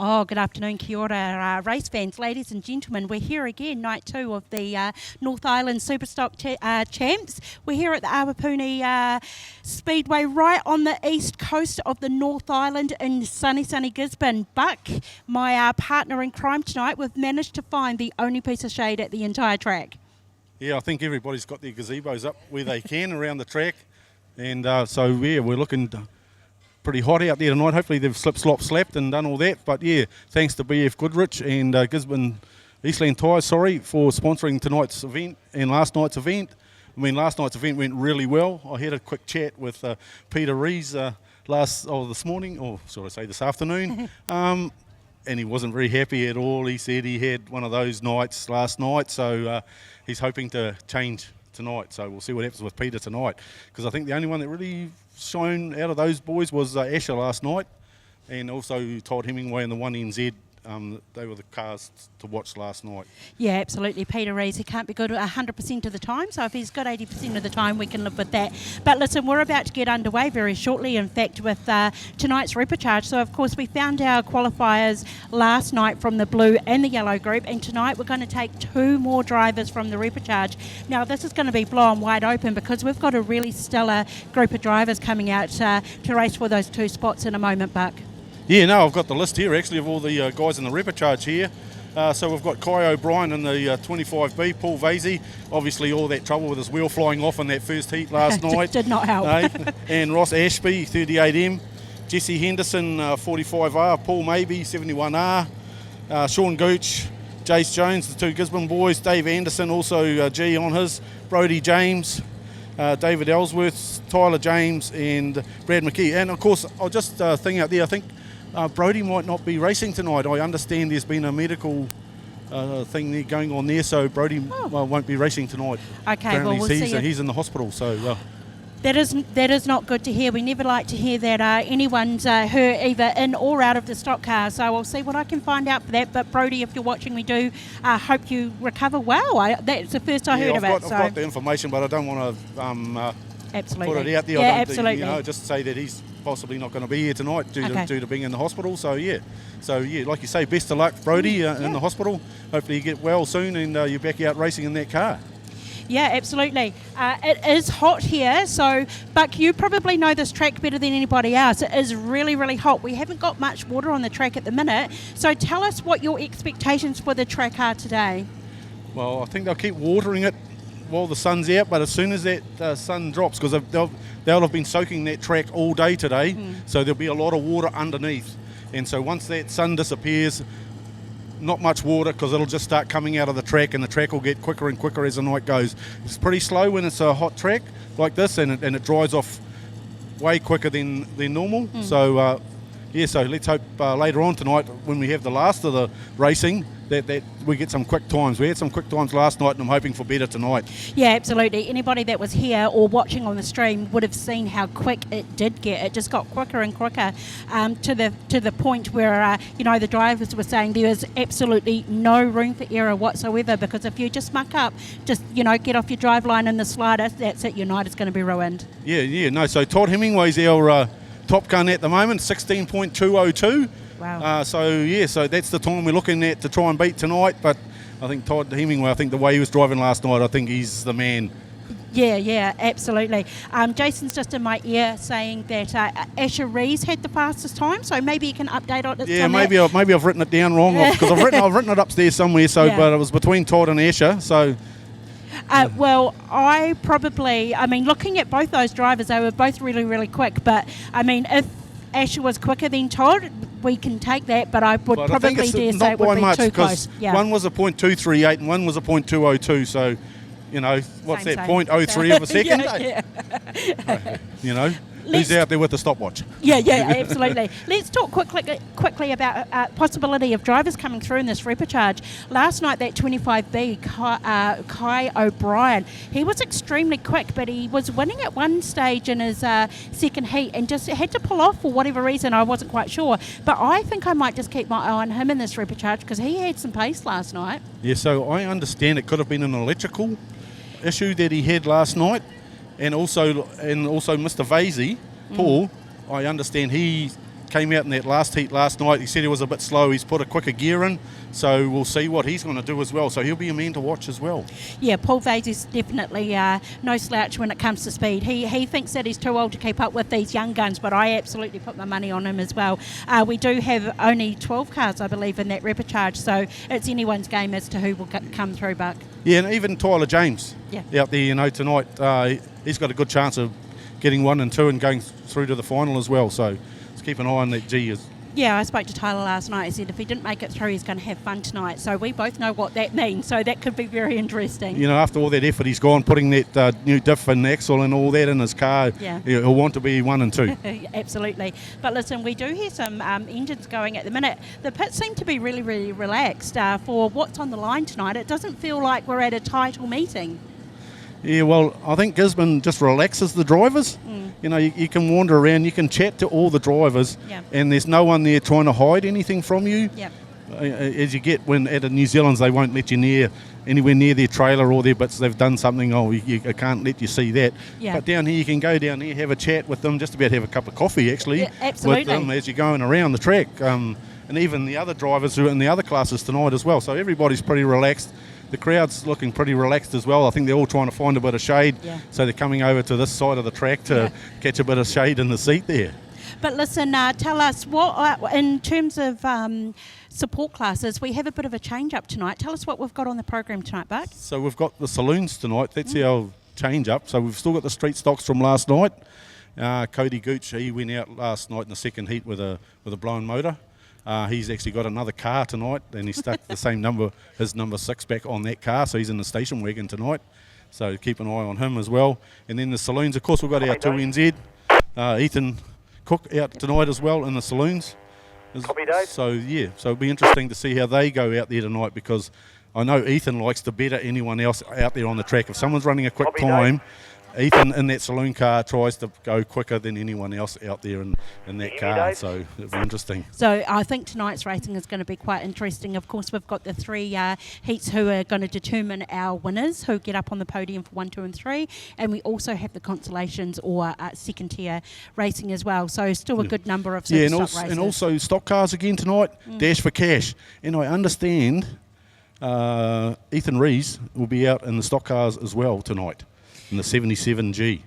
Oh, good afternoon, kia ora, race fans, ladies and gentlemen. We're here again, night 2 of the North Island Superstock champs. We're here at the Awapuni Speedway, right on the east coast of the North Island in sunny Gisborne. Buck, my partner in crime tonight, we've managed to find the only piece of shade at the entire track. Yeah, I think everybody's got their gazebos up where they can around the track. And so, yeah, we're looking pretty hot out there tonight. Hopefully they've slapped and done all that. But yeah, thanks to BF Goodrich and Gisborne Eastland Tyre, for sponsoring tonight's event and last night's event. I mean, last night's event went really well. I had a quick chat with Peter Rees this morning, or sort of say this afternoon, and he wasn't very happy at all. He said he had one of those nights last night, so he's hoping to change tonight. So we'll see what happens with Peter tonight, because I think the only one that really shone out of those boys was Asher last night, and also Todd Hemingway and the 1NZ. They were the cars to watch last night. Yeah, absolutely. Peter Rees, he can't be good 100% of the time, so if he's got 80% of the time, we can live with that. But listen, we're about to get underway very shortly, in fact, with tonight's repechage. So, of course, we found our qualifiers last night from the blue and the yellow group, and tonight we're going to take 2 more drivers from the repechage. Now, this is going to be blown wide open because we've got a really stellar group of drivers coming out to race for those 2 spots in a moment, Buck. Yeah, no, I've got the list here actually of all the guys in the repechage here. So we've got Kai O'Brien in the 25B, Paul Vasey, obviously all that trouble with his wheel flying off in that first heat last night. Did not help. And Ross Ashby, 38M, Jesse Henderson, 45R, Paul Maybe, 71R, Sean Gooch, Jace Jones, the 2 Gisborne boys, Dave Anderson, also G on his, Brodie James, David Ellsworth, Tyler James and Brad McKee. And of course, I'll just thing out there, I think Brodie might not be racing tonight. I understand there's been a medical thing there going on there, so Brodie won't be racing tonight. Okay, apparently well, we'll see. He's in the hospital, so... That is not good to hear. We never like to hear that anyone's hurt either in or out of the stock car. So I'll see what I can find out for that. But Brodie, if you're watching, we do hope you recover well. That's the first I heard of it. I've got the information, but I don't want to put it out there. Yeah, absolutely. Just say that he's possibly not going to be here tonight due to being in the hospital. So yeah, like you say, best of luck, Brodie, in the hospital. Hopefully you get well soon and you're back out racing in that car. Yeah, absolutely. It is hot here, so Buck, you probably know this track better than anybody else. It is really, really hot. We haven't got much water on the track at the minute, so tell us what your expectations for the track are today. Well, I think they'll keep watering it while the sun's out, but as soon as that sun drops, because they'll have been soaking that track all day today, so there'll be a lot of water underneath. And so once that sun disappears, not much water, because it'll just start coming out of the track, and the track will get quicker and quicker as the night goes. It's pretty slow when it's a hot track like this, and it dries off way quicker than normal. So so let's hope later on tonight, when we have the last of the racing, that we get some quick times. We had some quick times last night, and I'm hoping for better tonight. Yeah, absolutely. Anybody that was here or watching on the stream would have seen how quick it did get. It just got quicker and quicker to the point where the drivers were saying there was absolutely no room for error whatsoever, because if you just muck up, just get off your drive line in the slider, that's it. Your night is going to be ruined. So Todd Hemingway's our top gun at the moment, 16.202. Wow. So that's the time we're looking at to try and beat tonight. But I think Todd Hemingway, the way he was driving last night, I think he's the man. Yeah, absolutely. Jason's just in my ear saying that Asher Rees had the fastest time, so maybe you can update on it. Yeah, maybe I've written it down wrong, because I've written it upstairs somewhere. So, but it was between Todd and Asher. So. Well, looking at both those drivers, they were both really, really quick. But if Asher was quicker than Todd, we can take that, but I would probably dare say it would be too close. Yeah. One was a .238 and one was a .202, so, what's that, 0.03 of a second? Who's out there with the stopwatch? Yeah, absolutely. Let's talk quickly about possibility of drivers coming through in this repechage. Last night, that 25B, Kai O'Brien, he was extremely quick, but he was winning at one stage in his second heat and just had to pull off for whatever reason. I wasn't quite sure. But I think I might just keep my eye on him in this repechage, because he had some pace last night. Yeah, so I understand it could have been an electrical issue that he had last night. And also Mr. Vasey, Paul, I understand he came out in that last heat last night. He said he was a bit slow. He's put a quicker gear in, so we'll see what he's going to do as well. So he'll be a man to watch as well. Yeah, Paul Vase is definitely no slouch when it comes to speed. He thinks that he's too old to keep up with these young guns, but I absolutely put my money on him as well. We do have only 12 cars, I believe, in that repechage, so it's anyone's game as to who will come through, Buck. Yeah, and even Tyler James out there, tonight, he's got a good chance of getting 1 and 2 and going through to the final as well. So let's keep an eye on that G. Yeah, I spoke to Tyler last night. He said if he didn't make it through, he's going to have fun tonight. So we both know what that means. So that could be very interesting. After all that effort he's gone, putting that new diff and axle and all that in his car, he'll want to be 1 and 2. Absolutely. But listen, we do hear some engines going at the minute. The pits seem to be really, really relaxed for what's on the line tonight. It doesn't feel like we're at a title meeting. Yeah, well, I think Gisborne just relaxes the drivers. You can wander around, you can chat to all the drivers, and there's no one there trying to hide anything from you. As you get when at the New Zealand's, they won't let you anywhere near their trailer or their bits. They've done something, I can't let you see that. But down here, you can go down here, have a chat with them, just about have a cup of coffee, actually, with them as you're going around the track. And even the other drivers who are in the other classes tonight as well. So everybody's pretty relaxed. The crowd's looking pretty relaxed as well. I think they're all trying to find a bit of shade, so they're coming over to this side of the track to catch a bit of shade in the seat there. But listen, tell us, what in terms of support classes, we have a bit of a change-up tonight. Tell us what we've got on the program tonight, Buck. So we've got the Saloons tonight. That's our change-up. So we've still got the street stocks from last night. Cody Gooch, he went out last night in the second heat with a blown motor. He's actually got another car tonight, and he stuck the same number, his number 6 back on that car, so he's in the station wagon tonight. So keep an eye on him as well. And then the Saloons, of course, we've got our 2NZ. Ethan Cook out tonight as well in the Saloons. Copy, Dave. So it'll be interesting to see how they go out there tonight, because I know Ethan likes to better anyone else out there on the track. If someone's running a quick time, Ethan in that Saloon car tries to go quicker than anyone else out there in that car, so it'll be interesting. So I think tonight's racing is going to be quite interesting. Of course, we've got the 3 heats who are going to determine our winners, who get up on the podium for 1, 2 and 3, and we also have the consolations or second tier racing as well, so still a good number of Superstock races. And also stock cars again tonight, Dash for Cash. And I understand Ethan Rees will be out in the stock cars as well tonight, in the 77G.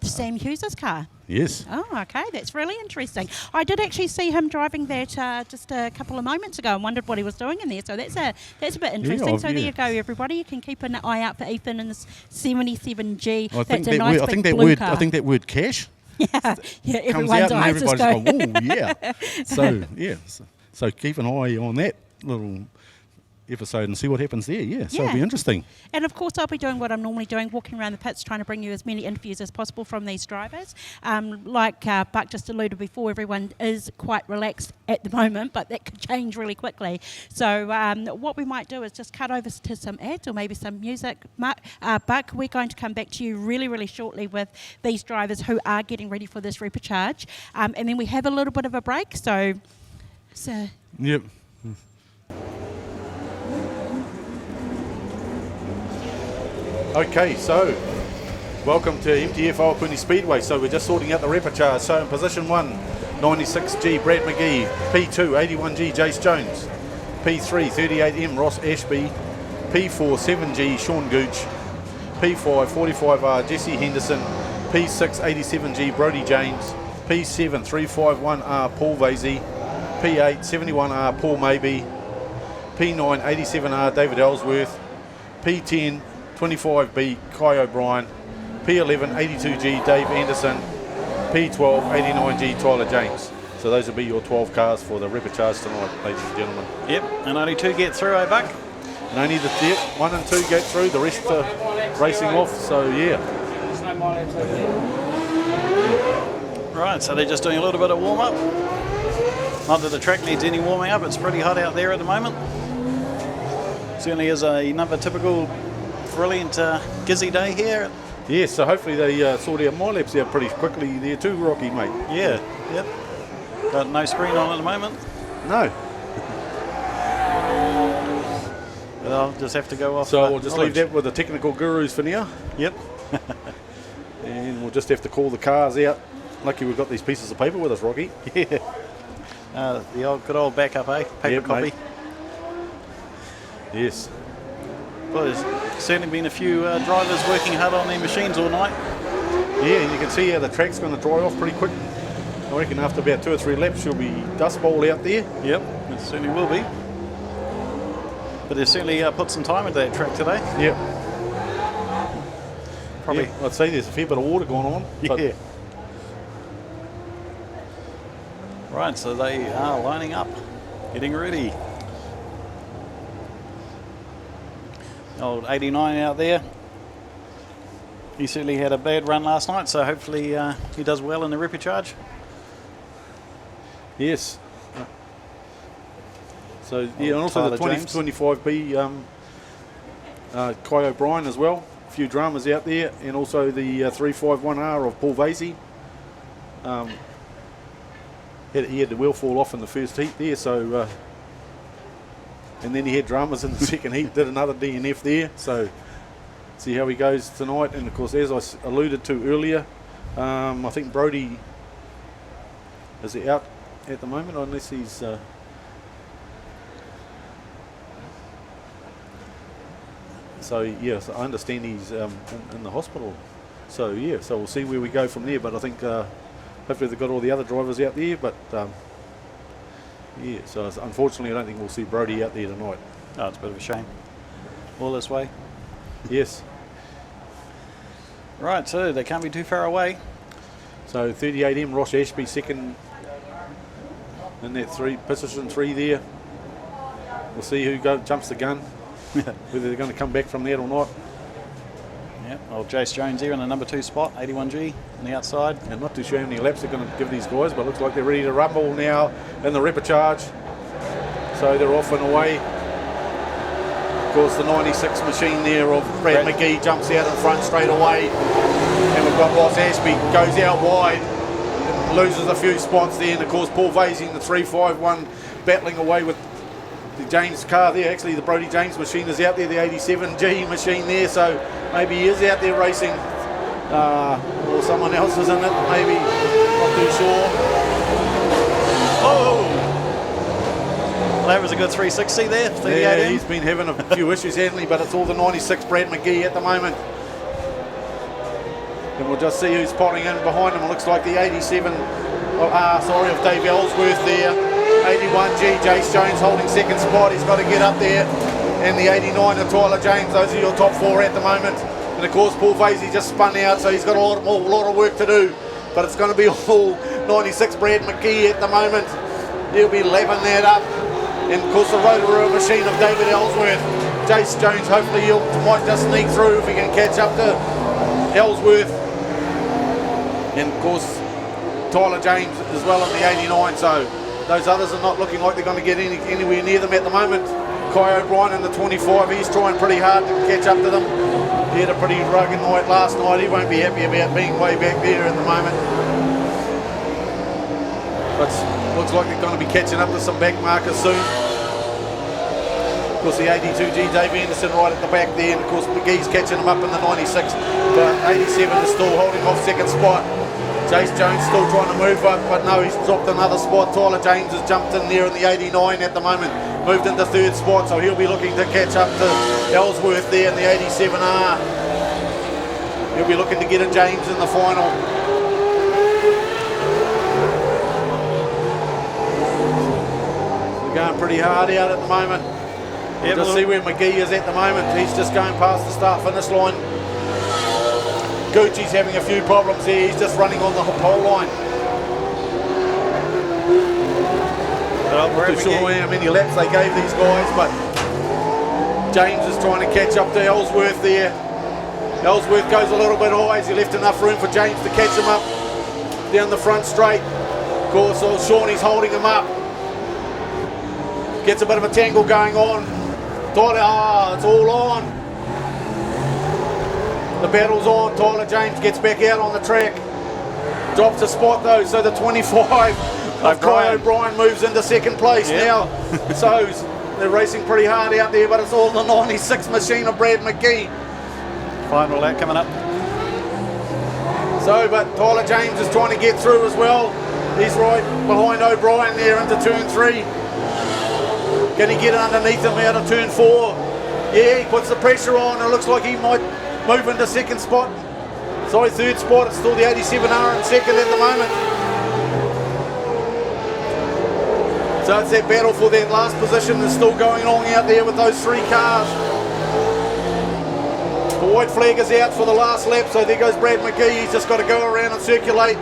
Sam Hughes' car? Yes. Oh, okay. That's really interesting. I did actually see him driving that just a couple of moments ago and wondered what he was doing in there. So that's a bit interesting. There you go, everybody. You can keep an eye out for Ethan in the 77G. I think that's a nice big blue car. I think that word cash everyone's comes out eyes and everybody's going, ooh, yeah. So keep an eye on that little episode and see what happens there. So it'll be interesting. And of course I'll be doing what I'm normally doing, walking around the pits trying to bring you as many interviews as possible from these drivers. Like Buck just alluded before, everyone is quite relaxed at the moment, but that could change really quickly. So what we might do is just cut over to some ads or maybe some music. Buck, we're going to come back to you really, really shortly with these drivers who are getting ready for this repechage. And then we have a little bit of a break. So Yep. Okay, so welcome to MTF Awapuni Speedway. So we're just sorting out the repechage. So in position 1, 96G Brad McGee, P2 81G Jace Jones, P3 38M Ross Ashby, P4 7G Sean Gooch, P5 45R Jesse Henderson, P6 87G Brody James, P7 351R Paul Vasey, P8 71R Paul Maybe, P9 87R David Ellsworth, P10 25B Kai O'Brien, P11 82G Dave Anderson, P12 89G Tyler James. So those will be your 12 cars for the repechage tonight, ladies and gentlemen. Yep, and only 2 get through, Buck? And only the 1 and 2 get through, the rest are racing off, so Right, so they're just doing a little bit of warm-up. Not that the track needs any warming up, it's pretty hot out there at the moment. Certainly is another typical brilliant Gizzy day here. Yes, so hopefully they sort out my laps out pretty quickly there too, Rocky, mate. Yeah, yep. Got no screen on at the moment. No. But I'll just have to go off. So we'll just leave that with the technical gurus for now. Yep. And we'll just have to call the cars out. Lucky we've got these pieces of paper with us, Rocky. Yeah. The old good old backup, eh? Paper Yep, copy. mate. Yes. Well, there's certainly been a few drivers working hard on their machines all night. Yeah, and you can see how the track's going to dry off pretty quick. I reckon after about 2 or 3 laps, she'll be dust bowl out there. Yep, it certainly will be. But they've certainly put some time into that track today. Yep. Probably. Yeah, I'd say there's a fair bit of water going on. Yeah. Right, so they are lining up, getting ready. Old 89 out there. He certainly had a bad run last night, so hopefully he does well in the repechage. Yes. So yeah, and also the Tyler 2025B Kai O'Brien as well. A few dramas out there, and also the 351R of Paul Vasey. He had the wheel fall off in the first heat there, so and then he had dramas in the second heat. Did another DNF there, so see how he goes tonight. And of course, as I alluded to earlier, I think Brody is he out at the moment, unless he's. So yes, I understand he's in the hospital. So yeah, so we'll see where we go from there. But I think hopefully they've got all the other drivers out there. But yeah, so unfortunately I don't think we'll see Brody out there tonight. Oh, it's a bit of a shame. All this way. Yes. Right, so they can't be too far away. So 38M, Ross Ashby second in that position 3 there. We'll see who jumps the gun. Whether they're going to come back from that or not. Yep, old Jace Jones here in the number 2 spot, 81G on the outside. And not too sure how many laps they're going to give these guys, but looks like they're ready to rumble now in the repechage. So they're off and away. Of course, the 96 machine there of Brad McGee jumps out in front straight away. And we've got Ross Ashby goes out wide, loses a few spots there. And of course, Paul Vasey in the 351 battling away with the James car there. Actually, the Brody James machine is out there, the 87G machine there, so maybe he is out there racing, or someone else is in it, maybe, not too sure. Oh! Well, that was a good 360 there, 38M. Yeah, he's been having a few issues, hasn't he, but it's all the 96 Brad McGee at the moment. And we'll just see who's potting in behind him. It looks like the 87, of Dave Ellsworth there. 81G, Jace Jones holding second spot. He's got to get up there. And the 89 of Tyler James. Those are your top 4 at the moment. And of course, Paul Vasey just spun out, so he's got a lot of work to do. But it's going to be all 96 Brad McGee at the moment. He'll be lapping that up. And of course, the Rotorua machine of David Ellsworth. Jace Jones, hopefully he might just sneak through if he can catch up to Ellsworth. And of course, Tyler James as well in the 89. So those others are not looking like they're going to get anywhere near them at the moment. Kai O'Brien in the 25, he's trying pretty hard to catch up to them. He had a pretty rugged night last night. He won't be happy about being way back there at the moment. But looks like they're going to be catching up to some back markers soon. Of course, the 82G, Dave Anderson right at the back there. And of course, McGee's catching him up in the 96. But 87 is still holding off second spot. Jace Jones still trying to move up, but no, he's dropped another spot. Tyler James has jumped in there in the 89 at the moment, moved into third spot, so he'll be looking to catch up to Ellsworth there in the 87R. He'll be looking to get a James in the final. They're going pretty hard out at the moment. We'll just see where McGee is at the moment. He's just going past the start-finish line. Gucci's having a few problems here. He's just running on the pole line. Not too sure how many laps they gave these guys, but James is trying to catch up to Ellsworth there. Ellsworth goes a little bit high. Has he left enough room for James to catch him up down the front straight? Of course, old Shawnee's holding him up. Gets a bit of a tangle going on. Tyler, it's all on. The battle's on. Tyler James gets back out on the track. Drops a spot though, so the 25 of Kai O'Brien moves into second place now. So they're racing pretty hard out there, but it's all the 96 machine of Brad McGee. Final lap coming up. So, but Tyler James is trying to get through as well. He's right behind O'Brien there into turn 3. Can he get underneath him out of turn 4? Yeah, he puts the pressure on. It looks like he might move into second spot. Sorry, third spot. It's still the 87R in second at the moment. So it's that battle for that last position that's still going on out there with those 3 cars. The white flag is out for the last lap, so there goes Brad McGee. He's just got to go around and circulate.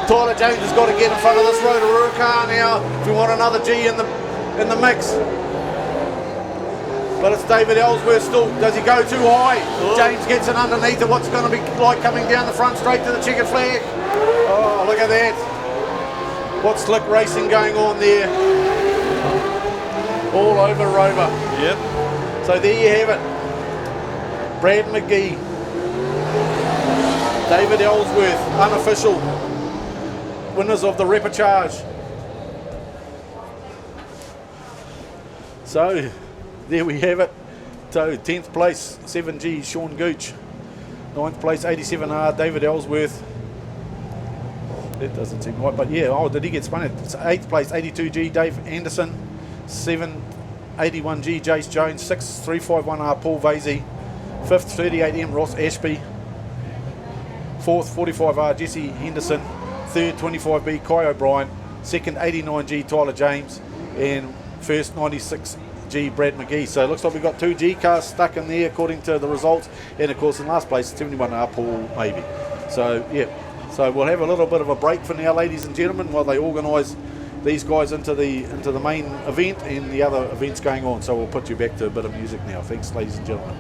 Tyler James has got to get in front of this Rotorua car now if we want another G in the mix. But it's David Ellsworth still. Does he go too high? James gets it underneath it. What's going to be like coming down the front straight to the checkered flag? Oh, look at that. What slick racing going on there. All over Rover. Yep. So there you have it. Brad McGee, David Ellsworth, unofficial winners of the repechage. So there we have it. So 10th place 7G Sean Gooch, 9th place 87R David Ellsworth. That doesn't seem right, but yeah, oh, did he get spun it? 8th place 82G Dave Anderson, 7 81G Jace Jones, 6 351R Paul Vasey, 5th 38M Ross Ashby, 4th 45R Jesse Henderson, 3rd 25B Kai O'Brien, 2nd 89G Tyler James, and 1st 96G Brad McGee. So it looks like we've got 2 G cars stuck in there according to the results, and of course in last place 71R Paul Maybe. So yeah, so we'll have a little bit of a break for now, ladies and gentlemen, while they organise these guys into the main event and the other events going on. So we'll put you back to a bit of music now. Thanks, ladies and gentlemen.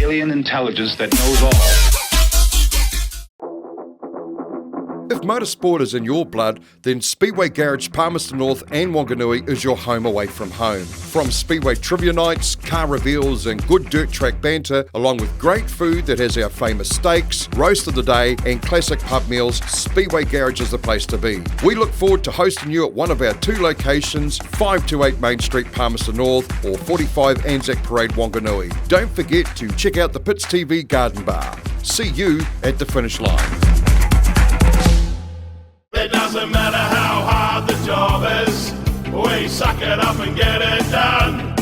Alien intelligence that knows all. If motorsport is in your blood, then Speedway Garage Palmerston North and Wanganui is your home away from home. From Speedway trivia nights, car reveals and good dirt track banter, along with great food that has our famous steaks, roast of the day and classic pub meals, Speedway Garage is the place to be. We look forward to hosting you at one of our 2 locations, 528 Main Street Palmerston North or 45 Anzac Parade Wanganui. Don't forget to check out the Pits TV Garden Bar. See you at the finish line. It doesn't matter how hard the job is, we suck it up and get it done.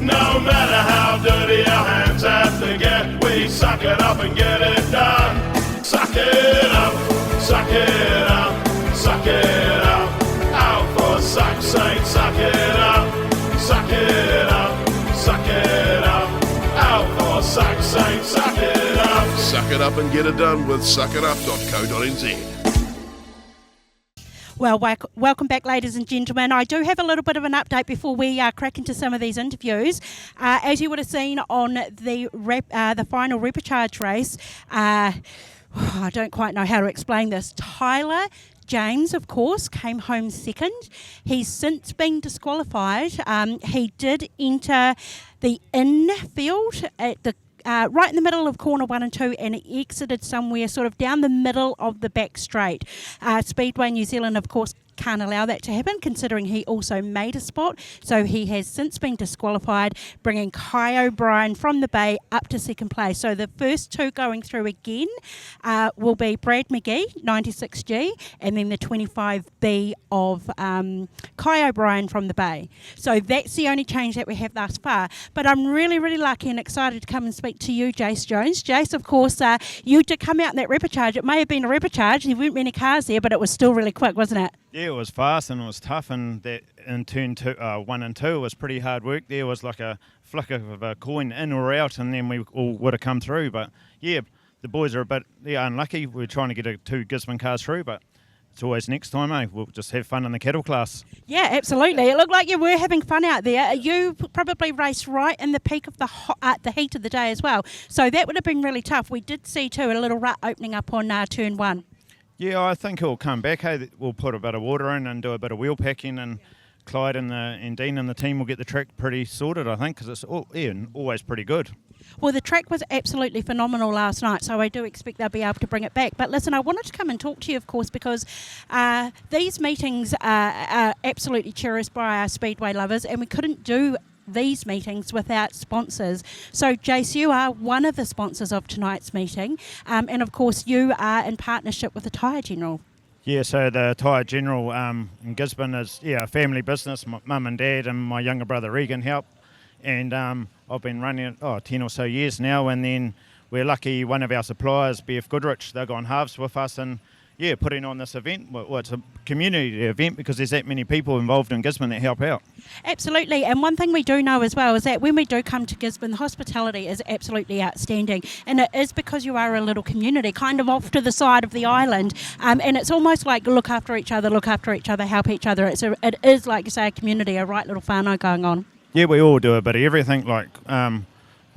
No matter how dirty our hands have to get, we suck it up and get it done. Suck it up, suck it up, suck it up. Out for suck's sake, suck it up, suck it up, suck it up. Out for suck's sake, suck it up. Suck it up and get it done with suckitup.co.nz. Well, welcome back, ladies and gentlemen. I do have a little bit of an update before we crack into some of these interviews. As you would have seen on the final repechage race, I don't quite know how to explain this. Tyler James, of course, came home second. He's since been disqualified. He did enter the infield at the right in the middle of corner 1 and 2, and exited somewhere sort of down the middle of the back straight. Speedway New Zealand, of course, can't allow that to happen, considering he also made a spot. So he has since been disqualified, bringing Kai O'Brien from the Bay up to second place. So the first two going through again will be Brad McGee, 96G, and then the 25B of Kai O'Brien from the Bay. So that's the only change that we have thus far. But I'm really, really lucky and excited to come and speak to you, Jace Jones. Jace, of course, you did come out in that repechage. It may have been a repechage. There weren't many cars there, but it was still really quick, wasn't it? Yeah, it was fast and it was tough, and that in turn 1 and 2 was pretty hard work. There was like a flicker of a coin in or out, and then we all would have come through. But yeah, the boys are a bit unlucky. We're trying to get 2 Gisborne cars through, but it's always next time, eh? We'll just have fun in the cattle class. Yeah, absolutely. It looked like you were having fun out there. You probably raced right in the peak of the heat of the day as well. So that would have been really tough. We did see too a little rut opening up on turn 1. Yeah, I think he'll come back. Hey, we'll put a bit of water in and do a bit of wheel packing, and Clyde and Dean and the team will get the track pretty sorted, I think, because it's always pretty good. Well, the track was absolutely phenomenal last night, so I do expect they'll be able to bring it back. But listen, I wanted to come and talk to you, of course, because these meetings are absolutely cherished by our Speedway lovers, and we couldn't do these meetings without sponsors. So Jace, you are one of the sponsors of tonight's meeting, and of course you are in partnership with the Tyre General. Yeah, so the Tyre General in Gisborne is a family business. My mum and dad and my younger brother Regan help, and I've been running it 10 or so years now, and then we're lucky one of our suppliers, BF Goodrich, they've gone halves with us and putting on this event. Well, it's a community event because there's that many people involved in Gisborne that help out. Absolutely, and one thing we do know as well is that when we do come to Gisborne, the hospitality is absolutely outstanding, and it is because you are a little community, kind of off to the side of the island, and it's almost like look after each other, help each other. It is like you say, a community, a right little whānau going on. Yeah, we all do a bit of everything, like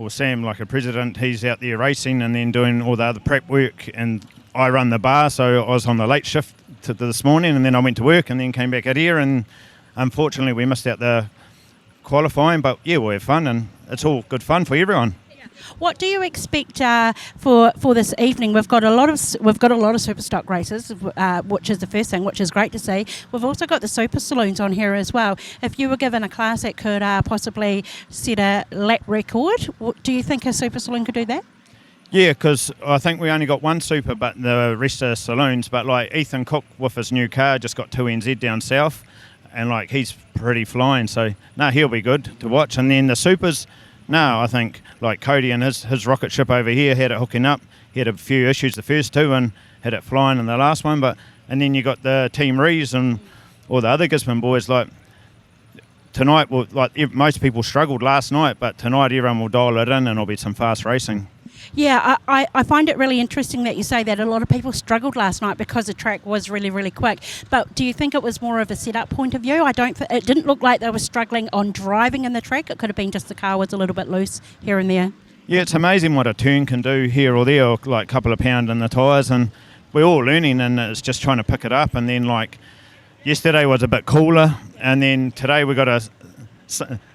Sam, like a president, he's out there racing and then doing all the other prep work, and I run the bar, so I was on the late shift this morning, and then I went to work and then came back out here, and unfortunately we missed out the qualifying, but yeah, we'll have fun, and it's all good fun for everyone. What do you expect for this evening? We've got a lot of Superstock races, which is the first thing, which is great to see. We've also got the Super Saloons on here as well. If you were given a class that could possibly set a lap record, do you think a Super Saloon could do that? Yeah, because I think we only got one Super, but the rest are Saloons. But like Ethan Cook with his new car just got 2NZ down south, and like he's pretty flying. So he'll be good to watch. And then the Supers. No, I think like Cody and his rocket ship over here had it hooking up. He had a few issues the first 2 and had it flying in the last one. And then you got the Team Rees and all the other Gisborne boys. Like tonight, most people struggled last night, but tonight everyone will dial it in and there'll be some fast racing. Yeah, I find it really interesting that you say that. A lot of people struggled last night because the track was really, really quick. But do you think it was more of a setup point of view? It didn't look like they were struggling on driving in the track. It could have been just the car was a little bit loose here and there. Yeah, it's amazing what a turn can do here or there, or like a couple of pounds in the tyres, and we're all learning, and it's just trying to pick it up. And then like yesterday was a bit cooler, and then today we got a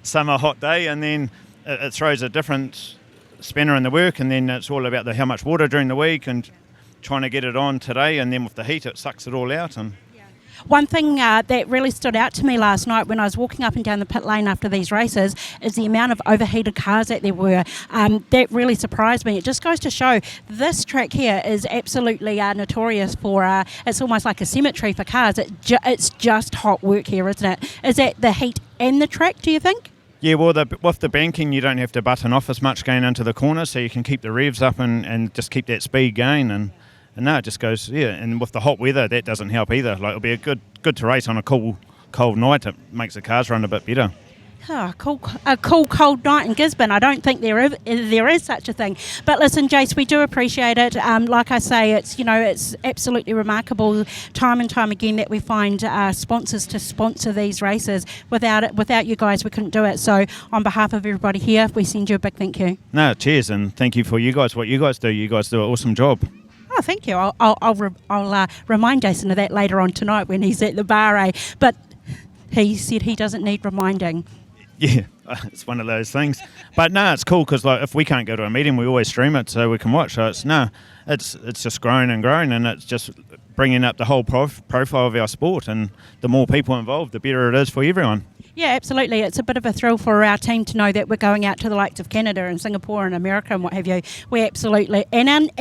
summer hot day, and then it throws a different spanner in the work, and then it's all about how much water during the week and trying to get it on today, and then with the heat it sucks it all out. And one thing that really stood out to me last night when I was walking up and down the pit lane after these races is the amount of overheated cars that there were. That really surprised me. It just goes to show this track here is absolutely notorious for, it's almost like a cemetery for cars. It's just hot work here, isn't it? Is that the heat and the track, do you think? Yeah, well, with the banking, you don't have to button off as much going into the corner, so you can keep the revs up and just keep that speed going. And no, it just goes, and with the hot weather, that doesn't help either. Like, it'll be good to race on a cold night. It makes the cars run a bit better. A cool, cold night in Gisborne. I don't think there is such a thing. But listen, Jace, we do appreciate it. Like I say, it's absolutely remarkable time and time again that we find sponsors to sponsor these races. Without you guys, we couldn't do it. So on behalf of everybody here, we send you a big thank you. No, cheers, and thank you for you guys. What you guys do. You guys do an awesome job. Oh, thank you. I'll remind Jason of that later on tonight when he's at the bar. But he said he doesn't need reminding. Yeah, it's one of those things. But no, it's cool because like if we can't go to a meeting, we always stream it so we can watch. So it's just growing and growing, and it's just bringing up the whole profile of our sport. And the more people involved, the better it is for everyone. Yeah, absolutely. It's a bit of a thrill for our team to know that we're going out to the likes of Canada and Singapore and America and what have you. We absolutely and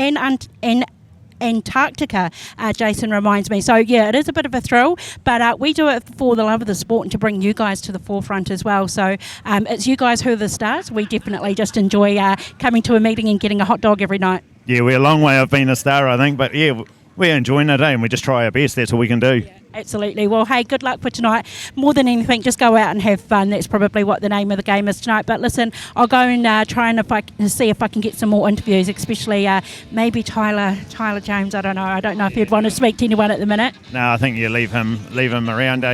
Antarctica, Jason reminds me. So yeah, it is a bit of a thrill, but we do it for the love of the sport and to bring you guys to the forefront as well. So it's you guys who are the stars. We definitely just enjoy coming to a meeting and getting a hot dog every night. Yeah, we're a long way of being a star, I think, but yeah, we're enjoying it, and we just try our best. That's all we can do. Yeah, absolutely. Well, hey, good luck for tonight. More than anything, just go out and have fun. That's probably what the name of the game is tonight. But listen, I'll go and try and see if I can get some more interviews, especially maybe Tyler James. I don't know if you'd want to speak to anyone at the minute. No, I think you leave him around.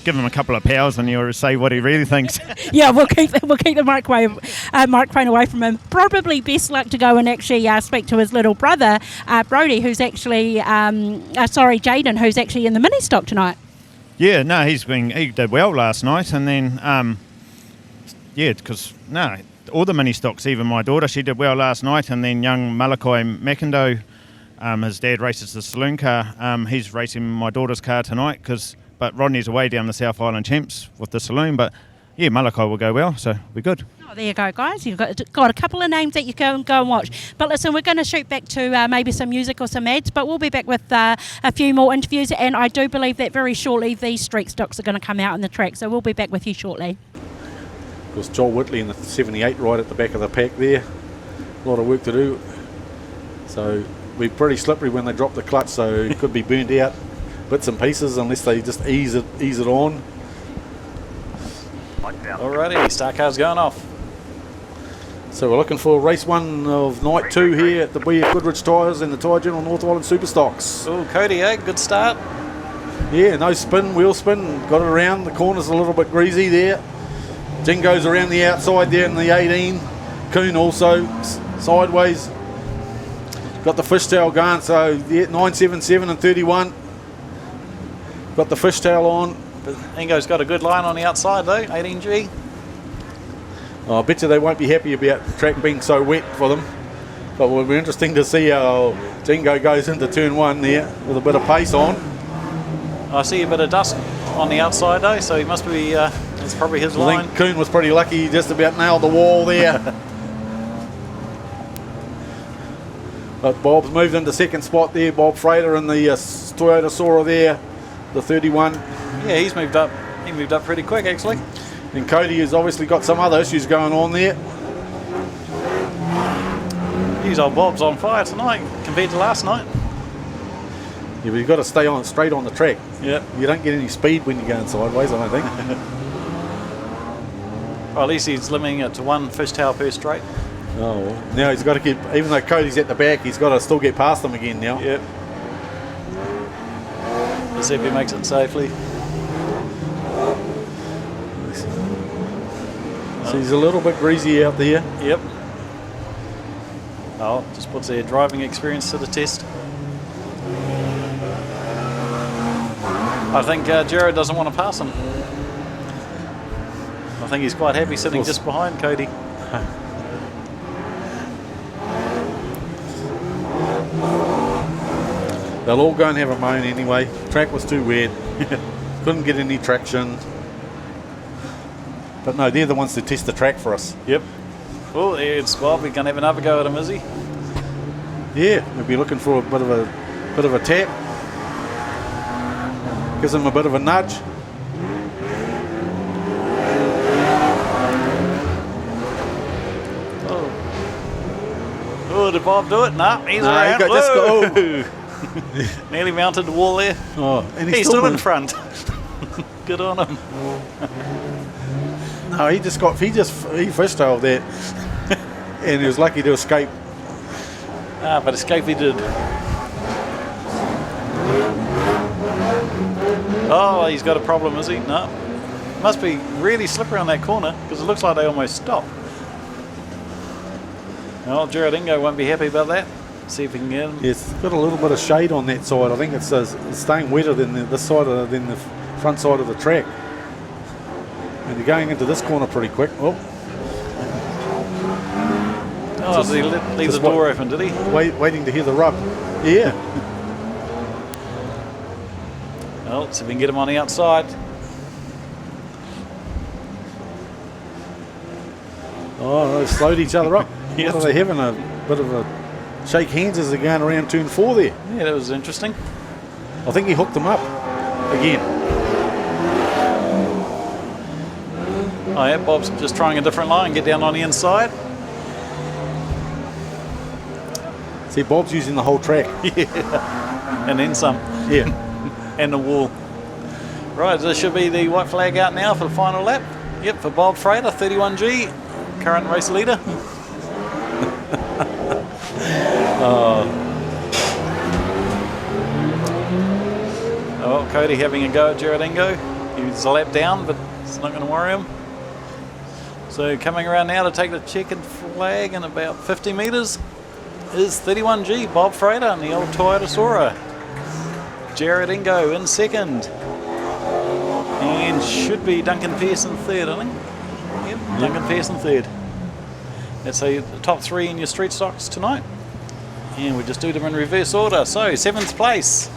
Give him a couple of powers and you'll say what he really thinks. Yeah, we'll keep the microphone away from him. Probably best luck to go and actually speak to his little brother, Brody, who's actually, Jaden, who's actually in the Ministock tonight. Yeah, no, he did well last night, and then, all the Ministocks, even my daughter, she did well last night, and then young Malachi McIndoe, his dad races the Saloon car, he's racing my daughter's car tonight, but Rodney's away down the South Island Champs with the Saloon. But yeah, Malachi will go well, so we're good. Oh, there you go, guys. You've got a couple of names that you can go and watch. But listen, we're going to shoot back to maybe some music or some ads, but we'll be back with a few more interviews. And I do believe that very shortly these street stocks are going to come out on the track. So we'll be back with you shortly. Of course, Joel Whitley in the 78 right at the back of the pack there. A lot of work to do. So we're pretty slippery when they drop the clutch, so it could be burned out bits and pieces unless they just ease it on. Alrighty, start car's going off. So we're looking for race one of night 2 here at the Goodrich Tyres and the Tyre General North Island Superstocks. Oh, Cody, good start. Yeah, no spin, wheel spin, got it around. The corner's a little bit greasy there. Jingo's around the outside there in the 18. Coon also sideways. Got the fishtail going, so yeah, 977 and 31. Got the fishtail on. Ingo's got a good line on the outside though, 18G. I bet you they won't be happy about the track being so wet for them. But it'll be interesting to see how Jingo goes into turn 1 there with a bit of pace on. I see a bit of dust on the outside though, so he must be, it's probably his line. I think Coon was pretty lucky, he just about nailed the wall there. But Bob's moved into second spot there, Bob Frater in the Toyota Sora there, the 31. Yeah, he's moved up. He moved up pretty quick actually. And Cody has obviously got some other issues going on there. His old Bob's on fire tonight compared to last night. Yeah, but you've got to stay on straight on the track. Yeah. You don't get any speed when you're going sideways, I don't think. Well, at least he's limiting it to one fishtail per straight. Oh, well. Now he's got to keep, even though Cody's at the back, he's got to still get past them again now. Yep. Let's see if he makes it safely. So he's a little bit greasy out there. Yep. Oh, just puts their driving experience to the test. I think Jared doesn't want to pass him. I think he's quite happy sitting just behind Cody. They'll all go and have a moan anyway. Track was too weird. Couldn't get any traction. But no, they're the ones to test the track for us. Yep. Oh, it's Bob. We're going to have another go at him, is he? Yeah, we'll be looking for a bit of a tap. Gives him a bit of a nudge. Oh, did Bob do it? No, he's around. Nearly mounted the wall there. Oh, and he's still in front. Good on him. No, he fishtailed there, and he was lucky to escape. But escape he did. Oh, he's got a problem, is he? No. Must be really slippery on that corner because it looks like they almost stopped. Well, Jared Ingo won't be happy about that. See if he can get him. Yeah, it's got a little bit of shade on that side. I think it's staying wetter than this side than the front side of the track. And you're going into this corner pretty quick. Oh, Did he leave the door open, did he? waiting to hear the rub. Yeah. Well, see if we can get him on the outside. Oh, they slowed each other up. Yes. What are they having? A bit of a shake hands as they're going around turn 4 there. Yeah, that was interesting. I think he hooked them up again. Oh yeah, Bob's just trying a different line, get down on the inside. See, Bob's using the whole track. Yeah, and then some. Yeah. And the wall. Right, this should be the white flag out now for the final lap. Yep, for Bob Frater, 31G, current race leader. Oh, Cody having a go at Jared Ingo. He's a lap down, but it's not going to worry him. So coming around now to take the checkered flag in about 50 metres is 31G, Bob Frater and the old Toyota Sora. Jared Ingo in second. And should be Duncan Pearson third, I think. Yep, Duncan Pearson third. That's the top 3 in your street stocks tonight. And we just do them in reverse order. So 7th place,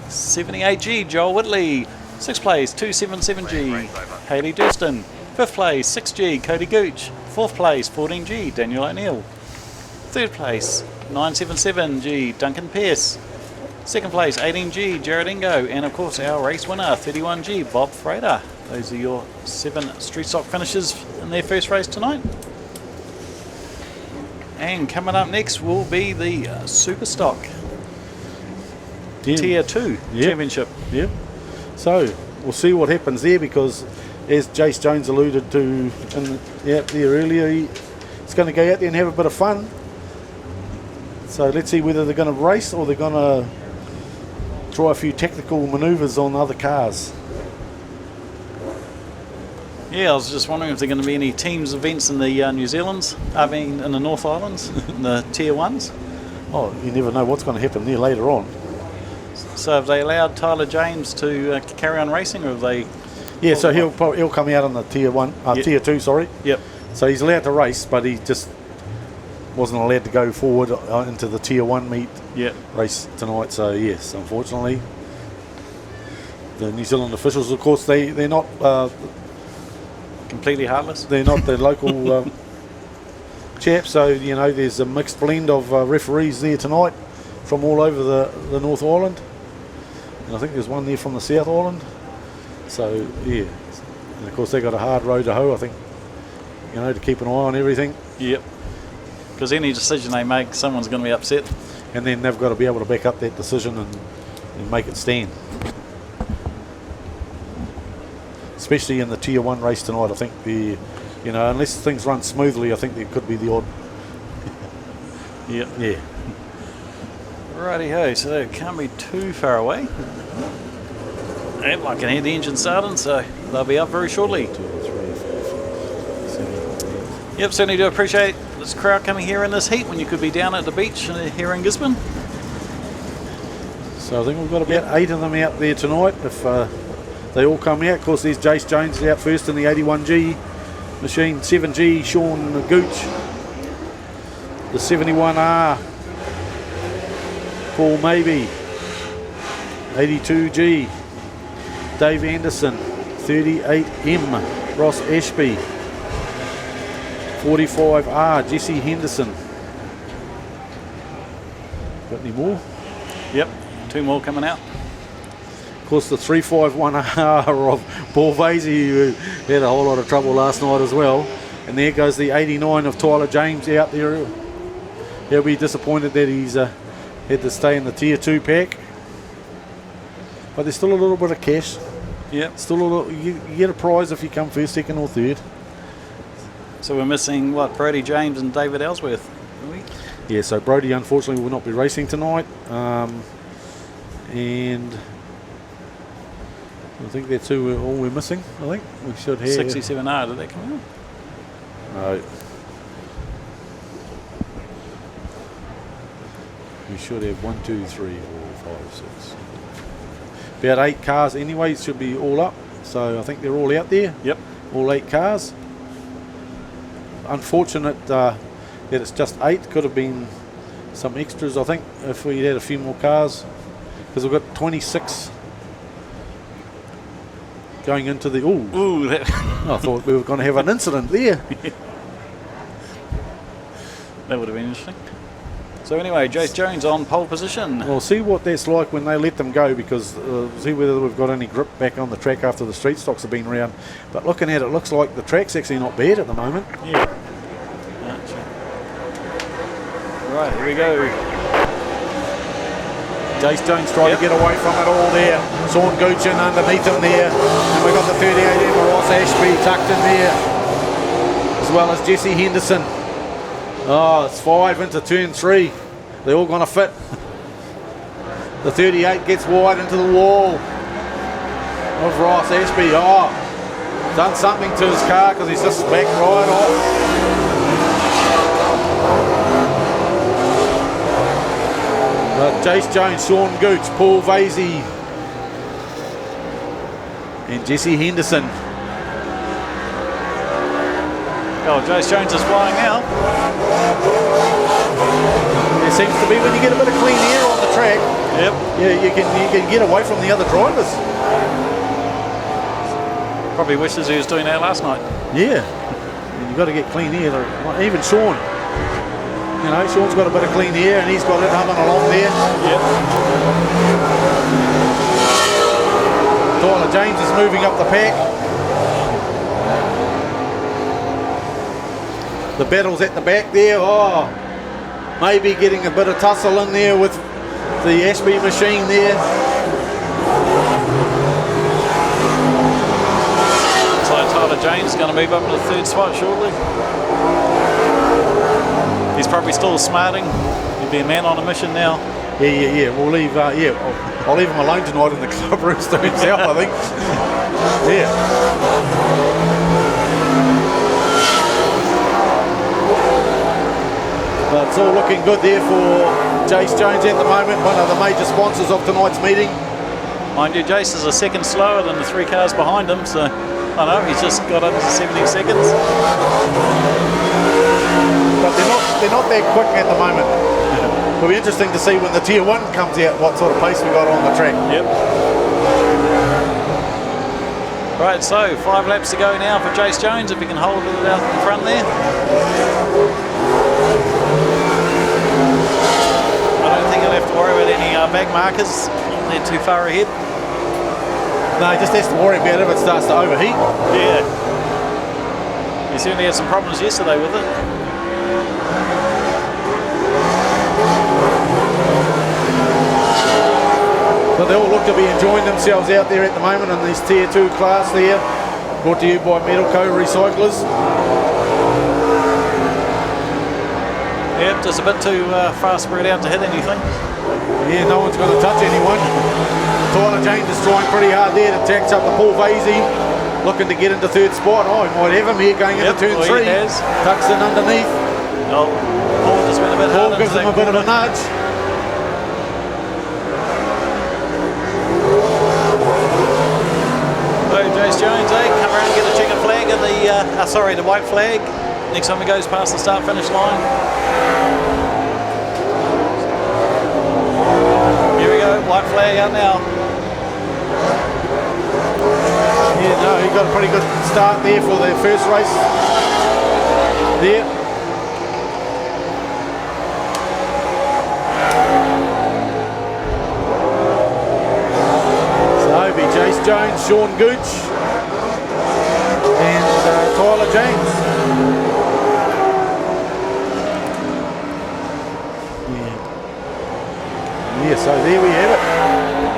78G, Joel Whitley. 6th place, 277G, Hayley Durston. 5th place, 6G, Cody Gooch. 4th place, 14G, Daniel O'Neill. 3rd place, 977G, Duncan Pearce. 2nd place, 18G, Jared Ingo. And of course our race winner, 31G, Bob Frater. Those are your 7 street stock finishes in their first race tonight. And coming up next will be the Superstock Tier 2 Championship. Yep. So we'll see what happens there, because as Jace Jones alluded to there earlier, he's going to go out there and have a bit of fun. So let's see whether they're going to race or they're going to try a few tactical manoeuvres on other cars. Yeah, I was just wondering if there are going to be any teams events in the New Zealands, in the North Islands, in the Tier 1s. Oh, you never know what's going to happen there later on. So have they allowed Tyler James to carry on racing, or have they... Yeah, so he'll come out on the Tier 2, sorry. Yep. So he's allowed to race, but he just wasn't allowed to go forward into the Tier 1 meet race tonight. So yes, unfortunately, the New Zealand officials, of course, they're not completely heartless. They're not the local chaps. So you know, there's a mixed blend of referees there tonight from all over the North Island, and I think there's one there from the South Island. So yeah, and of course they got a hard road to hoe, I think, you know, to keep an eye on everything. Yep. Because any decision they make, someone's going to be upset. And then they've got to be able to back up that decision and make it stand. Especially in the Tier 1 race tonight, I think unless things run smoothly, I think there could be the odd. Yep. Yeah. Righty-ho, so it can't be too far away. Yep, I can hear the engine starting, so they'll be up very shortly. 2, 3, 4, 5, 7, 8. Yep, certainly do appreciate this crowd coming here in this heat when you could be down at the beach here in Gisborne. So I think we've got about 8 of them out there tonight. If they all come out, of course, there's Jace Jones out first in the 81G machine, 7G, Sean Gooch, the 71R, Paul Maybe, 82G, Dave Anderson, 38M, Ross Ashby, 45R, Jesse Henderson. Got any more? Yep, 2 more coming out. Of course, the 351R of Paul Vasey, who had a whole lot of trouble last night as well. And there goes the 89 of Tyler James out there. He'll be disappointed that he's had to stay in the Tier 2 pack. But there's still a little bit of cash. Yep. Still a little, you get a prize if you come first, second or third. So we're missing, Brody James and David Ellsworth, are we? Yeah, so Brody unfortunately will not be racing tonight. And I think that's all we're missing. I think we should have 67R. Did that come out? No. We should have 1, 2, 3, 4, 5, 6. About 8 cars anyway. Should be all up. So I think they're all out there. Yep. all 8 cars. Unfortunate that it's just 8. Could have been some extras, I think, if we had a few more cars, because we've got 26 going into the. Ooh, that I thought we were going to have an incident there. that would have been interesting. So anyway, Jace Jones on pole position. We'll see what that's like when they let them go, because see whether we've got any grip back on the track after the street stocks have been around. But looking at it, looks like the track's actually not bad at the moment. Yeah. Right, here we go. Jace Jones tried to get away from it all there. Sean Goochen underneath him there. And we've got the 38 Emma Ross Ashby tucked in there, as well as Jesse Henderson. Oh, it's 5 into turn 3. They're all going to fit. The 38 gets wide into the wall of Ross Ashby. Oh, done something to his car, because he's just backed right off. Jace Jones, Sean Gooch, Paul Vasey and Jesse Henderson. Oh, Jace Jones is flying now. There seems to be, when you get a bit of clean air on the track, Yep. yeah, you can get away from the other drivers. Probably wishes he was doing that last night. Yeah, and you've got to get clean air. Even Sean, you know, Sean's got a bit of clean air and he's got it humming along there. Yep. Tyler James is moving up the pack. The battle's at the back there. Oh, maybe getting a bit of tussle in there with the Ashby machine there. So Tyler James is going to move up to the 3rd spot shortly. He's probably still smarting. He'd be a man on a mission now. Yeah. We'll leave. I'll leave him alone tonight in the club rooms to himself, I think. Yeah. But it's all looking good there for Jace Jones at the moment, one of the major sponsors of tonight's meeting. Mind you, Jace is a second slower than the 3 cars behind him, so I know he's just got up to 70 seconds. But they're not that quick at the moment. It'll be interesting to see when the Tier 1 comes out what sort of pace we got on the track. Yep. Right, so 5 laps to go now for Jace Jones, if he can hold it out in front there. I don't think he'll have to worry about any back markers. They're too far ahead. No, he just has to worry about it if it starts to overheat. Yeah. He certainly had some problems yesterday with it. But they all look to be enjoying themselves out there at the moment in this Tier 2 class there. Brought to you by Metalco Recyclers. Yep, just a bit too far spread out to hit anything. Yeah, no one's going to touch anyone. Tyler James is trying pretty hard there to tax up the Paul Vasey, looking to get into 3rd spot. Oh, he might have him here going into turn 3. Tucks in underneath. Oh, Paul just went a bit hard. Paul gives him a bit of a nudge. Oh, Jace Jones, come around and get the checkered flag and the white flag. Next time he goes past the start-finish line. Here we go, white flag out now. Yeah, no, he got a pretty good start there for the first race. There. So it'll be Jace Jones, Sean Gooch, and Tyler James. Yeah, so there we have it.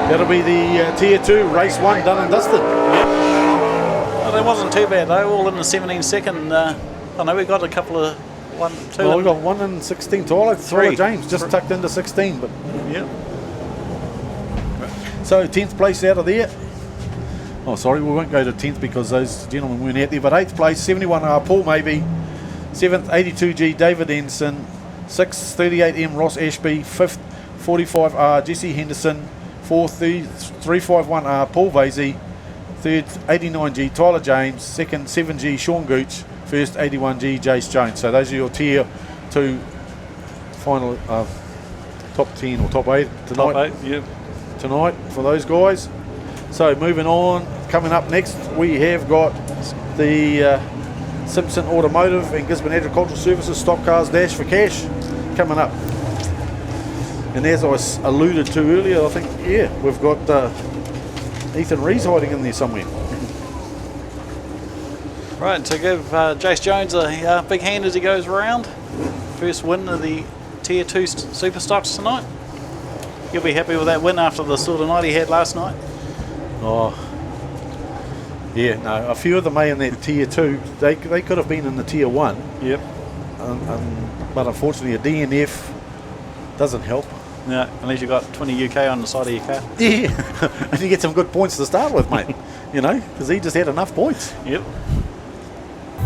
That'll be the Tier 2, Race 1 done and dusted. Yep. Well, that wasn't too bad though, all in the 17-second. I know we got a couple of 1, 2. Well, we got 1 and 16. Tyler James just tucked into 16, but yeah. So 10th place out of there. Oh, sorry, we won't go to 10th because those gentlemen weren't out there. But 8th place, 71R Paul Maybe. 7th, 82G David Ensign. 6th, 38M Ross Ashby. 5th, 45R Jesse Henderson. 4th, 351R Paul Vasey. third 89G Tyler James, second 7G Sean Gooch, first 81G Jace Jones. So those are your tier 2 final top 10 or top 8 tonight. Top 8, yep. Tonight for those guys. So moving on, coming up next we have got the Simpson Automotive and Gisborne Agricultural Services Stock Cars Dash for Cash coming up. And as I alluded to earlier, I think, yeah, we've got Ethan Rees hiding in there somewhere. Right, to give Jace Jones a big hand as he goes around. First win of the Tier 2 Superstocks tonight. He'll be happy with that win after the sort of night he had last night. Oh, yeah, no, a few of them in that Tier 2, they could have been in the Tier 1. Yep. But unfortunately a DNF doesn't help. Yeah, unless you got 20 UK on the side of your car. Yeah, and you get some good points to start with, mate. You know, because he just had enough points. Yep.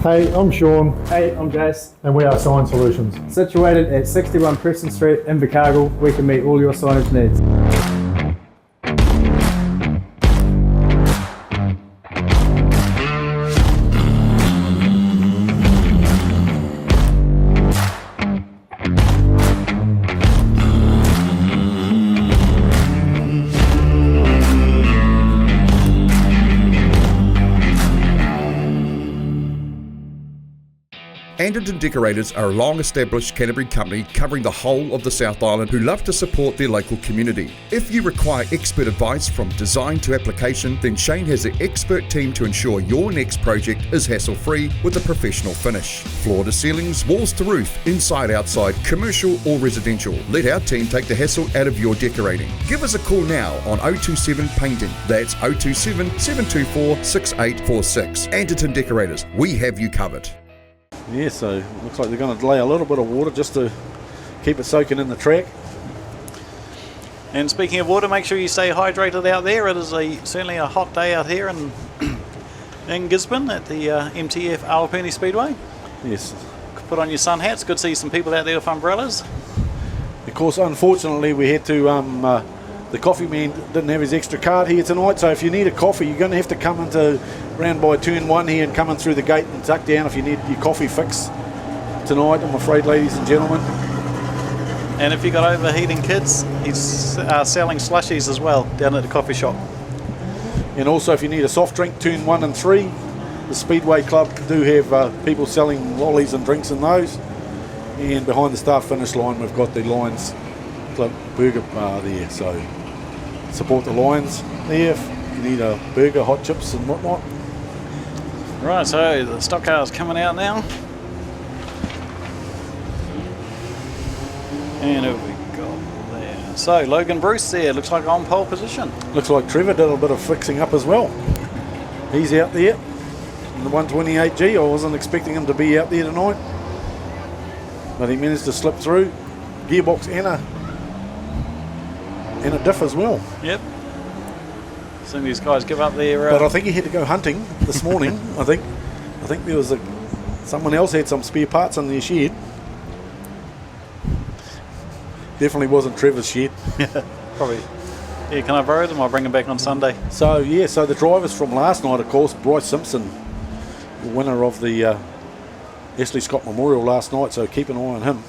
Hey, I'm Sean. Hey, I'm Jace. And we are Sign Solutions. Situated at 61 Preston Street in Invercargill, we can meet all your signage needs. Anderton Decorators are a long-established Canterbury company covering the whole of the South Island who love to support their local community. If you require expert advice from design to application, then Shane has the expert team to ensure your next project is hassle-free with a professional finish. Floor to ceilings, walls to roof, inside, outside, commercial or residential. Let our team take the hassle out of your decorating. Give us a call now on 027 Painting. That's 027 724 6846. Anderton Decorators, we have you covered. Yeah, so looks like they're going to delay a little bit of water just to keep it soaking in the track. And speaking of water, make sure you stay hydrated out there. It is certainly a hot day out here in Gisborne at the MTF Awapuni Speedway. Yes. Put on your sun hats. Good to see some people out there with umbrellas. Of course, unfortunately, we had to. The coffee man didn't have his extra card here tonight, so if you need a coffee, you're going to have to come into round by turn 1 here and come in through the gate and tuck down if you need your coffee fix tonight, I'm afraid, ladies and gentlemen. And if you've got overheating kids, he's selling slushies as well down at the coffee shop. And also, if you need a soft drink, turn 1 and 3, the Speedway Club do have people selling lollies and drinks in those. And behind the start finish line, we've got the Lions Club burger bar there, so support the Lions there if you need a burger, hot chips and whatnot. Right, so the stock car's coming out now. And who have we got there? So Logan Bruce there, looks like on pole position. Looks like Trevor did a bit of fixing up as well. He's out there in the 128G. I wasn't expecting him to be out there tonight, but he managed to slip through. Gearbox and a diff as well. Yep. Some of these guys give up their... But I think he had to go hunting this morning. I think there was someone else had some spare parts in their shed. Definitely wasn't Trevor's shed. Probably. Yeah, can I borrow them? I'll bring them back on Sunday. So yeah, so the drivers from last night, of course, Bryce Simpson, the winner of the Ashley Scott Memorial last night. So keep an eye on him.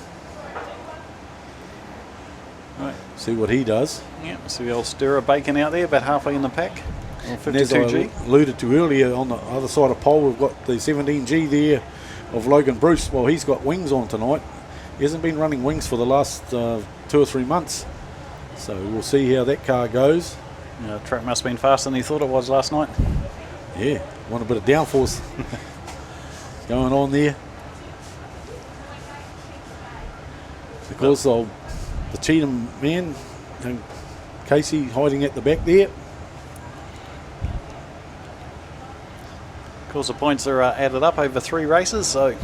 Right. See what he does. Yeah, see the old stirrer bacon out there, about halfway in the pack. And as I alluded to earlier, on the other side of pole, we've got the 17G there of Logan Bruce. Well, he's got wings on tonight. He hasn't been running wings for the last 2 or 3 months. So we'll see how that car goes. Yeah, the track must have been faster than he thought it was last night. Yeah, want a bit of downforce going on there. Because of the Cheatham man and Casey hiding at the back there. Of course, the points are added up over 3 races, so...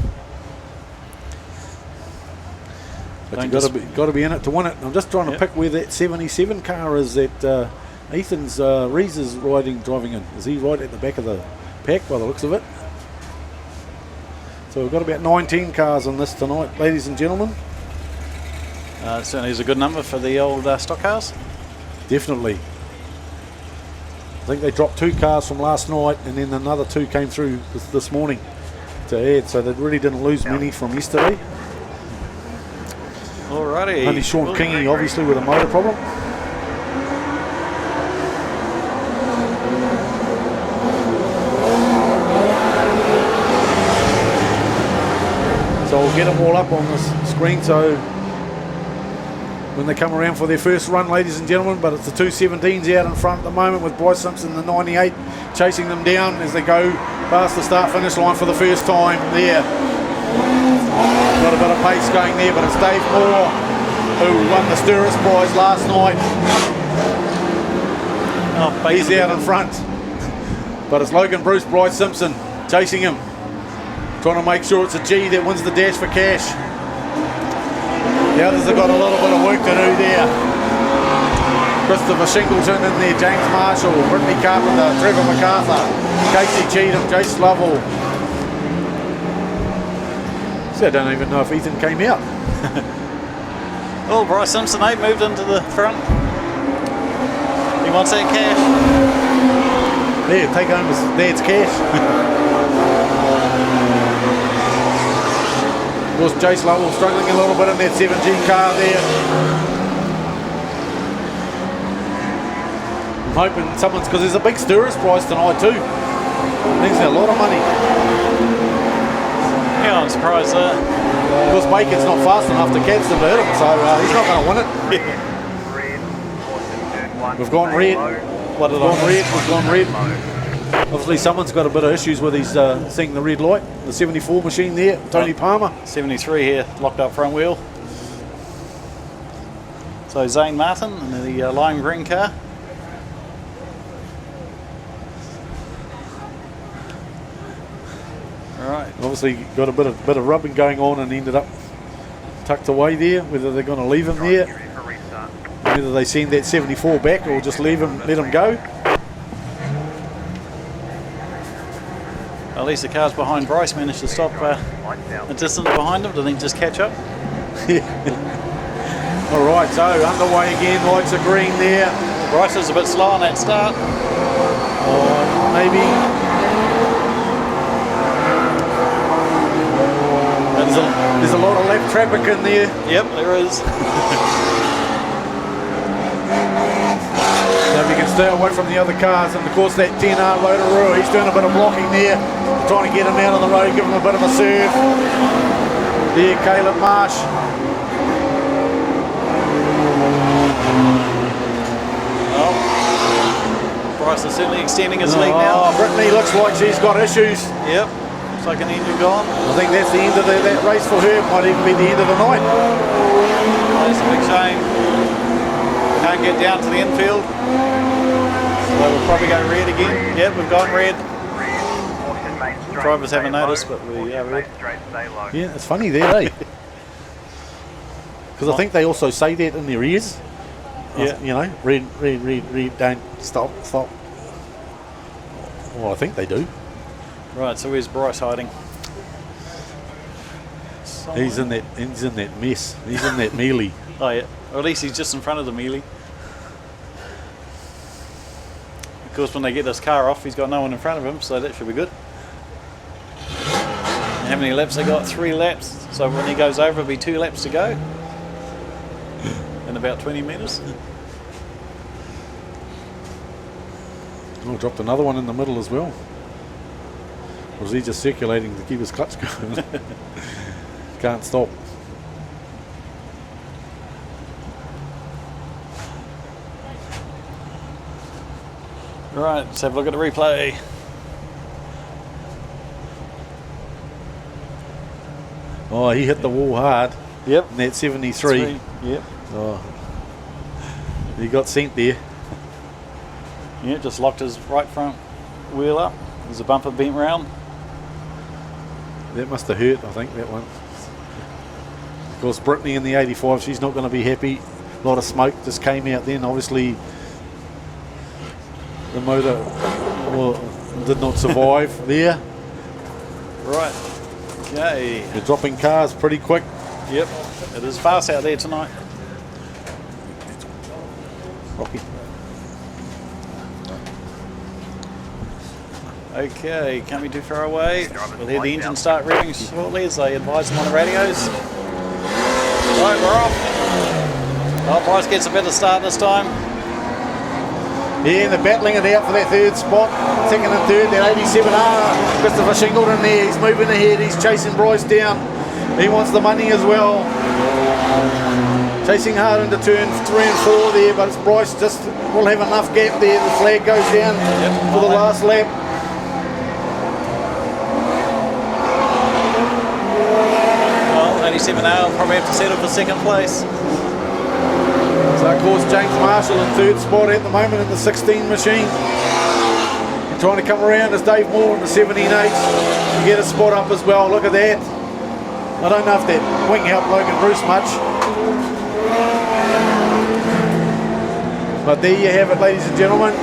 But you've got to be in it to win it. I'm just trying to pick where that 77 car is that Ethan's Rees is driving in. Is he right at the back of the pack by the looks of it? So we've got about 19 cars on this tonight, ladies and gentlemen. Certainly is a good number for the old stock cars. Definitely. I think they dropped 2 cars from last night, and then another 2 came through this morning to add. So they really didn't lose many from yesterday. Alrighty. Only Sean Kingy, obviously, with a motor problem. So we'll get them all up on this screen so when they come around for their first run, ladies and gentlemen. But it's the 217s out in front at the moment with Bryce Simpson, the 98, chasing them down as they go past the start-finish line for the first time there. Got a bit of pace going there, but it's Dave Moore who won the Sturris Prize last night. Oh, he's out in front. But it's Logan Bruce, Bryce Simpson chasing him, trying to make sure it's a G that wins the dash for cash. The others have got a little bit of work to do there. Christopher Shingleton in there, James Marshall, Brittany Carpenter, Trevor MacArthur, Casey Cheatham, Jace Lovell. So I don't even know if Ethan came out. Oh, Bryce Simpson, moved into the front. He wants that cash. There, take home his dad's cash. Of course, Jace Lovell struggling a little bit in that 7G car there. I'm hoping someone's, because there's a big Sturris prize tonight too. I think there's a lot of money. Yeah, I'm surprised there. Of course, Bacon's not fast enough to catch them to hit him, so he's not going to win it. We've gone red. What did We've gone red. Obviously, someone's got a bit of issues with his seeing the red light. The 74 machine there, Tony Palmer. 73 here, locked up front wheel. So Zane Martin in the lime green car. Right. Obviously, got a bit of rubbing going on and ended up tucked away there. Whether they're going to leave him there, whether they send that 74 back or just leave him, let him go. At least the cars behind Bryce managed to stop a distance behind him. Did he just catch up? All right, so underway again, lights are green there. Bryce was a bit slow on that start. Maybe. There's a lot of left traffic in there. Yep, there is. So if you can stay away from the other cars, and of course that 10R Rotorua, he's doing a bit of blocking there, trying to get him out on the road, give him a bit of a serve. There, Caleb Marsh. Oh, Bryce is certainly extending his lead now. Oh, Brittany looks like she's got issues. Yep, looks like an engine gone. I think that's the end of that race for her. Might even be the end of the night. That's a big shame. Can't get down to the infield. So we'll probably go red again. Yep, we've gone red. Drivers haven't noticed, but we are red. Yeah, it's funny there, eh? Because I think they also say that in their ears. Yeah. You know, red, don't stop. Well, I think they do. Right, so where's Bryce hiding? He's in that mess. He's in that melee. Oh yeah, or at least he's just in front of the melee. Of course, when they get this car off, he's got no one in front of him, so that should be good. And how many laps they got? 3 laps. So when he goes over, it'll be 2 laps to go. In about 20 metres. Oh, dropped another one in the middle as well. Or was he just circulating to keep his clutch going? Can't stop. Right, let's have a look at the replay. Oh, he hit the wall hard. Yep. In that 73. Yep. Oh, he got sent there. Yeah, just locked his right front wheel up. There's a bumper bent round. That must have hurt, I think, that one. Of course, Brittany in the 85, she's not going to be happy. A lot of smoke just came out then. Obviously, the motor did not survive there. Right. Okay. They're dropping cars pretty quick. Yep. It is fast out there tonight. Rocky. Okay, can't be too far away. We'll hear the engine start revving shortly as they advise them on the radios. Right, we're off. Oh, Bryce gets a better start this time. Yeah, they're battling it out for that third spot. Second and third, that 87R. Christopher Shingleton there, he's moving ahead, he's chasing Bryce down. He wants the money as well. Chasing hard into turn 3 and 4 there, but it's Bryce just will have enough gap there. The flag goes down for the last lap. Well, 87R will probably have to settle for second place. So of course James Marshall in third spot at the moment in the 16 machine. And trying to come around is Dave Moore in the 17H to get a spot up as well. Look at that. I don't know if that wing helped Logan Bruce much. But there you have it, ladies and gentlemen.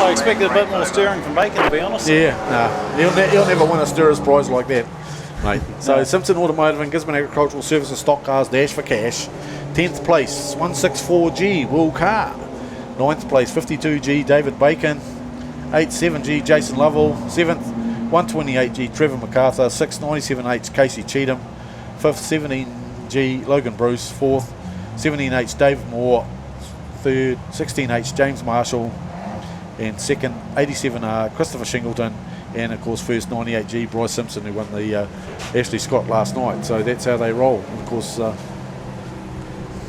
I expected a bit more steering from Bacon, to be honest. Yeah, nah, he'll never win a Stirrers prize like that, mate. So Simpson Automotive and Gisborne Agricultural Services Stock Cars Dash for Cash. 10th place, 164G Will Carr. 9th place, 52G David Bacon. 87G Jason Lovell. 7th, 128G Trevor MacArthur. 6th, 97H Casey Cheatham. 5th, 17G Logan Bruce. 4th, 17H David Moore. 3rd, 16H James Marshall. And 2nd, 87R Christopher Shingleton. And of course first 98G Bryce Simpson, who won the Ashley Scott last night. So that's how they roll. And of course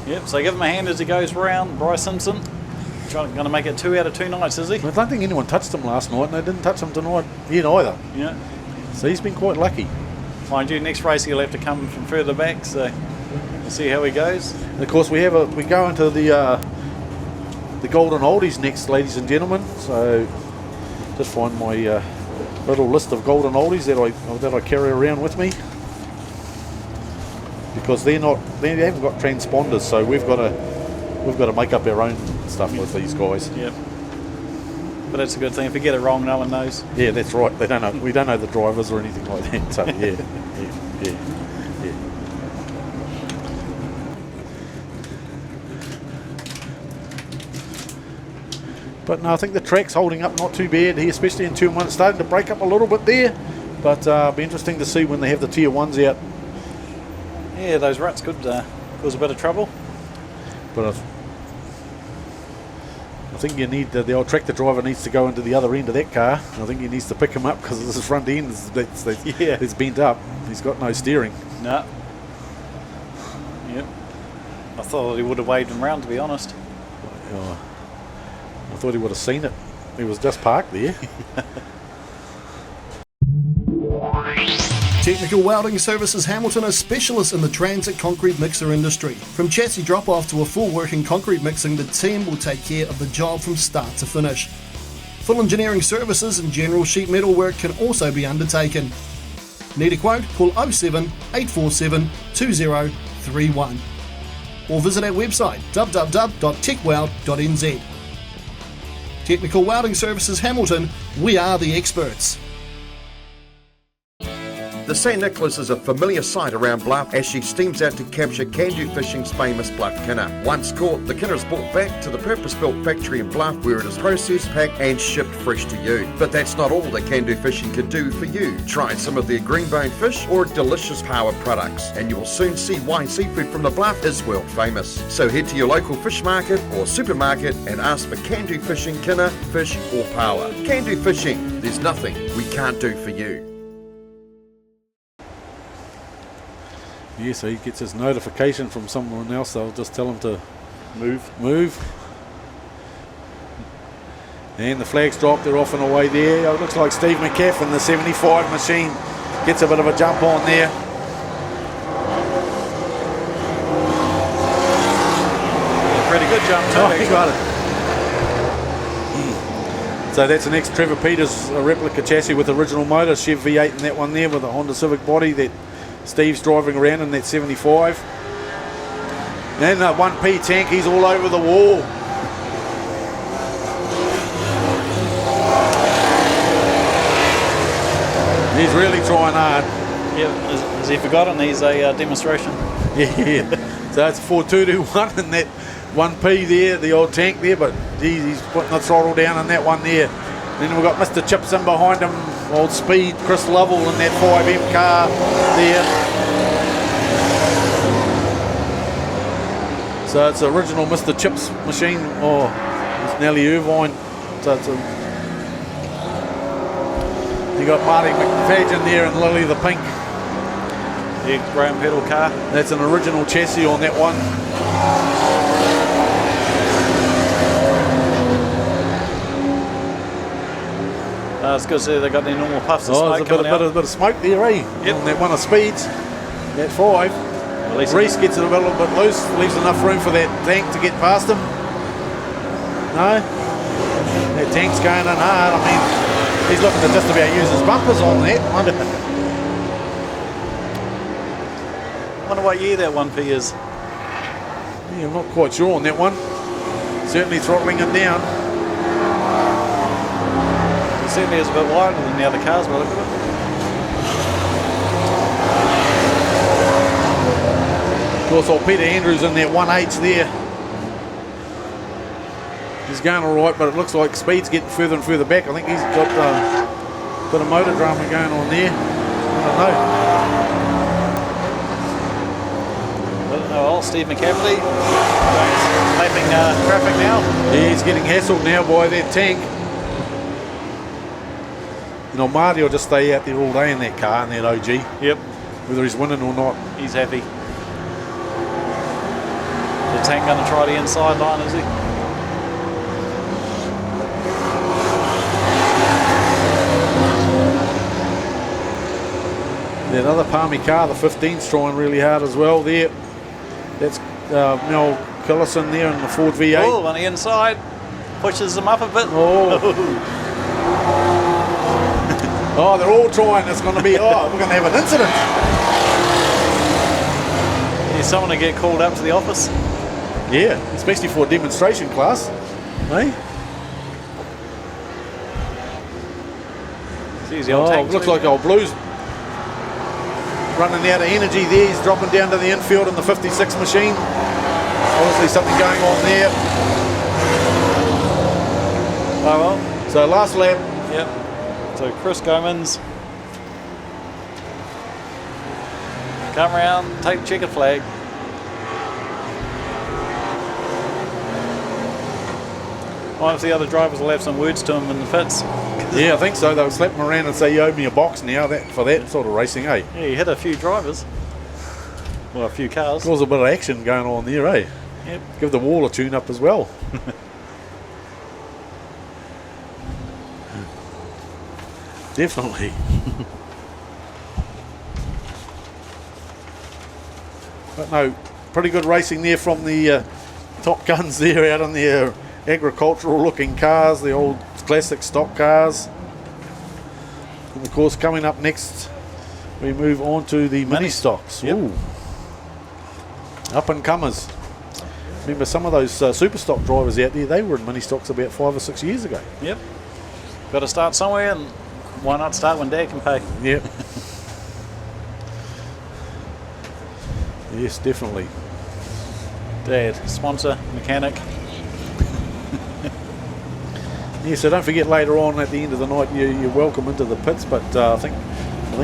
yep, so give him a hand as he goes round. Bryce Simpson going to make it 2 out of 2 nights, is he? I don't think anyone touched him last night, and they didn't touch him tonight yet either. Yeah. So he's been quite lucky. Mind you, next race he'll have to come from further back, so we'll see how he goes. And of course we go into the Golden Oldies next, ladies and gentlemen. So just find my little list of Golden Oldies that I carry around with me, because they haven't got transponders, so we've got to make up our own stuff with these guys. Yep. But that's a good thing. If we get it wrong, no one knows. Yeah, that's right. They don't know. We don't know the drivers or anything like that. So yeah. But no, I think the track's holding up not too bad here, especially in turn 1. It's starting to break up a little bit there, but it'll be interesting to see when they have the tier 1s out. Yeah, those ruts could cause a bit of trouble. But I think you need the old tractor driver needs to go into the other end of that car. I think he needs to pick him up because his front end is bent up. He's got no steering. No. Yep. I thought he would have waved him round, to be honest. I thought he would have seen it. He was just parked there. Technical Welding Services Hamilton are specialists in the transit concrete mixer industry. From chassis drop-off to a full working concrete mixing, the team will take care of the job from start to finish. Full engineering services and general sheet metal work can also be undertaken. Need a quote? Call 07 847 2031 or visit our website www.techweld.nz. Technical Welding Services Hamilton, we are the experts. The St. Nicholas is a familiar sight around Bluff as she steams out to capture Can-Do Fishing's famous Bluff Kinner. Once caught, the kinner is brought back to the purpose-built factory in Bluff where it is processed, packed and shipped fresh to you. But that's not all that Can-Do Fishing can do for you. Try some of their green-boned fish or delicious power products and you will soon see why seafood from the Bluff is world famous. So head to your local fish market or supermarket and ask for Can-Do Fishing Kinner, fish or power. Can-Do Fishing, there's nothing we can't do for you. Yeah, so he gets his notification from someone else. They'll just tell him to move. And the flag's dropped. They're off and away there. It looks like Steve McCaff in the 75 machine gets a bit of a jump on there. Pretty good jump too. Oh, he got it. So that's an ex-Trevor Peters replica chassis with original motor, Chev V8 in that one there with a Honda Civic body that Steve's driving around in that 75. And that 1P tank, he's all over the wall. He's really trying hard. Yeah, has he forgotten he's a demonstration? Yeah. So it's 4-2-2-1 and 1P there, the old tank there, but geez, he's putting the throttle down on that one there. Then we've got Mr. Chips in behind him, old Speed, Chris Lovell in that 5M car there. So it's the original Mr. Chips machine. Oh, it's Nellie Irvine. So it's you got Marty McFadge in there and Lily the Pink. Yeah, Graham pedal car. That's an original chassis on that one. It's good to see they got their normal puffs of Oh, smoke there's coming out. a bit of smoke there, eh? Yep. On that one of Speeds, that 5. At least Reese gets it a little bit loose, leaves enough room for that tank to get past him. No? That tank's going in hard. I mean, he's looking to just about use his bumpers on that one. Wonder what year that 1P is. Yeah, I'm not quite sure on that one. Certainly throttling it down. It certainly is a bit wider than the other cars, but look at it. Of course, old Peter Andrews in that 1H there. He's going all right, but it looks like Speed's getting further and further back. I think he's got a bit of motor drama going on there. I don't know. Well, Steve McCaffrey mapping traffic now. Yeah, he's getting hassled now by that tank. You know, Marty will just stay out there all day in that car, in that OG. Yep. Whether he's winning or not. He's happy. The tank going to try the inside line, is he? That other Palmy car, the 15's trying really hard as well there. That's Mel Killison there in the Ford V8. Oh, on the inside. Pushes them up a bit. Oh. Oh, they're all trying. It's going to be, we're going to have an incident. Is someone to get called up to the office? Yeah, especially for a demonstration class. Hey? See, the old tank looks too. like old Blue's running out of energy there. He's dropping down to the infield in the 56 machine. Obviously something going on there. Oh well. So last lap. Yep. So Chris Gomans. Come round, take the checkered flag. Wonder if the other drivers will have some words to him in the pits. Yeah, I think so. They'll slap him around and say, you owe me a box now for that sort of racing, eh? Yeah, you hit a few drivers. Well, a few cars. There's a bit of action going on there, eh? Yep. Give the wall a tune up as well. Definitely. But no, pretty good racing there from the top guns there out on the agricultural looking cars, the old classic stock cars. And of course, coming up next, we move on to the Ministocks. Yep. Ooh. Up and comers. Remember some of those Superstock drivers out there, they were in Ministocks about 5 or 6 years ago. Yep. Got to start somewhere, and why not start when Dad can pay? Yep. Yes, definitely. Dad, sponsor, mechanic. Yeah, so don't forget later on at the end of the night you're welcome into the pits, but I think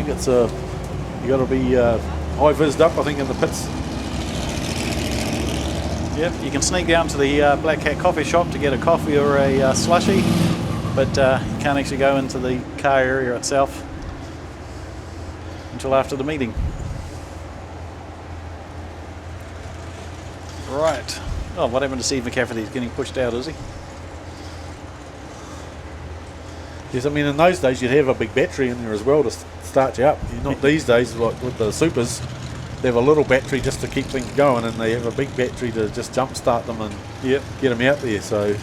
it's you got to be high vised up. I think in the pits. Yep, you can sneak down to the Black Cat coffee shop to get a coffee or a slushy, but you can't actually go into the car area itself until after the meeting. Right. Oh, what happened to Steve McCaffrey? He's getting pushed out, is he? Yes, I mean in those days you'd have a big battery in there as well to start you up. Not these days, like with the Supers, they have a little battery just to keep things going, and they have a big battery to just jump start them and get them out there. So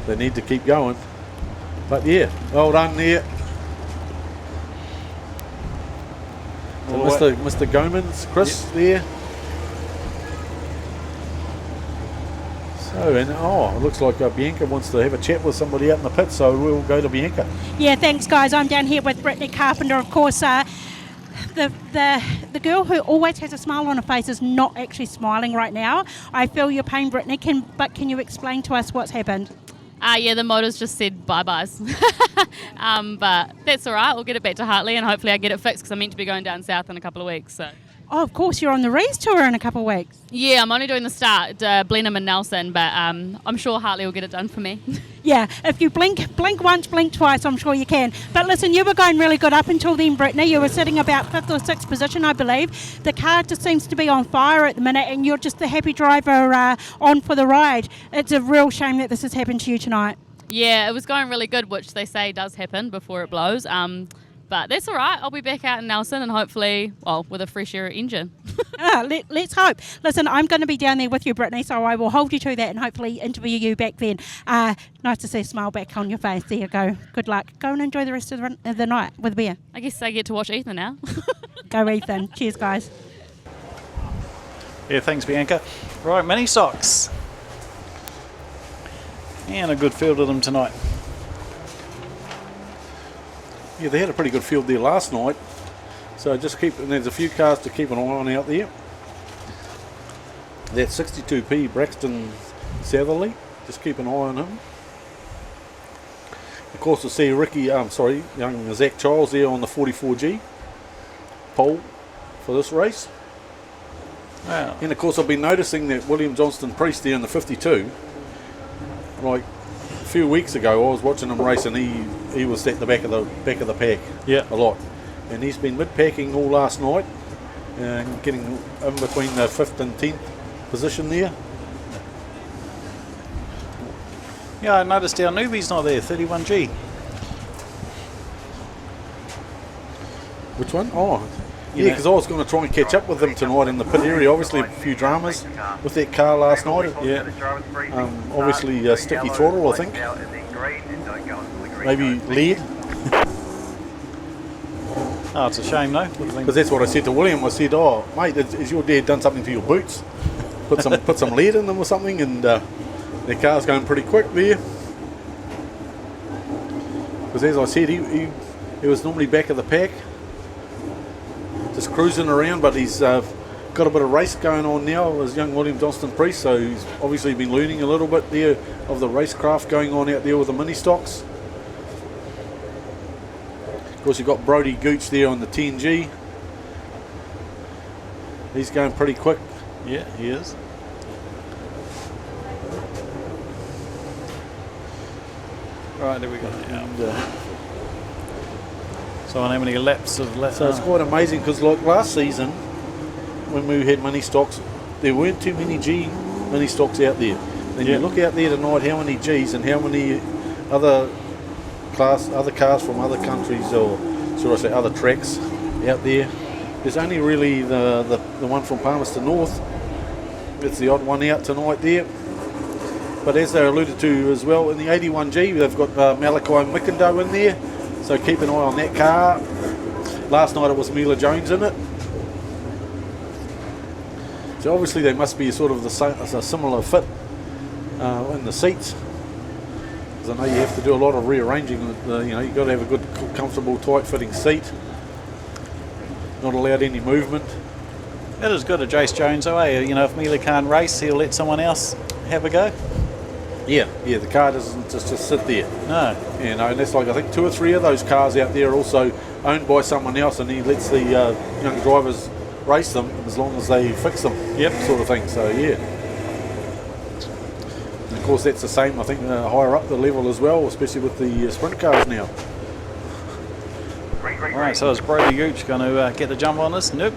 they need to keep going. But yeah, well done there. So Mr. Gomans, Chris there. So, and it looks like Bianca wants to have a chat with somebody out in the pit, so we'll go to Bianca. Yeah, thanks guys. I'm down here with Brittany Carpenter. Of course, the the girl who always has a smile on her face is not actually smiling right now. I feel your pain, Brittany, but can you explain to us what's happened? Yeah, the motors just said bye-byes. But that's all right. We'll get it back to Hartley and hopefully I get it fixed because I'm meant to be going down south in a couple of weeks. So. Oh, of course, you're on the Rees tour in a couple of weeks. Yeah, I'm only doing the start, Blenheim and Nelson, but I'm sure Hartley will get it done for me. Yeah, if you blink once, blink twice, I'm sure you can. But listen, you were going really good up until then, Brittany. You were sitting about 5th or 6th position, I believe. The car just seems to be on fire at the minute, and you're just the happy driver on for the ride. It's a real shame that this has happened to you tonight. Yeah, it was going really good, which they say does happen before it blows. But that's all right. I'll be back out in Nelson and hopefully, well, with a fresher engine. Let's hope. Listen, I'm going to be down there with you, Brittany, so I will hold you to that and hopefully interview you back then. Nice to see a smile back on your face. There you go. Good luck. Go and enjoy the rest of the night with a beer. I guess I get to watch Ethan now. Go, Ethan. Cheers, guys. Yeah, thanks, Bianca. Right, Ministocks. And a good field of them tonight. Yeah, they had a pretty good field there last night. So just there's a few cars to keep an eye on out there. That 62P Braxton Southerly, just keep an eye on him. Of course, we'll see young Zach Childs there on the 44G pole for this race. Wow. And of course, I've been noticing that William Johnston Priest there in the 52. Like a few weeks ago, I was watching him race, and he was at the back of the pack. Yeah, a lot. And he's been mid-packing all last night and getting in between the 5th and 10th position there. Yeah, I noticed our newbie's not there, 31G. Which one? Oh, yeah, because I was going to try and catch up with them tonight in the pit area. Obviously, a few dramas with that car last night. Yeah. Obviously, sticky throttle, I think. Maybe lead. Oh, it's a shame, though. Because that's what I said to William. I said, "Oh, mate, has your dad done something to your boots? Put some lead in them or something?" And their car's going pretty quick there. Because as I said, he was normally back of the pack, just cruising around. But he's got a bit of race going on now as young William Johnston Priest. So he's obviously been learning a little bit there of the racecraft going on out there with the Ministocks. Of course, you've got Brody Gooch there on the 10G. He's going pretty quick. Yeah, he is. Right, there we go. So how many laps of laps? So it's quite amazing because like last season, when we had Ministocks, there weren't too many G Ministocks out there. Then you look out there tonight, how many Gs and how many other cars from other countries, or should I say other tracks out there. There's only really the one from Palmerston North. It's the odd one out tonight there. But as they alluded to as well, in the 81G, they've got Malachi Mickindo in there. So keep an eye on that car. Last night it was Mila Jones in it. So obviously they must be sort of a similar fit in the seats. I know you have to do a lot of rearranging. You've got to have a good, comfortable, tight-fitting seat. Not allowed any movement. That is good of Jace Jones, though, eh? If Mila can't race, he'll let someone else have a go. Yeah, the car doesn't just sit there. No. And that's like, I think 2 or 3 of those cars out there are also owned by someone else, and he lets the young drivers race them as long as they fix them. Yep. Sort of thing. So, yeah. Of course, that's the same, I think, higher up the level as well, especially with the sprint cars now. Alright, so is Brody Gooch going to get the jump on this? Nope.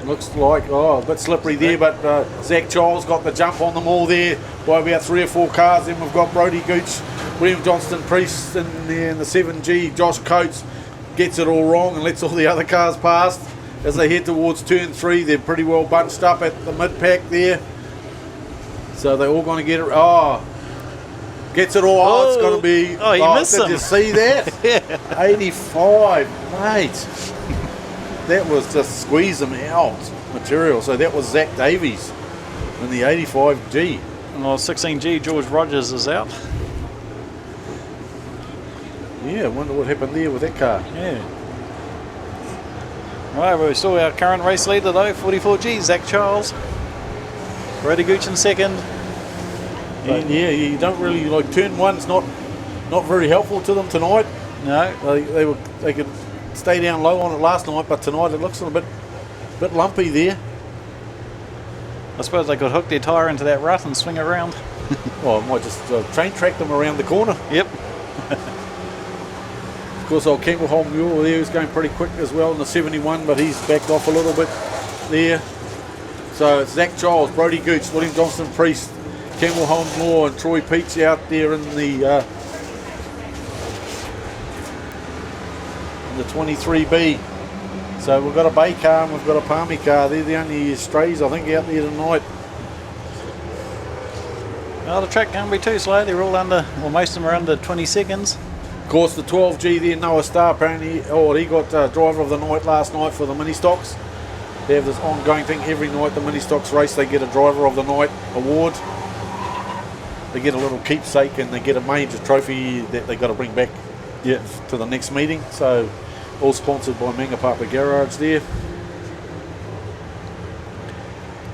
Looks like, a bit slippery there, but Zach Childs got the jump on them all there by about 3 or 4 cars. Then we've got Brody Gooch, William Johnston Priest in there in the 7G. Josh Coates gets it all wrong and lets all the other cars past. As they head towards turn 3, they're pretty well bunched up at the mid-pack there. So they're all going to get it. Gets it all. It's going to be. Oh, you missed did him. you see that? Yeah. 85, mate. That was just squeeze them out material. So that was Zach Davies in the 85G. Well, 16G, George Rogers is out. Yeah, I wonder what happened there with that car. Yeah. Right, well, we saw our current race leader though, 44G, Zach Charles. Brody Gooch in second. Yeah, you don't really like turn one's not very helpful to them tonight. No, they could stay down low on it last night, but tonight it looks a bit lumpy there. I suppose they could hook their tyre into that rut and swing it around. Well, I might just train track them around the corner. Yep. Of course, old Campbell Mule there is going pretty quick as well in the 71, but he's backed off a little bit there. So it's Zach Charles, Brody Gooch, William Johnston Priest, Campbell Law and Troy Peach out there in the 23B. So we've got a Bay car and we've got a Palmy car. They're the only strays, I think, out there tonight. Well, the track can't be too slow. They're all under, well, most of them are under 20 seconds. Of course, the 12G there, Noah Starr, apparently, he got driver of the night last night for the Ministocks. They have this ongoing thing every night, the Ministocks race, they get a driver of the night award. They get a little keepsake and they get a major trophy that they got to bring back to the next meeting. So, all sponsored by Mangapapa Garage there.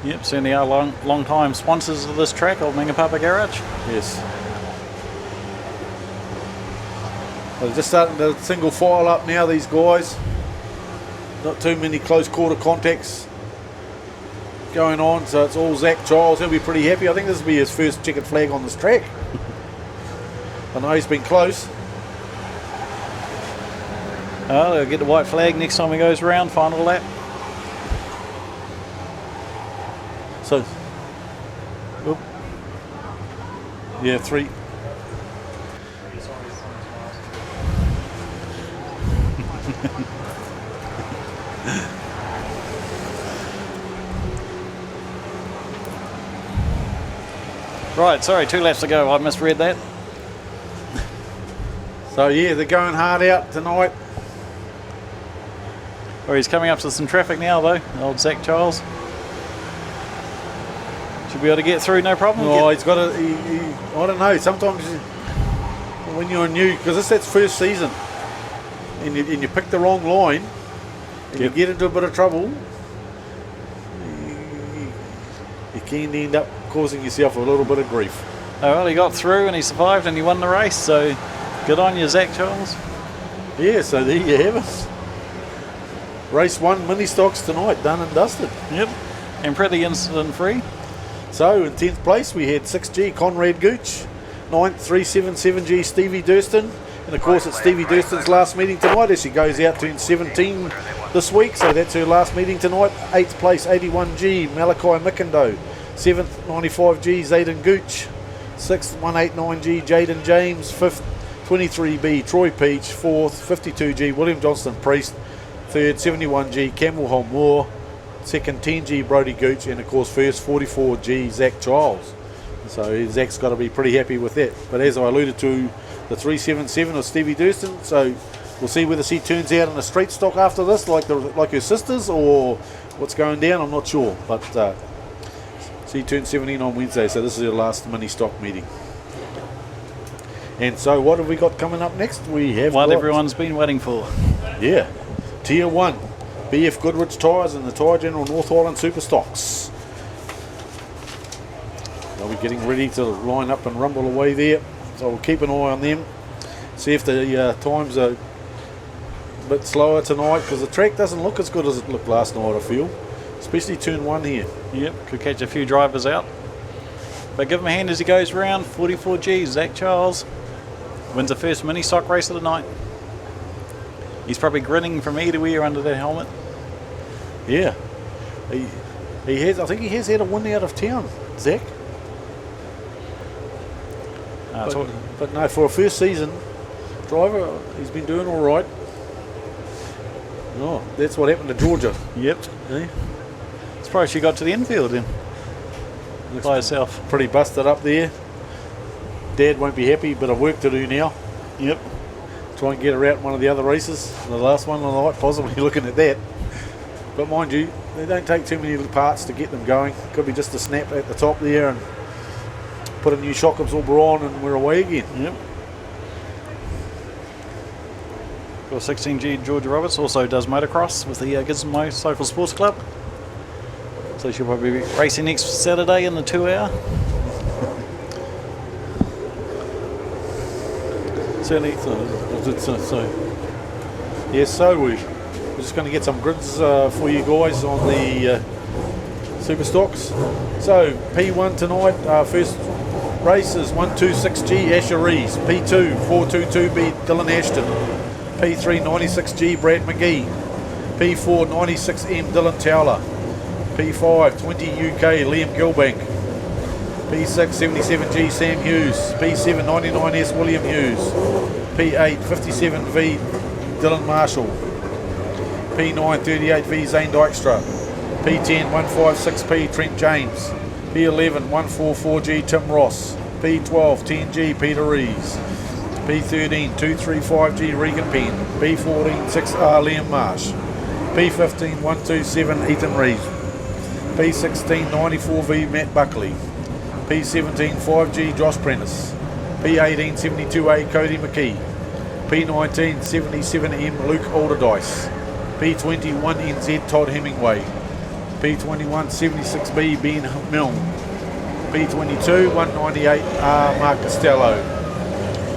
Yep, certainly are long time sponsors of this track, old Mangapapa Garage. Yes. They're just starting to single file up now, these guys. Not too many close quarter contacts going on, so it's all Zach Charles. He'll be pretty happy. I think this will be his first checkered flag on this track. I know he's been close. Oh, they'll get the white flag next time he goes around, final lap. So, yeah, 3. Right, sorry, 2 laps to go. I misread that. So yeah, they're going hard out tonight. Oh, he's coming up to some traffic now though, old Zach Charles. Should be able to get through, no problem. Oh, he's got a. I don't know. Sometimes when you're new, because that's first season, and you pick the wrong line, and you get into a bit of trouble, you can end up causing yourself a little bit of grief. Oh well, he got through and he survived and he won the race. So good on you, Zach Charles. Yeah. So there you have it. Race 1 Ministocks tonight, done and dusted. Yep. And pretty incident free. So in 10th place we had 6G Conrad Gooch, 9th 377G Stevie Durston, and of course it's Stevie Durston's last meeting tonight as she goes out to 17 this week, so that's her last meeting tonight. 8th place 81G Malachi Mickindo, 7th 95G Zayden Gooch, 6th 189G Jaden James, 5th 23B Troy Peach, 4th 52G William Johnston Priest, 3rd 71G Campbell Hall Moore, 2nd 10G Brody Gooch, and of course first 44G Zach Charles. So Zach's got to be pretty happy with that. But as I alluded to, the 377 of Stevie Durston, so we'll see whether she turns out in a straight stock after this like her sisters, or what's going down, I'm not sure. But she turned 17 on Wednesday, so this is her last mini stock meeting. And so what have we got coming up next? We have what everyone's been waiting for. Yeah, Tier 1, BF Goodrich Tyres and the Tyre General North Island Superstocks. They'll be getting ready to line up and rumble away there, so we'll keep an eye on them. See if the times are a bit slower tonight, because the track doesn't look as good as it looked last night, I feel. Especially turn 1 here. Yep, could catch a few drivers out. But give him a hand as he goes around. 44G, Zach Charles wins the first mini stock race of the night. He's probably grinning from ear to ear under that helmet. Yeah. He has. I think he has had a win out of town, Zach. But no, for a first season driver, he's been doing all right. Oh, that's what happened to Georgia. Yep. Yeah. Surprised she got to the infield then. Looks by herself. Pretty busted up there. Dad won't be happy, but I've work to do now. Yep. Try and get her out in one of the other races. The last one on the night, possibly looking at that. But mind you, they don't take too many little parts to get them going. Could be just a snap at the top there and put a new shock absorber on and we're away again. Yep. Or 16G Georgia Roberts also does motocross with the Gisborne Cycle Sports Club. So she'll probably be racing next Saturday in the 2 hour. Certainly. So we're just going to get some grids for you guys on the Superstocks. So P1 tonight, first race is 126G Asher Rees, P2 422B Dylan Ashton, P3 96G Brad McGee, P4 96M Dylan Towler, P5 20 UK Liam Gilbank, P6 77G Sam Hughes, P7 99S William Hughes, P8 57V Dylan Marshall, P9 38V Zane Dykstra, P10 156P Trent James, P11 144G Tim Ross, P12 10G Peter Rees, P13 235G Regan Penn, P14 6R Liam Marsh, P15 127 Ethan Reed, P16 94V Matt Buckley, P17 5G Josh Prentice, P18 72A Cody McKee, P19 77M Luke Alderdice, P20 1NZ Todd Hemingway, P21 76B Ben Milne, P22 198R Mark Costello,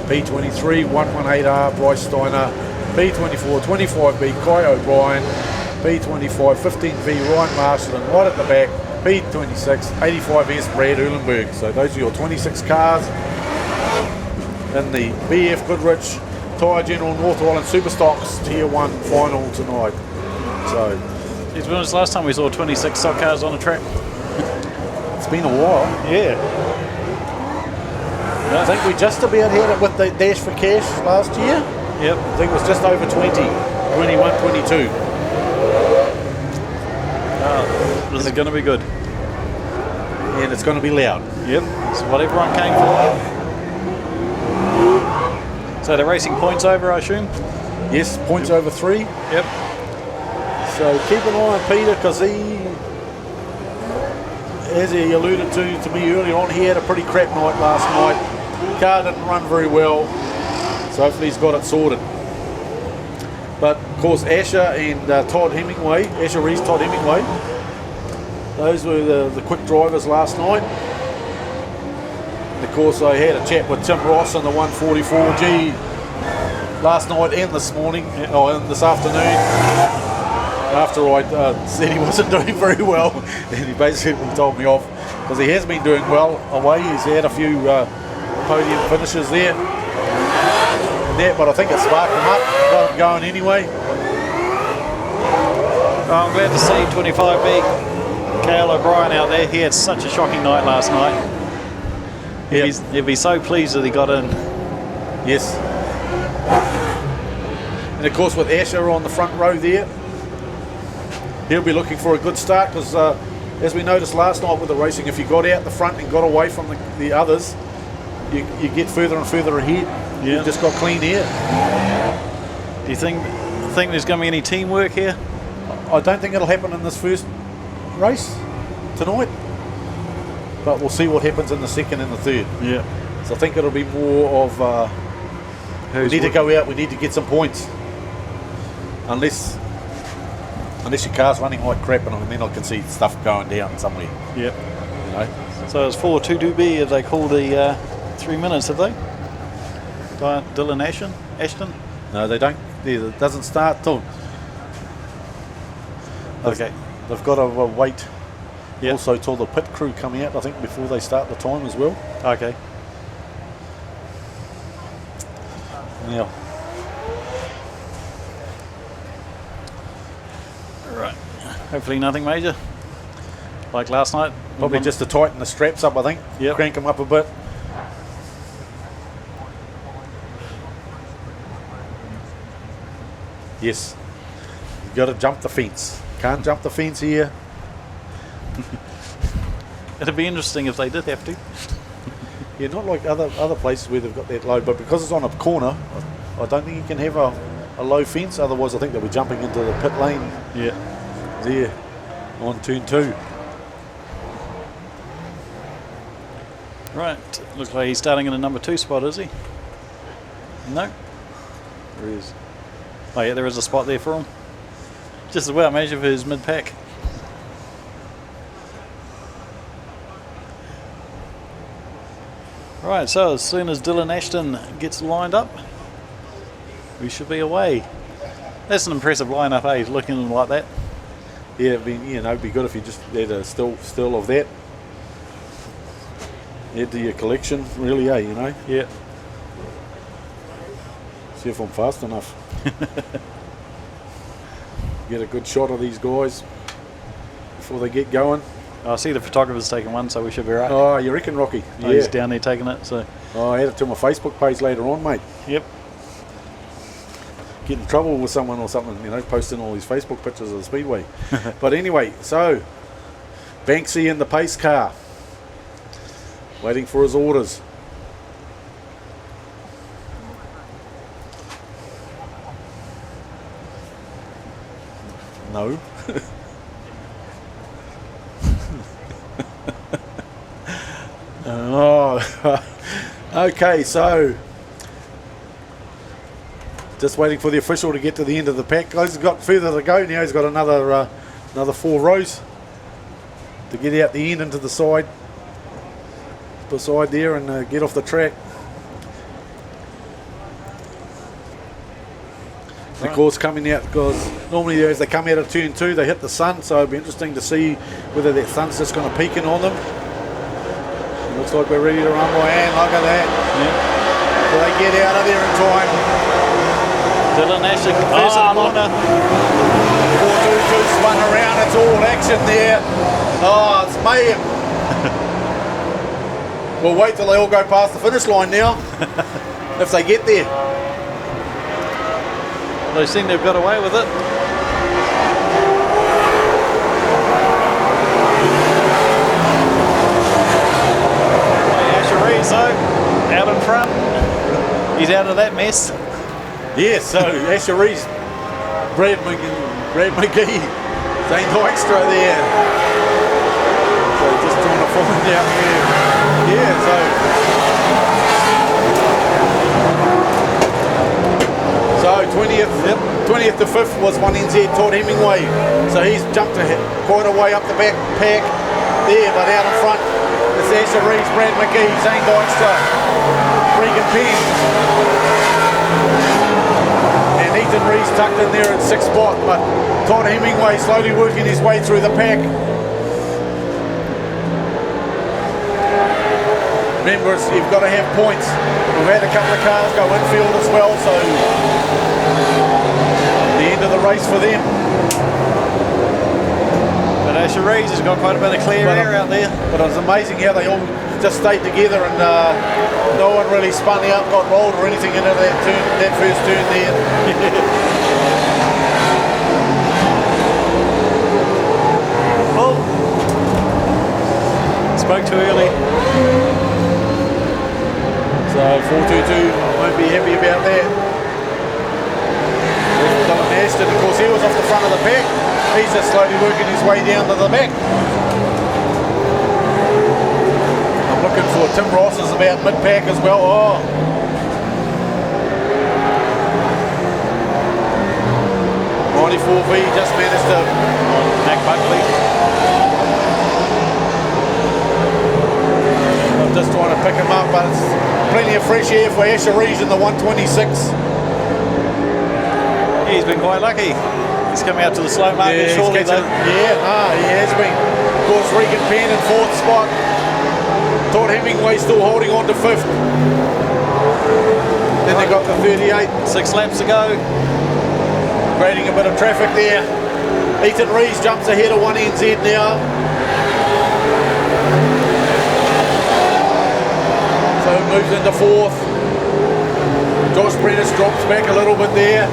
P23 118R Bryce Steiner, P24 25B Kai O'Brien, P25 15V Ryan Marshall, and right at the back P26 85S Brad Uhlenberg. So those are your 26 cars in the BF Goodrich Tyre General North Island Superstocks Tier 1 final tonight. So to be honest, last time we saw 26 stock cars on the track. It's been a while. Yeah. I think we just about had it with the Dash for Cash last year. Yep. I think it was just over 20, 21, 22. This is going to be good. And it's going to be loud. Yep. It's what everyone came for. So the racing points over, I assume? Yes, points over 3. Yep. So keep an eye on Peter, because he, as he alluded to me earlier on, he had a pretty crap night last night. Car didn't run very well, so hopefully he's got it sorted. But of course Asher and Todd Hemingway, Asher Rees, Todd Hemingway, those were the quick drivers last night. And of course I had a chat with Tim Ross on the 144G last night and this morning, and this afternoon, after I said he wasn't doing very well, and he basically told me off, because he has been doing well away. He's had a few podium finishes there, and that, but I think it sparked him up, got him going anyway. I'm glad to see 25B Cale O'Brien out there. He had such a shocking night last night. He'd be so pleased that he got in. Yes. And of course with Asher on the front row there, he'll be looking for a good start, because as we noticed last night with the racing, if you got out the front and got away from the others, you get further and further ahead. Yeah. You've just got clean air. Do you think there's going to be any teamwork here? I don't think it'll happen in this first race tonight, but we'll see what happens in the second and the third. Yeah. So I think it'll be more of we need to go out, we need to get some points. Unless your car's running like crap, and then I can see stuff going down somewhere. Yep. You know. So it's 422B. Have they called the 3 minutes? Have they? Dylan Ashton? No, they don't. It doesn't start till. Okay. They've got to wait. Yep. Also till the pit crew come out, I think, before they start the time as well. Okay. Now. Right. Hopefully nothing major. Like last night. Probably just to tighten the straps up, I think. Yep. Crank them up a bit. Yes. You've got to jump the fence. Can't jump the fence here. It'd be interesting if they did have to. Yeah, not like other places where they've got that low, but because it's on a corner, I don't think you can have a low fence. Otherwise, I think they'll be jumping into the pit lane. Yeah. There, on turn 2. Right. Looks like he's starting in a number 2 spot, is he? No. There he is. Oh yeah, there is a spot there for him. Just about measure for his mid-pack. Right, so as soon as Dylan Ashton gets lined up, we should be away. That's an impressive lineup, eh? Looking like that. Yeah, it'd be good if you just had a still of that. Add to your collection, really, Yeah. See if I'm fast enough. Get a good shot of these guys before they get going. I see the photographer's taking one, so we should be right. Oh, you reckon, Rocky? Oh, he's down there taking it. So. Oh, I add it to my Facebook page later on, mate. Yep. Get in trouble with someone or something, posting all these Facebook pictures of the Speedway. But anyway, so Banksy in the pace car, waiting for his orders. No. Oh, okay, so just waiting for the official to get to the end of the pack. Guys, he's got further to go now. He's got another 4 rows to get out the end into the side beside there and get off the track. Of course, coming out, because normally as they come out of turn 2, they hit the sun, so it'll be interesting to see whether that sun's just going to peek in on them. It looks like we're ready to run by hand. Look at that. Yeah. Will they get out of there in time? Dylan Ashton confers in the corner. 4-2-2 spun around. It's all action there. Oh, it's mayhem. We'll wait till they all go past the finish line now, if they get there. They seem to have got away with it. Asher Rees, though, out in front. He's out of that mess. Yeah, so Asher Rees, Brad McGee, Zane Dykstra there. So just trying to find out there. Yeah, so 20th to 5th was 1NZ Todd Hemingway. So he's jumped quite a way up the back pack there, but out in front it's Asher Rees, Brad McGee, Zane Dykstra, Regan Penn. And Ethan Rees tucked in there at 6th spot, but Todd Hemingway slowly working his way through the pack. Remember, you've got to have points. We've had a couple of cars go infield as well, so the end of the race for them. But Asher Rees has got quite a bit of clear air out there. But it was amazing how they all just stayed together and no one really spun out, got rolled or anything into that first turn there. Oh, spoke too early. So 4-2-2 won't be happy about that. Dylan Ashton, of course, he was off the front of the pack. He's just slowly working his way down to the back. I'm looking for Tim Ross is about mid-pack as well. Oh. V just managed to Mac Buckley. I'm just trying to pick him up, but it's plenty of fresh air for Asher Rees in the 126. Yeah, he's been quite lucky. He's coming out to the slow market shortly though. He has been. Of course, Regan Penn in 4th spot. Todd Hemingway still holding on to 5th. Then they got the 38. 6 laps to go. Creating a bit of traffic there. Ethan Rees jumps ahead of 1NZ now. So it moves into 4th. Josh Prentice drops back a little bit there.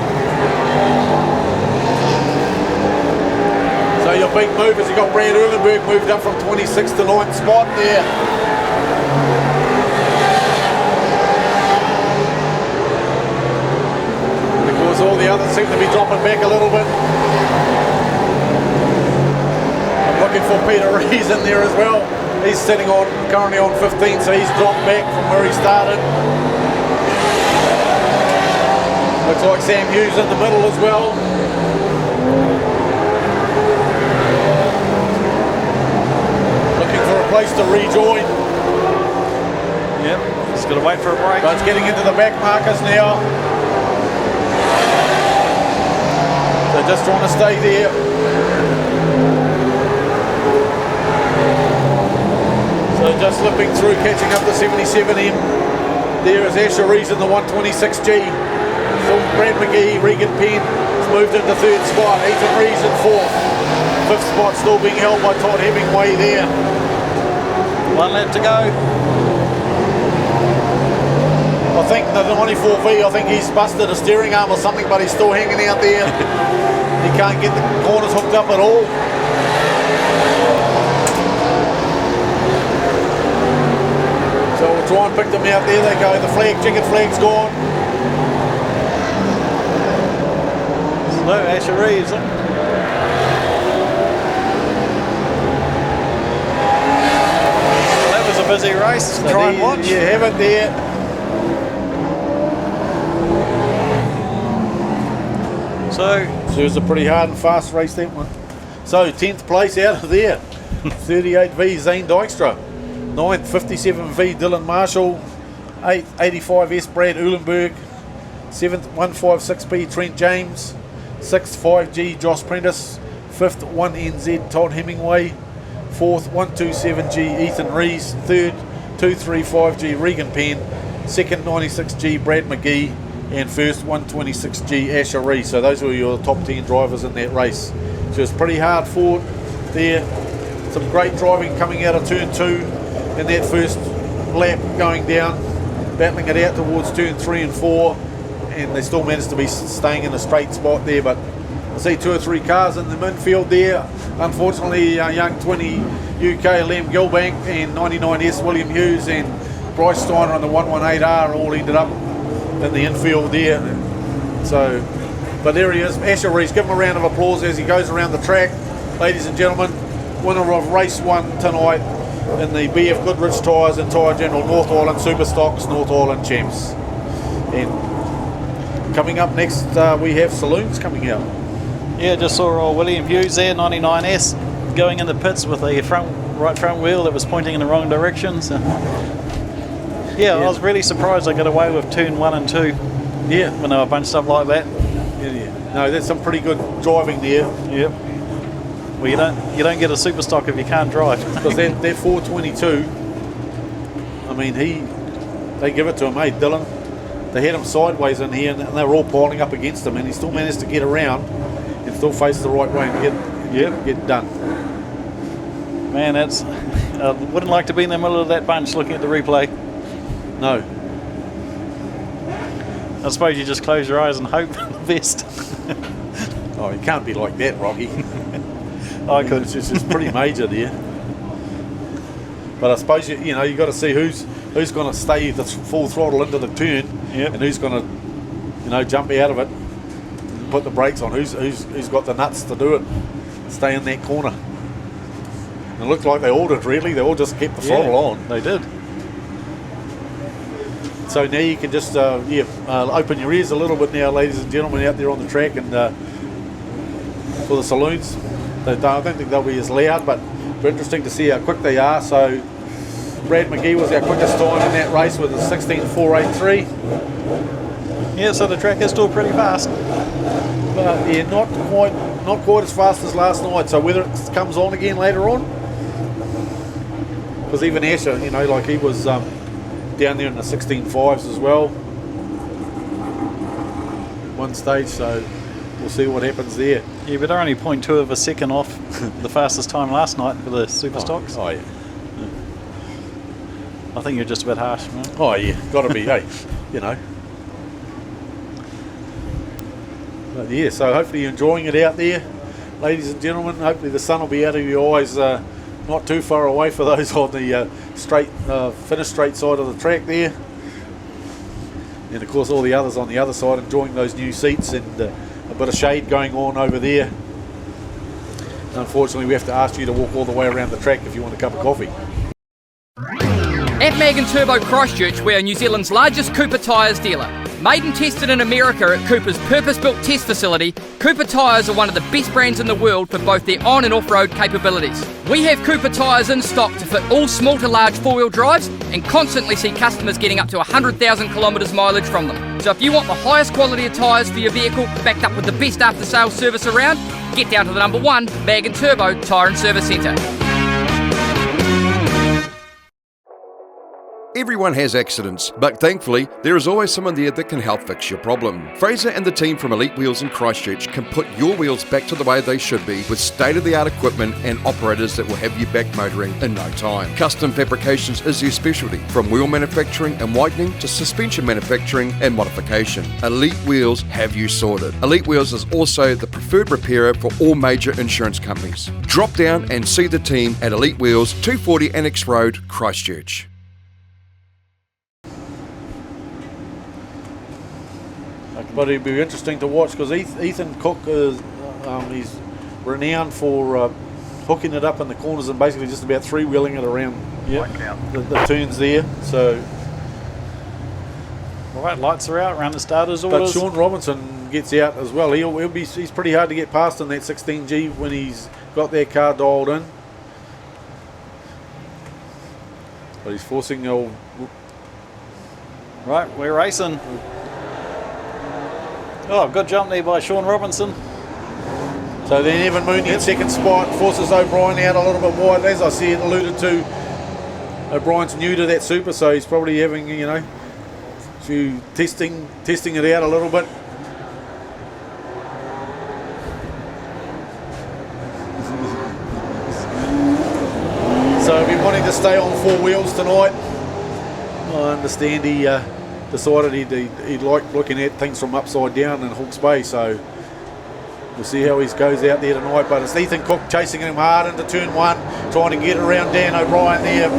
So your big movers, you got Brad Erlenberg moved up from 26th to 9th spot there. Because all the others seem to be dropping back a little bit. I'm looking for Peter Rees in there as well. He's sitting on currently on 15, so he's dropped back from where he started. Looks like Sam Hughes in the middle as well. Looking for a place to rejoin. Yep, he's got to wait for a break. But it's getting into the back markers now. So just trying to stay there. So just slipping through, catching up to 77M. There is Asher Rees in the 126G. Brad McGee, Regan Penn has moved into third spot. Ethan Rees in fourth. Fifth spot still being held by Todd Hemingway there. 1 lap to go. I think the 94V, I think he's busted a steering arm or something, but he's still hanging out there. He can't get the corners hooked up at all. So we'll try and pick them out. There they go. The flag, checkered flag's gone. Slow Asher Reeves. That was a busy race. So Try and watch. You have it there. So it was a pretty hard and fast race, that one. So 10th place out of there. 38V Zane Dykstra. 9th 57V Dylan Marshall. 8th 85S Brad Uhlenberg. 7th 156B Trent James. 6th 5G Josh Prentice. 5th 1NZ Todd Hemingway. 4th 127G Ethan Rees. 3rd 235G Regan Penn. 2nd 96G Brad McGee. And first 126G Asher Rees. So those were your top 10 drivers in that race. So it's pretty hard fought there. Some great driving coming out of turn 2 in that first lap, going down, battling it out towards turn 3 and 4, and they still managed to be staying in a straight spot there. But I see 2 or 3 cars in the midfield there. Unfortunately, young 20 UK Liam Gilbank and 99S William Hughes and Bryce Steiner on the 118R all ended up in the infield there. So, but there he is, Asher Rees. Give him a round of applause as he goes around the track. Ladies and gentlemen, winner of race 1 tonight in the BF Goodrich Tyres and Tyre General North Island Superstocks North Island Champs. And coming up next, we have Saloons coming out. yeah, just saw old William Hughes there, 99S, going in the pits with a right front wheel that was pointing in the wrong direction. So yeah, I was really surprised I got away with turn 1 and 2. Yeah, when they were bunched up like that. Yeah. No, that's some pretty good driving there. Yep. Well, you don't get a Superstock if you can't drive. Because that 422, I mean, they give it to him, hey, Dylan. They had him sideways in here, and they were all piling up against him, and he still managed to get around and still face the right way and get done. Man, that's I wouldn't like to be in the middle of that bunch looking at the replay. No. I suppose you just close your eyes and hope for the best. Oh, you can't be like that, Rocky. I could. It's pretty major there. But I suppose you got to see who's going to stay the full throttle into the turn, and who's going to jump out of it, and put the brakes on. Who's got the nuts to do it, stay in that corner. And it looked like they all did, really. They all just kept the throttle on. They did. So now you can just open your ears a little bit now, ladies and gentlemen, out there on the track, and for the Saloons. I don't think they'll be as loud, but it's interesting to see how quick they are. So Brad McGee was our quickest time in that race with a 16.483. Yeah, so the track is still pretty fast. But yeah, not quite as fast as last night. So whether it comes on again later on, because even Asher, he was down there in the 16.5s as well, one stage. So we'll see what happens there. Yeah, but they're only 0.2 of a second off the fastest time last night for the Superstocks. Oh yeah. I think you're just a bit harsh, man. Oh yeah, got to be. Hey, But yeah, so hopefully you're enjoying it out there, ladies and gentlemen. Hopefully the sun will be out of your eyes, not too far away for those on the finish straight side of the track there. And of course all the others on the other side enjoying those new seats and a bit of shade going on over there. And unfortunately we have to ask you to walk all the way around the track if you want a cup of coffee. At Mag & Turbo Christchurch, we are New Zealand's largest Cooper tyres dealer. Made and tested in America at Cooper's purpose-built test facility, Cooper tyres are one of the best brands in the world for both their on and off-road capabilities. We have Cooper tyres in stock to fit all small to large four-wheel drives and constantly see customers getting up to 100,000 kilometres mileage from them. So if you want the highest quality of tyres for your vehicle, backed up with the best after-sales service around, get down to the number 1 Mag & Turbo Tyre and Service Centre. Everyone has accidents, but thankfully, there is always someone there that can help fix your problem. Fraser and the team from Elite Wheels in Christchurch can put your wheels back to the way they should be with state-of-the-art equipment and operators that will have you back motoring in no time. Custom fabrications is their specialty, from wheel manufacturing and whitening to suspension manufacturing and modification. Elite Wheels have you sorted. Elite Wheels is also the preferred repairer for all major insurance companies. Drop down and see the team at Elite Wheels, 240 Annex Road, Christchurch. But it'd be interesting to watch because Ethan Cook is he's renowned for hooking it up in the corners and basically just about three-wheeling it around the turns there. So, all right, lights are out around the starters orders. But Sean Robinson gets out as well. He's pretty hard to get past in that 16G when he's got their car dialed in. But he's forcing the old. Right, we're racing. Oh, good jump there by Sean Robinson. So then Evan Mooney in second spot, forces O'Brien out a little bit wide. As I said, alluded to, O'Brien's new to that Super, so he's probably having, few testing it out a little bit. So he'll be wanting to stay on four wheels tonight. I understand he decided he'd like looking at things from upside down in Hawke's Bay, so we'll see how he goes out there tonight. But it's Ethan Cook chasing him hard into turn one, trying to get around Dan O'Brien there.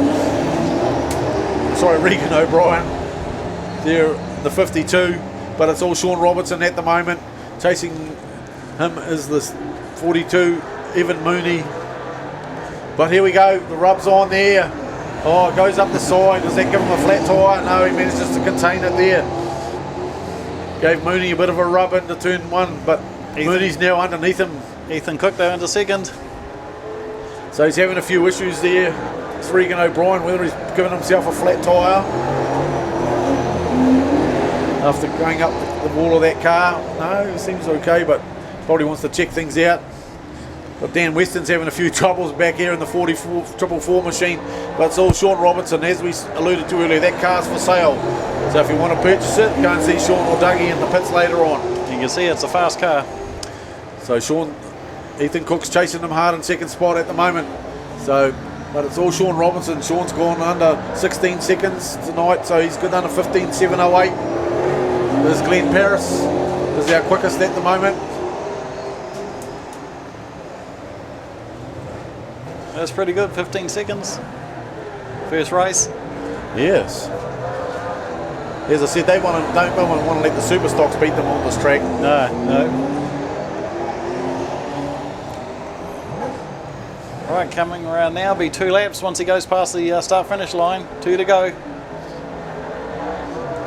Sorry, Regan O'Brien there, the 52, but it's all Sean Robertson at the moment. Chasing him is this 42, Evan Mooney. But here we go, the rub's on there. Oh, it goes up the side. Does that give him a flat tyre? No, he manages to contain it there. Gave Mooney a bit of a rub into turn one, but Mooney's now underneath him. Ethan Cook there into second. So he's having a few issues there. It's Regan O'Brien, whether he's given himself a flat tyre after going up the wall of that car. No, he seems okay, but probably wants to check things out. But Dan Weston's having a few troubles back here in the 444 machine, but it's all Sean Robertson. As we alluded to earlier, that car's for sale. So if you want to purchase it, go and see Sean or Dougie in the pits later on. You can see it's a fast car. So Ethan Cook's chasing him hard in second spot at the moment. So, but it's all Sean Robinson. Sean's gone under 16 seconds tonight, so he's good under 15.708. There's Glenn Paris, is our quickest at the moment. That's pretty good, 15 seconds. First race. Yes. As I said, don't want to let the Superstocks beat them on this track. No. Right, coming around now, be 2 laps once he goes past the start-finish line. 2 to go.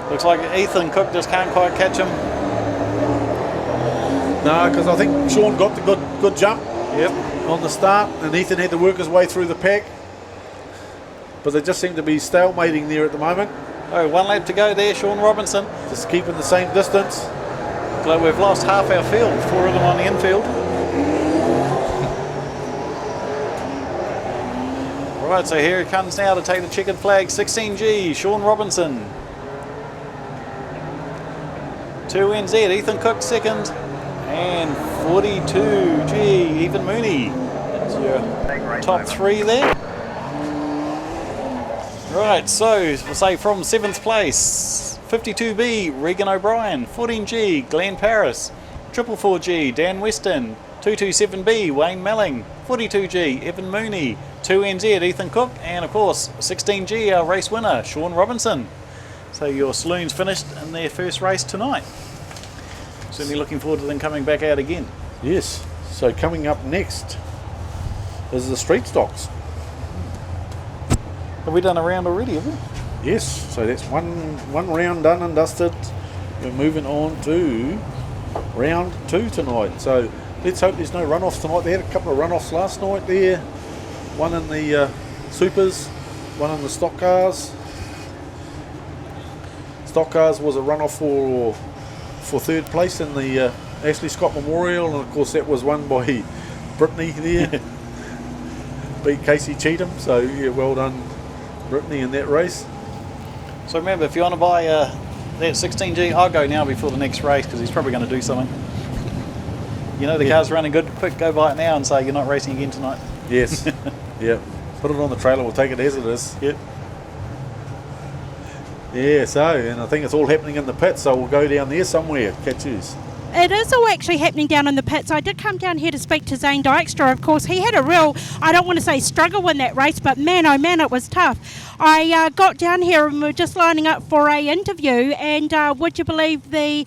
Looks like Ethan Cook just can't quite catch him. No, because I think Sean got the good jump. Yep. On the start, and Ethan had to work his way through the pack, but they just seem to be stalemating there at the moment. Oh, 1 lap to go there, Sean Robinson. Just keeping the same distance. Looks like we've lost half our field, 4 of them on the infield. Right, so here he comes now to take the checkered flag, 16G, Sean Robinson. 2NZ, Ethan Cook second. And 42G, Evan Mooney. That's your top 3 there. Right, so we'll say from 7th place, 52B, Regan O'Brien. 14G, Glenn Paris. 444G, Dan Weston. 227B, Wayne Melling. 42G, Evan Mooney. 2NZ, Ethan Cook. And of course, 16G, our race winner, Sean Robinson. So your Saloon's finished in their first race tonight. Certainly looking forward to them coming back out again. Yes. So coming up next is the street stocks. Have we done a round already, have we? Yes, so that's one round done and dusted. We're moving on to round 2 tonight. So let's hope there's no runoffs tonight. They had a couple of runoffs last night there. One in the Supers, one in the stock cars. Stock cars was a runoff for third place in the Ashley Scott Memorial, and of course that was won by Brittany there. Beat Casey Cheatham, so yeah, well done Brittany in that race. So remember, if you want to buy that 16G, I'll go now before the next race because he's probably going to do something. You know the car's running good, quick, go buy it now and say you're not racing again tonight. Yes, yeah. Put it on the trailer, we'll take it as it is. Yep. Yeah, so, and I think it's all happening in the pit, so we'll go down there somewhere, catch yous. It is all actually happening down in the pits. I did come down here to speak to Zane Dykstra. Of course, he had a real, I don't want to say struggle in that race, but man, oh man, it was tough. I got down here and we were just lining up for a interview, and would you believe the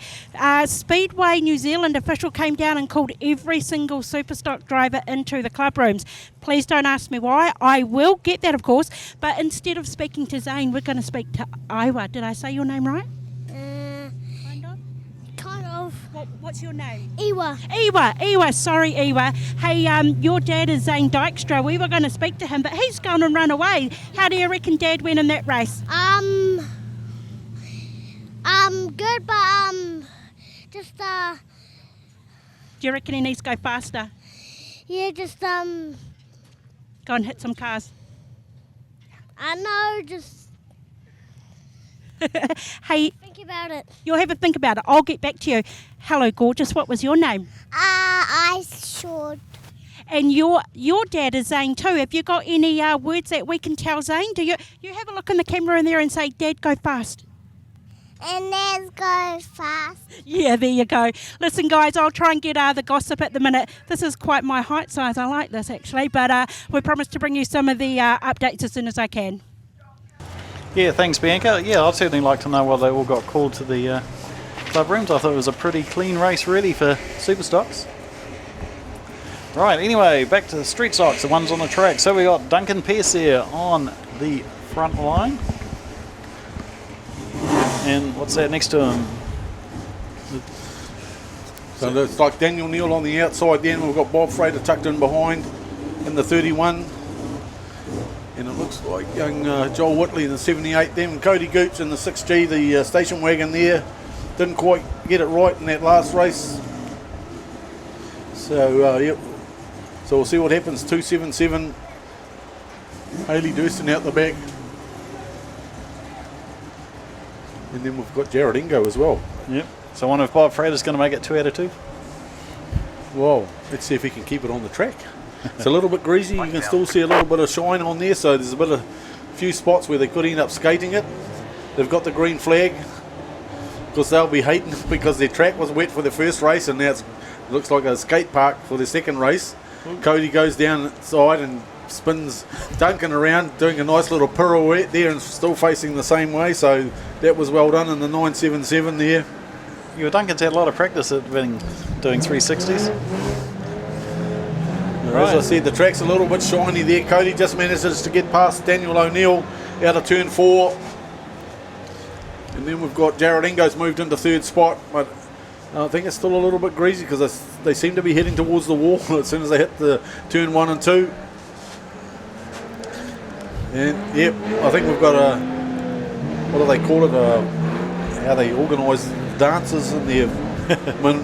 Speedway New Zealand official came down and called every single Superstock driver into the club rooms. Please don't ask me why. I will get that, of course. But instead of speaking to Zane, we're going to speak to Iwa. Did I say your name right? What's your name? Iwa. Sorry, Iwa. Hey, your dad is Zane Dykstra. We were going to speak to him, but he's gone and run away. How do you reckon Dad went in that race? Good, but just Do you reckon he needs to go faster? Yeah, just Go and hit some cars. I know, just Hey, think about it. You'll have a think about it. I'll get back to you. Hello, gorgeous. What was your name? I should. And your dad is Zane too. Have you got any words that we can tell Zane? Do you have a look in the camera in there and say, Dad, go fast? And let's go fast. Yeah, there you go. Listen, guys, I'll try and get the gossip at the minute. This is quite my height size. I like this, actually. But we promise to bring you some of the updates as soon as I can. Yeah, thanks, Bianca. Yeah, I'd certainly like to know why they all got called to the club rooms. I thought it was a pretty clean race, really, for Superstocks. Right, anyway, back to the street stocks, the ones on the track. So we got Duncan Pearce here on the front line. And what's that next to him? So it's like Daniel Neal on the outside then. We've got Bob Frater tucked in behind in the 31. And it looks like young Joel Whitley in the 78 then. Cody Gooch in the 6G, the station wagon there. Didn't quite get it right in that last race. So, yep. So we'll see what happens. 277. Haley Durston out the back. And then we've got Jared Ingo as well. Yep. So I wonder if Bob Frater's going to make it 2 out of 2. Well, let's see if he can keep it on the track. It's a little bit greasy. You can still see a little bit of shine on there, so there's a few spots where they could end up skating it. They've got the green flag because they'll be hating because their track was wet for the first race, and now it looks like a skate park for the second race. Cody goes down inside and spins Duncan around, doing a nice little pirouette there and still facing the same way, so that was well done in the 977 there. Yeah, Duncan's had a lot of practice at doing 360s. Right. As I said, the track's a little bit shiny there. Cody just manages to get past Daniel O'Neill out of turn 4. And then we've got Jared Ingo's moved into third spot, but I think it's still a little bit greasy because they seem to be heading towards the wall as soon as they hit the turn 1 and 2. And yep, I think we've got a, what do they call it, how they organise dances and their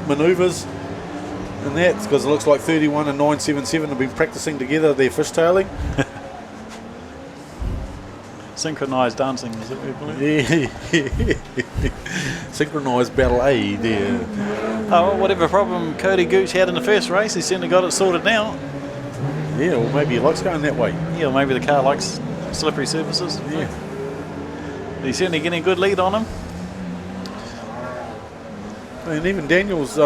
manoeuvres. And that's because it looks like 31 and 977 have been practicing together their fishtailing. Synchronised dancing, is it what you believe? Yeah. Synchronised ballet there. Oh, well, whatever problem Cody Gooch had in the first race, he's certainly got it sorted now. Yeah, well, maybe he likes going that way. Yeah, or maybe the car likes slippery surfaces. Yeah. He's certainly getting a good lead on him. And even Daniel's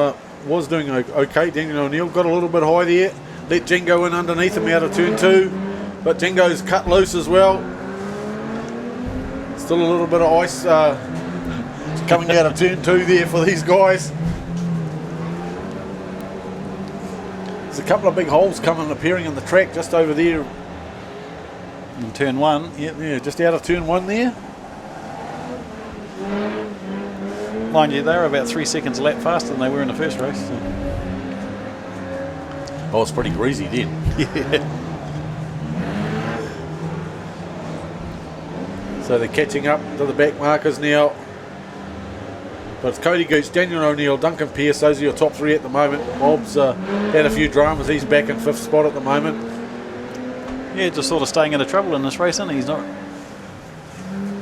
was doing okay. Daniel O'Neill got a little bit high there. Let Jengo in underneath him out of turn 2. But Jengo's cut loose as well. Still a little bit of ice coming out of turn 2 there for these guys. There's a couple of big holes appearing in the track just over there. In turn 1. Yeah, just out of turn 1 there. Mind you, they were about 3 seconds a lap faster than they were in the first race. So. Oh, it's pretty greasy then. Yeah. So they're catching up to the back markers now. But it's Cody Gooch, Daniel O'Neill, Duncan Pearce, those are your top three at the moment. Bob's had a few dramas, he's back in 5th spot at the moment. Yeah, just sort of staying out of trouble in this race, isn't he? He's not.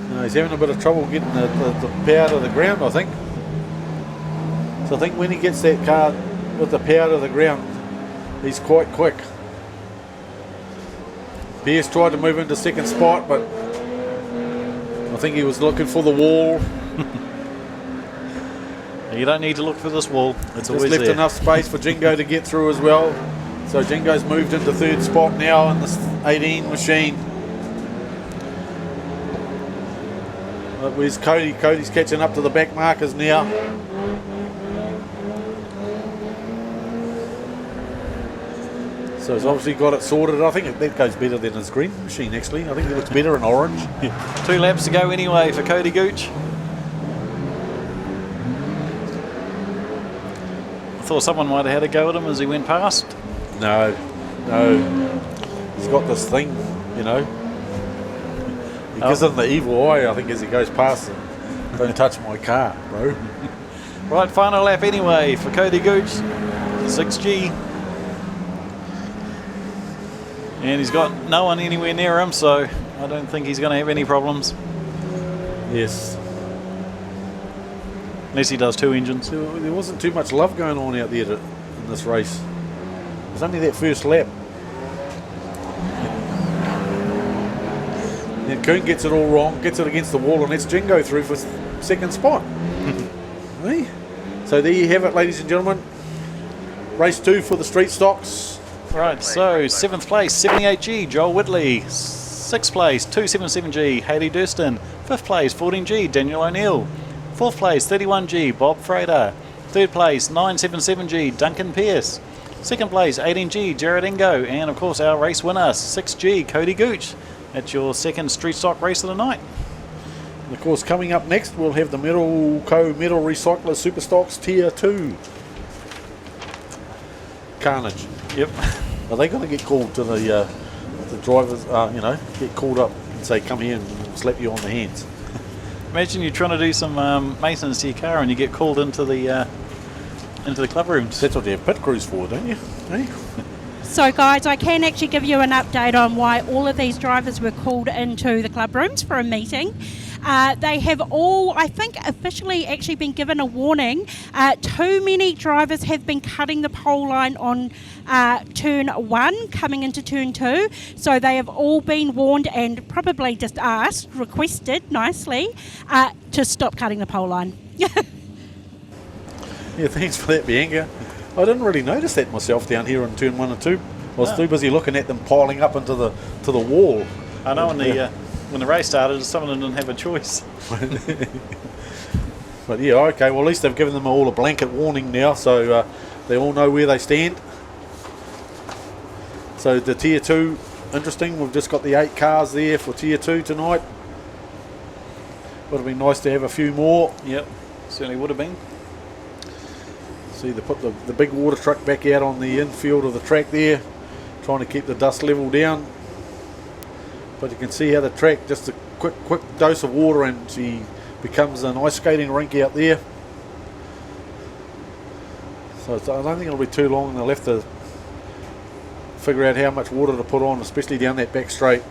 No, he's having a bit of trouble getting the power to the ground, I think. So I think when he gets that car with the power to the ground, he's quite quick. Pearce tried to move into 2nd spot, but I think he was looking for the wall. You don't need to look for this wall. It's Just always left there. enough space for Jingo to get through as well. So Jingo's moved into 3rd spot now in this 18 machine. But where's Cody? Cody's catching up to the back markers now. So he's obviously got it sorted. I think that goes better than his green machine actually. I think it looks better in orange. 2 laps to go anyway for Cody Gooch. I thought someone might have had a go at him as he went past. No. He's got this thing, you know. He gives him the evil eye, I think, as he goes past him. Don't touch my car, bro. Right, final lap anyway for Cody Gooch. 6G. And he's got no one anywhere near him, so I don't think he's going to have any problems. Yes. Unless he does 2 engines. There wasn't too much love going on out there in this race. It was only that first lap. Then Coon gets it all wrong, gets it against the wall, and lets Jingo through for 2nd spot. Hey? So there you have it, ladies and gentlemen. Race 2 for the street stocks. Right, so 7th place, 78G, Joel Whitley. 6th place, 277G, Hayley Durston. 5th place, 14G, Daniel O'Neill. 4th place, 31G, Bob Frater. 3rd place, 977G, Duncan Pearce. 2nd place, 18G, Jared Ingo. And of course our race winner, 6G, Cody Gooch. That's your 2nd street stock race of the night. And of course, coming up next, we'll have the Metal Recycler Superstocks Tier 2. Carnage. Yep. Are they going to get called to the drivers, get called up and say, come here and slap you on the hands? Imagine you're trying to do some maintenance to your car and you get called into the club rooms. That's what you have pit crews for, don't you? Hey? So guys, I can actually give you an update on why all of these drivers were called into the club rooms for a meeting. They have all, I think, officially actually been given a warning. Too many drivers have been cutting the pole line on turn 1 coming into turn 2. So they have all been warned and probably just requested nicely, to stop cutting the pole line. Yeah, thanks for that, Bianca. I didn't really notice that myself down here on turn 1 and 2. I was too busy looking at them piling up into the wall. I know when the race started, someone didn't have a choice. But yeah, okay, well at least they've given them all a blanket warning now, so they all know where they stand. So the Tier 2, interesting, we've just got the 8 cars there for Tier 2 tonight. Would have been nice to have a few more. Yep, certainly would have been. See, they put the big water truck back out on the infield of the track there, trying to keep the dust level down. But you can see how the track, just a quick dose of water and she becomes an ice skating rink out there. So I don't think it'll be too long, they'll have to figure out how much water to put on, especially down that back straight.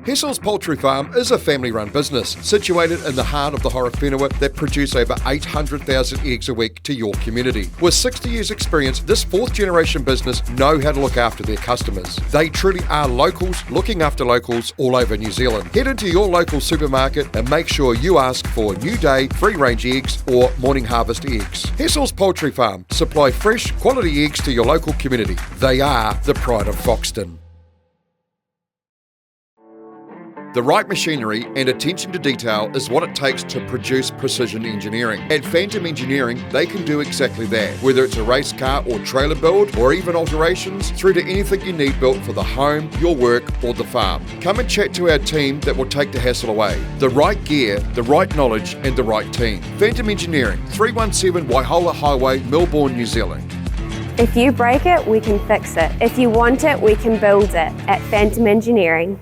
Hessel's Poultry Farm is a family-run business situated in the heart of the Horowhenua that produce over 800,000 eggs a week to your community. With 60 years experience, this 4th-generation business know how to look after their customers. They truly are locals looking after locals all over New Zealand. Head into your local supermarket and make sure you ask for New Day free-range eggs or Morning Harvest eggs. Hessel's Poultry Farm supply fresh, quality eggs to your local community. They are the pride of Foxton. The right machinery and attention to detail is what it takes to produce precision engineering. At Phantom Engineering, they can do exactly that. Whether it's a race car or trailer build, or even alterations, through to anything you need built for the home, your work, or the farm. Come and chat to our team that will take the hassle away. The right gear, the right knowledge, and the right team. Phantom Engineering, 317 Waihola Highway, Melbourne, New Zealand. If you break it, we can fix it. If you want it, we can build it at Phantom Engineering.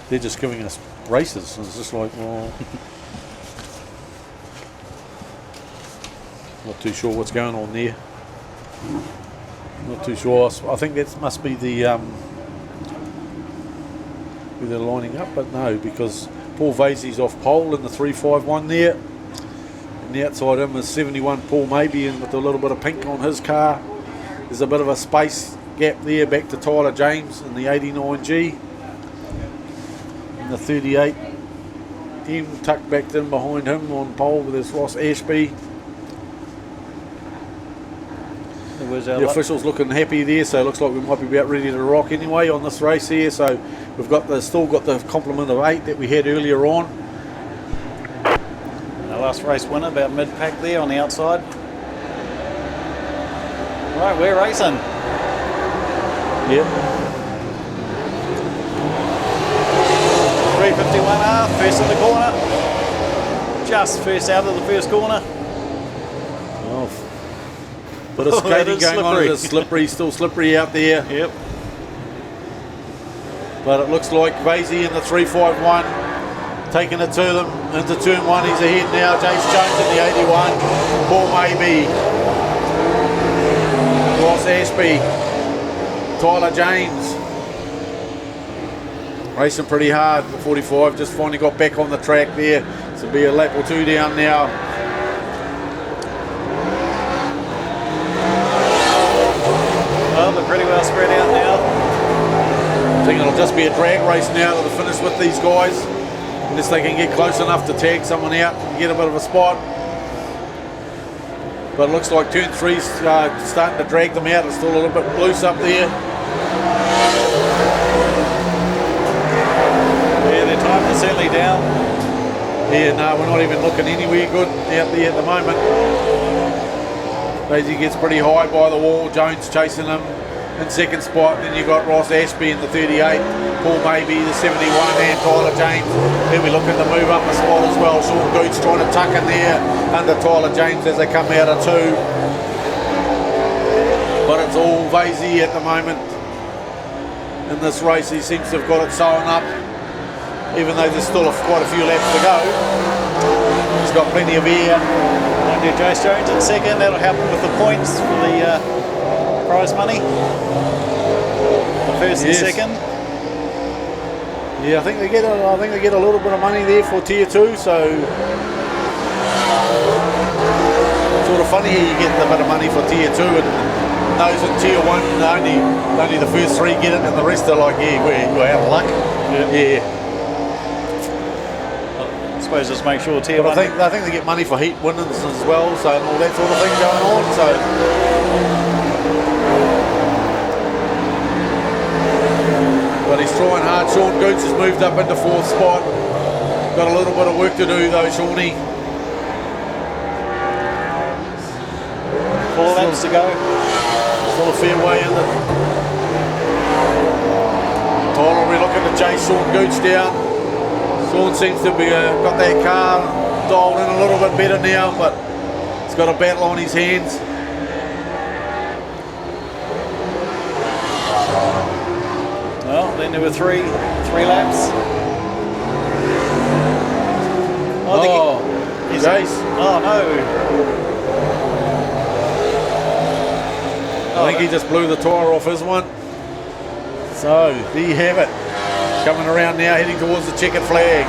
They're just giving us races. It's just like, well, not too sure what's going on there. Not too sure. I think that must be the where they're lining up, but no, because Paul Vasey's off pole in the 351 there, and the outside him is 71 Paul Maybe, and with a little bit of pink on his car. There's a bit of a space gap there back to Tyler James in the 89G. The 38, him tucked back in behind him on pole with his Ross Ashby. The officials looking happy there, so it looks like we might be about ready to rock anyway on this race here. So we've got still got the complement of 8 that we had earlier on. The last race winner about mid-pack there on the outside. Right, we're racing. Yep. 351R, first in the corner. Just first out of the first corner. Oh, bit of skating going on. It's slippery, still slippery out there. Yep. But it looks like Vasey in the 351 taking it to them into turn 1. He's ahead now. James Jones in the 81. Paul Maybe. Ross Ashby. Tyler James. Racing pretty hard. The 45 just finally got back on the track there. So be a lap or two down now. Well, they're pretty well spread out now. I think it'll just be a drag race now to the finish with these guys, unless they can get close enough to tag someone out and get a bit of a spot. But it looks like turn 3's starting to drag them out. It's still a little bit loose up there. Yeah, their time is certainly down. Yeah, no, we're not even looking anywhere good out there at the moment. Daisy gets pretty high by the wall. Jones chasing him in second spot. Then you got Ross Ashby in the 38, Paul Maybe the 71, and Tyler James. Then we're looking to move up a spot as well. Sean Gooch trying to tuck in there under Tyler James as they come out of 2. But it's all Vasey at the moment in this race. He seems to have got it sewn up, even though there's still quite a few laps to go. He's got plenty of air. And Jace Jones in second. That'll help him with the points for the prize money. The first and second. Yeah, I think they get a little bit of money there for tier 2. So sort of funny you get a bit of money for tier 2, and those in tier 1 only the first 3 get it, and the rest are like, yeah, we're out of luck. Yeah. I suppose just make sure tier 1. I think they get money for heat winners as well, so and all that sort of thing going on. So. But he's trying hard. Sean Gooch has moved up into 4th spot. Got a little bit of work to do though, Shawnee. 4 laps to go. Still a fair way in it. Tyler, we're looking to chase Sean Gooch down. Sean seems to be got that car dialed in a little bit better now, but he's got a battle on his hands. Well, then there were three laps. Jace. Oh no. I think he just blew the tyre off his one. So, there you have it. Coming around now, heading towards the checkered flag.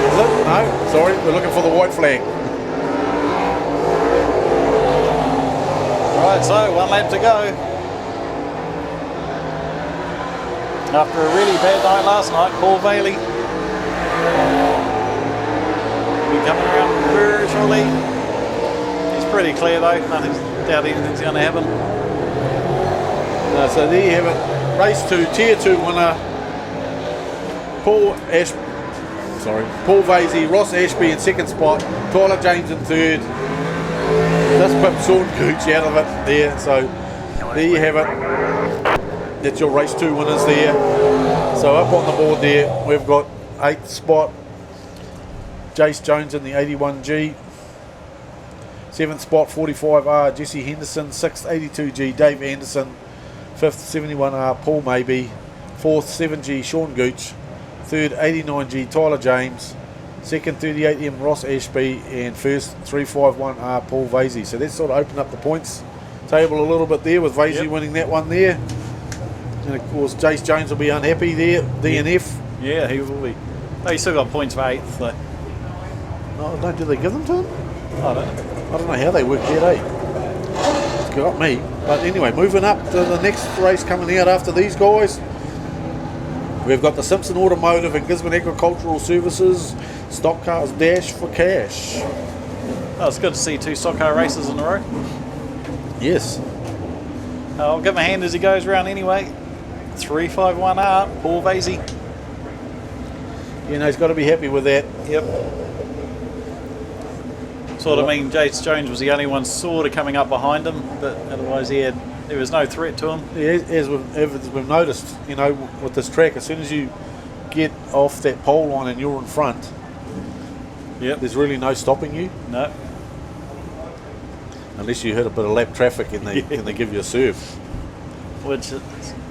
Is it? No, sorry, we're looking for the white flag. Right, so 1 lap to go. After a really bad night last night, Paul Bailey will be coming around very shortly. pretty clear though. Nothing, doubt anything's going to happen. So there you have it. Race 2, Tier 2 winner. Paul Vasey, Ross Ashby in second spot, Tyler James in third. Just pipped Sean Gooch out of it there. So there you have it. That's your race 2 winners there. So up on the board there, we've got 8th spot, Jace Jones in the 81G. 7th spot, 45R, Jesse Henderson. 6th, 82G, Dave Anderson. 5th, 71R, Paul Maybe. 4th, 7G, Sean Gooch. 3rd, 89G, Tyler James. 2nd, 38M, Ross Ashby. And 1st, 351R, Paul Vasey. So that's sort of opened up the points table a little bit there with Vasey winning that one there. And of course, Jace Jones will be unhappy there, DNF. Yeah, he will be. Oh, he's still got points for 8th though. No, do they give them to him? I don't know how they work that, eh? It's got me. But anyway, moving up to the next race coming out after these guys. We've got the Simpson Automotive and Gisborne Agricultural Services Stock Cars Dash for Cash. Oh, it's good to see 2 stock car races in a row. Yes. I'll give him a hand as he goes around anyway. 351R, Paul Vasey. You know, he's got to be happy with that. Yep. Sort of mean Jace Jones was the only one sort of coming up behind him, but otherwise there was no threat to him. Yeah, as we've noticed, you know, with this track, as soon as you get off that pole line and you're in front, there's really no stopping you. No. Unless you hit a bit of lap traffic and they give you a serve. Which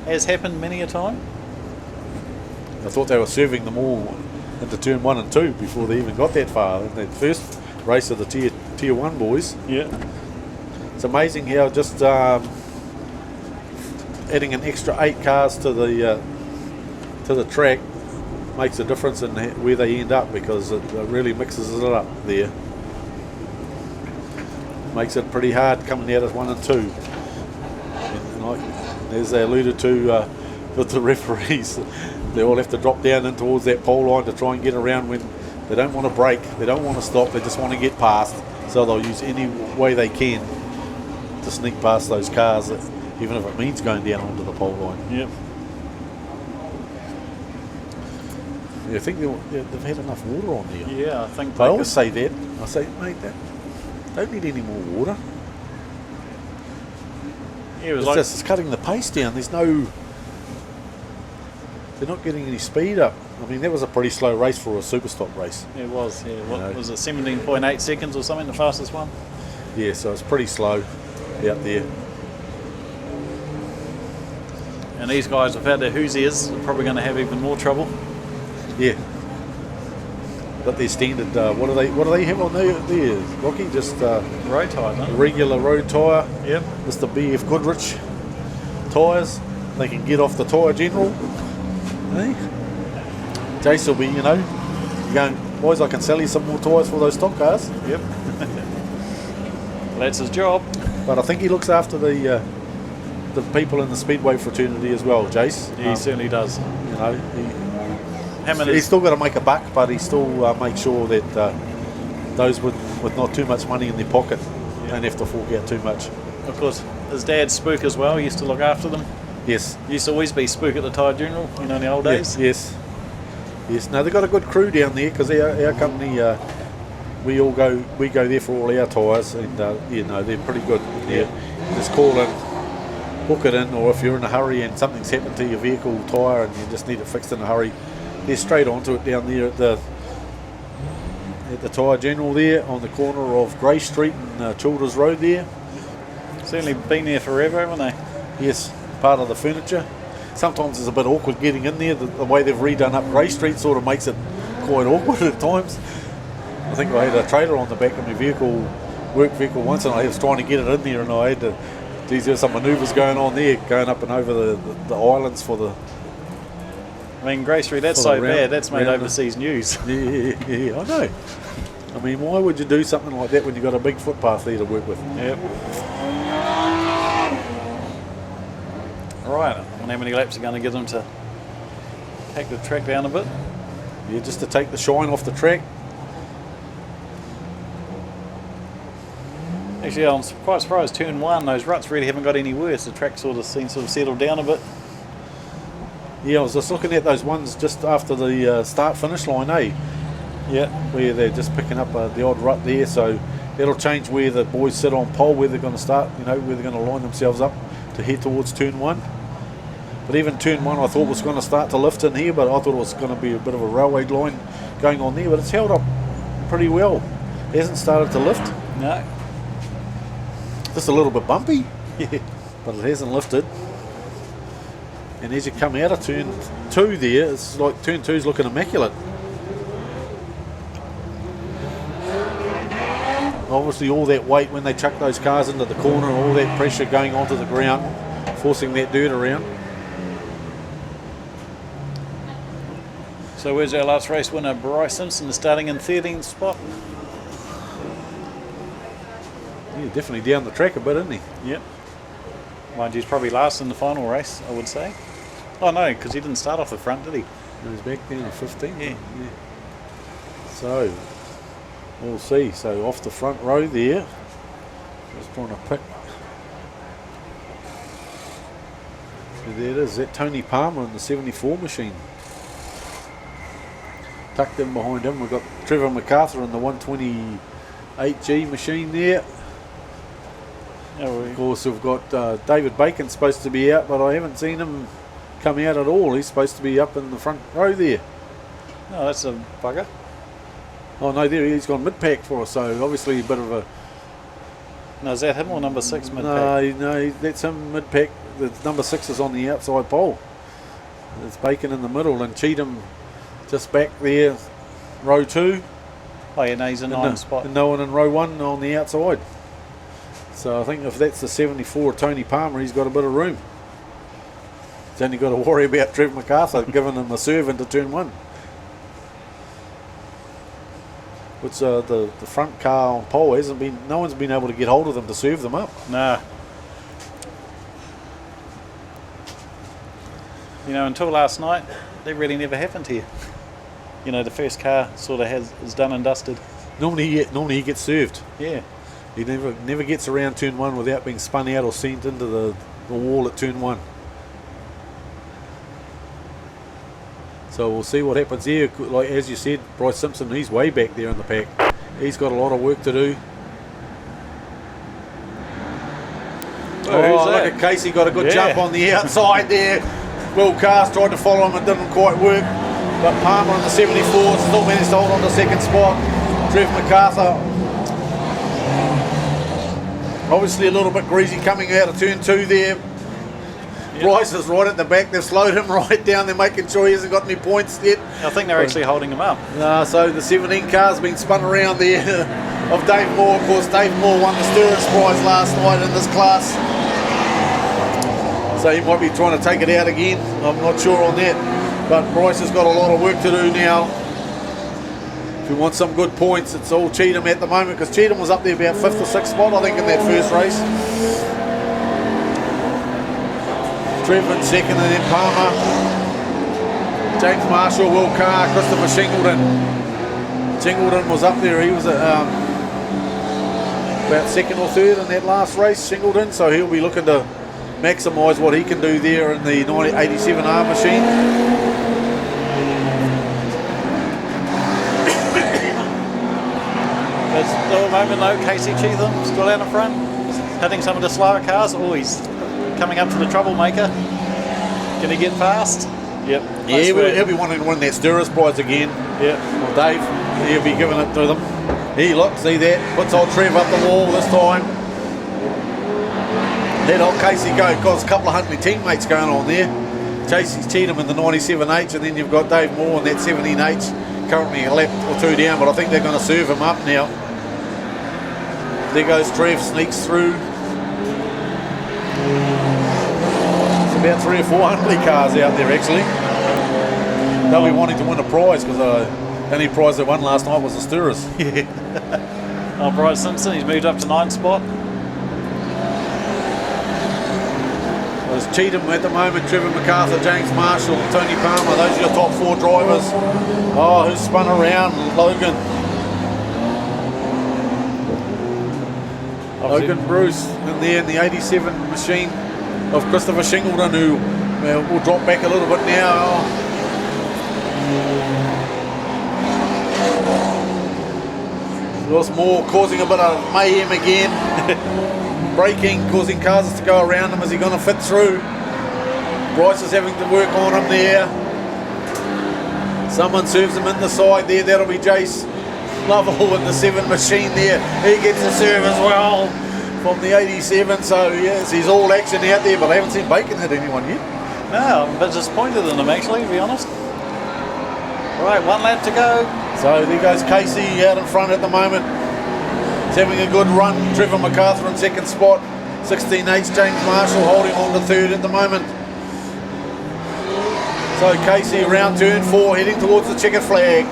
has happened many a time. I thought they were serving them all into turn 1 and 2 before they even got that far in that first race of the tier 1 boys. Yeah. It's amazing how just adding an extra 8 cars to the track makes a difference in where they end up, because it really mixes it up there. Makes it pretty hard coming out of 1 and 2. And like, as they alluded to with the referees, they all have to drop down in towards that pole line to try and get around when they don't want to brake, they don't want to stop, they just want to get past. So they'll use any way they can to sneak past those cars, even if it means going down onto the pole line. Yep. Yeah, I think they've had enough water on there. Yeah, I think I always say that. I say, mate, that don't need any more water. Yeah, it's cutting the pace down. There's no... They're not getting any speed up. I mean, that was a pretty slow race for a Superstock race. It was, yeah. What was it, 17.8 seconds or something, the fastest one? Yeah, so it's pretty slow out there. And these guys, without their Hoosiers, are probably going to have even more trouble. Yeah. But their standard, what do they have on there, Rocky? Just road tyre, no? Regular road tyre. Yep. Just the BF Goodrich tyres. They can get off the Tyre General. Hey? Jace will be, going, boys, I can sell you some more tyres for those stock cars. Yep. That's his job. But I think he looks after the people in the Speedway fraternity as well, Jace. Yeah, he certainly does. He's still got to make a buck, but he still makes sure that those with not too much money in their pocket don't have to fork out too much. Of course, his dad's Spook as well. He used to look after them. Yes. Used to always be Spook at the Tyre General, in the old days. Yes. No, they've got a good crew down there, because our company, we go there for all our tyres, and they're pretty good there. You just call in, book it in, or if you're in a hurry and something's happened to your vehicle tyre and you just need it fixed in a hurry, they're straight onto it down there at the Tyre General there on the corner of Grey Street and Childers Road there. Certainly been there forever, haven't they? Yes, part of the furniture. Sometimes it's a bit awkward getting in there. The way they've redone up Grey Street sort of makes it quite awkward at times. I think I had a trailer on the back of my work vehicle once, and I was trying to get it in there, and I had to, there's some manoeuvres going on there, going up and over the islands for the... I mean, Grey Street, that's so bad, that's made overseas news. Yeah, I know. I mean, why would you do something like that when you've got a big footpath there to work with? Yep. Right, I wonder how many laps are going to give them to take the track down a bit. Yeah, just to take the shine off the track. Actually, I'm quite surprised. Turn 1, those ruts really haven't got any worse. The track sort of seems to have settled down a bit. Yeah, I was just looking at those ones just after the start-finish line, eh? Yeah. Where they're just picking up the odd rut there, so that'll change where the boys sit on pole, where they're going to start, where they're going to line themselves up to head towards turn 1. But even turn 1 I thought was going to start to lift in here, but I thought it was going to be a bit of a railway line going on there, but it's held up pretty well. It hasn't started to lift. No. Just a little bit bumpy, but it hasn't lifted. And as you come out of turn 2 there, it's like turn 2's looking immaculate. Obviously all that weight when they chuck those cars into the corner, all that pressure going onto the ground, forcing that dirt around. So where's our last race winner? Bryce Simpson is starting in 13th spot. Yeah, definitely down the track a bit, isn't he? Yep. Mind you, he's probably last in the final race, I would say. Oh no, because he didn't start off the front, did he? He was back down to 15. Yeah. So, we'll see. So off the front row there, just trying to pick. And there it is, that Tony Palmer in the 74 machine. Tucked in behind him, we've got Trevor MacArthur in the 128G machine there. Of course, we've got David Bacon supposed to be out, but I haven't seen him come out at all. He's supposed to be up in the front row there. Oh, that's a bugger. Oh no, there he's gone mid-pack for us, so obviously a bit of a... No, is that him or number 6 mid-pack? No, that's him mid-pack. The number 6 is on the outside pole. There's Bacon in the middle and Cheatham just back there, row 2. Oh yeah, no, he's in 9th spot. And no one in row 1 on the outside. So I think if that's the 74 Tony Palmer, he's got a bit of room. He's only got to worry about Trevor MacArthur giving him a serve into turn 1. Which the front car on pole hasn't been, no one's been able to get hold of them to serve them up. Nah. Until last night, that really never happened here. The first car sort of is done and dusted. Normally he gets served. Yeah. He never gets around turn 1 without being spun out or sent into the wall at turn 1. So we'll see what happens here. Like as you said, Bryce Simpson, he's way back there in the pack. He's got a lot of work to do. Oh, look at Casey, got a good jump on the outside there. Will Cars tried to follow him, it didn't quite work. But Palmer in the 74 still managed to hold on to 2nd spot. Trev MacArthur, obviously a little bit greasy coming out of turn 2 there. Yep. Bryce is right at the back. They've slowed him right down. They're making sure he hasn't got any points yet. I think they're actually holding him up. So the 17 car's been spun around there of Dave Moore. Of course, Dave Moore won the Stirrers Prize last night in this class. So he might be trying to take it out again. I'm not sure on that. But Bryce has got a lot of work to do now. If you want some good points, it's all Cheatham at the moment, because Cheatham was up there about 5th or 6th spot, I think, in that first race. Trevor in 2nd, and then Palmer. James Marshall, Will Carr, Christopher Shingleton. Shingleton was up there. He was about 2nd or 3rd in that last race, Shingleton, so he'll be looking to maximise what he can do there in the 87R machine. At the moment though, Casey Cheatham still out in front, hitting some of the slower cars. Oh, he's coming up to the troublemaker. Can he get past? Yep. Yeah, he'll be wanting to win that Stirrers Prize again. Yep. Well, Dave, he'll be giving it to them. Look, see that? Puts old Trev up the wall this time. Let old Casey go, because a couple of Huntley teammates going on there. Casey Cheatham in the 97H, and then you've got Dave Moore in that 17H, currently a lap or 2 down, but I think they're going to serve him up now. There goes Trev, sneaks through. It's about 3 or 4 Huntley cars out there actually. They'll be wanting to win a prize, because the only prize they won last night was the Stirrers. Oh, Bryce Simpson, he's moved up to 9th spot. There's Cheatham at the moment, Trevor MacArthur, James Marshall, Tony Palmer. Those are your top 4 drivers. Oh, who's spun around? Logan. Logan Bruce in there in the 87 machine of Christopher Shingleton, who will drop back a little bit now. Ross Moore causing a bit of mayhem again. Braking, causing cars to go around him. Is he going to fit through? Bryce is having to work on him there. Someone serves him in the side there. That'll be Jace Lovell in the 7 machine there. He gets the serve as well from the 87. So yes, he's all action out there, but I haven't seen Bacon hit anyone yet. No, I'm a bit disappointed in him actually, to be honest. Right, 1 lap to go. So there goes Casey out in front at the moment. He's having a good run. Trevor MacArthur in second spot. 16H James Marshall holding on to third at the moment. So Casey around turn 4 heading towards the checkered flag.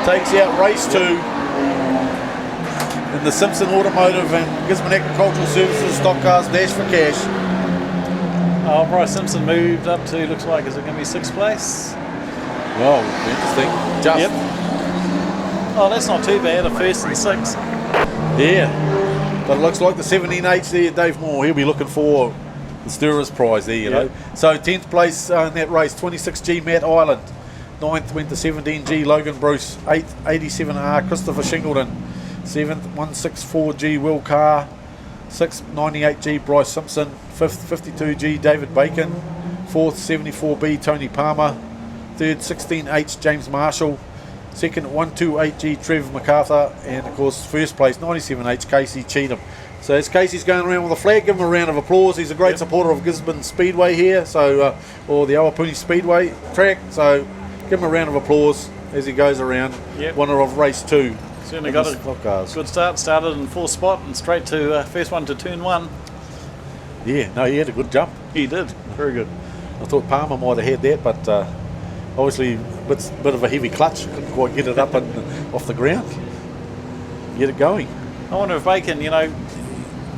Takes out race 2 in the Simpson Automotive and Gisborne Agricultural Services stock cars dash for cash. Oh, Bryce Simpson moved up to, looks like, is it going to be 6th place? Well, interesting. Just. Yep. Oh, that's not too bad, a 1st and 6th. Yeah, but it looks like the 17H there, Dave Moore, he'll be looking for the Stirrers prize there, you know. So 10th place in that race, 26G Matt Island. 9th went to 17G Logan Bruce. 8th 87R Christopher Shingleton. 7th 164G Will Carr. 6th 98G Bryce Simpson. 5th 52G David Bacon. 4th 74B Tony Palmer. 3rd 16H James Marshall. 2nd 128G Trev MacArthur. And of course first place 97H Casey Cheatham. So as Casey's going around with a flag, give him a round of applause. He's a great supporter of Gisborne Speedway here, so or the Awapuni Speedway track. So give him a round of applause as he goes around. Winner of race 2. Certainly got a good start. Started in 4th spot and straight to first one to turn 1. Yeah, no, he had a good jump. He did. Very good. I thought Palmer might have had that, but obviously a bit of a heavy clutch. Couldn't quite get it up and off the ground. Get it going. I wonder if Bacon, you know,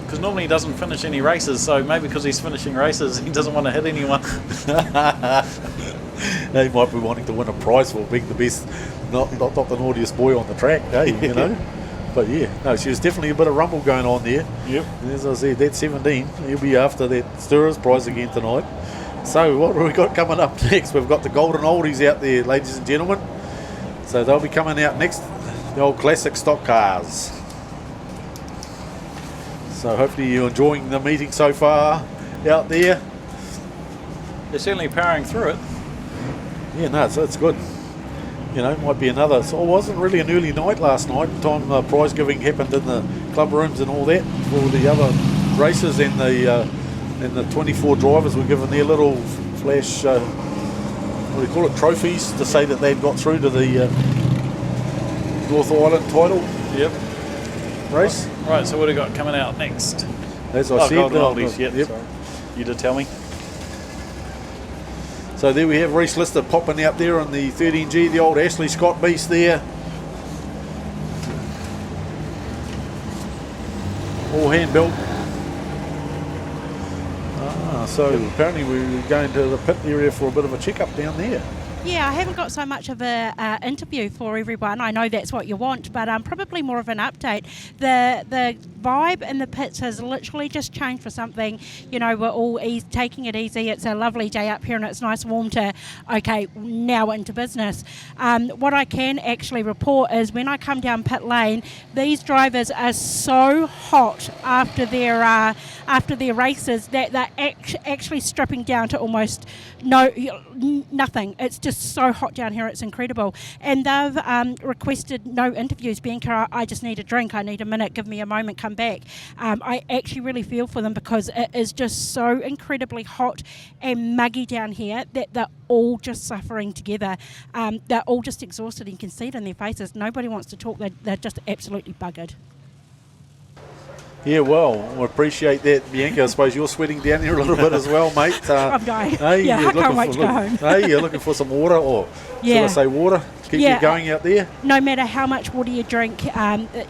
because normally he doesn't finish any races, so maybe because he's finishing races, he doesn't want to hit anyone. He might be wanting to win a prize for being the best, not the naughtiest boy on the track, you know. But yeah, no, she was definitely a bit of rumble going on there. Yep. And as I said, that 17, he'll be after that Stirrers prize again tonight. So what have we got coming up next? We've got the Golden Oldies out there, ladies and gentlemen. So they'll be coming out next, the old classic stock cars. So hopefully you're enjoying the meeting so far out there. They're certainly powering through it. Yeah, no, it's good. You know, might be another. So it wasn't really an early night last night. Time prize giving happened in the club rooms and all that for the other races, and the 24 drivers were given their little flash, what do you call it, trophies to say that they'd got through to the North Island title. Yep. Race. Right, so what have we got coming out next? As I said, Golden Oldies, yep. Sorry. You did tell me. So there we have Reese Lister popping out there on the 13G, the old Ashley Scott beast there. All hand built. So apparently we're going to the pit area for a bit of a checkup down there. Yeah, I haven't got so much of a interview for everyone. I know that's what you want, but probably more of an update. The vibe in the pits has literally just changed for something. You know, we're all taking it easy. It's a lovely day up here and it's nice warm to, okay, now into business. What I can actually report is when I come down pit lane, these drivers are so hot after their races that they're actually stripping down to almost nothing. It's just so hot down here, it's incredible. And they've requested no interviews. Bianca, I just need a drink, I need a minute, give me a moment, come back. I actually really feel for them because it is just so incredibly hot and muggy down here that they're all just suffering together. They're all just exhausted, and you can see it in their faces. Nobody wants to talk, they're just absolutely buggered. Yeah, well, I appreciate that, Bianca. I suppose you're sweating down here a little bit as well, mate. I'm dying. Hey, I can't wait to go home. Hey, you're looking for some water, or should I say water, to keep you going out there? No matter how much water you drink,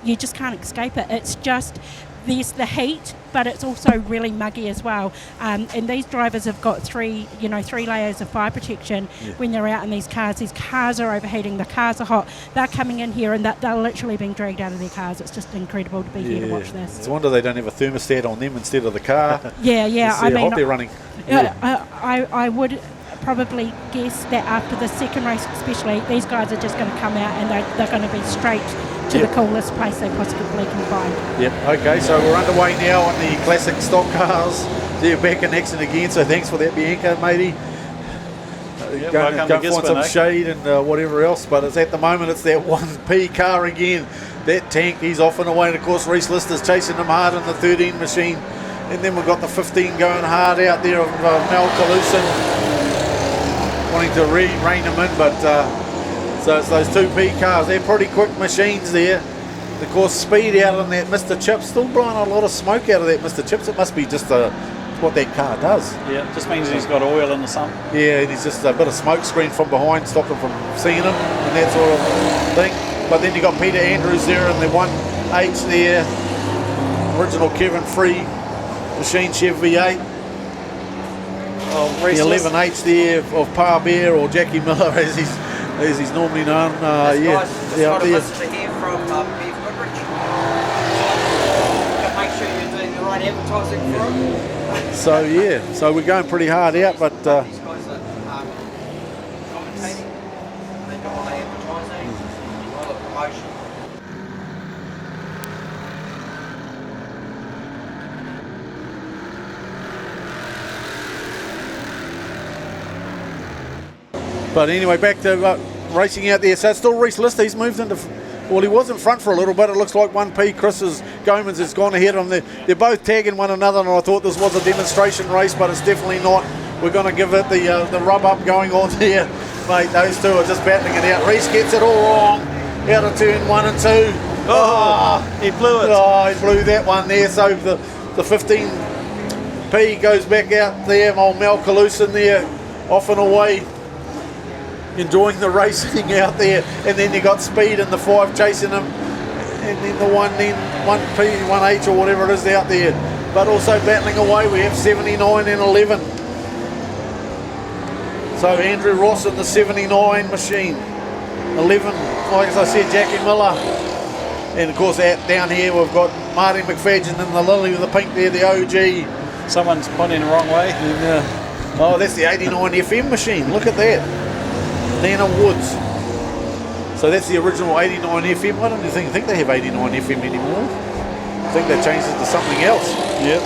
you just can't escape it. It's just there's the heat, but it's also really muggy as well. And these drivers have got three layers of fire protection when they're out in these cars. These cars are overheating, the cars are hot. They're coming in here and they're literally being dragged out of their cars. It's just incredible to be here to watch this. It's a wonder they don't have a thermostat on them instead of the car. Yeah. I mean, hot they're running. I would probably guess that after the second race especially, these guys are just going to come out and they're going to be straight to the coolest place they possibly can find. Yep, okay, so we're underway now on the classic stock cars. They're back in action again, so thanks for that, Bianca, matey. Go find some shade and whatever else, but it's at the moment it's that 1P car again. That tank, he's off and away, and of course Reese Lister's chasing him hard in the 13 machine. And then we've got the 15 going hard out there of Mel Calusin wanting to rein him in, but so it's those 2P cars. They're pretty quick machines there. Of course, speed out on that Mr. Chips, still blowing a lot of smoke out of that Mr. Chips. It must be just what that car does. Yeah, it just means he's got oil in the sun. Yeah, and he's just a bit of smoke screen from behind, stop him from seeing him and that sort of thing. But then you got Peter Andrews there in the 1H there, original Kevin Free machine Chev V8. The 11H there of Pa Bear or Jackie Miller as he's normally known. Just got a visitor here from Beef Goodrich. Make sure you're doing the right advertising for him. So we're going pretty hard out, but these guys are commentating. They do all the advertising, all the promotion. But anyway, back to racing out there. So it's still Reese Lister. He's moved into, well, he was in front for a little bit. It looks like 1P, Gomans has gone ahead of them. They're both tagging one another, and I thought this was a demonstration race, but it's definitely not. We're going to give it the rub up going on here. Mate, those two are just battling it out. Reese gets it all wrong. Out of turn 1 and 2. He blew it. Oh, he blew that one there. So the 15P goes back out there. Old Mel Calusin there, off and away, enjoying the racing out there. And then you got Speed in the 5 chasing him, and then the 1P, 1H or whatever it is out there. But also battling away, we have 79 and 11. So Andrew Ross in the 79 machine. 11, like as I said, Jackie Miller. And of course down here we've got Marty McFadgen in the lily with the pink there, the OG. Someone's pointing the wrong way. And, oh, that's the 89 FM machine. Look at that. Nana Woods. So that's the original 89 FM. I don't think they have 89 FM anymore. I think they changed it to something else. Yep.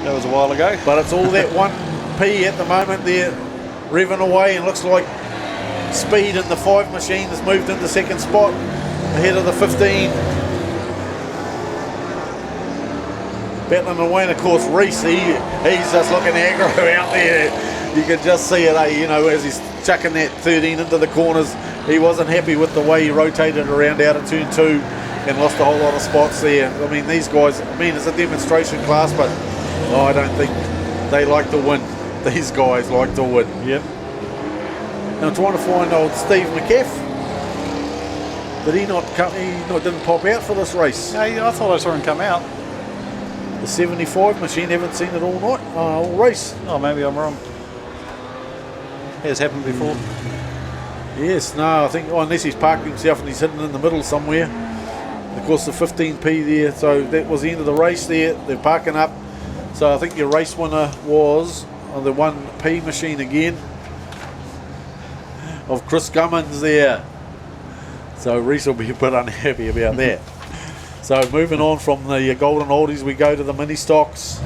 That was a while ago. But it's all that 1P at the moment there, revving away, and looks like Speed in the 5 machine has moved into second spot ahead of the 15. Battling away, and of course Reese, he's just looking aggro out there. You can just see it, as he's chucking that 13 into the corners. He wasn't happy with the way he rotated around out of turn 2 and lost a whole lot of spots there. I mean, these guys, it's a demonstration class, but I don't think they like to win. These guys like to win. Yep. Now I'm trying to find old Steve McCaff. Did he not come? Didn't pop out for this race. Hey, I thought I saw him come out. The 75 machine, haven't seen it all night, all race. Oh, maybe I'm wrong. Has happened before. Yes, no, I think unless he's parked himself and he's hidden in the middle somewhere. Of course, the 15P there, so that was the end of the race there. They're parking up. So I think your race winner was on the 1P machine again of Chris Gummins there. So Reese will be a bit unhappy about that. So moving on from the Golden Oldies, we go to the Ministocks.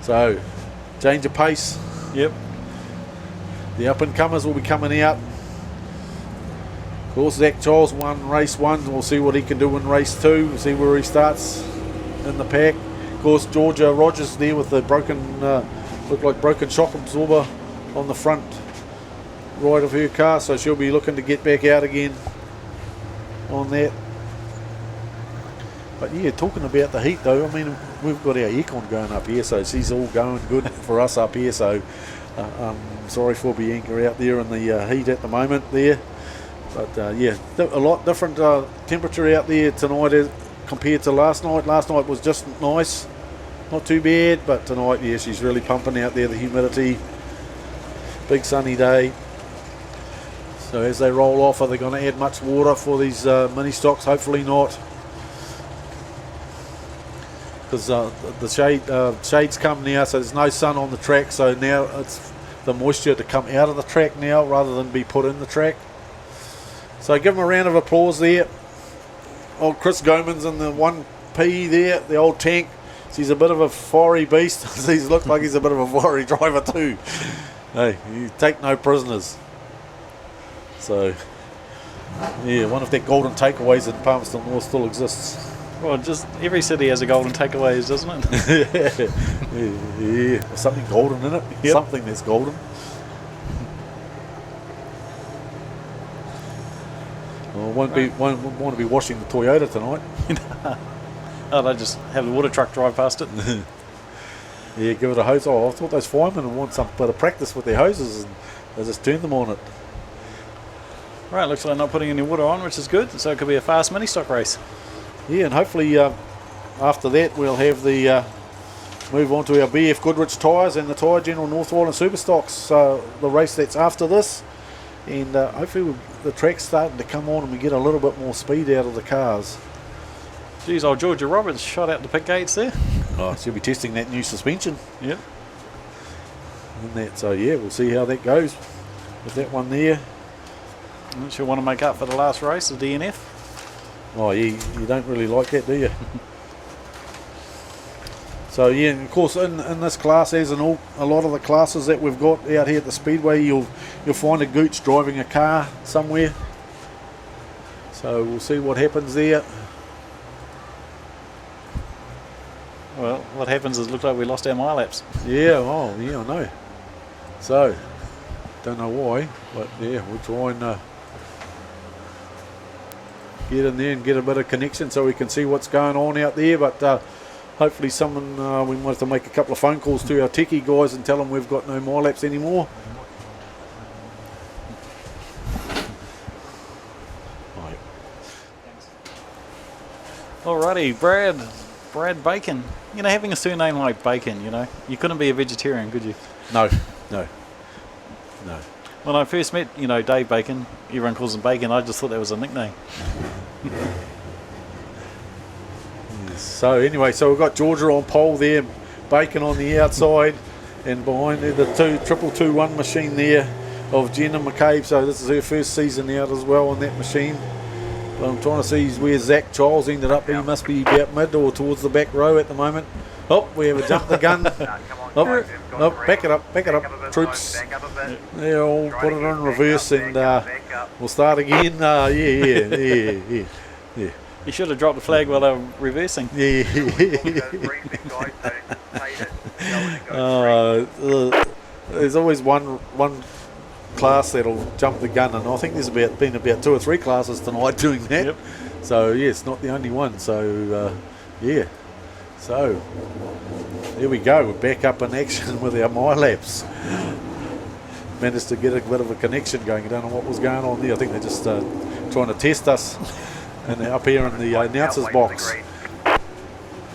So change of pace. Yep. The up-and-comers will be coming out. Of course, Zach Charles won race 1. We'll see what he can do in race 2. We'll see where he starts in the pack. Of course, Georgia Rogers there with the broken, looked like broken shock absorber on the front right of her car. So she'll be looking to get back out again on that. But yeah, talking about the heat though, we've got our aircon going up here, so she's all going good for us up here. So sorry for Bianca out there in the heat at the moment there. But yeah, a lot different temperature out there tonight compared to last night. Last night was just nice, not too bad, but tonight, yeah, she's really pumping out there, the humidity. Big sunny day. So as they roll off, are they going to add much water for these Ministocks? Hopefully not. Because the shade's come now, so there's no sun on the track, so now it's the moisture to come out of the track now rather than be put in the track. So give him a round of applause there. Old Chris Goman's in the 1P there, the old tank. He's a bit of a fiery beast. He looks like he's a bit of a fiery driver too. Hey, you take no prisoners. So, yeah, one of their golden takeaways in Palmerston North still exists. Well, just every city has a golden takeaways, doesn't it? Yeah, something golden in it. Yep. Something that's golden. Well, won't want to be washing the Toyota tonight. Oh, they just have the water truck drive past it. Yeah, give it a hose. Oh, I thought those firemen would want some bit of practice with their hoses, and they just turned them on it. Right, looks like they're not putting any water on, which is good. So it could be a fast Ministock race. Yeah, and hopefully after that we'll have the move on to our BF Goodrich tyres and the Tyre General North Island Superstocks, the race that's after this. And hopefully the track's starting to come on and we get a little bit more speed out of the cars. Geez, old Georgia Roberts shot out the pit gates there. Oh, she'll be testing that new suspension. Yep. And that, so yeah, we'll see how that goes with that one there. She'll want to make up for the last race, the DNF. Oh, you don't really like that, do you? So yeah, and of course in this class, as in a lot of the classes that we've got out here at the Speedway, you'll find a gooch driving a car somewhere. So we'll see what happens there. Well, what happens is it looks like we lost our mile laps. Yeah, oh yeah, I know. So don't know why, but yeah, we'll try and get in there and get a bit of connection so we can see what's going on out there. But hopefully someone, we might have to make a couple of phone calls to our techie guys and tell them we've got no mile laps anymore. Right. Alrighty, Brad Bacon. You know, having a surname like Bacon, you know, you couldn't be a vegetarian, could you? No. When I first met, you know, Dave Bacon, everyone calls him Bacon, I just thought that was a nickname. So anyway, so we've got Georgia on pole there, Bacon on the outside, and behind there the 222-1 machine there of Jenna McCabe. So this is her first season out as well on that machine. But I'm trying to see where Zach Charles ended up. He must be about mid or towards the back row at the moment. Oh, we have a jump the gun. Back it up, troops. Yeah, I'll put it in reverse and we'll start again. Yeah. You should have dropped the flag while they were reversing. Yeah. There's always one class that'll jump the gun, and I think there's been about 2 or 3 classes tonight doing that. Yep. So yeah, it's not the only one. So yeah. So there we go. We're back up in action with our mile laps. Managed to get a bit of a connection going. I don't know what was going on there. I think they're just trying to test us up here in the announcers box.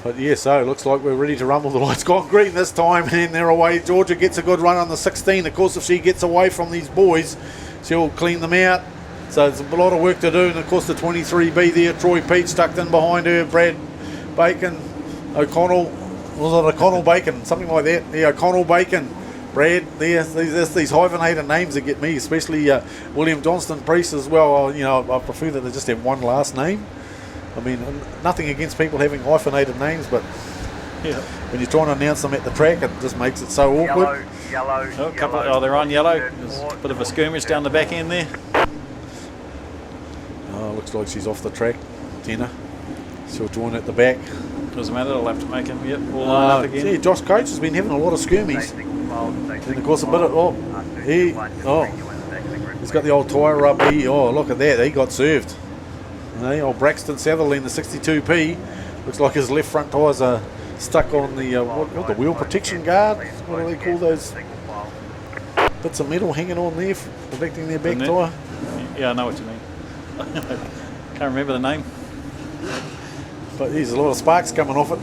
But yeah, so it looks like we're ready to rumble. The light's gone green this time, and they're away. Georgia gets a good run on the 16. Of course, if she gets away from these boys, she'll clean them out. So there's a lot of work to do. And of course, the 23B there, Troy Peach tucked in behind her, Brad Bacon, O'Connell, was it O'Connell Bacon? Something like that. Yeah, O'Connell Bacon, Brad. These hyphenated names that get me, especially William Johnston Priest as well. You know, I prefer that they just have one last name. I mean, nothing against people having hyphenated names, but yeah, when you're trying to announce them at the track, it just makes it so awkward. Yellow. They're on yellow. There's a bit of a skirmish down the back end there. Oh, looks like she's off the track, Jenna. She'll join at the back. Doesn't matter, they'll have to make him. Yep, all line up again. Yeah, Josh Coates has been having a lot of skirmies. And of course, a bit of he's got the old tyre up. Look at that, he got served. Old Braxton Sutherland, the 62P, looks like his left front tyres are stuck on the what the wheel protection guard. What do they call those bits of metal hanging on there, protecting their back tyre? Yeah, I know what you mean. Can't remember the name. But there's a lot of sparks coming off it.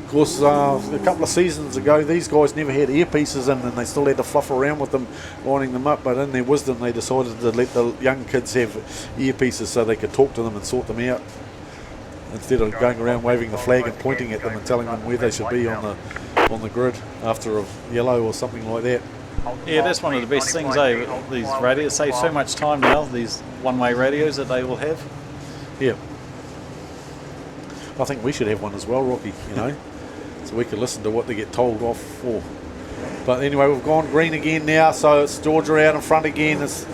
Of course, a couple of seasons ago, these guys never had earpieces in, and they still had to fluff around with them, lining them up. But in their wisdom, they decided to let the young kids have earpieces so they could talk to them and sort them out, instead of going around waving the flag and pointing at them and telling them where they should be on the grid after a yellow or something like that. Yeah, that's one of the best things, eh? These radios save so much time now, these one-way radios that they all have. Yeah. I think we should have one as well, Rocky, you know, so we can listen to what they get told off for. But anyway, we've gone green again now, so it's Georgia out in front again. It's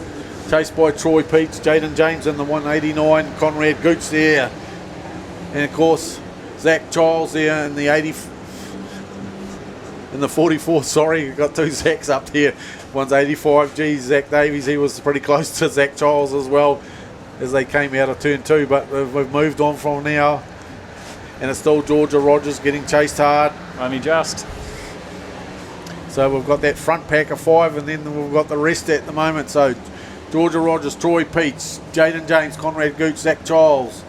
chased by Troy Peach, Jaden James in the 189, Conrad Gooch there. And of course, Zach Giles there in the 44, sorry, we've got two Zachs up here. One's 85, geez, Zach Davies, he was pretty close to Zach Giles as well as they came out of turn 2, but we've moved on from now. And it's still Georgia Rogers getting chased hard. Only just. So we've got that front pack of 5, and then we've got the rest at the moment. So Georgia Rogers, Troy Peach, Jaden James, Conrad Gooch, Zach Giles,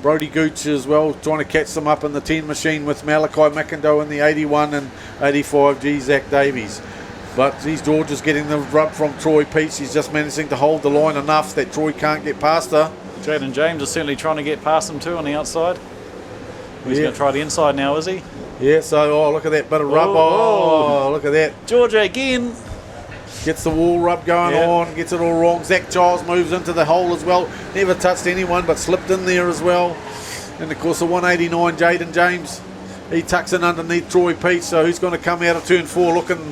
Brody Gooch as well, trying to catch them up in the 10 machine with Malachi McIndoe in the 81 and 85, Zach Davies. But these Georgia's getting the rub from Troy Peach. He's just managing to hold the line enough that Troy can't get past her. Jaden James is certainly trying to get past them too on the outside. He's going to try the inside now, is he? Yeah, so, look at that bit of rub. Oh, look at that. Georgia again. Gets the wall rub going on, gets it all wrong. Zach Giles moves into the hole as well. Never touched anyone, but slipped in there as well. And, of course, the 189, Jaden James, he tucks in underneath Troy Peach, so he's going to come out of turn 4 looking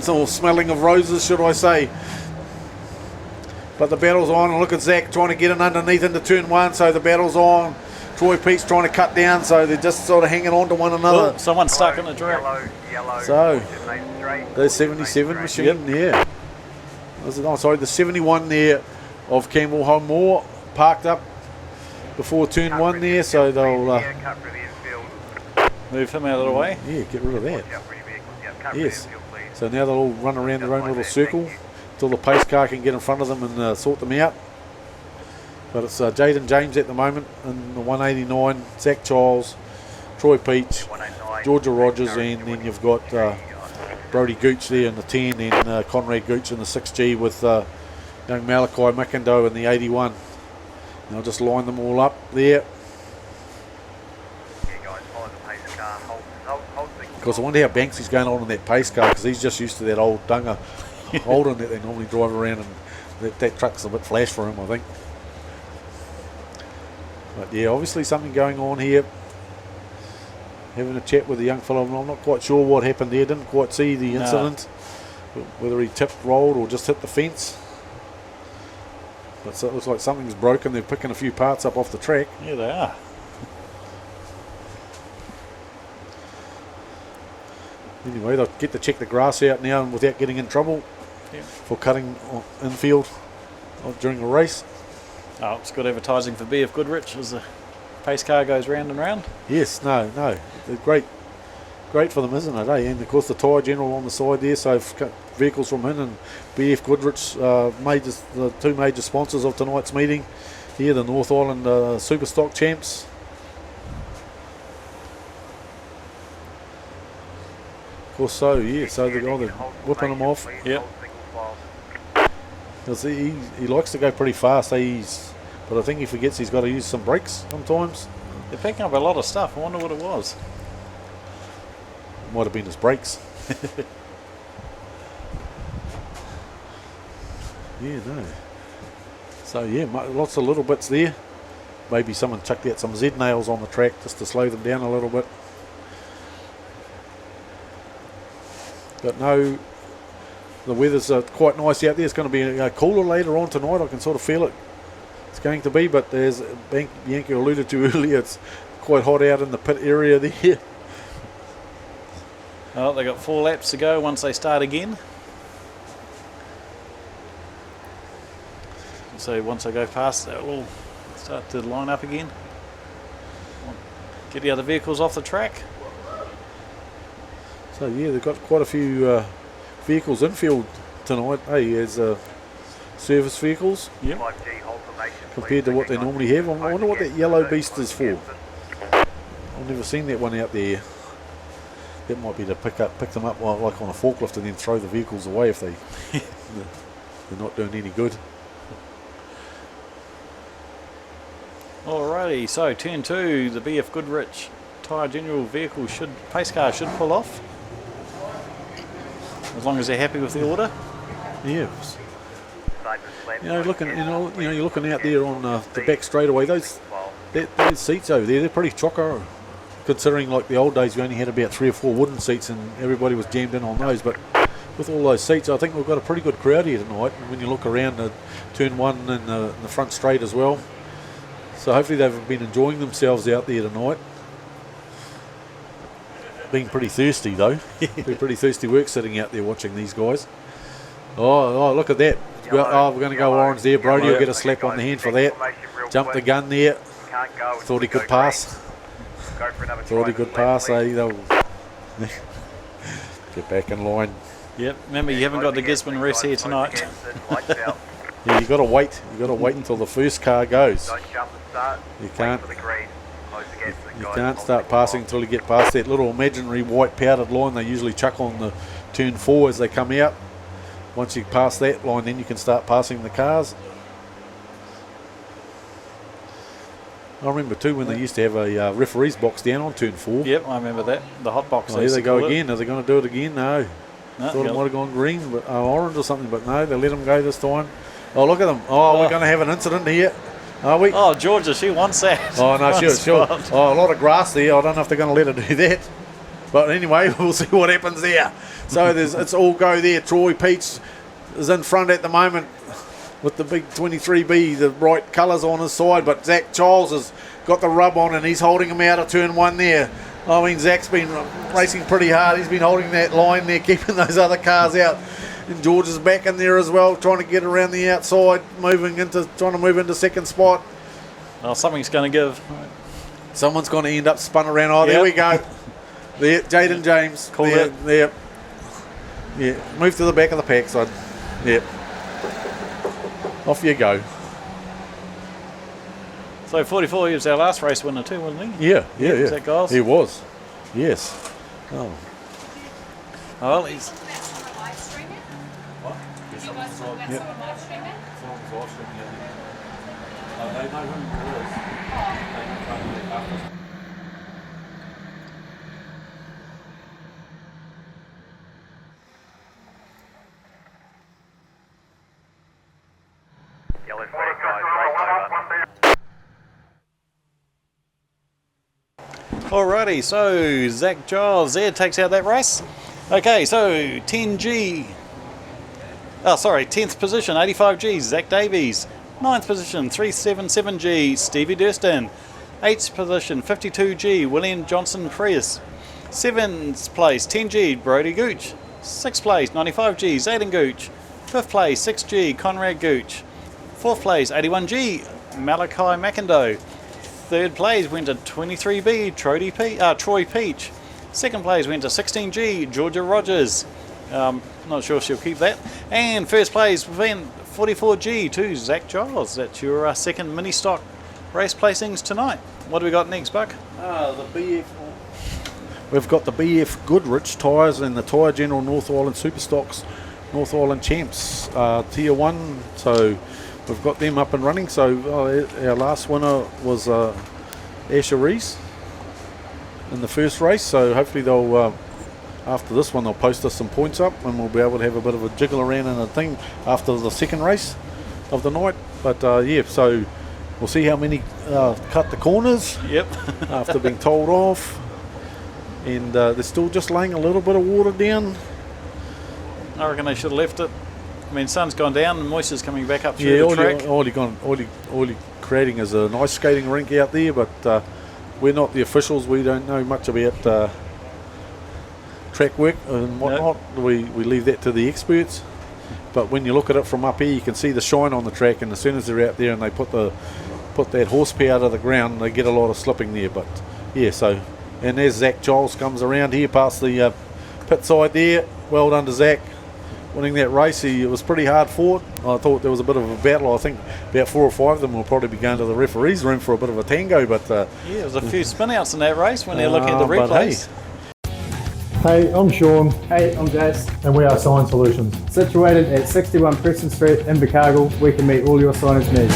or smelling of roses, should I say. But the battle's on, and look at Zach trying to get in underneath into turn 1, so the battle's on. Troy Peach trying to cut down, so they're just sort of hanging on to one another. Oh, someone's stuck in the track. So, the 77 machine, yeah. The 71 there of Campbell Homemore parked up before turn 1 there, so they'll move him out of the way. Yeah, get rid of that. Yes. So now they'll all run around their own little circle until the pace car can get in front of them and sort them out. But it's Jaden James at the moment in the 189, Zach Giles, Troy Peach, Georgia Rogers, and then you've got Brody Gooch there in the 10 and Conrad Gooch in the 6G with young Malachi McIndoe in the 81. And I'll just line them all up there. Of course, I wonder how Banksy's going on in that pace car, because he's just used to that old Dunga Holden that they normally drive around, and that truck's a bit flash for him, I think. But yeah, obviously something going on here. Having a chat with the young fellow, I'm not quite sure what happened there. Didn't quite see the incident, whether he tipped, rolled, or just hit the fence. But so it looks like something's broken. They're picking a few parts up off the track. Yeah, they are. Anyway, they'll get to check the grass out now and without getting in trouble for cutting infield during a race. Oh, it's good advertising for BF Goodrich as the pace car goes round and round. Yes, no. They're great for them, isn't it? Eh? And of course the Tyre General on the side there, so vehicles from him and BF Goodrich, the two major sponsors of tonight's meeting here, the North Island Superstock champs. Of course, so they're whipping them off. Yep. He likes to go pretty fast, but I think he forgets he's got to use some brakes sometimes. They're picking up a lot of stuff. I wonder what it was. Might have been his brakes. Yeah, no. So yeah, lots of little bits there. Maybe someone chucked out some Z nails on the track just to slow them down a little bit. But no, the weather's quite nice out there. It's going to be cooler later on tonight. I can sort of feel it. It's going to be, but as Bianca alluded to earlier, it's quite hot out in the pit area there. Well, they've got 4 laps to go once they start again. So once they go past that, we'll start to line up again. Get the other vehicles off the track. So yeah, they've got quite a few vehicles infield tonight, hey, as service vehicles. Yep. Compared to what they normally have. I wonder what that yellow beast is for. I've never seen that one out there. That might be to pick them up like on a forklift and then throw the vehicles away if they're not doing any good. Alrighty, so turn 2, the BF Goodrich Tyre General vehicle pace car should pull off. As long as they're happy with the order. Yes. You're looking out there on the back straightaway. Those seats over there, they're pretty chocker. Considering like the old days, we only had about 3 or 4 wooden seats, and everybody was jammed in on those. But with all those seats, I think we've got a pretty good crowd here tonight. When you look around the turn 1 and the front straight as well. So hopefully they've been enjoying themselves out there tonight. Being pretty thirsty though. They're pretty thirsty work sitting out there watching these guys. Oh, look at that. We're going to go orange there. Brody will get a slap on the hand for that. Jumped the gun there. Thought he could pass. Thought he could pass. They'll get back in line. Yep. Remember, you haven't got the Gisborne refs here tonight. Yeah, you got to wait. You got to wait until the first car goes. You can't start passing until you get past that little imaginary white powdered line they usually chuck on the turn 4 as they come out. Once you pass that line, then you can start passing the cars. I remember too when they used to have a referee's box down on turn 4. Yep, I remember that. The hot box. There they go again. Are they going to do it again? No. Thought it might have gone green, but orange or something, but no, they let them go this time. Oh, look at them. Oh, we're going to have an incident here. Are we? Oh, Georgia, she wants that. Oh, no, sure. Oh, a lot of grass there. I don't know if they're going to let her do that. But anyway, we'll see what happens there. So it's all go there. Troy Peach is in front at the moment with the big 23B, the bright colours on his side. But Zach Charles has got the rub on and he's holding him out of turn 1 there. I mean, Zach's been racing pretty hard. He's been holding that line there, keeping those other cars out. And George is back in there as well, trying to get around the outside, trying to move into second spot. Oh, something's going to give. Someone's going to end up spun around. Oh, there we go. There, Jaden James. Called it. There. Yeah, move to the back of the pack side. Yep. Off you go. So 44, he was our last race winner too, wasn't he? Yeah. Is that Giles? He was. Yes. Oh. Well, he's... Yep. Alrighty, so Zach Giles there takes out that race. Okay, so 10G. Oh, sorry, 10th position, 85G, Zach Davies. 9th position, 377G, Stevie Durston. 8th position, 52G, William Johnson Prius. 7th place, 10G, Brody Gooch. 6th place, 95G, Zayden Gooch. 5th place, 6G, Conrad Gooch. 4th place, 81G, Malachi McIndoe. 3rd place went to 23B, Troy Peach. 2nd place went to 16G, Georgia Rogers. Not sure if she'll keep that. And 1st place went 44G to Zach Giles. That's your 2nd Ministock race placings tonight. What do we got next, Buck? We've got the BF Goodrich tyres and the Tyre General North Island Superstocks North Island Champs Tier 1. So we've got them up and running. So our last winner was Asher Rees in the first race. So hopefully they'll, after this one, they'll post us some points up and we'll be able to have a bit of a jiggle around in a thing after the second race of the night. But yeah, so we'll see how many cut the corners. Yep. After being told off. And they're still just laying a little bit of water down. I reckon they should have left it. I mean, sun's gone down and moisture's coming back up through the track. All you're creating is a nice skating rink out there, but we're not the officials. We don't know much about track work and whatnot. Nope. We leave that to the experts. But when you look at it from up here, you can see the shine on the track, and as soon as they're out there and they put that horsepower to the ground, they get a lot of slipping there. But yeah, so, and there's Zach Giles comes around here past the pit side there. Well done to Zach. winning that race. It was pretty hard fought. I thought there was a bit of a battle. I think about 4 or 5 of them will probably be going to the referee's room for a bit of a tango. But yeah, there was a few spin-outs in that race when they're looking at the replays. Hey, I'm Sean. Hey, I'm Jace. And we are Sign Solutions. Situated at 61 Preston Street in Invercargill, we can meet all your signage needs.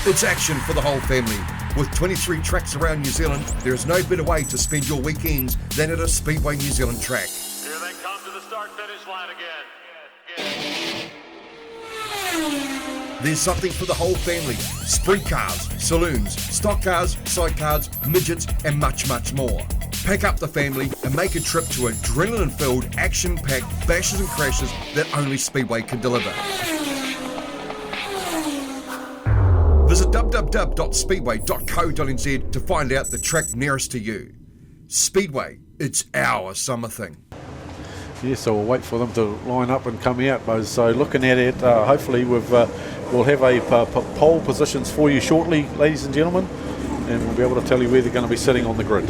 It's action for the whole family. With 23 tracks around New Zealand, there is no better way to spend your weekends than at a Speedway New Zealand track. Here they come to the start-finish line again. There's something for the whole family. Sprint cars, saloons, stock cars, sidecars, midgets and much, much more. Pack up the family and make a trip to adrenaline-filled, action-packed bashes and crashes that only Speedway can deliver. Visit www.speedway.co.nz to find out the track nearest to you. Speedway, it's our summer thing. Yeah, so we'll wait for them to line up and come out. So looking at it, hopefully we'll have a pole positions for you shortly, ladies and gentlemen, and we'll be able to tell you where they're going to be sitting on the grid.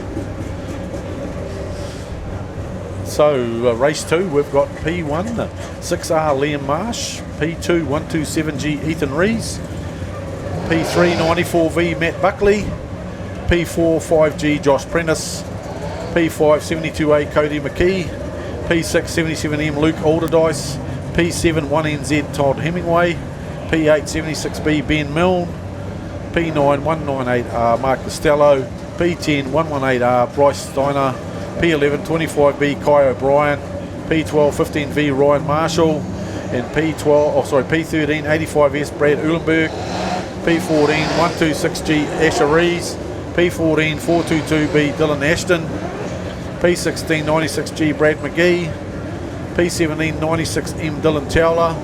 So race 2, we've got P1, 6R Liam Marsh, P2, 127G Ethan Rees, P3, 94V Matt Buckley, P4, 5G Josh Prentice, P5, 72A Cody McKee, P6, 77M Luke Alderdice, P7, 1NZ Todd Hemingway, P8, 76B Ben Milne, P9, 198R Mark Costello, P10, 118R Bryce Steiner, P11, 25B Kai O'Brien, P12, 15V Ryan Marshall, and P13, 85S Brad Uhlenberg, P14, 126G Asher Rees, P14, 422B Dylan Ashton, P16, 96G Brad McGee, P17, 96M Dylan Towler,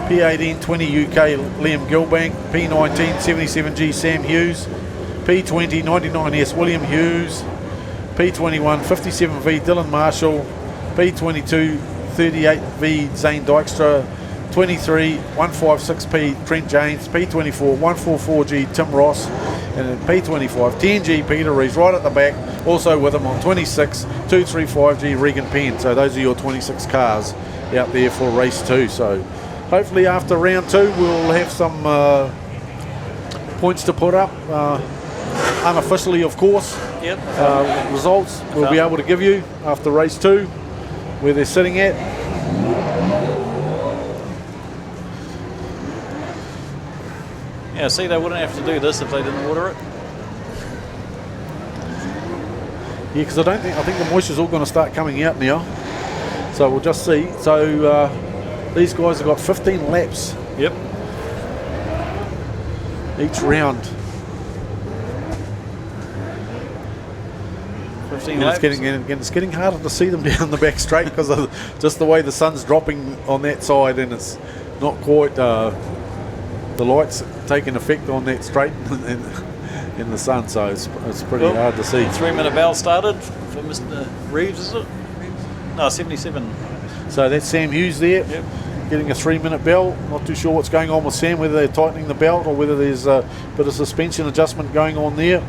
P18, 20 UK Liam Gilbank, P19, 77G Sam Hughes, P20, 99S William Hughes, P21, 57V Dylan Marshall, P22, 38V Zane Dykstra, 23, 156P Trent James, P24, 144G Tim Ross, and then P25, 10G Peter Rees right at the back, also with him on 26, 235G Regan Penn. So those are your 26 cars out there for race 2. So hopefully after round 2 we'll have some points to put up, unofficially of course. Yep. Results we'll be able to give you after race 2, where they're sitting at. Yeah, see, they wouldn't have to do this if they didn't water it. Yeah, because I think the moisture's all going to start coming out now. So we'll just see. So these guys have got 15 laps. Yep. Each round. 15 laps. It's getting harder to see them down the back straight because of just the way the sun's dropping on that side, and it's not quite the lights taking effect on that straight in the sun, so it's pretty hard to see. 3-minute bell started for Mr. Reeves, is it? No, 77. So that's Sam Hughes there, getting a 3-minute bell. Not too sure what's going on with Sam, whether they're tightening the belt or whether there's a bit of suspension adjustment going on there.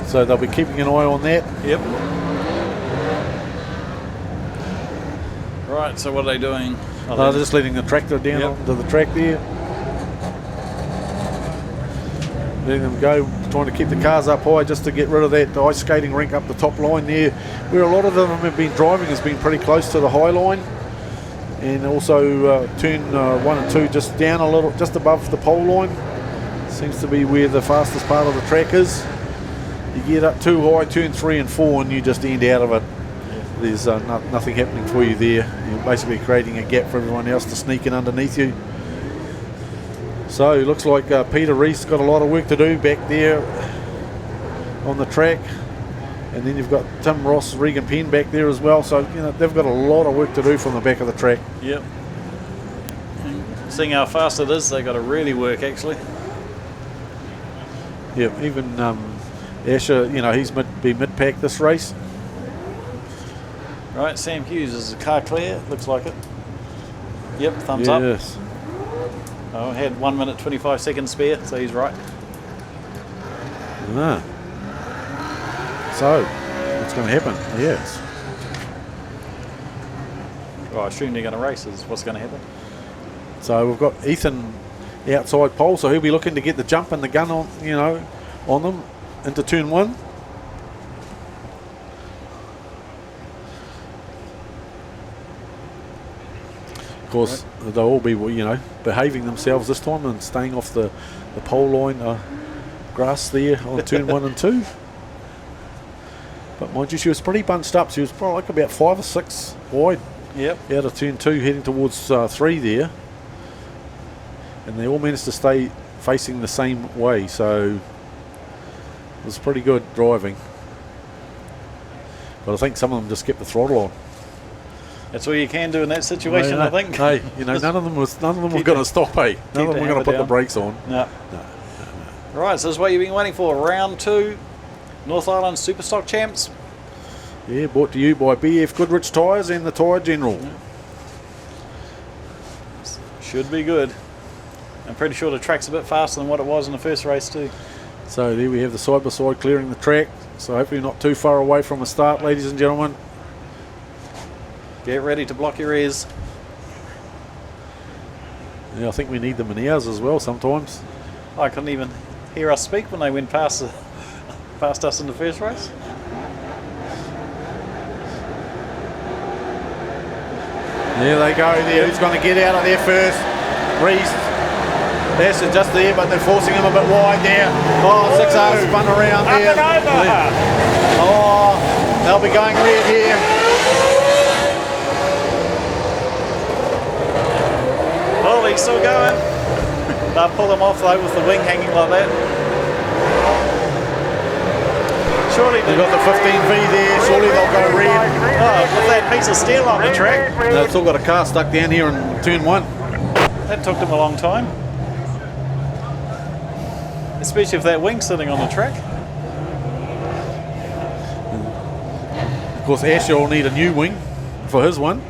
So they'll be keeping an eye on that. Yep. Right, so what are they doing? They're just letting the tractor down onto the track there. Letting them go, trying to keep the cars up high just to get rid of that ice skating rink up the top line there. Where a lot of them have been driving has been pretty close to the high line. And also turn 1 and 2 just down a little, just above the pole line. Seems to be where the fastest part of the track is. You get up too high, turn 3 and 4, and you just end out of it. There's nothing happening for you there. You're basically creating a gap for everyone else to sneak in underneath you. So it looks like Peter Rees got a lot of work to do back there on the track. And then you've got Tim Ross, Regan Penn back there as well. So, you know, they've got a lot of work to do from the back of the track. Yep. Seeing how fast it is, they've got to really work actually. Yep, even Asher, you know, he's be mid-pack this race. Right, Sam Hughes, is the car clear? Looks like it. Yep, thumbs up. Yes. Oh, had 1 minute 25 seconds spare, so he's right. Ah. So, what's going to happen? Yes. Well, I assume they're going to race is what's going to happen. So we've got Ethan outside pole, so he'll be looking to get the jump and the gun on, you know, on them into turn 1. Of course, they'll all be, you know, behaving themselves this time and staying off the pole line grass there on turn 1 and 2. But mind you, she was pretty bunched up. She was probably like about 5 or 6 wide. Yep. Out of turn 2, heading towards 3 there. And they all managed to stay facing the same way, so it was pretty good driving. But I think some of them just kept the throttle on. That's all you can do in that situation, I think. Hey, you know, none of them were going to stop, hey. None of them were going to put the brakes on. No. Right, so this is what you've been waiting for. Round 2, North Island Superstock champs. Yeah, brought to you by BF Goodrich Tyres and the Tyre General. Should be good. I'm pretty sure the track's a bit faster than what it was in the first race too. So there we have the side-by-side clearing the track. So hopefully not too far away from a start, ladies and gentlemen. Get ready to block your ears. Yeah, I think we need them in ours as well sometimes. I couldn't even hear us speak when they went past us in the first race. There they go there. Who's going to get out of there first? Reese. That's just there, but they're forcing him a bit wide there. Oh, 6R spun around there. Up and over. Oh, they'll be going red here. Oh, he's still going. They'll pull him off though with the wing hanging like that. Surely they've got the 15V there. Surely they'll go red. Oh, with that piece of steel on the track. No, it's still got a car stuck down here in turn 1. That took them a long time. Especially if that wing's sitting on the track. Of course, Asher will need a new wing for his one.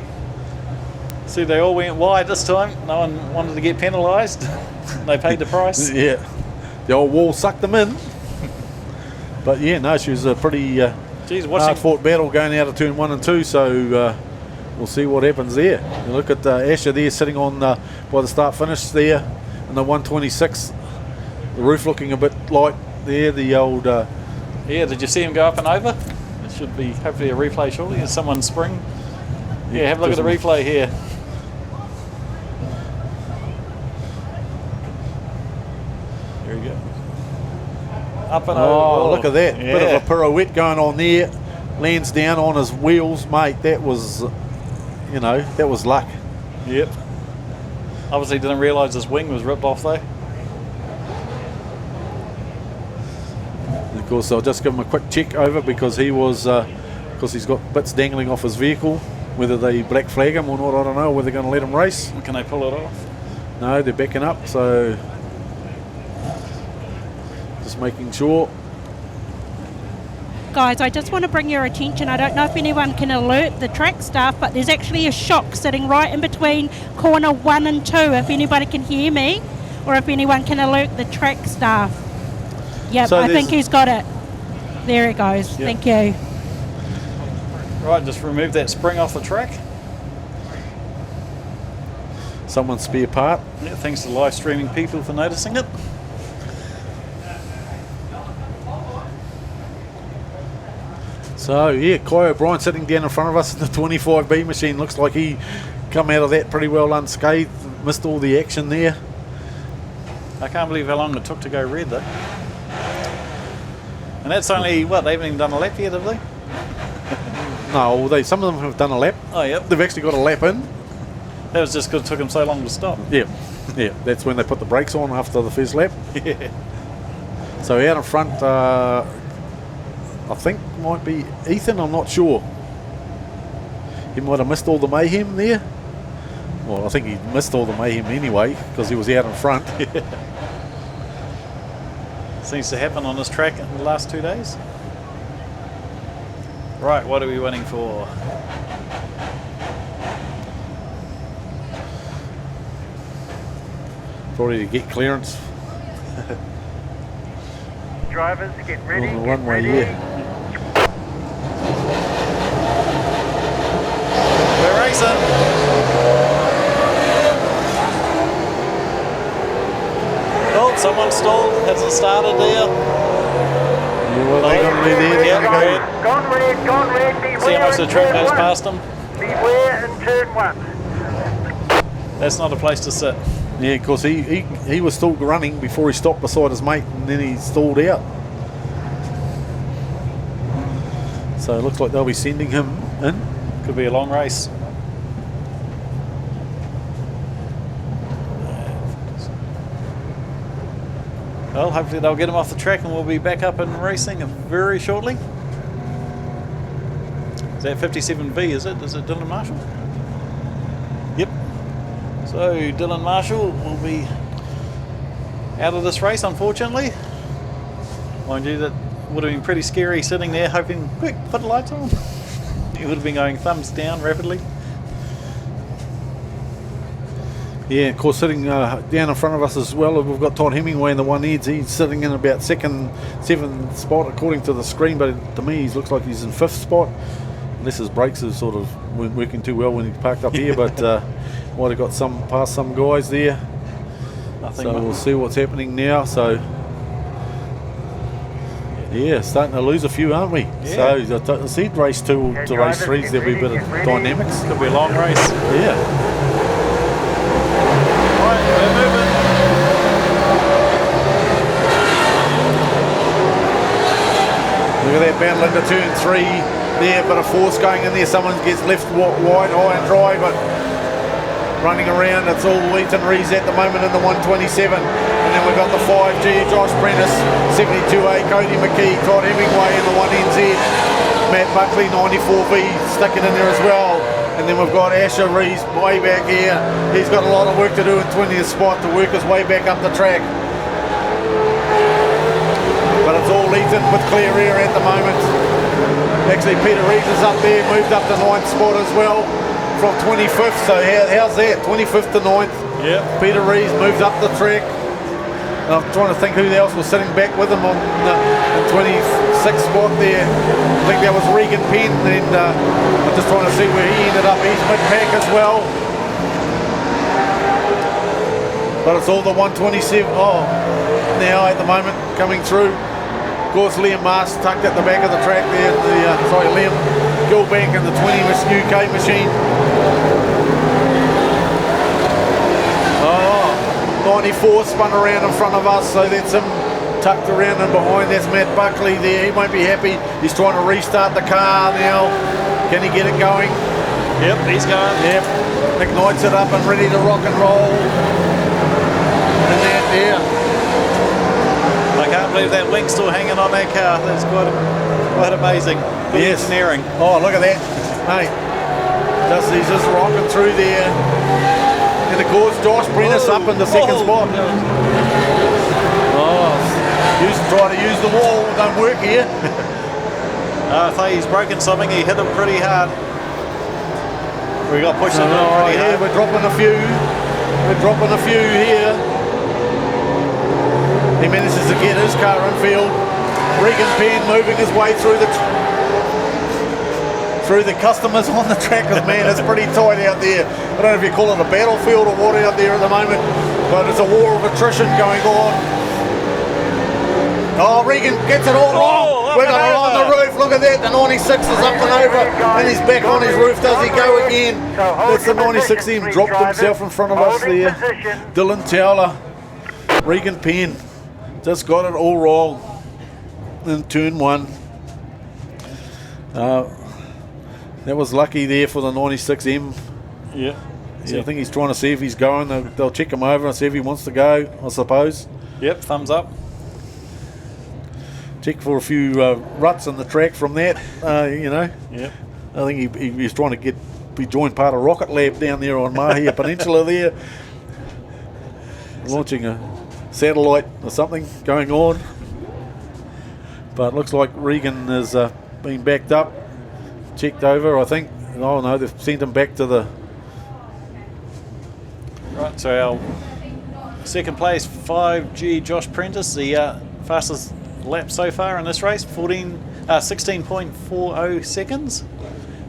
See, they all went wide this time. No one wanted to get penalised. They paid the price. Yeah. The old wall sucked them in. But yeah, no, she was a pretty hard-fought battle going out of turn 1 and 2, so we'll see what happens there. You look at Asher there sitting on by the start-finish there in the 126. The roof looking a bit light there, the old... Yeah, did you see him go up and over? It should be hopefully a replay shortly. Is someone spring? Yeah, have a look at the replay here. There we go. Up and over. Oh, look at that. Yeah. Bit of a pirouette going on there. Lands down on his wheels, mate. That was, you know, that was luck. Yep. Obviously didn't realise his wing was ripped off though. And of course, I'll just give him a quick check over because he was, because he's got bits dangling off his vehicle. Whether they black flag him or not, I don't know. Whether they're going to let him race. Can they pull it off? No, they're backing up, so just making sure. Guys, I just want to bring your attention. I don't know if anyone can alert the track staff, but there's actually a shock sitting right in between corner 1 and 2. If anybody can hear me, or if anyone can alert the track staff. Yep, so I think he's got it. There it goes. Yep. Thank you. Right, just remove that spring off the track. Someone's spare part. Yeah, thanks to live streaming people for noticing it. So yeah, Kai O'Brien sitting down in front of us in the 25B machine. Looks like he come out of that pretty well unscathed. Missed all the action there. I can't believe how long it took to go red though. And that's only, what, they haven't even done a lap yet, have they? No, some of them have done a lap. Oh, yep. They've actually got a lap in. That was just because it took them so long to stop. Yeah, yeah. That's when they put the brakes on after the first lap. Yeah. So out in front, I think might be Ethan, I'm not sure. He might have missed all the mayhem there. Well, I think he missed all the mayhem anyway because he was out in front. Seems to happen on this track in the last 2 days. Right, what are we waiting for? Probably to get clearance. Drivers, get ready. On the runway, yeah. We're racing. Oh, someone stalled. Hasn't started there. Well, they're going to be there. They're going to go. Gone red, beware. See how much the track goes past them. Beware in turn 1. That's not a place to sit. Yeah, of course, he was still running before he stopped beside his mate and then he stalled out. So it looks like they'll be sending him in. Could be a long race. Well, hopefully they'll get him off the track and we'll be back up and racing very shortly. Is that 57B, is it? Is it Dylan Marshall? Yep. So Dylan Marshall will be out of this race, unfortunately. Mind you, that would have been pretty scary sitting there hoping, quick, put the lights on. He would have been going thumbs down rapidly. Yeah, of course, sitting down in front of us as well, we've got Todd Hemingway in the one edge. He's sitting in about seventh spot according to the screen, but to me he looks like he's in 5th spot. Unless his brakes are sort of weren't working too well when he parked up here, but might have got past some guys there. So we'll see what's happening now. So yeah, starting to lose a few, aren't we? Yeah. So I said race 2 to race 3, there'll be a bit of dynamics. Could be a long race. Yeah. Right, we're moving. Look at that battle into turn 3 there, but a force going in there. Someone gets left wide, high and dry, but running around, it's all Ethan Rees at the moment in the 127. And then we've got the 5G, Josh Prentice, 72A, Cody McKee, Todd Hemingway in the 1NZ, Matt Buckley, 94V, sticking in there as well. And then we've got Asher Rees way back here. He's got a lot of work to do in 20th spot to work his way back up the track. But it's all Ethan with clear air at the moment. Actually, Peter Rees is up there, moved up to 9th spot as well from 25th. So how's that? 25th to 9th. Yeah. Peter Rees moves up the track. And I'm trying to think who else was sitting back with him on the 26th spot there. I think that was Regan Penn, and I'm just trying to see where he ended up. He's mid-pack as well. But it's all the 127. Oh, now at the moment coming through. Of course, Liam Mars tucked at the back of the track there. Liam Gilbank in the 20 UK machine. Oh, 94 spun around in front of us, so that's him tucked around and behind. That's Matt Buckley there. He won't be happy. He's trying to restart the car now. Can he get it going? Yep, he's going. Yep. Ignites it up and ready to rock and roll. And that there. I can't believe that link's still hanging on that car. That's quite amazing. Good engineering. Oh, look at that. Hey, he's just rocking through there. And of course, Josh Prentice up in the 2nd spot. Oh, try to use the wall. Don't work here. I think he's broken something. He hit him pretty hard. We got pushed into him pretty hard. We're dropping a few. We're dropping a few here. He manages to get his car in field. Regan Penn moving his way through the customers on the track, because man, it's pretty tight out there. I don't know if you call it a battlefield or what out there at the moment, but it's a war of attrition going on. Oh, Regan gets it all wrong. We're going on the roof. Look at that. The 96 is up and over, and he's back on his roof. Does he go again? That's the 96 team. Dropped himself in front of us there. Dylan Towler, Regan Penn. Just got it all wrong in turn 1. That was lucky there for the 96M. Yeah. I think he's trying to see if he's going. They'll check him over and see if he wants to go, I suppose. Yep, thumbs up. check for a few ruts in the track from that. You know. Yep. I think he was trying to be joined part of Rocket Lab down there on Mahia Peninsula there, launching a satellite or something going on. But it looks like Regan has been backed up, checked over, I think. Oh no, they've sent him back to the... Right, so our second place, 5G Josh Prentice, the fastest lap so far in this race, 16.40 seconds.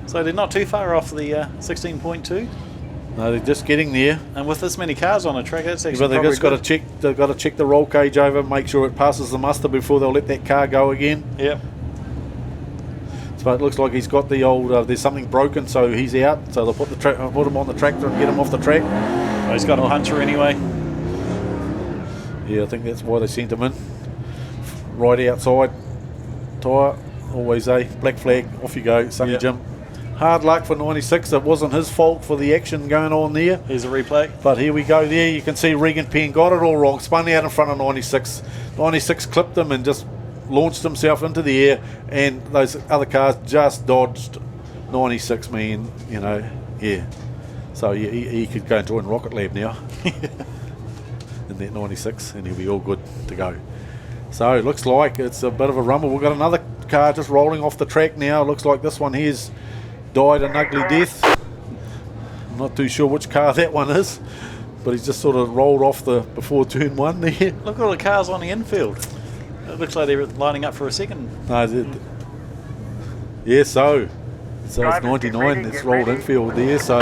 So they're not too far off the 16.2. No, they're just getting there. And with this many cars on a track, that's actually but they've just got to check. They've got to check the roll cage over, make sure it passes the muster before they'll let that car go again. Yep. So it looks like he's got the old. There's something broken, so he's out. So they'll put him on the tractor and get him off the track. Oh, he's got a puncher anyway. Yeah, I think that's why they sent him in. Right outside tyre, always a black flag. Off you go, Sonny Jim. Hard luck for 96. It wasn't his fault for the action going on there. Here's a replay. But here we go there. You can see Regan Penn got it all wrong. Spun out in front of 96. 96 clipped him and just launched himself into the air. And those other cars just dodged 96, man. You know, yeah. So he could go and join Rocket Lab now. In that 96. And he'll be all good to go. So it looks like it's a bit of a rumble. We've got another car just rolling off the track now. Looks like this one here's died an ugly death. I'm not too sure which car that one is, but he's just sort of rolled off before turn one there. Look at all the cars on the infield. It looks like they're lining up for a second. No, yeah, so it's 99 that's rolled infield there, so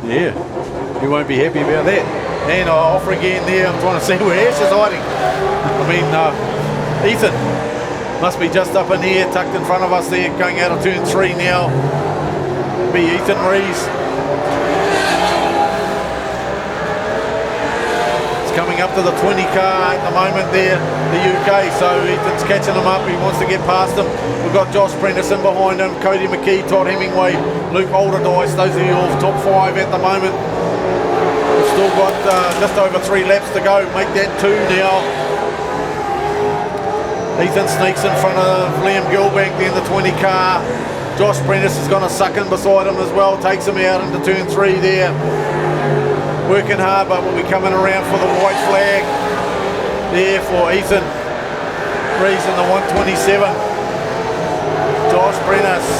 yeah, you won't be happy about that. And off again there. I'm trying to see where Ash is hiding. I mean, Ethan must be just up in here, tucked in front of us there, going out of turn 3 now. Be Ethan Rees. It's coming up to the 20 car at the moment there, the UK, so Ethan's catching him up. He wants to get past him. We've got Josh Prentice in behind him, Cody McKee, Todd Hemingway, Luke Alderdice. Those are your top 5 at the moment. We've still got just over 3 laps to go. Make that 2 now. Ethan sneaks in front of Liam Gilbank there in the 20 car. Josh Prentice is going to suck in beside him as well. Takes him out into turn 3 there. Working hard, but we'll be coming around for the white flag there for Ethan Rees in the 127. Josh Prentice.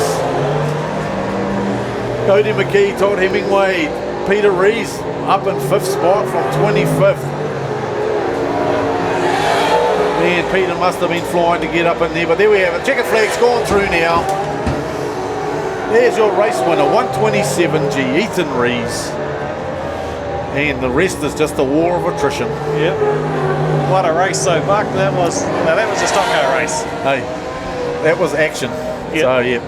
Cody McKee, Todd Hemingway, Peter Rees up in 5th spot from 25th. Man, Peter must have been flying to get up in there, but there we have it. Checkered flag's gone through now. There's your race winner, 127G, Ethan Rees. And the rest is just a war of attrition. Yep. What a race so Buck. That was a stock car race. Hey, that was action. Yep. So yeah,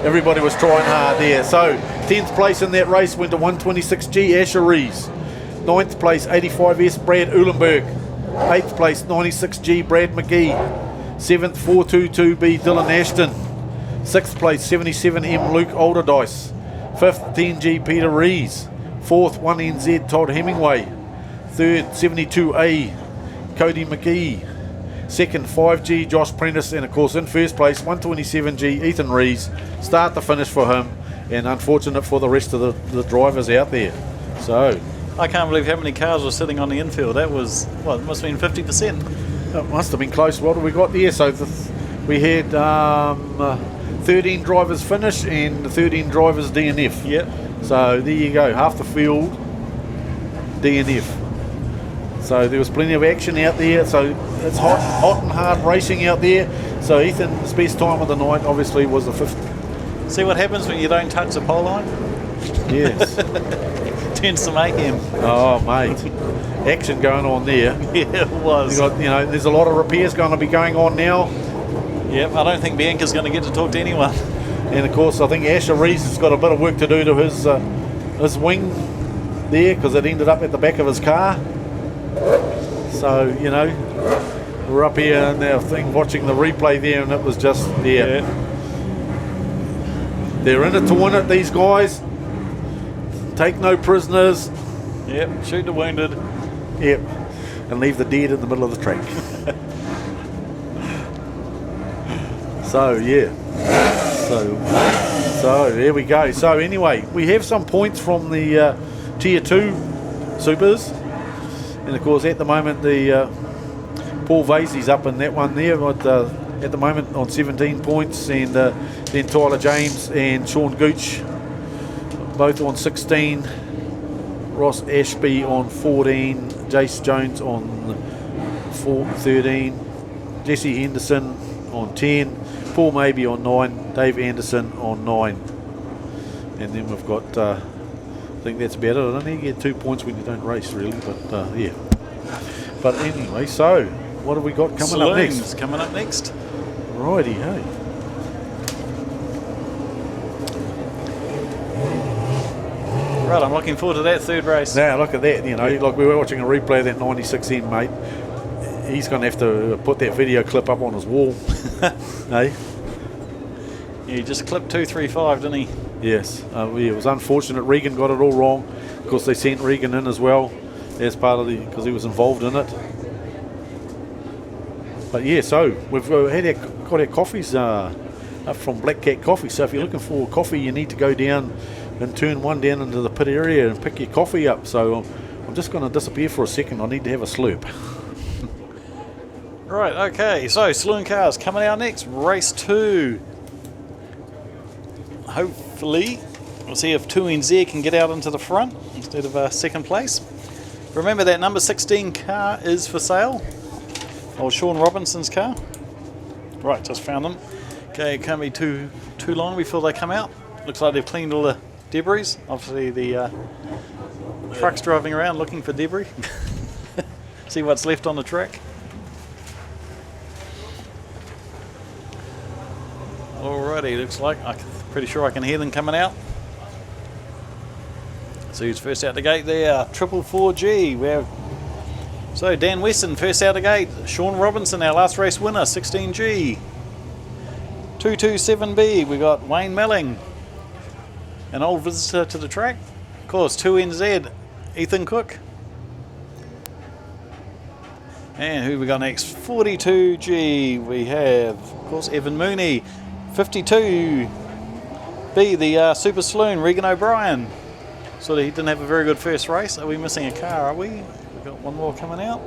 everybody was trying hard there. So 10th place in that race went to 126G, Asher Rees. 9th place, 85S, Brad Uhlenberg. 8th place, 96G, Brad McGee. 7th, 422B, Dylan Ashton. 6th place, 77M, Luke Alderdice. 5th, 10G, Peter Rees. 4th, 1NZ, Todd Hemingway. 3rd, 72A, Cody McGee. 2nd, 5G, Josh Prentice. And of course in 1st place, 127G, Ethan Rees. Start to finish for him. And unfortunate for the rest of the drivers out there. So I can't believe how many cars were sitting on the infield. That was, well, it must have been 50%. It must have been close. What have we got there? So we had 13 drivers finish and 13 drivers DNF. Yep. So there you go, half the field DNF. So there was plenty of action out there. So it's hot and hard racing out there. So Ethan's best time of the night obviously was the 5th. See what happens when you don't touch the pole line? Yes. Turns to mayhem. Oh, mate. Action going on there. Yeah, it was. There's a lot of repairs going to be going on now. Yep, I don't think Bianca's going to get to talk to anyone. And of course, I think Asher Rees has got a bit of work to do to his wing there because it ended up at the back of his car. So, we're up here and I think watching the replay there and it was just there. Yeah. They're in it to win it, these guys. Take no prisoners. Yep, shoot the wounded. Yep, and leave the dead in the middle of the track. So yeah. So there we go. So anyway, we have some points from the Tier 2 Supers. And of course at the moment the Paul Vasey's up in that one there, but at the moment on 17 points, and then Tyler James and Sean Gooch both on 16, Ross Ashby on 14, Jace Jones on 13, Jesse Henderson on 10, Paul Maybe on 9, Dave Anderson on 9, and then we've got I think that's about it. I don't think you get 2 points when you don't race really, but yeah. But anyway, so what have we got coming up next? Saloon's coming up next. Righty, hey. Right, I'm looking forward to that third race. Now look at that, you know, like we were watching a replay of that 96 mate. He's going to have to put that video clip up on his wall. Hey? Yeah, he just clipped 235, didn't he? Yes, yeah, it was unfortunate. Regan got it all wrong. Of course, they sent Regan in as well as part of the, because he was involved in it. But yeah, so we've got our coffees up from Black Cat Coffee. So if you're looking for coffee, you need to go down and turn one down into the pit area and pick your coffee up. So I'm just going to disappear for a second. I need to have a slurp. Right, okay, so Saloon cars coming out next, race 2. Hopefully, we'll see if 2NZ can get out into the front instead of second place. Remember that number 16 car is for sale. Old Sean Robinson's car. Right, just found them. Okay, it can't be too long before they come out. Looks like they've cleaned all the debris. Obviously the truck's driving around looking for debris. See what's left on the track. Alrighty, looks like I'm pretty sure I can hear them coming out. So who's first out the gate there? 444G. So Dan Weston first out the gate. Sean Robinson, our last race winner, 16G. 227B, we got Wayne Melling, an old visitor to the track. Of course, 2NZ, Ethan Cook. And who we got next? 42G, we have, of course, Evan Mooney. 52B, the Super Saloon, Regan O'Brien. So he didn't have a very good first race. Are we missing a car, are we? We've got one more coming out.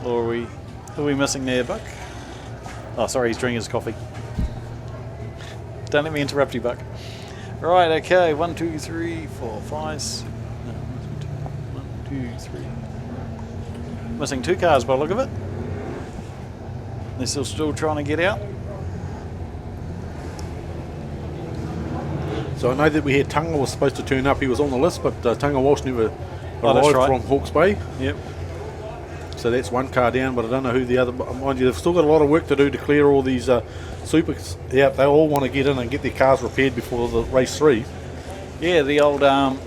Or who are we missing there, Buck? Oh, sorry, he's drinking his coffee. Don't let me interrupt you, Buck. Right, okay, 1, 2, 3, 4, 5, 6, no, 1, 2, 3. Missing 2 cars by the look of it. They're still trying to get out. So I know that we had Tunga was supposed to turn up. He was on the list, but Tunga Walsh never arrived from Hawke's Bay. Yep. So that's one car down, but I don't know who the other. Mind you, they've still got a lot of work to do to clear all these supers. Yeah, they all want to get in and get their cars repaired before the race 3. Yeah, the old the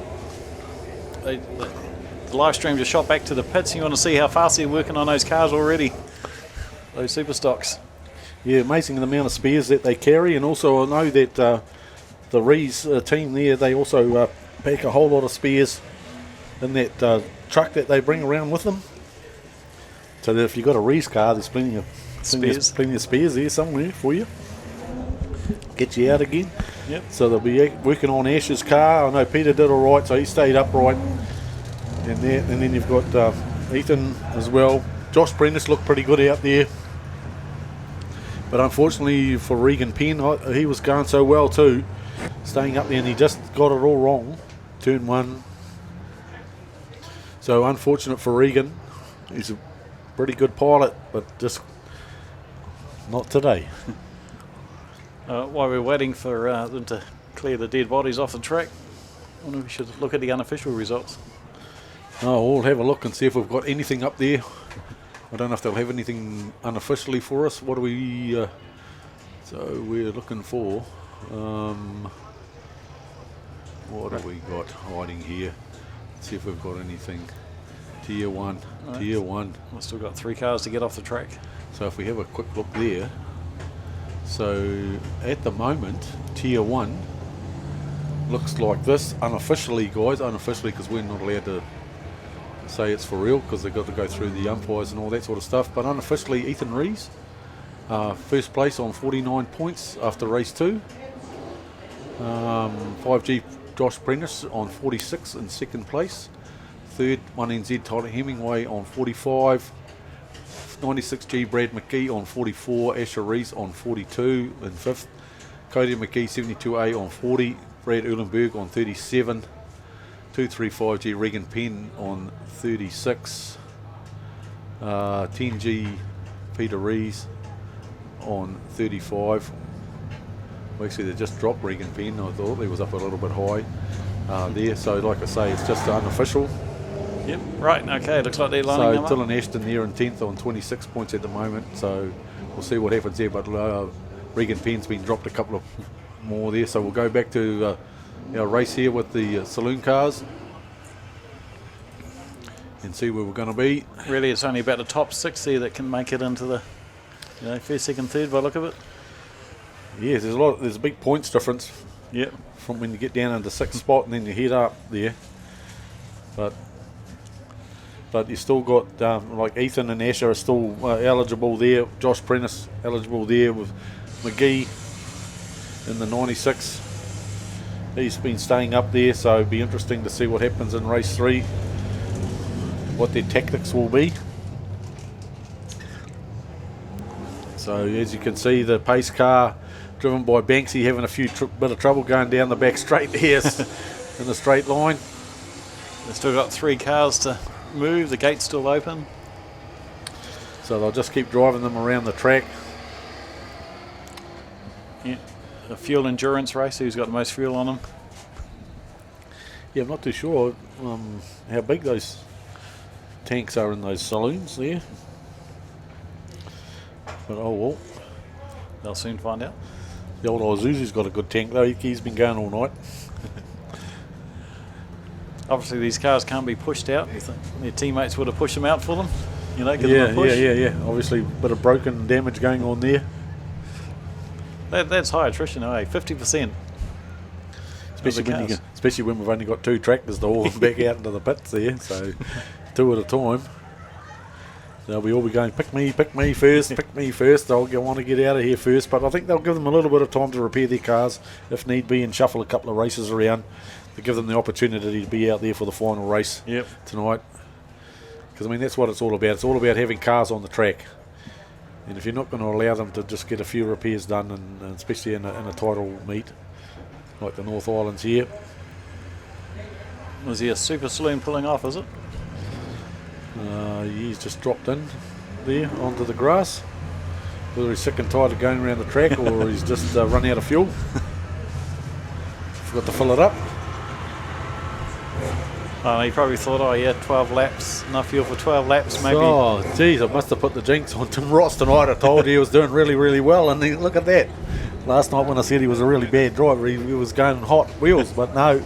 live stream just shot back to the pits. You want to see how fast they're working on those cars already. Those Superstocks. Yeah, amazing the amount of spares that they carry, and also I know that the Rees team there, they also pack a whole lot of spares in that truck that they bring around with them. So that if you've got a Rees car, there's plenty of spares there somewhere for you. Get you out again. Yep. So they'll be working on Ash's car. I know Peter did all right, so he stayed upright. And then you've got Ethan as well. Josh Prentice looked pretty good out there. But unfortunately for Regan Penn, he was going so well too, staying up there, and he just got it all wrong. Turn 1. So unfortunate for Regan. He's a pretty good pilot, but just not today. While we're waiting for them to clear the dead bodies off the track, I wonder if we should look at the unofficial results. Oh, we'll have a look and see if we've got anything up there. I don't know if they'll have anything unofficially for us. What do we... so we're looking for... what have we got hiding here? Let's see if we've got anything. Tier 1. Right. Tier 1. We've still got 3 cars to get off the track. So if we have a quick look there. So at the moment, Tier 1 looks like this. Unofficially, guys. Unofficially, because we're not allowed to say it's for real because they've got to go through the umpires and all that sort of stuff. But unofficially, Ethan Rees, first place on 49 points after race 2. 5G Josh Prentice on 46 in second place. Third, 1NZ Tyler Hemingway on 45. 96G Brad McGee on 44. Asher Rees on 42 in fifth. Cody McGee 72A on 40. Brad Uhlenberg on 37. 235G Regan Penn on 36. 10G Peter Rees on 35. Well, actually, they just dropped Regan Penn. I thought he was up a little bit high there. So, like I say, it's just unofficial. Yep, right, okay, looks like they're lining them So, up. Dylan Ashton there in 10th on 26 points at the moment. So, we'll see what happens there. But Regan Penn's been dropped a couple of more there. So, we'll go back to our race here with the saloon cars and see where we're going to be. Really, it's only about the top 6 there that can make it into the first, second, third by the look of it. Yes, there's a big points difference. Yep. From when you get down into 6th spot and then you head up there. But you still got like Ethan and Asher are still eligible there. Josh Prentice eligible there with McGee in the 96. He's been staying up there, so it'll be interesting to see what happens in race 3, what their tactics will be. So as you can see, the pace car driven by Banksy having a bit of trouble going down the back straight there in the straight line. They've still got 3 cars to move, the gate's still open. So they'll just keep driving them around the track. Yeah, a fuel endurance race, who's got the most fuel on them? Yeah, I'm not too sure how big those tanks are in those saloons there. But oh well. They'll soon find out. The old Isuzu's got a good tank though, he's been going all night. Obviously these cars can't be pushed out. Their teammates would have pushed them out for them. Give them a push. Yeah. Obviously a bit of broken damage going on there. That's high attrition, 50%. Especially when we've only got 2 tractors to haul them back out into the pits there, so 2 at a time. They'll all be going, pick me first, pick me first. They'll want to get out of here first, but I think they'll give them a little bit of time to repair their cars if need be and shuffle a couple of races around to give them the opportunity to be out there for the final race tonight. Because, I mean, that's what it's all about. It's all about having cars on the track. And if you're not going to allow them to just get a few repairs done, and especially in a title meet like the North Islands here. Was he a super saloon pulling off, is it? He's just dropped in there onto the grass. Whether he's sick and tired of going around the track or he's just run out of fuel. Forgot to fill it up. He probably thought, 12 laps, enough fuel for 12 laps maybe. Oh, geez, I must have put the jinx on Tim Ross tonight. I told you he was doing really, really well, and look at that. Last night when I said he was a really bad driver, he was going hot wheels, but no.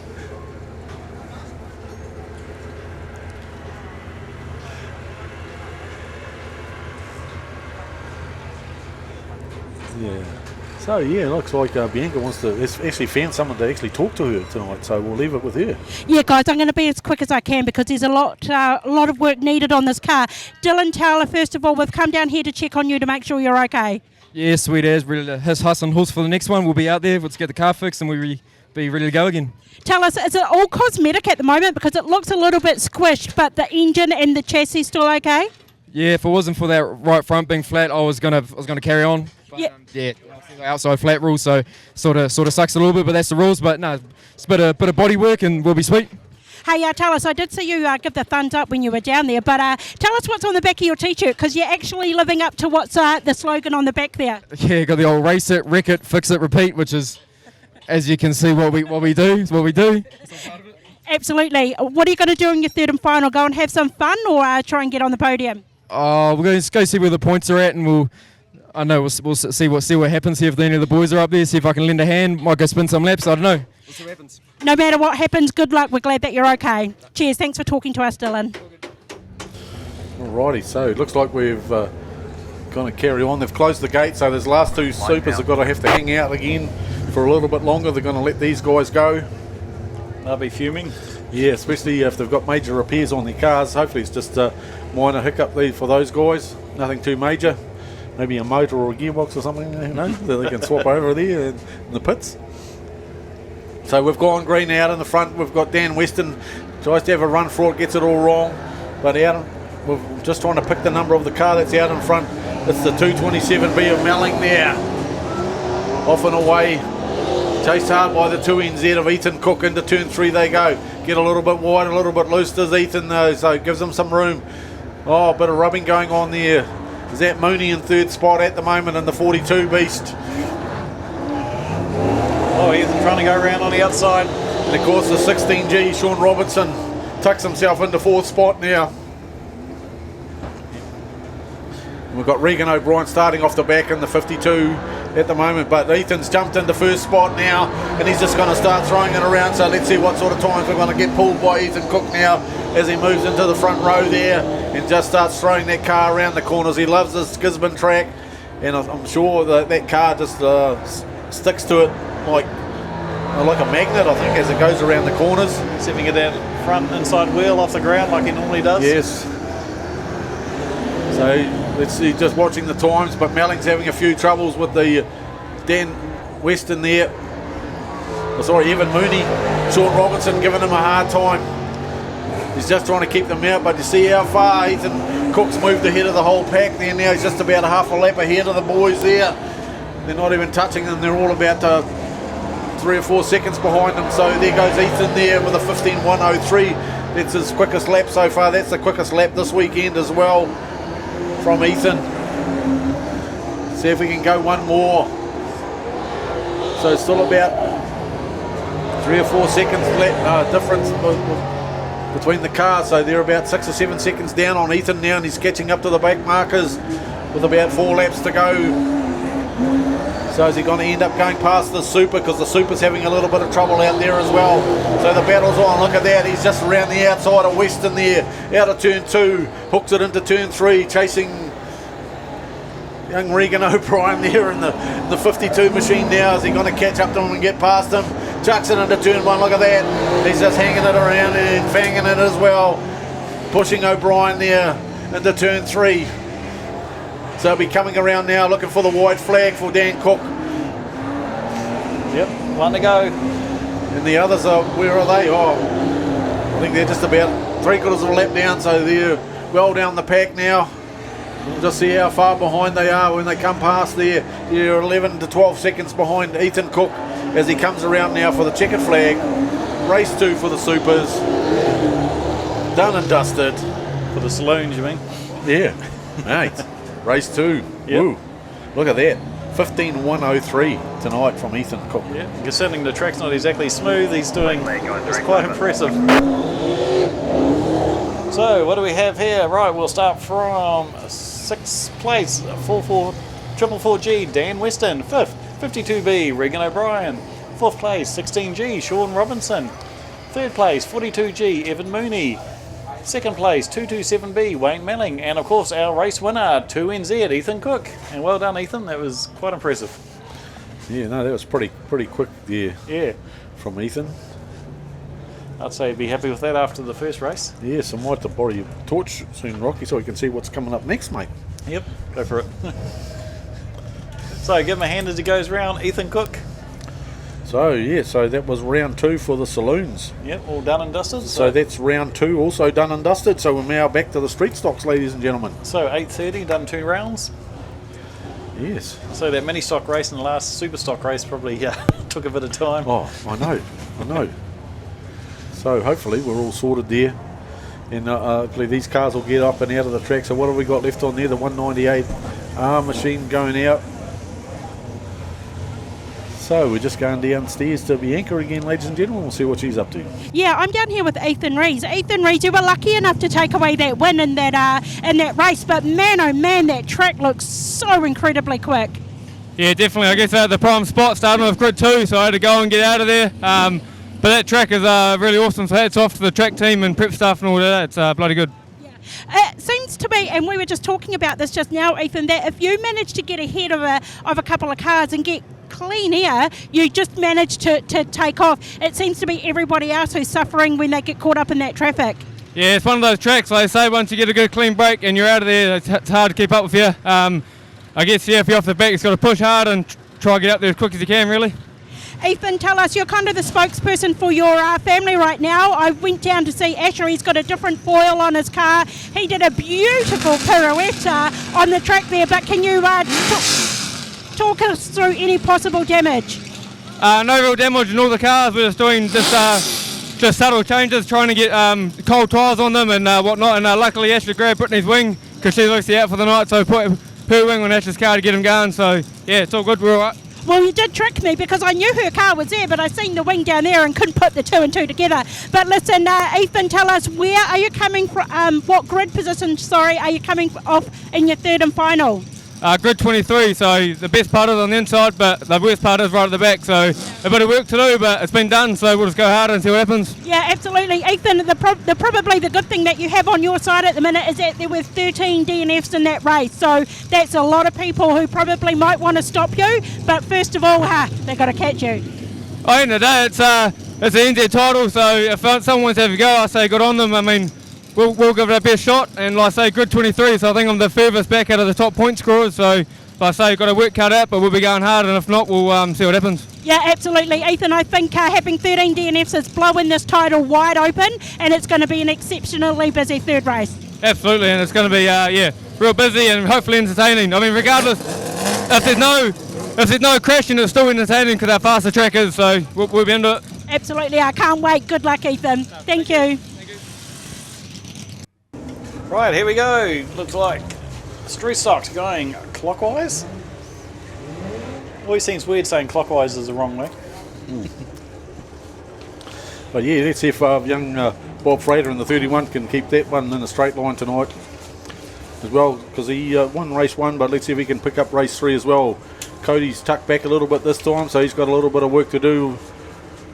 Yeah. So, yeah, looks like Bianca wants to actually found someone to actually talk to her tonight, so we'll leave it with her. Yeah, guys, I'm going to be as quick as I can because there's a lot of work needed on this car. Dylan Taylor, first of all, we've come down here to check on you to make sure you're okay. Yeah, sweet as. His Huss and horse for the next one. We'll be out there. Let's get the car fixed and we'll be ready to go again. Tell us, is it all cosmetic at the moment? Because it looks a little bit squished, but the engine and the chassis still okay? Yeah, if it wasn't for that right front being flat, I was gonna carry on. But, yeah. Outside flat rule, so sort of sucks a little bit, but that's the rules. But no, it's a bit of body work and we'll be sweet. Hey, tell us, I did see you give the thumbs up when you were down there, but tell us what's on the back of your T-shirt, because you're actually living up to what's the slogan on the back there. Yeah, got the old race it, wreck it, fix it, repeat, which is, as you can see, what we do. Absolutely. What are you going to do in your third and final? Go and have some fun or try and get on the podium? We're going to go see where the points are at, and we'll see what happens. See if any of the boys are up there. See if I can lend a hand. Might go spin some laps. I don't know. We'll see what happens. No matter what happens, good luck. We're glad that you're okay. Cheers. Thanks for talking to us, Dylan. Alrighty, so it looks like we've going to carry on. They've closed the gate, so those last 2 supers have got to have to hang out again for a little bit longer. They're going to let these guys go. They'll be fuming. Yeah, especially if they've got major repairs on their cars. Hopefully it's just a minor hiccup there for those guys. Nothing too major. Maybe a motor or a gearbox or something, who knows, that they can swap over there in the pits. So we've gone green out in the front. We've got Dan Weston, tries to have a run for it, gets it all wrong. But out, we're just trying to pick the number of the car that's out in front. It's the 227B of Melling there. Off and away. Chased hard by the 2NZ of Ethan Cook. Into turn 3 they go. Get a little bit wide, a little bit loose does Ethan though, so it gives them some room. Oh, a bit of rubbing going on there. Is that Mooney in third spot at the moment in the 42 Beast. Oh, Ethan trying to go around on the outside. And of course the 16G, Sean Robertson, tucks himself into fourth spot now. We've got Regan O'Brien starting off the back in the 52 at the moment, but Ethan's jumped into first spot now and he's just going to start throwing it around, so let's see what sort of times we're going to get pulled by Ethan Cook now as he moves into the front row there and just starts throwing that car around the corners. He loves this Gisborne track, and I'm sure that car just sticks to it like a magnet, I think, as it goes around the corners. Setting it out front inside wheel off the ground like he normally does. Yes. So let's see, just watching the times, but Melling's having a few troubles with the Dan Weston there. Oh, sorry, Evan Mooney. Sean Robinson giving him a hard time. He's just trying to keep them out, but you see how far Ethan Cook's moved ahead of the whole pack there now. He's just about a half a lap ahead of the boys there. They're not even touching them. They're all about 3 or 4 seconds behind them. So there goes Ethan there with a 15.103. That's his quickest lap so far. That's the quickest lap this weekend as well from Ethan. See if we can go one more. So still about 3 or 4 seconds difference between the cars. So they're about 6 or 7 seconds down on Ethan now, and he's catching up to the back markers with about 4 laps to go. So is he going to end up going past the Super, because the Super's having a little bit of trouble out there as well. So the battle's on. Look at that. He's just around the outside of Weston there. Out of turn 2. Hooks it into turn 3. Chasing young Regan O'Brien there in the 52 machine now. Is he going to catch up to him and get past him? Chucks it into turn 1. Look at that. He's just hanging it around and fanging it as well. Pushing O'Brien there into turn 3. So he'll be coming around now looking for the white flag for Dan Cook. Yep, 1 to go. And the others are, where are they? Oh, I think they're just about 3/4 of a lap down, so they're well down the pack now. We'll just see how far behind they are when they come past there. They're 11 to 12 seconds behind Ethan Cook as he comes around now for the checkered flag. Race 2 for the Supers. Done and dusted. For the Saloons, you mean? Yeah, mate. Race 2. Yep. Woo. Look at that. 15.103 tonight from Ethan Cook. Yeah, considering the track's not exactly smooth, he's doing, it's quite impressive. So, what do we have here? Right, we'll start from 6th place, 4G, Dan Weston. 5th, 52B, Regan O'Brien. 4th place, 16G, Sean Robinson. 3rd place, 42G, Evan Mooney. 2nd place, 227B, Wayne Melling. And of course, our race winner, 2NZ, Ethan Cook. And well done, Ethan. That was quite impressive. Yeah, no, that was pretty quick there. Yeah. From Ethan. I'd say be happy with that after the first race. Yes, I might have to borrow your torch soon, Rocky, so we can see what's coming up next, mate. Yep, go for it. So give him a hand as he goes round, Ethan Cook. So, yeah, so that was round 2 for the Saloons. Yep, all done and dusted. So that's round 2 also done and dusted. So we're now back to the street stocks, ladies and gentlemen. So 8:30, done 2 rounds. Yes. So that Ministock race and the last Superstock race probably took a bit of time. Oh, I know. So hopefully we're all sorted there. And hopefully these cars will get up and out of the track. So what have we got left on there? The 198R machine going out. So we're just going downstairs to Bianca again, ladies and gentlemen. We'll see what she's up to. Yeah, I'm down here with Ethan Rees. Ethan Rees, you were lucky enough to take away that win in that race, but man, oh man, that track looks so incredibly quick. Yeah, definitely. I guess the prime spot started with grid 2, so I had to go and get out of there. But that track is really awesome, so hats off to the track team and prep staff and all that. It's bloody good. It seems to be, and we were just talking about this just now, Ethan, that if you manage to get ahead of a couple of cars and get clean air, you just manage to take off. It seems to be everybody else who's suffering when they get caught up in that traffic. Yeah, it's one of those tracks, like I say, once you get a good clean break and you're out of there, it's hard to keep up with you. I guess, yeah, if you're off the back, you've got to push hard and try to get up there as quick as you can, really. Ethan, tell us, you're kind of the spokesperson for your family right now. I went down to see Asher. He's got a different foil on his car. He did a beautiful pirouette on the track there, but can you talk us through any possible damage? No real damage in all the cars. We're just doing just subtle changes, trying to get cold tyres on them and whatnot. And luckily Ashley grabbed Brittany's wing because she's obviously out for the night, so put her wing on Ashley's car to get him going. So yeah, it's all good. We're all right. Well, you did trick me because I knew her car was there, but I seen the wing down there and couldn't put the two and two together. But listen, Ethan, tell us, where are you coming from? What grid position, are you coming off in your third and final? Grid 23, so the best part is on the inside, but the worst part is right at the back. So a bit of work to do, but it's been done, so we'll just go hard and see what happens. Yeah, absolutely. Ethan, probably the good thing that you have on your side at the minute is that there were 13 DNFs in that race. So that's a lot of people who probably might want to stop you, but first of all, they've got to catch you. Oh, in the day, it's an NZ title, so if someone wants to have a go, I say good on them. I mean, we'll give it our best shot, and like I say, grid 23, so I think I'm the furthest back out of the top point scorers, so like I say, got to work cut out, but we'll be going hard, and if not, we'll see what happens. Yeah, absolutely. Ethan, I think having 13 DNFs is blowing this title wide open, and it's going to be an exceptionally busy third race. Absolutely, and it's going to be, real busy and hopefully entertaining. I mean, regardless, if there's no crashing, it's still entertaining because how fast the track is, so we'll be into it. Absolutely, I can't wait. Good luck, Ethan. Thank you. Right, here we go. Looks like Superstocks going clockwise. Always seems weird saying clockwise is the wrong way. But yeah, let's see if young Bob Frater in the 31 can keep that one in a straight line tonight as well, because he won race 1, but let's see if he can pick up race 3 as well. Cody's tucked back a little bit this time, so he's got a little bit of work to do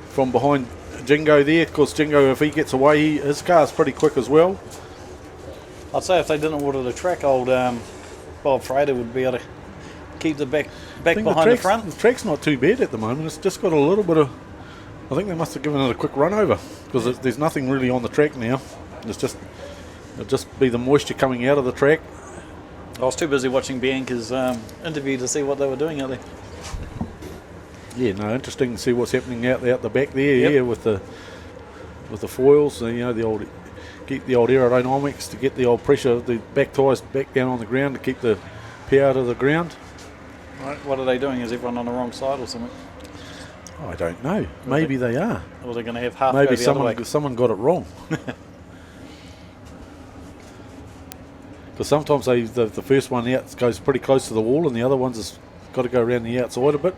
from behind Jingo there. Of course, Jingo, if he gets away, his car's pretty quick as well. I'd say if they didn't water the track, old Bob Frater would be able to keep the back behind the front. The track's not too bad at the moment. It's just got a little bit of... I think they must have given it a quick run over because there's nothing really on the track now. It'll just be the moisture coming out of the track. I was too busy watching Bianca's interview to see what they were doing out there. Yeah, no, interesting to see what's happening out the back there. Yep. Yeah, with the foils, keep the old aerodynamics to get the old pressure of the back tyres back down on the ground to keep the power to the ground. Right, what are they doing? Is everyone on the wrong side or something? I don't know. Maybe they are. Or they're going to have half. Maybe go the other way. someone got it wrong. Because sometimes the first one out goes pretty close to the wall, and the other one's has got to go around the outside a bit.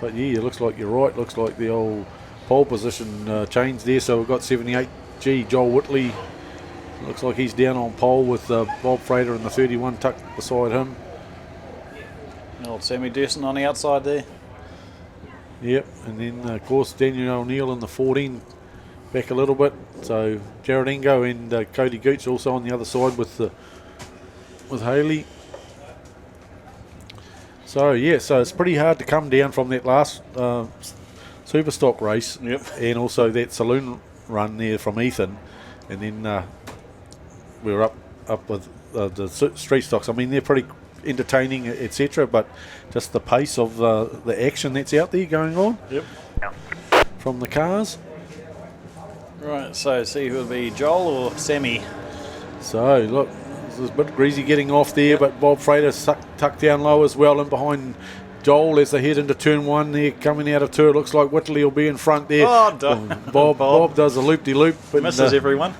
But yeah, it looks like you're right. Looks like the old pole position changed there. So we've got 78G Joel Whitley. Looks like he's down on pole with Bob Frater in the 31 tucked beside him. Old Sammy Durson on the outside there. Yep, and then of course Daniel O'Neill in the 14 back a little bit. So Jared Ingo and Cody Gooch also on the other side with Haley. So yeah, so it's pretty hard to come down from that last Superstock race. Yep. And also that Saloon run there from Ethan, and then we were up with the street stocks. I mean, they're pretty entertaining, etc., but just the pace of the action that's out there going on. Yep. From the cars. Right, so see who will be, Joel or Sammy? So look, there's a bit greasy getting off there, but Bob Frater's tucked down low as well, and behind Joel as they head into turn 1 there, coming out of 2, it looks like Whitley will be in front there. Oh, Bob does a loop-de-loop. Misses everyone.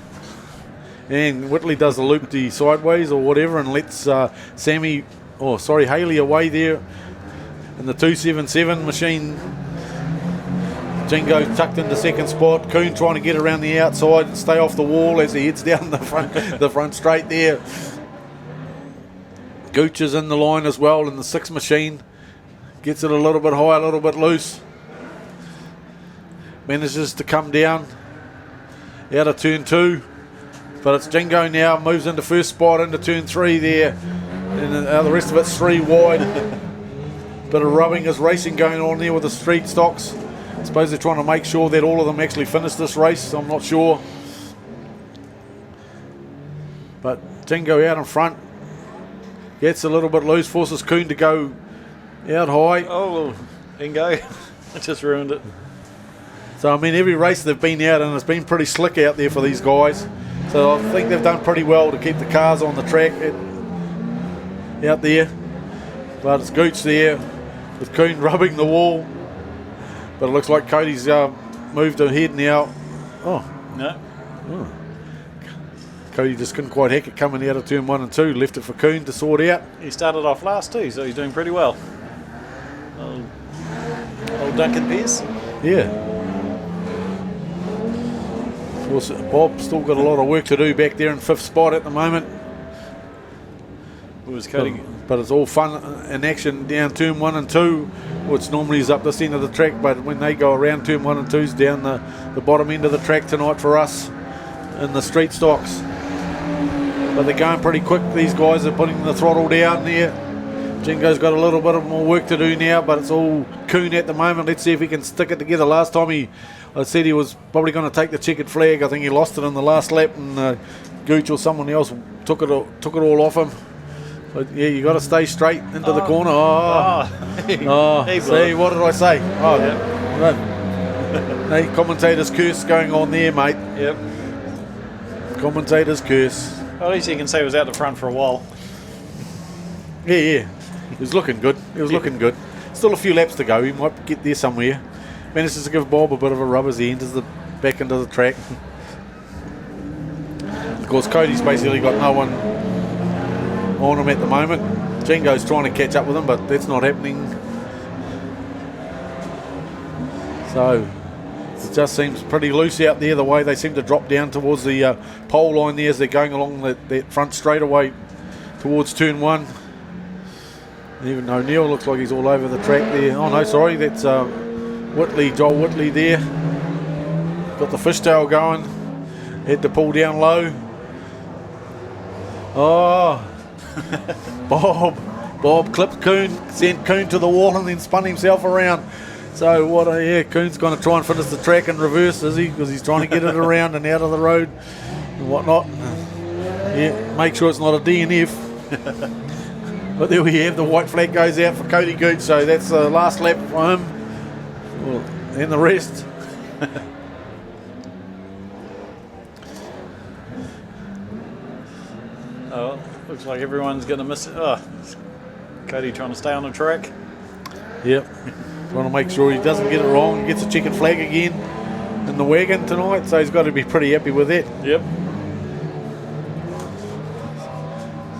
And Whitley does the loop-de sideways or whatever, and lets Haley away there in the 277 machine. Jingo tucked into second spot. Kuhn trying to get around the outside and stay off the wall as he heads down the front straight there. Gooch is in the line as well in the 6 machine. Gets it a little bit high, a little bit loose. Manages to come down out of turn 2. But it's Jingo now, moves into first spot into turn 3 there. And the rest of it's 3 wide. Bit of rubbing is racing going on there with the street stocks. I suppose they're trying to make sure that all of them actually finish this race. I'm not sure. But Dingo out in front. Gets a little bit loose, forces Coon to go out high. Oh, Dingo. Just ruined it. So, I mean, every race they've been out and it's been pretty slick out there for these guys. So I think they've done pretty well to keep the cars on the track out there. But it's Gooch there with Coon rubbing the wall. But it looks like Cody's moved ahead now. Oh. No. Oh. Cody just couldn't quite hack it coming out of turn 1 and 2. Left it for Coon to sort out. He started off last too, so he's doing pretty well. Old Duncan Pierce. Yeah. Of course, Bob's still got a lot of work to do back there in 5th spot at the moment. It was Cody. But it's all fun and action down turn 1 and 2, which normally is up this end of the track, but when they go around turn 1 and 2's down the bottom end of the track tonight for us in the street stocks. But they're going pretty quick. These guys are putting the throttle down there. Jingo's got a little bit of more work to do now, but it's all Coon at the moment. Let's see if he can stick it together. Last time I said he was probably going to take the checkered flag. I think he lost it in the last lap, and Gooch or someone else took it all off him. But yeah, you got to stay straight into the corner. See, what did I say? Oh, yeah. Hey, commentator's curse going on there, mate. Yep. Commentator's curse. Well, at least you can say he was out the front for a while. Yeah. He was looking good. Good. Still a few laps to go. He might get there somewhere. Manages to give Bob a bit of a rub as he enters the back into the track. Of course, Cody's basically got no one on him at the moment. Jingo's trying to catch up with him, but that's not happening. So it just seems pretty loose out there, the way they seem to drop down towards the pole line there as they're going along that front straightaway towards turn 1. Even O'Neill looks like he's all over the track there. Oh no, sorry, that's Joel Whitley there. Got the fishtail going. Had to pull down low. Oh, Bob clipped Coon, sent Coon to the wall and then spun himself around. So Coon's going to try and finish the track in reverse, is he? Because he's trying to get it around and out of the road and whatnot. Yeah, make sure it's not a DNF. But there we have, the white flag goes out for Cody Gooch, so that's the last lap for him. And the rest. Oh, looks like everyone's going to miss it. Oh, Cody trying to stay on the track. Yep. Trying to make sure he doesn't get it wrong. He gets a checkered flag again in the wagon tonight, so he's got to be pretty happy with that. Yep.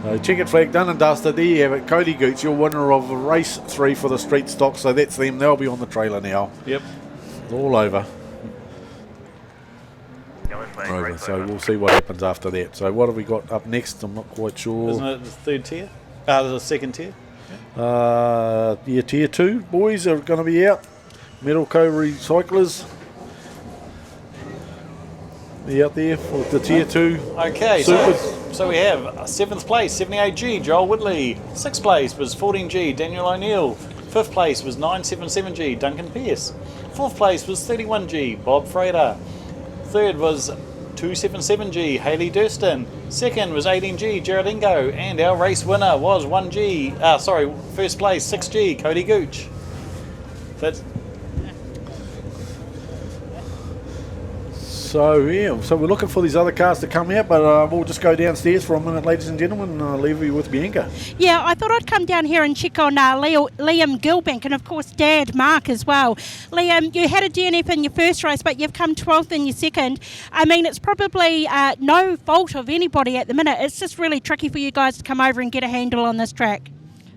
So checkered flag done and dusted. There you have it. Cody Gooch, your winner of race 3 for the street stock. So that's them. They'll be on the trailer now. Yep. All over. So we'll see what happens after that. So what have we got up next? I'm not quite sure. Isn't it the 3rd tier? The 2nd tier? Yeah, tier 2 boys are going to be out. Metalco recyclers. They're out there for the tier 2. Okay, so we have 7th place, 78G, Joel Whitley. 6th place was 14G, Daniel O'Neill. 5th place was 977G, Duncan Pierce. 4th place was 31G, Bob Frater. 3rd was 277G, Hayley Durston. 2nd was 18G, Gerard Ingo. And our race winner was 1st place, 6G, Cody Gooch. That's So we're looking for these other cars to come out, but we'll just go downstairs for a minute, ladies and gentlemen, and leave you with Bianca. Yeah, I thought I'd come down here and check on Liam Gilbank and, of course, Dad Mark as well. Liam, you had a DNF in your first race, but you've come 12th in your second. I mean, it's probably no fault of anybody at the minute. It's just really tricky for you guys to come over and get a handle on this track.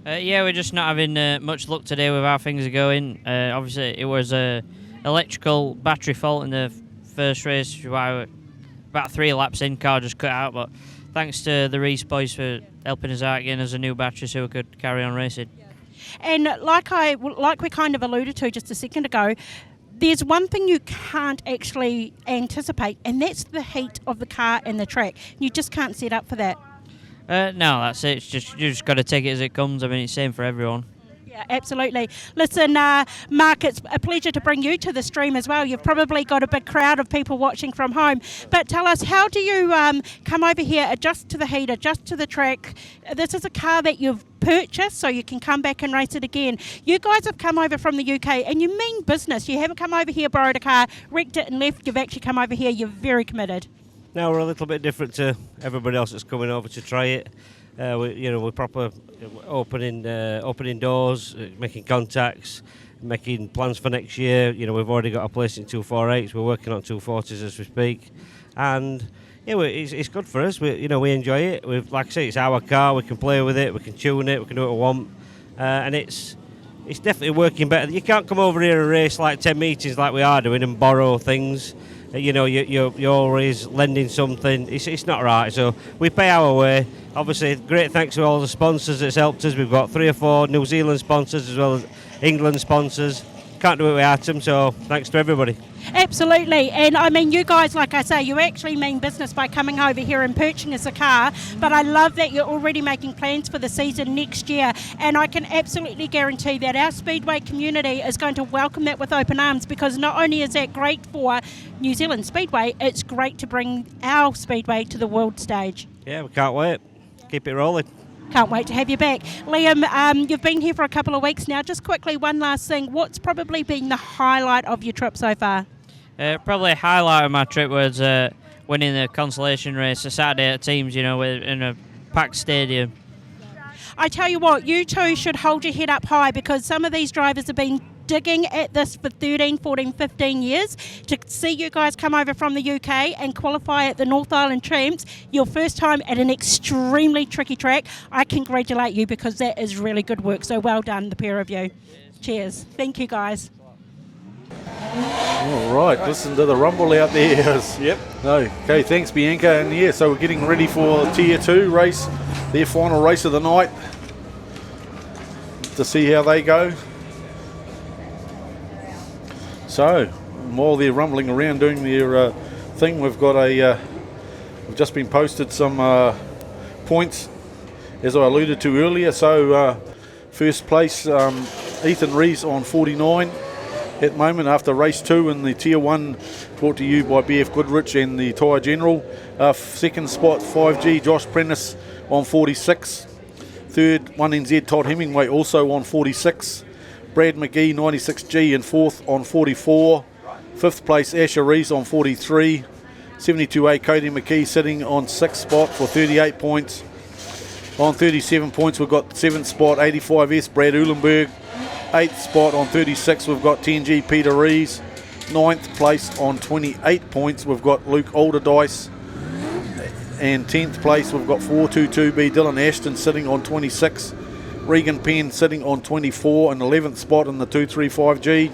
Yeah, we're just not having much luck today with how things are going. Obviously, it was a electrical battery fault in the first race, about 3 laps in, car just cut out, but thanks to the Reese boys for helping us out, getting us a new battery so we could carry on racing. And like we kind of alluded to just a second ago, there's one thing you can't actually anticipate, and that's the heat of the car and the track. You just can't set up for that. No, that's it. You just got to take it as it comes. I mean, it's the same for everyone. Yeah, absolutely. Listen, Mark, it's a pleasure to bring you to the stream as well. You've probably got a big crowd of people watching from home. But tell us, how do you come over here, adjust to the heat, adjust to the track? This is a car that you've purchased, so you can come back and race it again. You guys have come over from the UK, and you mean business. You haven't come over here, borrowed a car, wrecked it and left. You've actually come over here. You're very committed. Now we're a little bit different to everybody else that's coming over to try it. We're proper opening doors, making contacts, making plans for next year. We've already got a place in 248s. We're working on 240s as we speak, and it's good for us. We enjoy it. Like I say, it's our car. We can play with it. We can tune it. We can do what we want, and it's definitely working better. You can't come over here and race like 10 meetings like we are doing and borrow things. You're always lending something. It's not right. So we pay our way. Obviously, great thanks to all the sponsors that's helped us. We've got 3 or 4 New Zealand sponsors as well as England sponsors. Can't do it without them, so thanks to everybody. Absolutely, and I mean, you guys, like I say, you actually mean business by coming over here and purchasing us a car, but I love that you're already making plans for the season next year, and I can absolutely guarantee that our Speedway community is going to welcome that with open arms, because not only is that great for New Zealand Speedway, it's great to bring our Speedway to the world stage. Yeah, we can't wait. Keep it rolling. Can't wait to have you back. Liam, you've been here for a couple of weeks now. Just quickly, one last thing. What's probably been the highlight of your trip so far? Probably a highlight of my trip was winning the consolation race, a Saturday at teams, in a packed stadium. I tell you what, you two should hold your head up high, because some of these drivers have been digging at this for 13, 14, 15 years. To see you guys come over from the UK and qualify at the North Island Champs, your first time at an extremely tricky track, I congratulate you, because that is really good work. So well done, the pair of you. Cheers. Thank you, guys. All right, listen to the rumble out there. Yep. Okay, thanks, Bianca. And yeah, so we're getting ready for Tier 2 race, their final race of the night, to see how they go. So, while they're rumbling around doing their thing, we've got we've just been posted some points, as I alluded to earlier. So, first place, Ethan Rees on 49 at the moment after race 2 in the Tier 1, brought to you by BF Goodrich and the Tyre General. Second spot, 5G, Josh Prentice on 46. Third, 1NZ, Todd Hemingway also on 46. Brad McGee, 96G, in fourth on 44. Fifth place, Asher Rees on 43. 72A, Cody McKee sitting on 6th spot for 38 points. On 37 points, we've got 7th spot, 85S, Brad Uhlenberg. 8th spot on 36, we've got 10G, Peter Rees. 9th place on 28 points, we've got Luke Alderdice. And 10th place, we've got 422B, Dylan Ashton sitting on 26. Regan Penn sitting on 24 and 11th spot in the 235G.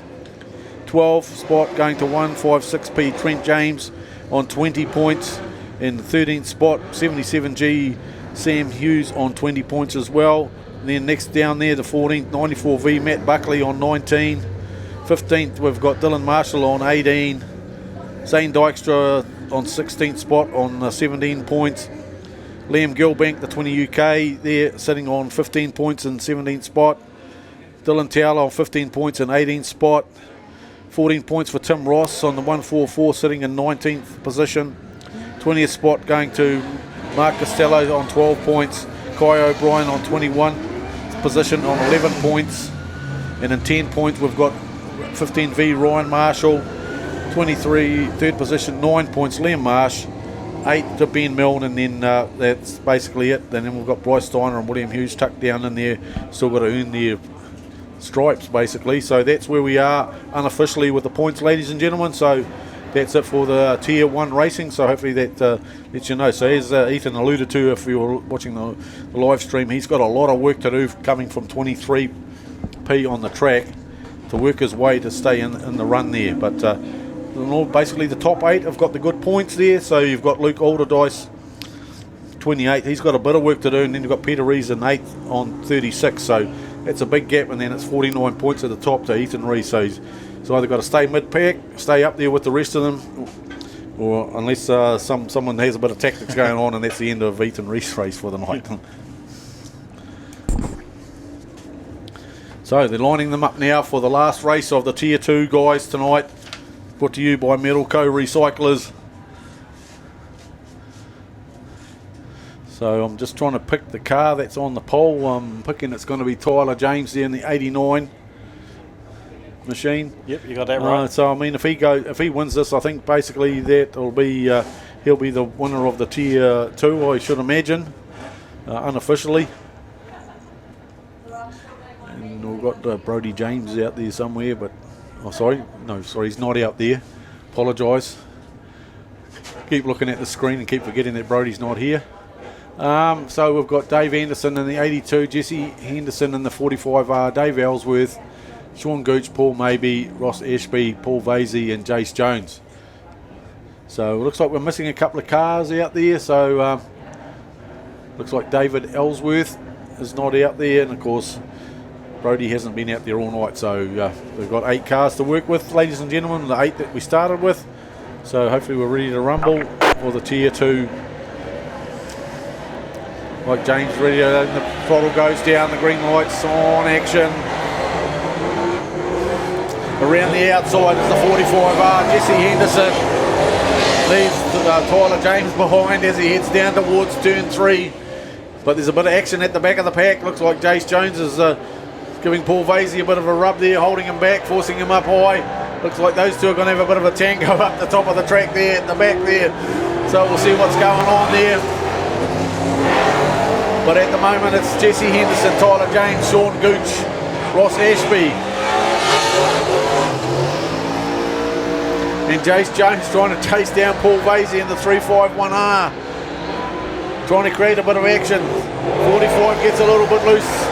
12th spot going to 156P, Trent James on 20 points. And 13th spot, 77G, Sam Hughes on 20 points as well. And then next down there, the 14th, 94V, Matt Buckley on 19. 15th, we've got Dylan Marshall on 18. Zane Dykstra on 16th spot on 17 points. Liam Gilbank, the 20 UK, there sitting on 15 points in 17th spot. Dylan Towler on 15 points in 18th spot. 14 points for Tim Ross on the 144, sitting in 19th position. 20th spot going to Mark Costello on 12 points. Kai O'Brien on 21 position on 11 points. And in 10 points we've got 15V Ryan Marshall. 23, third position, 9 points, Liam Marsh. 8 to Ben Milne, and then that's basically it. And then we've got Bryce Steiner and William Hughes tucked down in there, still got to earn their stripes basically. So that's where we are unofficially with the points, ladies and gentlemen. So that's it for the Tier 1 racing. So hopefully that lets you know. So as Ethan alluded to, if you were watching the live stream, he's got a lot of work to do coming from 23P on the track to work his way to stay in the run there. But basically the top 8 have got the good points there. So you've got Luke Alderdice, 28. He's got a bit of work to do, and then you've got Peter Rees in 8th on 36. So that's a big gap, and then it's 49 points at the top to Ethan Rees. So he's either got to stay mid-pack, stay up there with the rest of them, or unless someone has a bit of tactics going on, and that's the end of Ethan Rees' race for the night. So they're lining them up now for the last race of the Tier 2 guys tonight. Put to you by Metalco Recyclers. So I'm just trying to pick the car that's on the pole. I'm picking it's going to be Tyler James there in the 89 machine. Yep, you got that right. So I mean, if he wins this, I think basically that'll be he'll be the winner of the Tier 2, I should imagine, unofficially. And we've got Brody James out there somewhere, but sorry, he's not out there. Apologise. Keep looking at the screen and keep forgetting that Brody's not here. So we've got Dave Anderson in the 82, Jesse Henderson in the 45R, Dave Ellsworth, Sean Gooch, Paul Maybe, Ross Ashby, Paul Vasey and Jace Jones. So it looks like we're missing a couple of cars out there. So looks like David Ellsworth is not out there, and of course Brody hasn't been out there all night. So we've got 8 cars to work with, ladies and gentlemen, the 8 that we started with. So hopefully we're ready to rumble for the Tier 2. Like James ready, the throttle goes down, the green light's on, action. Around the outside is the 45R, Jesse Henderson leaves Tyler James behind as he heads down towards turn 3. But there's a bit of action at the back of the pack. Looks like Jace Jones is giving Paul Vasey a bit of a rub there, holding him back, forcing him up high. Looks like those two are going to have a bit of a tango up the top of the track there, at the back there. So we'll see what's going on there. But at the moment it's Jesse Henderson, Tyler James, Sean Gooch, Ross Ashby and Jace Jones trying to chase down Paul Vasey in the 351R. Trying to create a bit of action. 45 gets a little bit loose.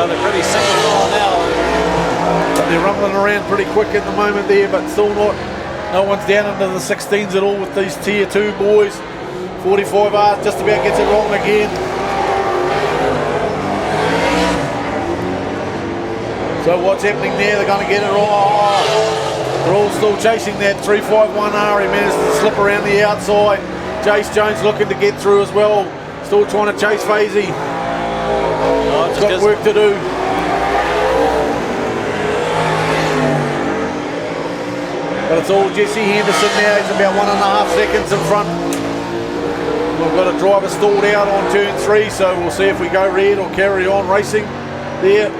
They're pretty single now. But they're rumbling around pretty quick at the moment there, but still not. No one's down into the 16s at all with these Tier 2 boys. 45R just about gets it wrong again. So what's happening there? They're going to get it wrong. They're all still chasing that 351R. He managed to slip around the outside. Jace Jones looking to get through as well. Still trying to chase Vasey. He's got work to do. But it's all Jesse Henderson now. He's about 1.5 seconds in front. We've got a driver stalled out on turn 3, so we'll see if we go red or carry on racing there.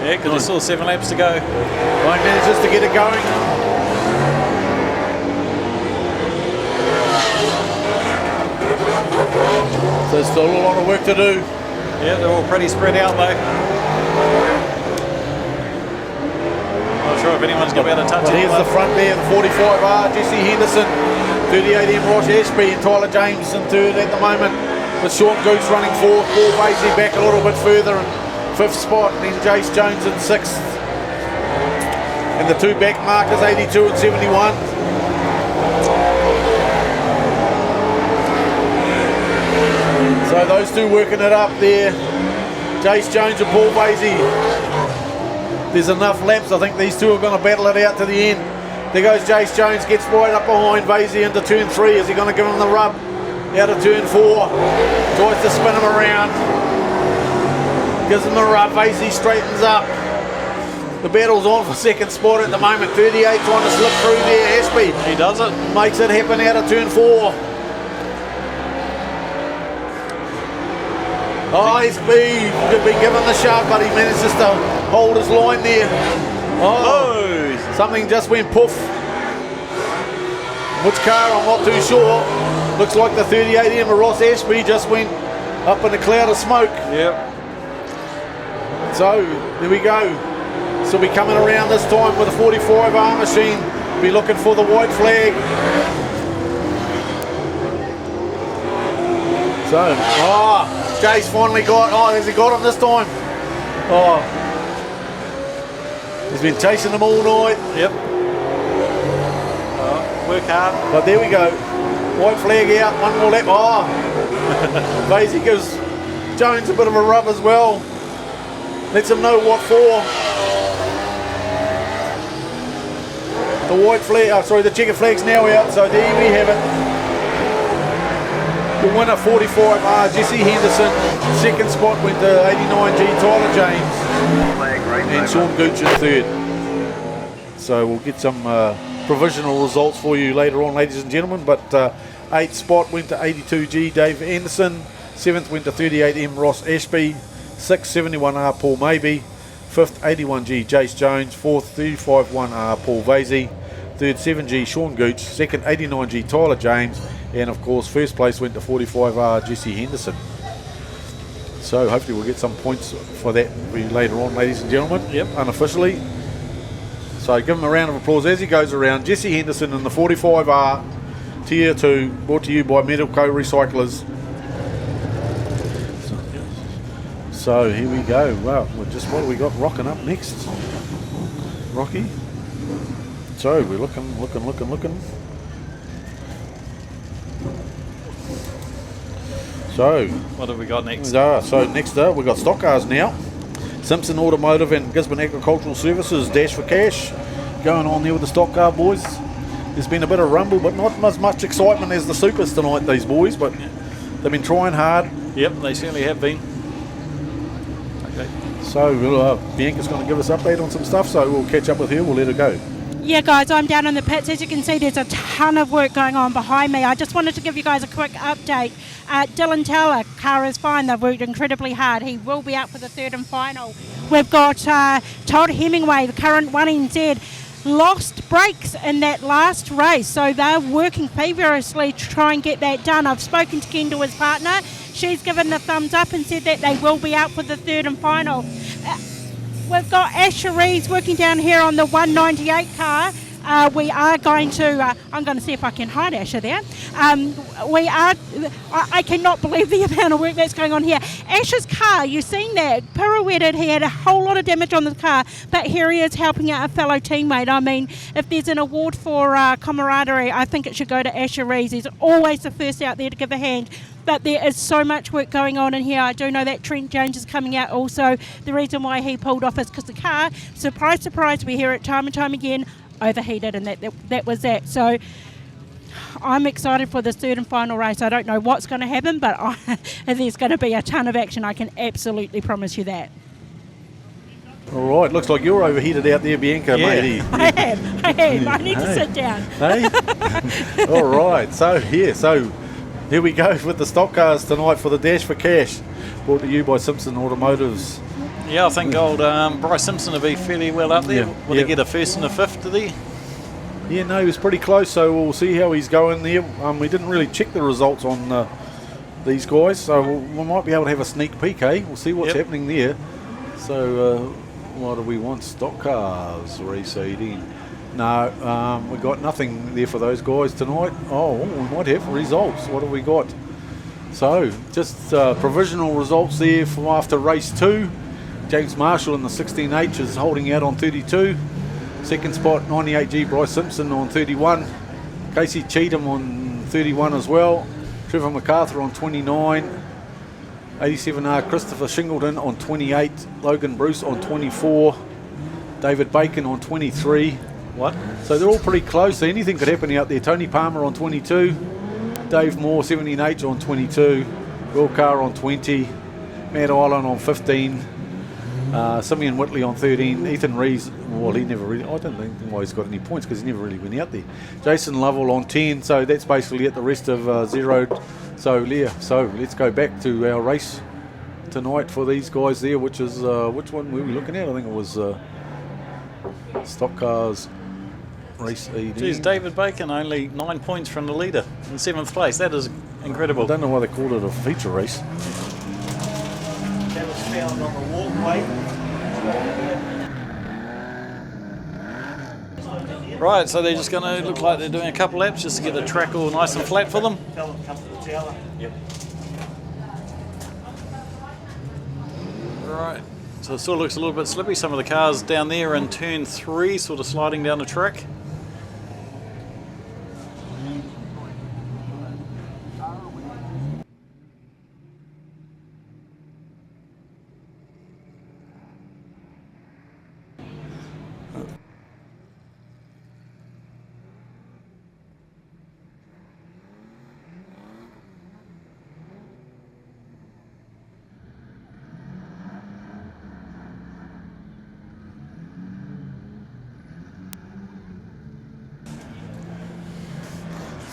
Yeah, because there's still 7 laps to go. Won't manages to get it going. So there's still a lot of work to do. Yeah, they're all pretty spread out though. Not sure if anyone's going to be able to touch it. Here's the front there, the 45R, Jesse Henderson, 38M Ross Ashby and Tyler James in third at the moment, with Sean Gooch running fourth, Paul Vasey back a little bit further in 5th spot, and then Jace Jones in 6th. And the 2 back markers, 82 and 71. So those two working it up there, Jace Jones and Paul Vasey. There's enough laps. I think these two are going to battle it out to the end. There goes Jace Jones, gets right up behind Vasey into turn 3. Is he going to give him the rub? Out of turn 4. Tries to spin him around. Gives him the rub. Vasey straightens up. The battle's on for 2nd spot at the moment. 38 trying to slip through there. Ashby. He does it. Makes it happen out of turn 4. Oh, he's been given the shove, but he manages to hold his line there. Oh, something just went poof. Which car, I'm not too sure. Looks like the 38M of Ross Ashby just went up in a cloud of smoke. Yep. So, there we go. So we'll be coming around this time with a 45R machine. Be looking for the white flag. So, Jace finally has he got him this time? Oh, he's been chasing them all night. Yep. Work hard. But there we go. White flag out, 1 more lap. Oh, Vasey gives Jones a bit of a rub as well. Lets him know what for. The white flag, the checkered flag's now out, so there we have it. The winner 45R, Jesse Henderson. Second spot went to 89G, Tyler James. And Sean Gooch in third. So we'll get some provisional results for you later on, ladies and gentlemen. But 8th spot went to 82G, Dave Anderson. 7th went to 38M, Ross Ashby. 6th, 71R, Paul Maybe. 5th, 81G, Jace Jones. 4th, 35-1R, Paul Vasey. 3rd, 7G, Sean Gooch. 2nd, 89G, Tyler James. And of course, first place went to 45R, Jesse Henderson. So hopefully we'll get some points for that for you later on, ladies and gentlemen. Yep. Unofficially. So give him a round of applause as he goes around. Jesse Henderson in the 45R Tier 2, brought to you by Medical Recyclers. So here we go. Well, just what have we got rocking up next? Rocky. So we're looking. So what have we got next? So next up we've got stock cars now. Simpson Automotive and Gisborne Agricultural Services Dash for Cash going on there with the stock car boys. There's been a bit of rumble, but not as much excitement as the supers tonight, these boys, but they've been trying hard. Yep, they certainly have been. Okay. So Bianca's going to give us an update on some stuff, so we'll catch up with her, we'll let her go. Yeah, guys, I'm down in the pits. As you can see, there's a ton of work going on behind me. I just wanted to give you guys a quick update. Dylan Taylor, car is fine. They've worked incredibly hard. He will be out for the third and final. We've got Todd Hemingway, the current 1NZ, lost brakes in that last race. So they're working feverishly to try and get that done. I've spoken to Kendall, his partner. She's given the thumbs up and said that they will be out for the third and final. We've got Asher Reeves working down here on the 198 car. We are going to, I'm going to see if I can hide Asher there. I cannot believe the amount of work that's going on here. Asher's car, you've seen that, pirouetted. He had a whole lot of damage on the car, but here he is helping out a fellow teammate. I mean, if there's an award for camaraderie, I think it should go to Asher Reeves. He's always the first out there to give a hand. But there is so much work going on in here. I do know that Trent Jones is coming out also. The reason why he pulled off is because the car, surprise, surprise, we hear it time and time again, overheated, and that was that. So I'm excited for this third and final race. I don't know what's going to happen, but there's going to be a ton of action. I can absolutely promise you that. All right, looks like you're overheated out there, Bianca, matey. I am. I need to sit down. Hey? All right, so here we go with the stock cars tonight for the Dash for Cash, brought to you by Simpson Automotives. Yeah, I think old Bryce Simpson will be fairly well up there. Will he get a first and a fifth, did he? Yeah, no, he was pretty close, so we'll see how he's going there. We didn't really check the results on these guys, so we might be able to have a sneak peek, eh? We'll see what's happening there. So, what do we want? Stock cars reseeding. No, we got nothing there for those guys tonight. Oh, we might have results. What have we got? So, just provisional results there from after race 2. James Marshall in the 16H is holding out on 32. Second spot, 98G, Bryce Simpson on 31. Casey Cheatham on 31 as well. Trevor MacArthur on 29. 87R, Christopher Shingleton on 28. Logan Bruce on 24. David Bacon on 23. What? So they're all pretty close. So anything could happen out there. Tony Palmer on 22. Dave Moore, 17H on 22. Will Carr on 20. Matt Island on 15. Simeon Whitley on 13. Ethan Rees, well, he never really, I don't think why he's got any points because he's never really been out there. Jason Lovell on 10, so that's basically it. The rest of zeroed. So let's go back to our race tonight for these guys there, which is, which one were we looking at? I think it was Stock Cars Race ED. Geez, David Bacon only 9 points from the leader in 7th place. That is incredible. I don't know why they called it a feature race. That was found on the walkway. Right, so they're just going to look like they're doing a couple laps just to get the track all nice and flat for them. Yep. Right, so it sort of looks a little bit slippy. Some of the cars down there in turn 3 sort of sliding down the track.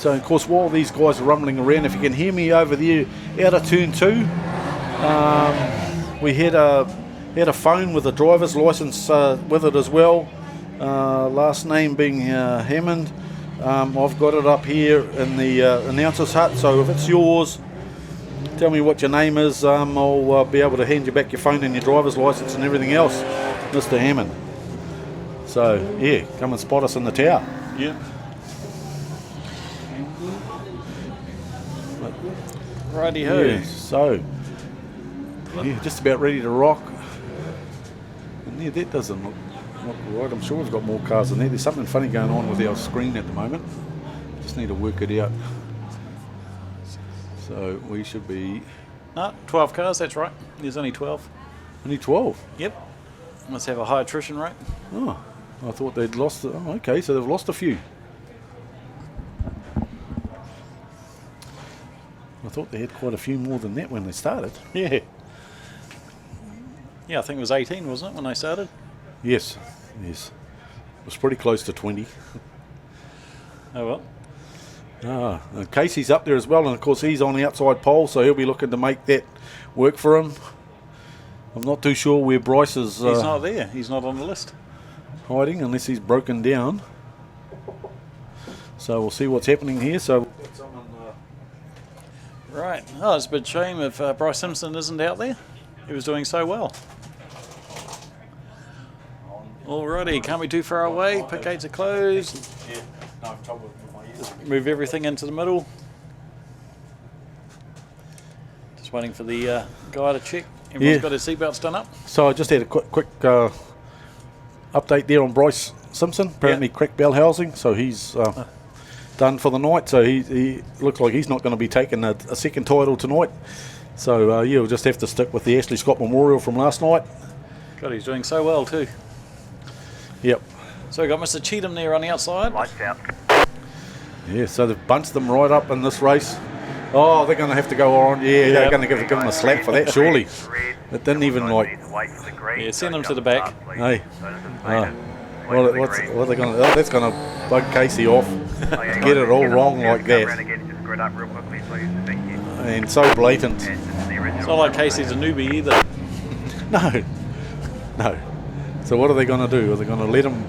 So of course while these guys are rumbling around, if you can hear me over there out of turn 2, we had a phone with a driver's license with it as well, last name being Hammond. I've got it up here in the announcer's hut, so if it's yours, tell me what your name is. I'll be able to hand you back your phone and your driver's license and everything else, Mr. Hammond. So yeah, come and spot us in the tower. Yeah. Righty-ho. Yeah, so yeah, just about ready to rock. And yeah, that doesn't look right. I'm sure we've got more cars in there. There's something funny going on with our screen at the moment. Just need to work it out. So we should be... No, 12 cars, that's right. There's only 12. Only 12? Yep. Must have a high attrition rate. Oh, I thought they'd lost... Oh, okay, so they've lost a few. I thought they had quite a few more than that when they started. Yeah. Yeah, I think it was 18, wasn't it, when they started? Yes, yes. It was pretty close to 20. Oh, well. And Casey's up there as well, and of course he's on the outside pole, so he'll be looking to make that work for him. I'm not too sure where Bryce is... He's not there. He's not on the list. Hiding, unless he's broken down. So we'll see what's happening here. So... Right. Oh, it's a bit shame if Bryce Simpson isn't out there. He was doing so well. Alrighty, can't be too far away. Pit gates are closed. Just move everything into the middle. Just waiting for the guy to check. Everyone's got their seatbelts done up. So I just had a quick update there on Bryce Simpson. Apparently cracked bell housing, so he's done for the night. So he looks like he's not going to be taking a second title tonight. So yeah, we'll just have to stick with the Ashley Scott Memorial from last night. God, he's doing so well too. Yep. So we've got Mr. Cheatham there on the outside. Lights out. Yeah, so they've bunched them right up in this race. Oh, they're going to have to go on. Yeah, they're going to give them a slap for that, surely. It didn't even like... Yeah, send them to the back. Hey. What are they going to... Oh, that's going to bug Casey off. To get it all wrong like that. And so blatant. It's not like Casey's a newbie either. No. So what are they going to do? Are they going to let him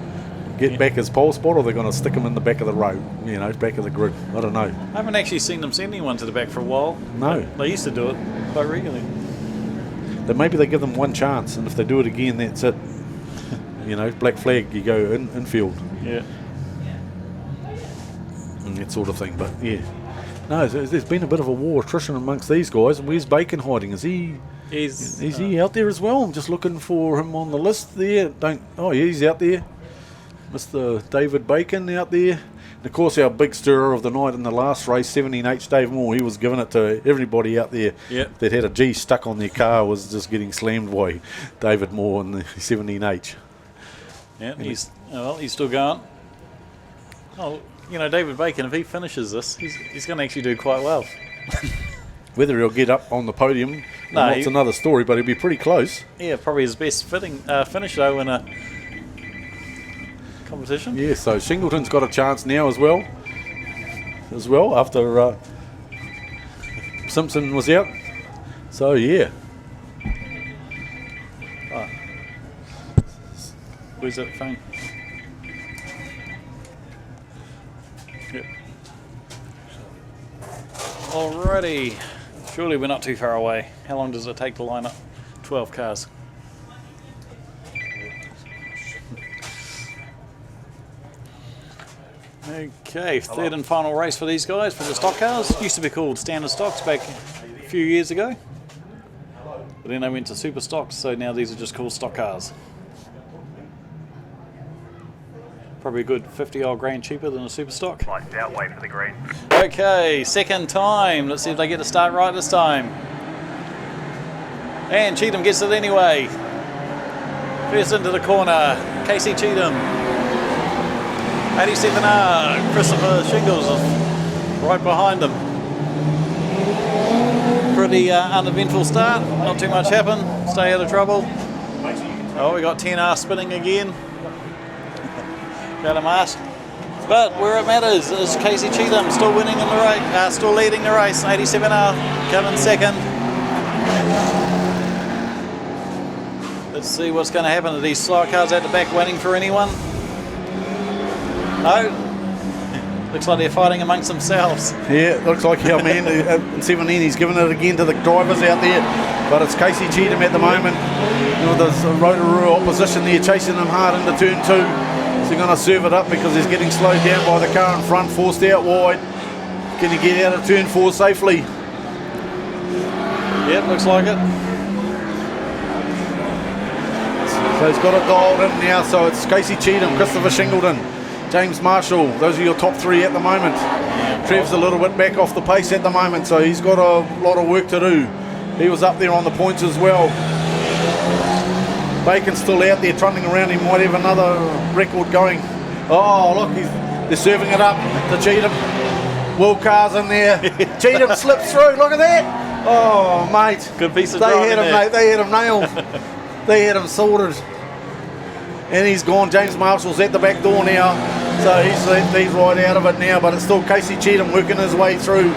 get back his pole spot, or are they going to stick him in the back of the row? You know, back of the grid. I don't know. I haven't actually seen them send anyone to the back for a while. No. They used to do it quite regularly. Then maybe they give them one chance, and if they do it again, that's it. You know, black flag, you go infield. Yeah. And that sort of thing, but yeah. No, there's been a bit of a war attrition amongst these guys. Where's Bacon hiding? Is he out there as well? I'm just looking for him on the list there. Oh yeah, he's out there. Mr. David Bacon out there. And of course our big stirrer of the night in the last race, 17H Dave Moore, he was giving it to everybody out there that had a G stuck on their car, was just getting slammed by David Moore in the 17H. Yeah, he's still going. Oh, you know, David Bacon, if he finishes this, he's going to actually do quite well. Whether he'll get up on the podium, that's another story, but he'll be pretty close. Yeah, probably his best finish though in a competition. Yeah, so Shingleton's got a chance now as well after Simpson was out. So yeah. Where's that phone? Yep. Alrighty. Surely we're not too far away. How long does it take to line up 12 cars? Okay, third and final race for these guys, for the stock cars. Used to be called standard stocks back a few years ago. But then they went to Superstocks, so now these are just called stock cars. Probably a good 50-odd grand cheaper than a Superstock. Lights out, wait for the green. Okay, second time. Let's see if they get to start right this time. And Cheatham gets it anyway. First into the corner, Casey Cheatham. 87R, Christopher Shingles is right behind him. Pretty uneventful start, not too much happened, stay out of trouble. Oh, we got 10R spinning again. Got a mask. But where it matters is Casey Cheatham still winning in the race, still leading the race. 87R coming second. Let's see what's going to happen. Are these slow cars at the back waiting for anyone? No. Looks like they're fighting amongst themselves. Yeah, it looks like, yeah, man, in 17 he's given it again to the drivers out there, but it's Casey Cheatham at the moment. You know, there's a Rotorua opposition there chasing him hard into turn 2. So they're going to serve it up because he's getting slowed down by the car in front, forced out wide. Can he get out of turn 4 safely? Yeah, looks like it. So he's got it dialed in now, so it's Casey Cheatham, Christopher Shingleton, James Marshall. Those are your top 3 at the moment. Trev's a little bit back off the pace at the moment, so he's got a lot of work to do. He was up there on the points as well. Bacon's still out there trundling around. He might have another record going. Oh, look, they're serving it up to Cheatham. Will Carr's in there. Cheatham slips through. Look at that. Oh, mate. Good piece of driving there. Mate. They had him nailed. They had him sorted. And he's gone. James Marshall's at the back door now. So he's right out of it now. But it's still Casey Cheatham working his way through.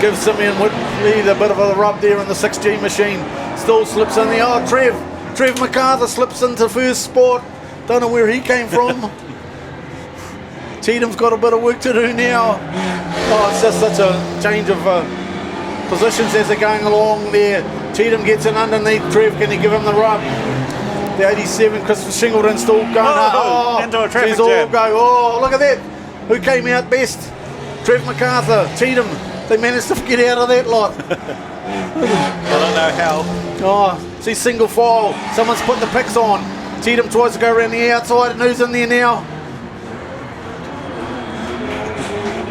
Gives Simeon Whitley a bit of a rub there in the 6G machine. Still slips in there. Oh, Trev MacArthur slips into first spot. Don't know where he came from. Cheatham's got a bit of work to do now. Oh, it's just such a change of positions as they're going along there. Cheatham gets in underneath Trev. Can he give him the rub? The 87, Christopher Shingleton still going up. Oh, into a traffic jam. Oh, look at that. Who came out best? Trev MacArthur, Cheatham. They managed to get out of that lot. I don't know how. Oh, see, single file. Someone's put the picks on. Cheatham tries to go around the outside, and who's in there now?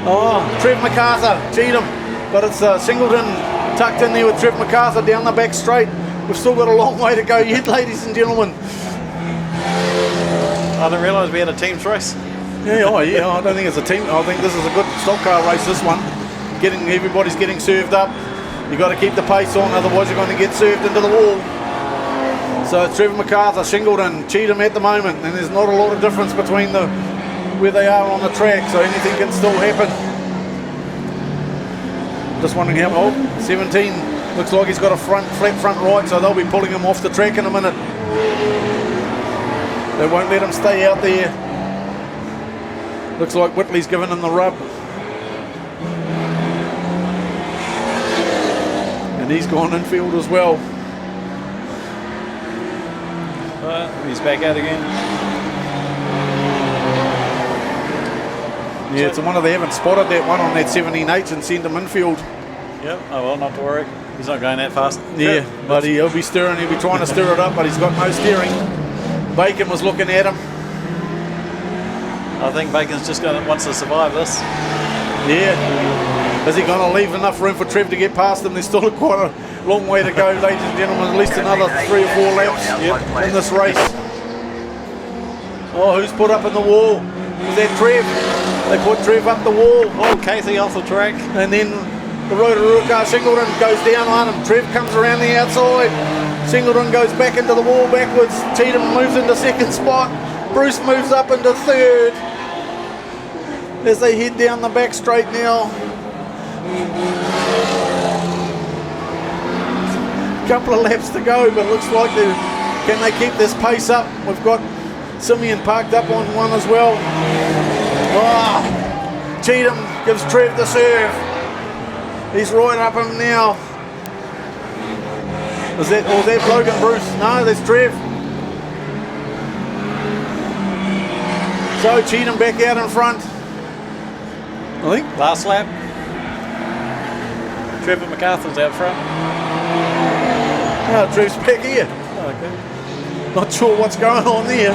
Oh, Trev MacArthur, Cheatham. But it's Singleton tucked in there with Trev MacArthur down the back straight. We've still got a long way to go yet, ladies and gentlemen. I didn't realise we had a team's race. Yeah, I don't think it's a team. I think this is a good stock car race, this one. Everybody's getting served up. You've got to keep the pace on, otherwise you're going to get served into the wall. So it's Trevor MacArthur, Shingleton, Cheatham at the moment, and there's not a lot of difference between where they are on the track, so anything can still happen. Just wondering how, 17, looks like he's got a flat front right, so they'll be pulling him off the track in a minute. They won't let him stay out there. Looks like Whitley's given him the rub. And he's gone infield as well. He's back out again. Yeah, it's a wonder they haven't spotted that one on that 17H and sent him infield. Yep, oh well, not to worry. He's not going that fast. Yeah, but he'll be trying to stir it up, but he's got no steering. Bacon was looking at him. I think Bacon's just wants to survive this. Yeah. Is he going to leave enough room for Trev to get past him? There's still quite a long way to go, ladies and gentlemen. At least another 3 or 4 laps in this race. Oh, who's put up in the wall? Is that Trev? They put Trev up the wall. Oh, Casey off the track. And then the Rotorua car, Shingleton, goes down on him. Trev comes around the outside. Shingleton goes back into the wall backwards. Cheatham moves into second spot. Bruce moves up into third. As they head down the back straight now. Couple of laps to go, but looks like can they keep this pace up? We've got Simeon parked up on one as well. Oh, Cheatham gives Trev the serve. He's right up him now. Is that Logan Bruce? No, that's Trev. So Cheatham back out in front. I think. Last lap. Trevor MacArthur's out front. No, Trev's back here. Oh, okay. Not sure what's going on there.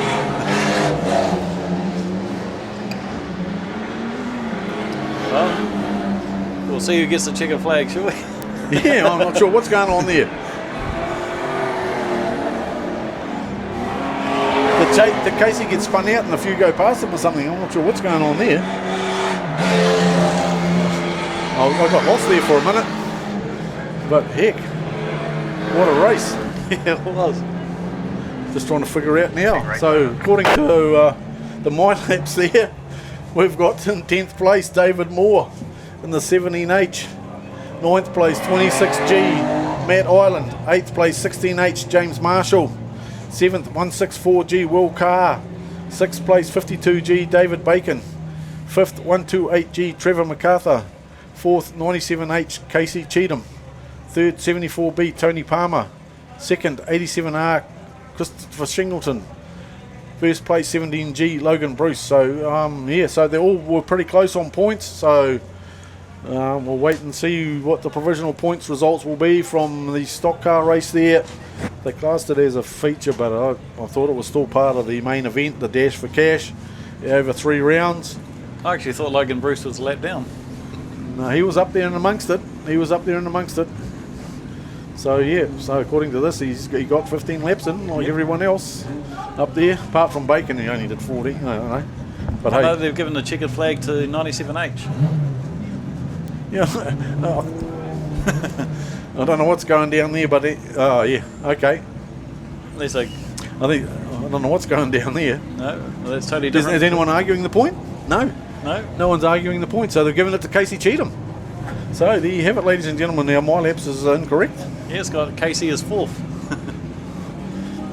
Well, we'll see who gets the checkered flag, shall we? Yeah, I'm not sure what's going on there. The Casey gets spun out and a few go past him or something. I'm not sure what's going on there. I got lost there for a minute. But heck, what a race. Yeah, it was. Just trying to figure out now. So according to the My Laps there, we've got in 10th place David Moore in the 17H. 9th place 26G Matt Island. 8th place 16H James Marshall. 7th 164G Will Carr. 6th place 52G David Bacon. 5th 128G Trevor MacArthur. 4th 97H Casey Cheatham. 3rd 74B Tony Palmer. 2nd 87R Christopher Shingleton. 1st place 17G Logan Bruce. So so they all were pretty close on points. So we'll wait and see what the provisional points results will be from the stock car race there. They classed it as a feature, but I thought it was still part of the main event, the Dash for Cash, over 3 rounds. I actually thought Logan Bruce was let down. No, he was up there and amongst it. So yeah, so according to this, he got 15 laps in, like everyone else up there, apart from Bacon, he only did 40. I don't know. But I know they've given the checkered flag to 97H. Yeah, I don't know what's going down there, but yeah, okay. I don't know what's going down there. No, well, that's totally different. Is anyone arguing the point? No. No one's arguing the point, so they've given it to Casey Cheatham. So there you have it, ladies and gentlemen. Now My Laps is incorrect. Yeah, it's got Casey as 4th.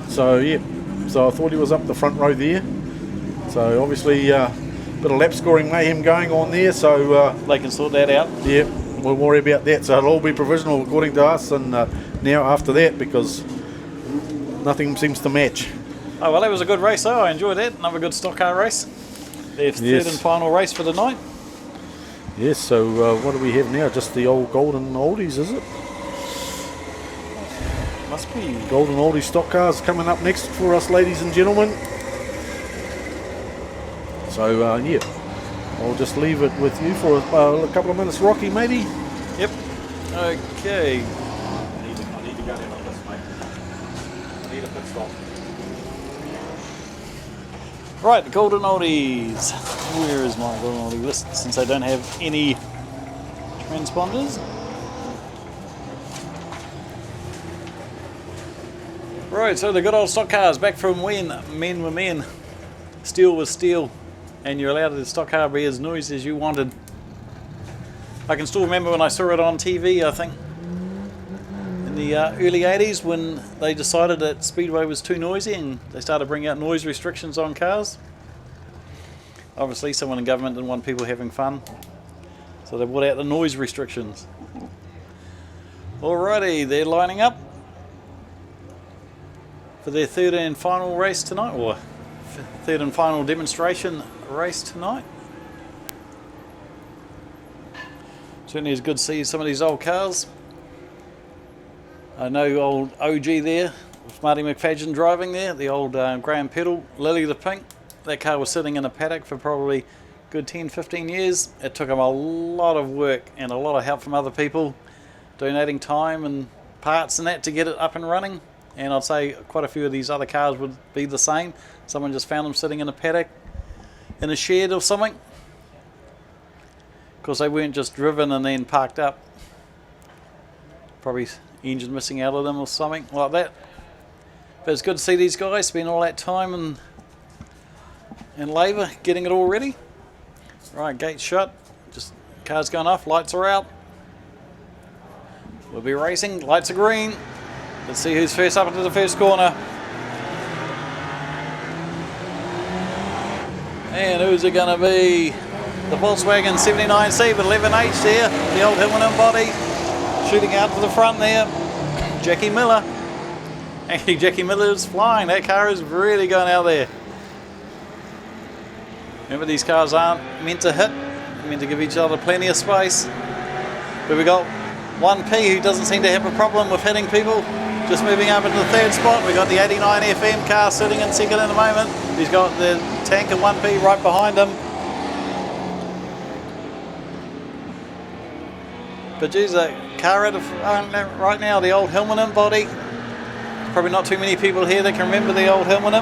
So yeah, so I thought he was up the front row there. So obviously bit of lap scoring mayhem going on there, so they can sort that out. Yeah, we'll worry about that. So it'll all be provisional according to us, and now after that, because nothing seems to match. Oh well, that was a good race though. I enjoyed that. Another good stock car race. Their third and final race for the night. Yes, so what do we have now? Just the old golden oldies, is it? Must be. Golden oldie stock cars coming up next for us, ladies and gentlemen. So yeah, I'll just leave it with you for a couple of minutes, Rocky, maybe. Yep. Okay. I need to go down on this, mate. I need a pit stop. Right, the golden oldies. Where is my golden oldie list? Since I don't have any transponders. Right, so the good old stock cars, back from when men were men, steel was steel, and you're allowed the stock car be as noisy as you wanted. I can still remember when I saw it on TV, I think, in the early 80s, when they decided that Speedway was too noisy and they started bringing out noise restrictions on cars. Obviously someone in government didn't want people having fun, so they brought out the noise restrictions. Alrighty, they're lining up for their third and final race tonight, or third and final demonstration race tonight. Certainly it's good to see some of these old cars. I know old OG there, with Marty McFadden driving there, the old Graham Pedal, Lily the Pink. That car was sitting in a paddock for probably good 10-15 years. It took them a lot of work and a lot of help from other people, donating time and parts and that to get it up and running. And I'd say quite a few of these other cars would be the same. Someone just found them sitting in a paddock, in a shed or something. Of course, they weren't just driven and then parked up. Probably engine missing out of them or something like that. But it's good to see these guys spend all that time and labour getting it all ready. Right, gates shut. Just cars going off, lights are out. We'll be racing, lights are green. Let's see who's first up into the first corner. And who's it going to be? The Volkswagen 79C with 11H there. The old Hillman body. Shooting out to the front there. Jackie Miller. Actually, Jackie Miller is flying. That car is really going out there. Remember, these cars aren't meant to hit. They're meant to give each other plenty of space. But we got 1P who doesn't seem to have a problem with hitting people. Just moving up into the third spot. We've got the 89 FM car sitting in second in the moment. He's got the tank and 1P right behind him. But geez, a car at the front right now, the old Hillman body. Probably not too many people here that can remember the old Hillman.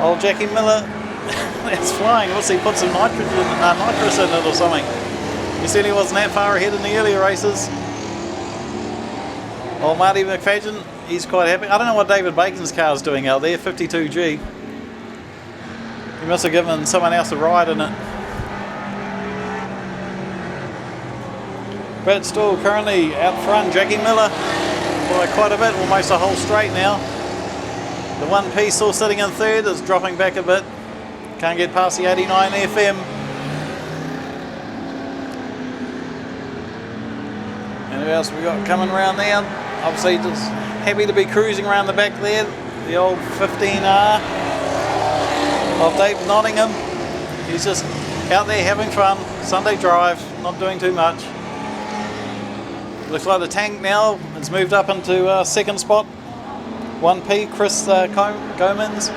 Old Jackie Miller. That's flying. What's he put some nitrous in it or something? He said he wasn't that far ahead in the earlier races. Old Marty McFadden, he's quite happy. I don't know what David Bacon's car is doing out there, 52G. He must have given someone else a ride in it. But still currently out front, Jackie Miller by quite a bit, almost a whole straight now. The 1P still sitting in third, is dropping back a bit. Can't get past the 89 FM. And who else we got coming around now? Obviously just happy to be cruising around the back there. The old 15R of Dave Nottingham. He's just out there having fun. Sunday drive, not doing too much. Looks like the tank now has moved up into second spot. 1P, Chris Gomans.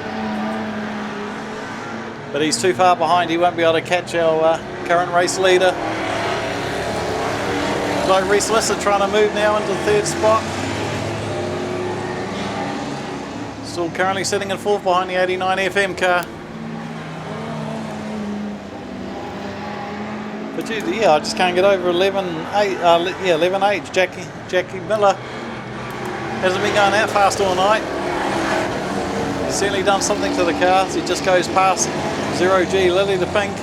But he's too far behind, he won't be able to catch our current race leader. Looks like Reese Lisser trying to move now into third spot. Still currently sitting in fourth behind the 89 FM car. But yeah, I just can't get over 11.8. Jackie Miller hasn't been going that fast all night. He's certainly done something to the cars. He just goes past 0G Lily the Pink.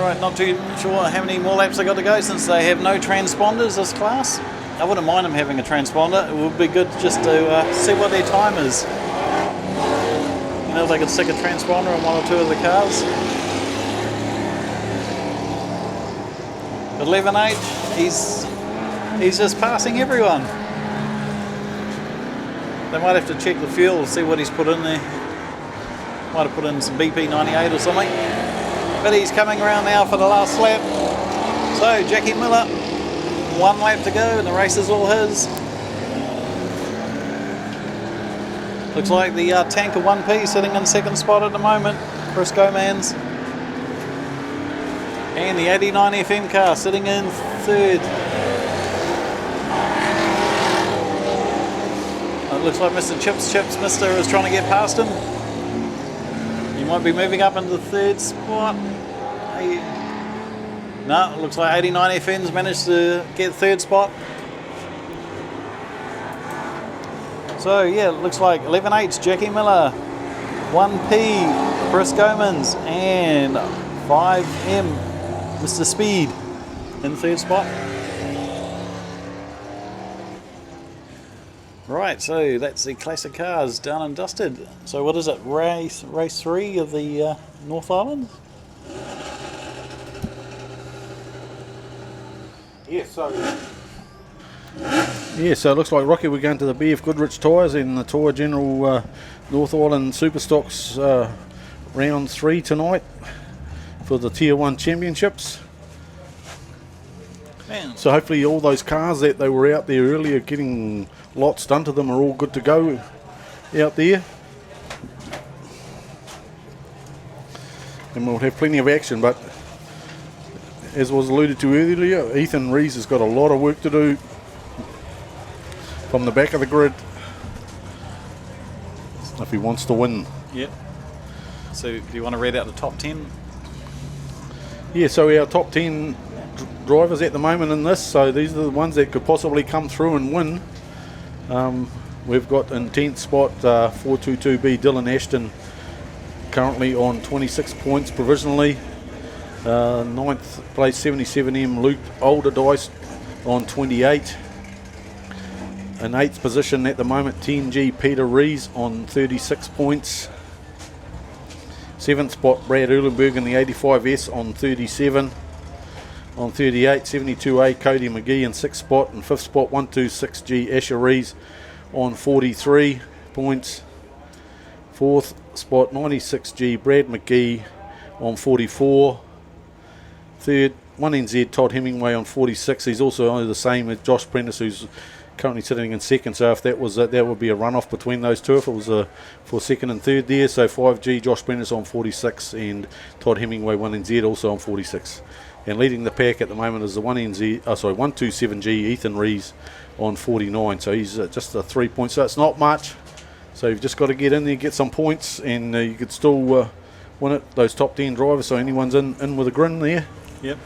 Right, not too sure how many more laps they got to go since they have no transponders this class. I wouldn't mind them having a transponder. It would be good just to see what their time is. You know, if they could stick a transponder on one or two of the cars. 11.8, he's just passing everyone. They might have to check the fuel, see what he's put in there. Might have put in some BP98 or something. But he's coming around now for the last lap. So Jackie Miller, 1 lap to go and the race is all his. Looks like the tanker 1P sitting in second spot at the moment, Chris Gomans. And the 89 FM car sitting in third. It looks like Mr. Chips Mister is trying to get past him. He might be moving up into the third spot. No, it looks like 89 FM's managed to get third spot. So yeah, it looks like 11.8's Jackie Miller, 1P Chris Gomans, and 5M Mr. Speed in third spot. Right, so that's the classic cars done and dusted. So what is it, race 3 of the North Island? Yeah, so it looks like, Rocky, we're going to the BF Goodrich Tyres in the Tyre General North Island Superstocks round 3 tonight for the Tier 1 Championships. Man. So hopefully all those cars that they were out there earlier getting lots done to them are all good to go out there. And we'll have plenty of action, but as was alluded to earlier, Ethan Rees has got a lot of work to do from the back of the grid if he wants to win. Yep. So do you want to read out the top 10? Yeah, so our top 10 drivers at the moment in this, so these are the ones that could possibly come through and win. We've got in 10th spot 422B Dylan Ashton, currently on 26 points provisionally. 9th place 77M Luke Alderdice on 28. In 8th position at the moment 10G Peter Rees on 36 points. 7th spot Brad Uhlenberg in the 85S on 37. On 38, 72A Cody McGee in 6th spot, and 5th spot 126G Asher Rees on 43 points. 4th spot 96G Brad McGee on 44. 3rd 1NZ Todd Hemingway on 46. He's also only the same as Josh Prentice, who's currently sitting in second. So if that was that would be a runoff between those two if it was for second and third there. So 5G Josh Prentice on 46 and Todd Hemingway 1NZ also on 46. And leading the pack at the moment is the 127G Ethan Rees on 49. So he's just a 3 points. So it's not much. So you've just got to get in there, get some points, and you could still win it. Those top 10 drivers. So anyone's in with a grin there. Yep.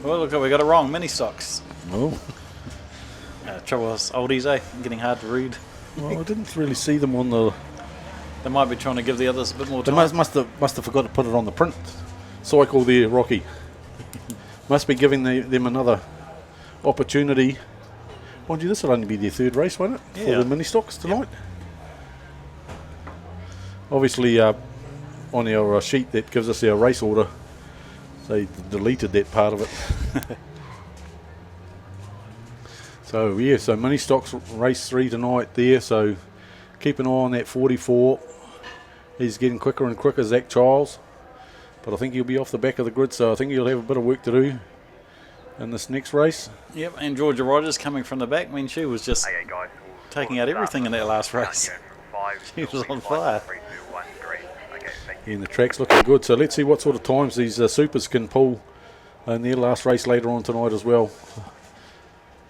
Well, look, we got it wrong. Ministocks. Oh. Trouble is oldies, eh? Getting hard to read. Well, I didn't really see them on the. They might be trying to give the others a bit more They time. must have forgot to put it on the print cycle there, Rocky. Must be giving them another opportunity. Mind you, this will only be their third race, won't it? Yeah. For the Ministocks tonight. Obviously, on our sheet that gives us our race order, they deleted that part of it. So yeah, so Ministocks race 3 tonight there. So keep an eye on that 44. He's getting quicker and quicker, Zach Childs. But I think he'll be off the back of the grid, so I think he'll have a bit of work to do in this next race. Yep, and Georgia Rogers coming from the back. I mean, she was just taking out everything in that last race. She was on fire. Yeah, and the track's looking good. So let's see what sort of times these supers can pull in their last race later on tonight as well.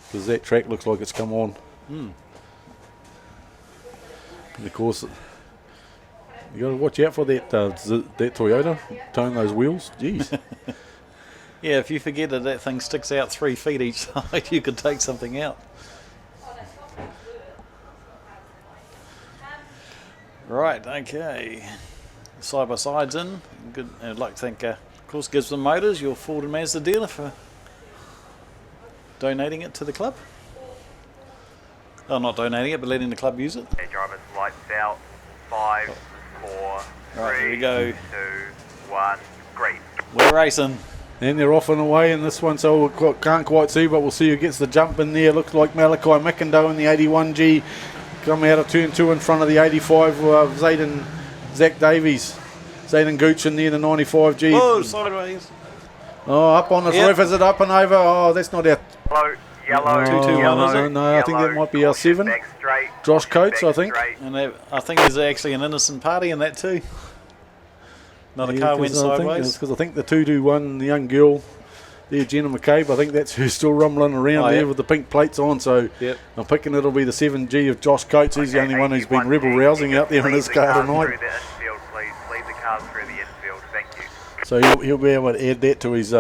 Because that track looks like it's come on. And of course, you got to watch out for that that Toyota towing those wheels. Jeez. Yeah, if you forget that thing sticks out 3 feet each side, you could take something out. Right, okay. Side by sides in. Good. I'd like to thank, of course, Gisborne Motors, your Ford and Mazda dealer, for donating it to the club. Oh, not donating it, but letting the club use it. Okay, drivers, lights out. 5, 4, 3, Right, here we go. 2, 1, green. We're racing. And they're off and away in this one, so we can't quite see, but we'll see who gets the jump in there. Looks like Malachi McIndoe in the 81G come out of turn 2 in front of the 85 Zach Davies. Zayden Gooch in there, the 95G. Oh, sideways. Oh, up on his roof. Is it up and over? Oh, that's not our... Yellow, 221, no, is it? no, I think that might be our 7. Josh Coates, I think. And I think there's actually an innocent party in that too. Another car went sideways. Because I think the 221, the young girl there, Jenna McCabe, I think that's who's still rumbling around there with the pink plates on. So I'm picking it'll be the 7G of Josh Coates. He's the only one who's been rebel rousing out there in his car tonight. So he'll be able to add that to his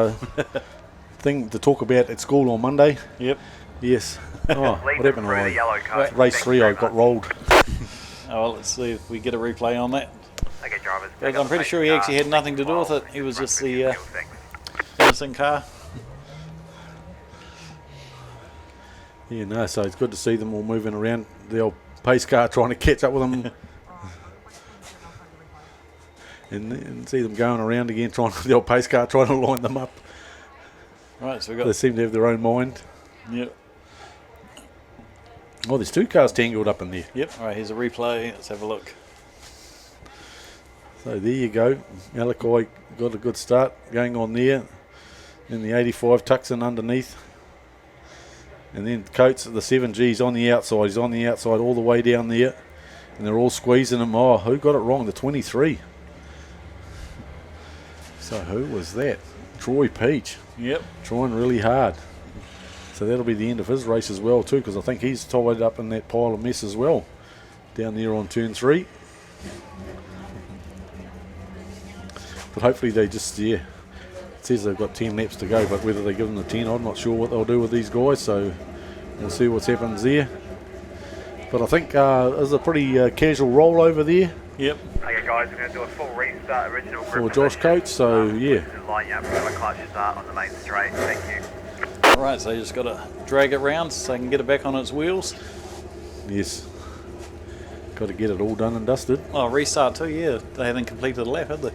thing to talk about at school on Monday. Yep. Yes. Oh, what happened? Race 3, I got rolled. Oh, well, let's see if we get a replay on that. Okay, drivers. But I'm pretty sure he actually had nothing to do with it. He was just the innocent car. Yeah, no, so it's good to see them all moving around. The old pace car trying to catch up with them. and see them going around again, the old pace car trying to line them up. Right, so we got. They seem to have their own mind. Yep. Oh, there's 2 cars tangled up in there. Yep. All right, here's a replay. Let's have a look. So there you go. Malachi got a good start going on there. Then the 85 tucks in underneath. And then Coates, the 7G's on the outside. He's on the outside all the way down there. And they're all squeezing him. Oh, who got it wrong? The 23. So who was that? Troy Peach. Yep. Trying really hard. So that'll be the end of his race as well too, because I think he's tied up in that pile of mess as well. Down there on turn 3. But hopefully they just, it says they've got 10 laps to go, but whether they give them the 10, I'm not sure what they'll do with these guys, so we'll see what happens there. But I think there's a pretty casual rollover there. Yep. Okay, guys, we're going to do a full restart, original for Josh Coates, so yeah. Line up, a clutch start on the main straight. Thank you. All right, so you just got to drag it round so they can get it back on its wheels. Yes. Got to get it all done and dusted. Oh, restart too, yeah. They haven't completed a lap, have they?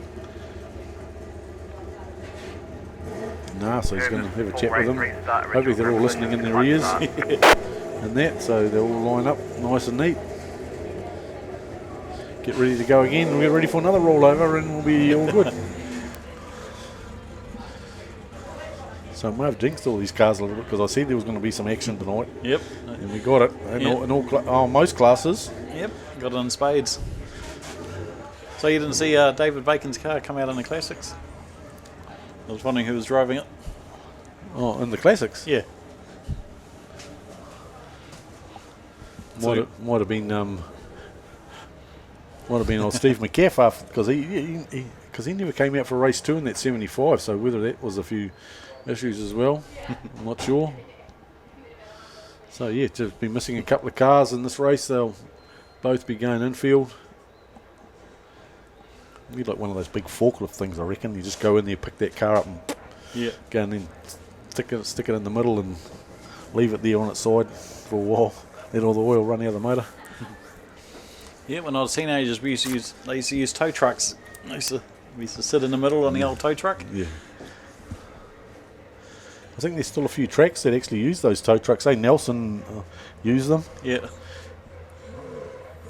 Nah, so he's going to have a chat with them. Hopefully they're all listening in their ears and that, so they'll all line up nice and neat. Get ready to go again. We'll get ready for another rollover and we'll be all good. So I may have jinxed all these cars a little bit because I said there was going to be some action tonight. Yep. And we got it in most classes. Yep, got it in spades. So you didn't see David Bacon's car come out in the Classics? I was wondering who was driving it. Oh, in the Classics? Yeah. Might have been old Steve McCaff because he never came out for race 2 in that 75. So whether that was a few issues as well, I'm not sure. So yeah, to be missing a couple of cars in this race, they'll both be going infield. Be like one of those big forklift things, I reckon. You just go in there, pick that car up, and go and then stick it in the middle and leave it there on its side for a while. Let all the oil run out of the motor. Yeah, when I was teenagers, they used to use tow trucks. We used to sit in the middle on the old tow truck. Yeah. I think there's still a few tracks that actually use those tow trucks. Nelson use them. Yeah.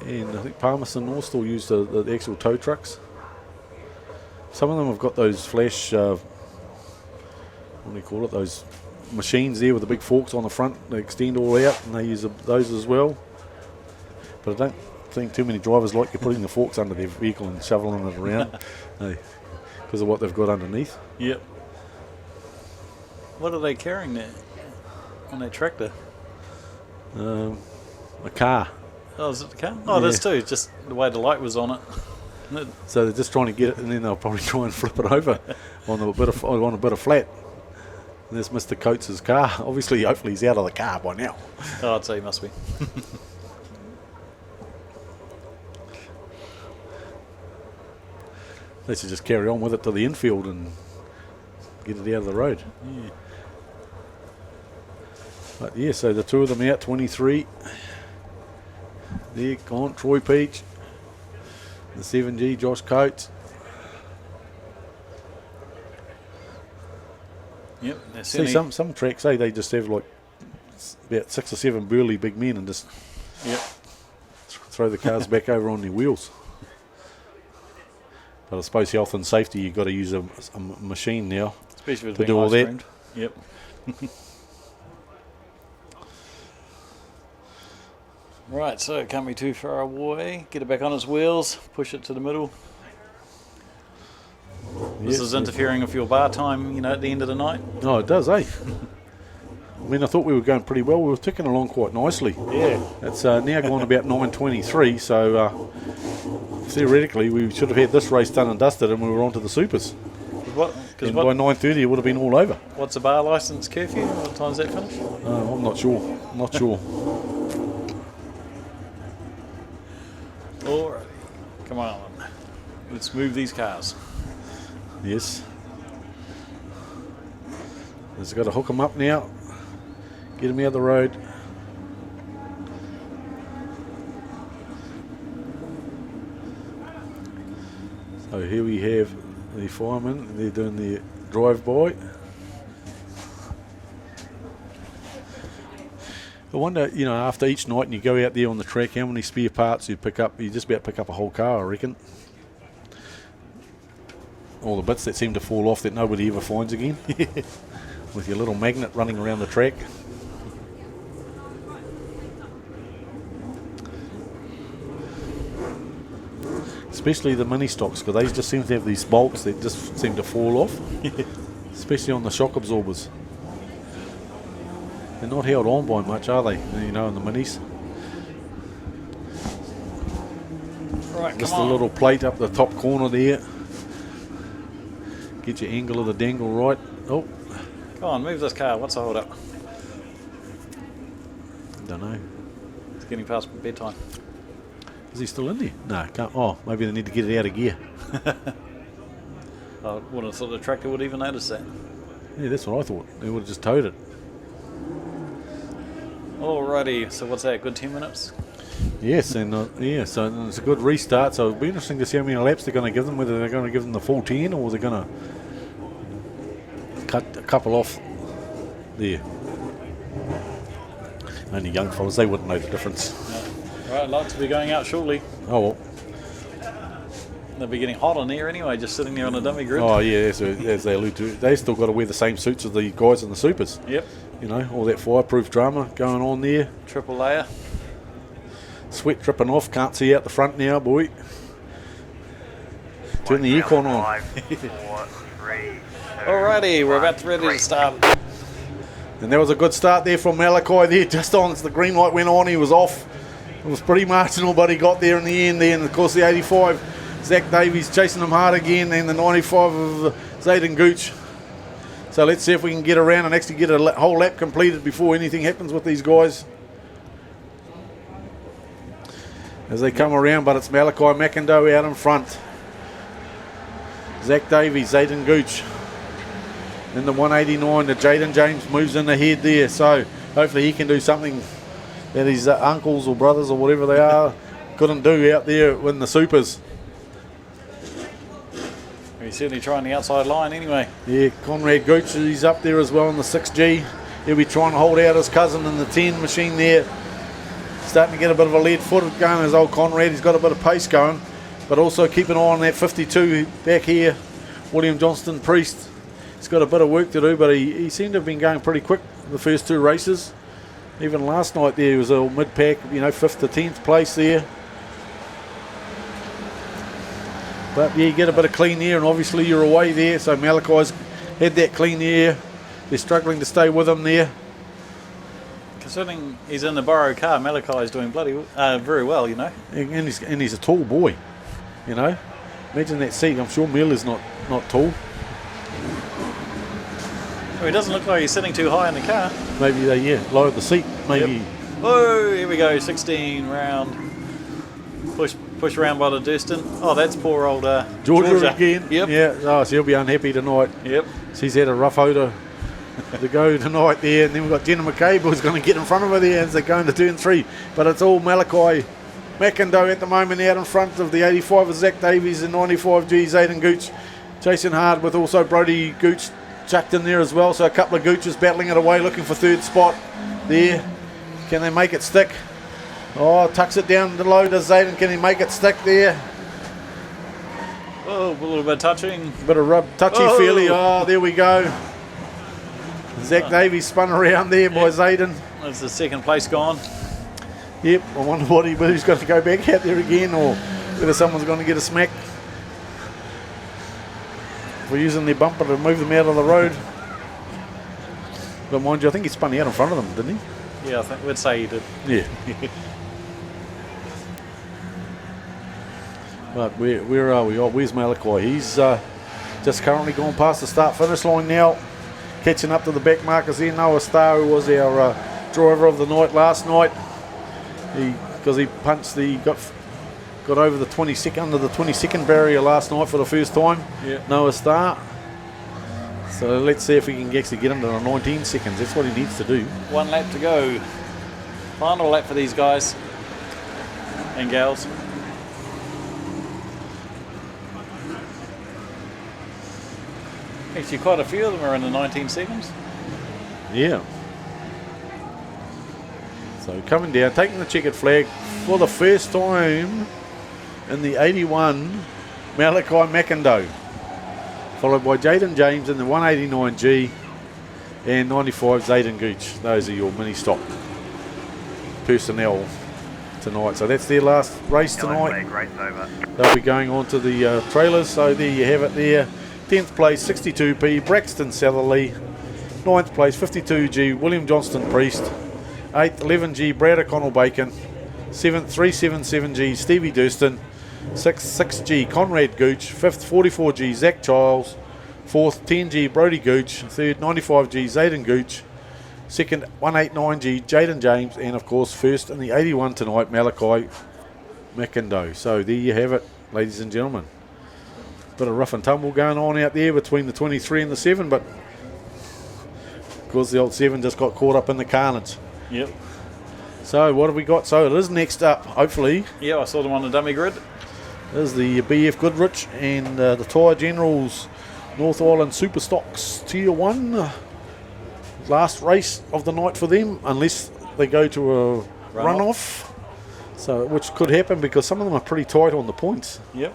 And I think Palmerston North still use the actual tow trucks. Some of them have got those flash, what do you call it, those machines there with the big forks on the front. They extend all out and they use those as well. But I don't think too many drivers like putting the forks under their vehicle and shoveling it around because of what they've got underneath. Yep. What are they carrying there on that tractor? A car. Oh, is it the car? Oh, that's too. Just the way the light was on it. So they're just trying to get it, and then they'll probably try and flip it over on a bit of flat. And there's Mr. Coates' car. Obviously, hopefully he's out of the car by now. Oh, I'd say he must be. They should just carry on with it to the infield and get it out of the road. Yeah. But yeah, so the two of them out, 23. There, gone, Troy Peach. The 7G, Josh Coates. Yep. See, some tracks, they just have like about 6 or 7 burly big men and just throw the cars back over on their wheels. But I suppose health and safety, you've got to use a machine now, especially to do all that. Streamed. Yep. Right, so it can't be too far away. Get it back on its wheels, push it to the middle. This is interfering with your bar time, at the end of the night. Oh, it does, eh? I mean, I thought we were going pretty well. We were ticking along quite nicely. Yeah. It's now gone about 9:23, so theoretically we should have had this race done and dusted and we were on to the Supers. And by 9:30 it would have been all over. What's the bar licence curfew? What time's that finish? I'm not sure. Alrighty. Come on. Let's move these cars. Yes. Just got to hook them up now. Get them out of the road. So here we have the firemen. They're doing the drive-by. I wonder, after each night and you go out there on the track, how many spare parts you pick up? You just about pick up a whole car, I reckon. All the bits that seem to fall off that nobody ever finds again. With your little magnet running around the track. Especially the Ministocks, because they just seem to have these bolts that just seem to fall off. Especially on the shock absorbers. They're not held on by much, are they? In the minis. Right, just a little plate up the top corner there. Get your angle of the dangle right. Oh. Come on, move this car. What's the hold up? Don't know. It's getting past bedtime. Is he still in there? No, can't. Oh, maybe they need to get it out of gear. I wouldn't have thought the tractor would even notice that. Yeah, that's what I thought. They would have just towed it. Alrighty, so what's that, good 10 minutes? Yes, and so it's a good restart, so it'll be interesting to see how many laps they're going to give them, whether they're going to give them the full 10 or they're going to cut a couple off there. Only young fellas, they wouldn't know the difference. No. Right, lights will be going out shortly. Oh, well. They'll be getting hot on there anyway, just sitting there on a dummy grid. Oh, yeah, so, as they allude to, they still got to wear the same suits as the guys in the Supers. Yep. All that fireproof drama going on there. Triple layer. Sweat dripping off, can't see out the front now, boy. Turn the aircon on. 5, 4, 3, 2, Alrighty, we're about ready to start. And there was a good start there from Malachi there, just on as the green light went on, he was off. It was pretty marginal, but he got there in the end there. And of course the 85, Zach Davies chasing him hard again, and the 95 of Zayden Gooch. So let's see if we can get around and actually get a whole lap completed before anything happens with these guys. as they come around, but it's Malachi McIndoe out in front. Zach Davies, Zayden Gooch. In the 189, the Jaden James moves in ahead there, so hopefully he can do something that his uncles or brothers or whatever they are couldn't do out there in the supers. He's certainly trying the outside line anyway. Yeah, Conrad Gooch, he's up there as well in the 6G. He'll be trying to hold out his cousin in the 10 machine there. Starting to get a bit of a lead foot going, as old Conrad. He's got a bit of pace going, but also keep an eye on that 52 back here, William Johnston Priest. He's got a bit of work to do, but he seemed to have been going pretty quick the first two races. Even last night there, he was a mid-pack, 5th to 10th place there. But yeah, you get a bit of clean air, and obviously you're away there, so Malachi's had that clean air. They're struggling to stay with him there. Considering he's in the borrowed car, Malachi's doing very well, And he's a tall boy, Imagine that seat. I'm sure Mel is not tall. Well, he doesn't look like he's sitting too high in the car. Maybe they lowered the seat. Maybe. Yep. Oh, here we go. 16 round. Push around by the distance. Oh, that's poor old Georgia again. Yep. Yeah. Oh, so he'll be unhappy tonight. Yep. She's had a rough odor to go tonight there, and then we've got Jenna McCabe who's going to get in front of her there as they go into turn 3. But it's all Malachi McIndoe at the moment out in front of the 85 of Zach Davies and 95G Zayden Gooch. Chasing hard with also Brody Gooch chucked in there as well. So a couple of Gooches battling it away, looking for third spot there. Can they make it stick? Oh, tucks it down the low to Zayden. Can he make it stick there? Oh, a little bit of touching. Bit of rub, touchy-feely. Oh, there we go. Zach Davies spun around there by Zayden. That's the second place gone. Yep, I wonder who's going to go back out there again, or whether someone's going to get a smack. We're using their bumper to move them out of the road. But mind you, I think he spun out in front of them, didn't he? Yeah, I think we'd say he did. Yeah. But where are we? Oh, where's Malachi? He's just currently gone past the start-finish line now. Catching up to the back markers there. Noah Starr, who was our driver of the night last night. Because he punched got over the 22nd barrier last night for the first time. Yep. Noah Starr. So let's see if we can actually get him to the 19 seconds. That's what he needs to do. 1 lap to go. Final lap for these guys and gals. Actually, quite a few of them are in the 19 seconds. Yeah. So coming down, taking the checkered flag for the first time in the 81, Malachi McIndoe. Followed by Jaden James in the 189G and 95 Zayden Gooch. Those are your Ministock personnel tonight. So that's their last race tonight. They'll be going on to the trailers. So there you have it there. 10th place 62P Braxton Southerly. 9th place 52G William Johnston Priest. 8th 11G Brad O'Connell Bacon. 7th 377G Stevie Durston. 6th 6G Conrad Gooch. 5th 44G Zach Childs. 4th 10G Brody Gooch. 3rd 95G Zayden Gooch. 2nd 189G Jaden James, and of course first in the 81 tonight Malachi McIndoe. So there you have it, ladies and gentlemen. Bit of rough and tumble going on out there between the 23 and the 7, but of course the old 7 just got caught up in the carnage. Yep. So what have we got? So it is next up, hopefully. Yeah, I saw them on the dummy grid. There's the BF Goodrich and the Tyre Generals North Island Superstocks Tier 1. Last race of the night for them, unless they go to a runoff. So, which could happen because some of them are pretty tight on the points. Yep.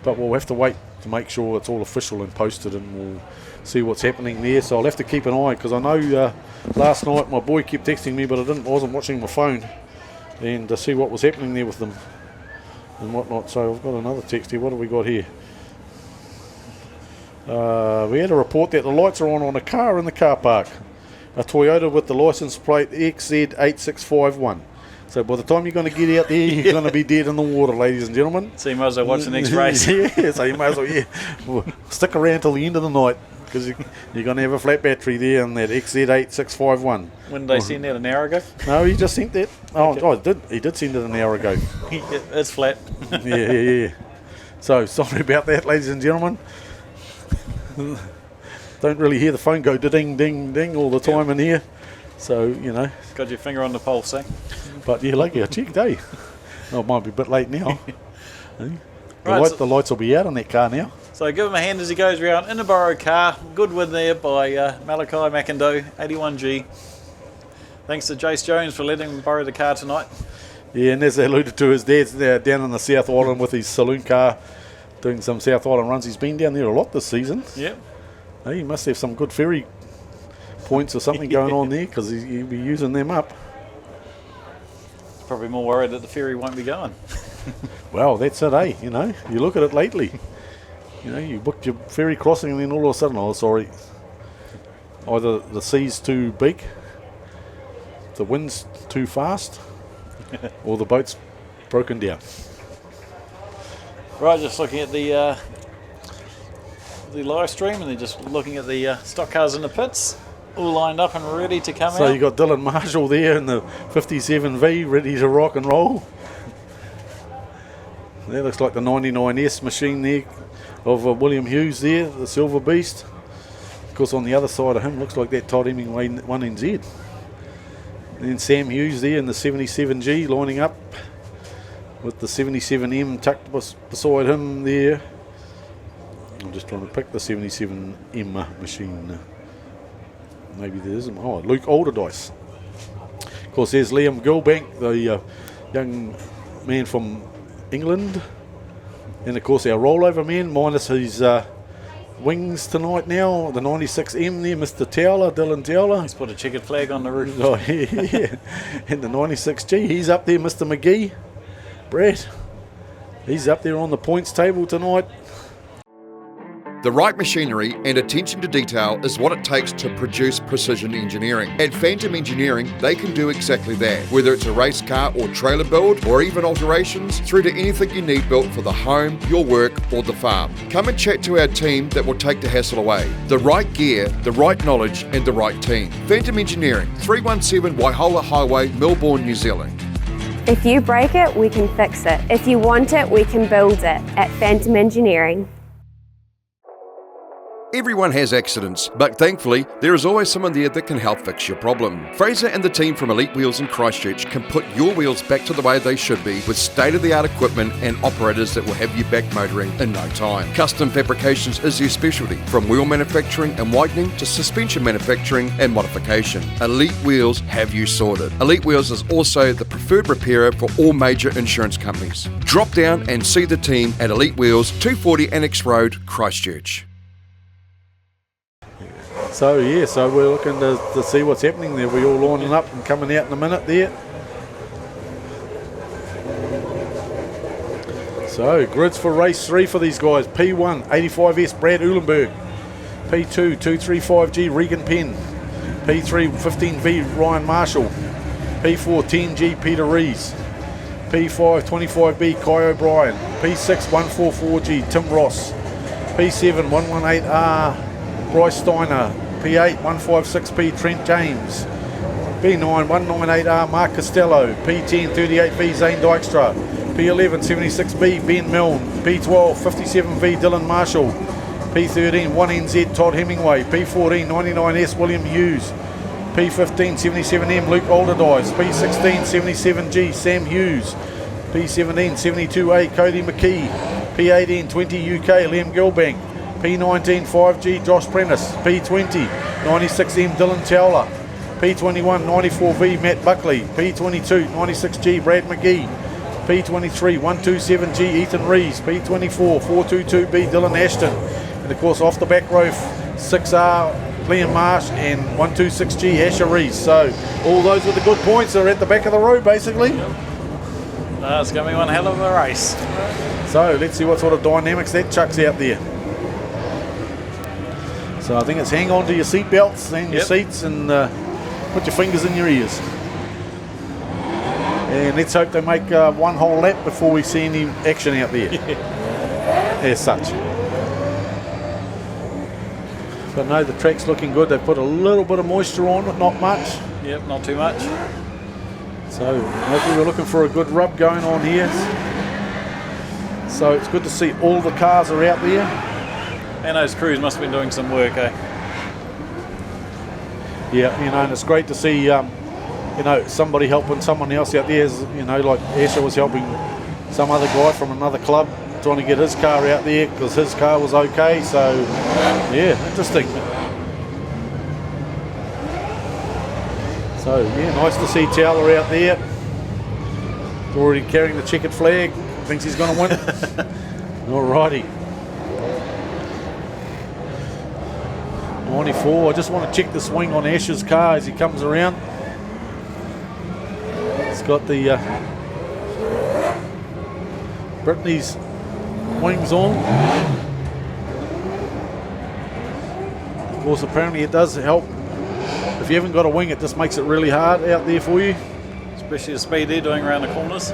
But we'll have to wait to make sure it's all official and posted, and we'll see what's happening there. So I'll have to keep an eye, because I know last night my boy kept texting me, but I wasn't watching my phone, and to see what was happening there with them and whatnot. So I've got another text here. What have we got here? We had a report that the lights are on a car in the car park. A Toyota with the license plate XZ8651. So by the time you're going to get out there, you're going to be dead in the water, ladies and gentlemen. So you might as well watch the next race. Yeah, so you might as well, stick around till the end of the night, because you're going to have a flat battery there on that XZ8651. When did they send that, an hour ago? No, he just sent that. He did send it an hour ago. It's flat. yeah. So sorry about that, ladies and gentlemen. Don't really hear the phone go ding ding ding all the time in here. So, you know. Got your finger on the pulse, eh? But yeah, lucky I checked, eh? Oh, it might be a bit late now. The lights will be out on that car now. So give him a hand as he goes around in a borrowed car. Good win there by Malachi McIndoe, 81G. Thanks to Jace Jones for letting him borrow the car tonight. Yeah, and as I alluded to, his dad's there down in the South Island with his saloon car, doing some South Island runs. He's been down there a lot this season. Yep. He must have some good ferry points or something going on there, because he'll be using them up. Probably more worried that the ferry won't be going. Well, that's it, eh? You know, you look at it lately. You know, you booked your ferry crossing and then all of a sudden, oh, sorry, either the sea's too big, the wind's too fast, or the boat's broken down. Right, just looking at the live stream, and then just looking at the stock cars in the pits, all lined up and ready to come out. So you got Dylan Marshall there in the 57V, ready to rock and roll. That looks like the 99S machine there of William Hughes there, the Silver Beast. Of course, on the other side of him, looks like that Todd Hemingway 1NZ. And then Sam Hughes there in the 77G lining up with the 77M tucked beside him there. I'm just trying to pick the 77M machine. Maybe there isn't. Oh, Luke Alderdice. Of course, there's Liam Gilbank, the young man from England. And of course, our rollover man, minus his wings tonight now, the 96M there, Mr. Towler, Dylan Towler. He's put a checkered flag on the roof. Oh, yeah. And the 96G, he's up there, Mr. McGee. Brett, he's up there on the points table tonight. The right machinery and attention to detail is what it takes to produce precision engineering. At Phantom Engineering, they can do exactly that. Whether it's a race car or trailer build, or even alterations, through to anything you need built for the home, your work, or the farm. Come and chat to our team that will take the hassle away. The right gear, the right knowledge, and the right team. Phantom Engineering, 317 Waihola Highway, Melbourne, New Zealand. If you break it, we can fix it. If you want it, we can build it at Phantom Engineering. Everyone has accidents, but thankfully, there is always someone there that can help fix your problem. Fraser and the team from Elite Wheels in Christchurch can put your wheels back to the way they should be with state-of-the-art equipment and operators that will have you back motoring in no time. Custom fabrications is their specialty, from wheel manufacturing and whitening to suspension manufacturing and modification. Elite Wheels have you sorted. Elite Wheels is also the preferred repairer for all major insurance companies. Drop down and see the team at Elite Wheels, 240 Annex Road, Christchurch. So we're looking to see what's happening there. We're all lining up and coming out in a minute there. So grids for race 3 for these guys. P1 85S Brad Uhlenberg, P2 235G Regan Penn, P3 15V Ryan Marshall, P4 10G Peter Rees, P5 25B Kai O'Brien, P6 144G Tim Ross, P7 118R Bryce Steiner, P8 156P Trent James, P9 198R Mark Costello, P10 38V Zane Dykstra, P11 76B Ben Milne, P12 57V Dylan Marshall, P13 1NZ Todd Hemingway, P14 99S William Hughes, P15 77M Luke Alderdice, P16 77G Sam Hughes, P17 72A Cody McKee, P18 20 UK Liam Gilbank, P19 5G Josh Prentice, P20 96M Dylan Towler, P21 94V Matt Buckley, P22 96G Brad McGee, P23 127G Ethan Rees, P24 422B Dylan Ashton, and of course off the back row 6R Liam Marsh and 126G Asher Rees. So all those with the good points are at the back of the row basically. It's going to be one hell of a race. So let's see what sort of dynamics that chucks out there. So I think it's hang on to your seat belts and your seats and put your fingers in your ears. And let's hope they make one whole lap before we see any action out there. As such. But no, the track's looking good. They've put a little bit of moisture on it, not much. Yep, not too much. So hopefully we're looking for a good rub going on here. So it's good to see all the cars are out there. And those crews must have been doing some work, eh? Yeah, you know, and it's great to see, you know, somebody helping someone else out there. You know, like Asher was helping some other guy from another club trying to get his car out there because his car was okay. So, yeah, interesting. So, yeah, nice to see Towler out there. Already carrying the checkered flag. Thinks he's going to win. Alrighty. 94. I just want to check the swing on Asher's car as he comes around. It's got the Brittany's wings on. Of course, apparently it does help. If you haven't got a wing, it just makes it really hard out there for you. Especially the speed they're doing around the corners.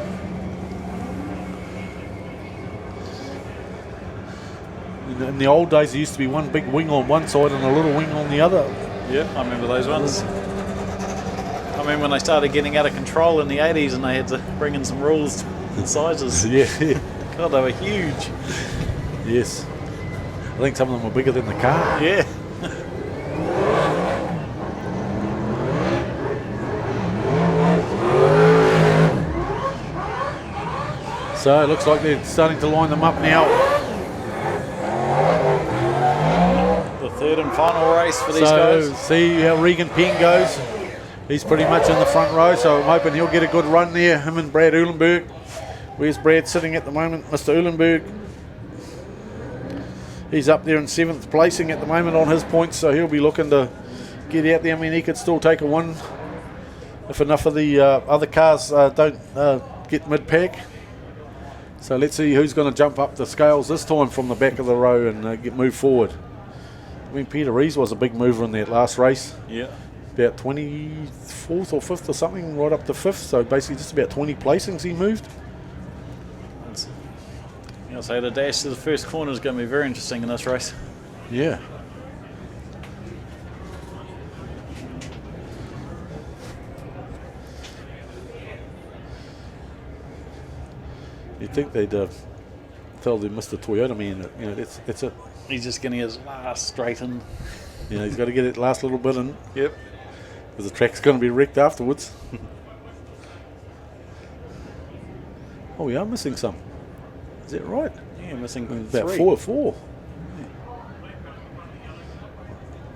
In the old days, there used to be one big wing on one side and a little wing on the other. Yeah, I remember those ones. I remember when they started getting out of control in the 80s and they had to bring in some rules and sizes. Yeah. God, they were huge. Yes. I think some of them were bigger than the car. Yeah. So it looks like they're starting to line them up now. The third and final race for these guys. So see how Regan Penn goes. He's pretty much in the front row, so I'm hoping he'll get a good run there. Him and Brad Uhlenberg. Where's Brad sitting at the moment? Mr. Uhlenberg. He's up there in 7th placing at the moment on his points, so he'll be looking to get out there. I mean, he could still take a win if enough of the other cars don't get mid-pack. So let's see who's going to jump up the scales this time from the back of the row and move forward. I mean, Peter Rees was a big mover in that last race. Yeah. About 24th or 5th or something, right up to 5th. So basically just about 20 placings he moved. So the dash to the first corner is going to be very interesting in this race. Yeah. You'd think they'd tell the Mr. Toyota man that, you know, it's it. He's just getting his last straight in. You know, he's got to get it last little bit in. Yep. Because the track's going to be wrecked afterwards. Oh, we are missing some. Is that right? Yeah, missing about three. four.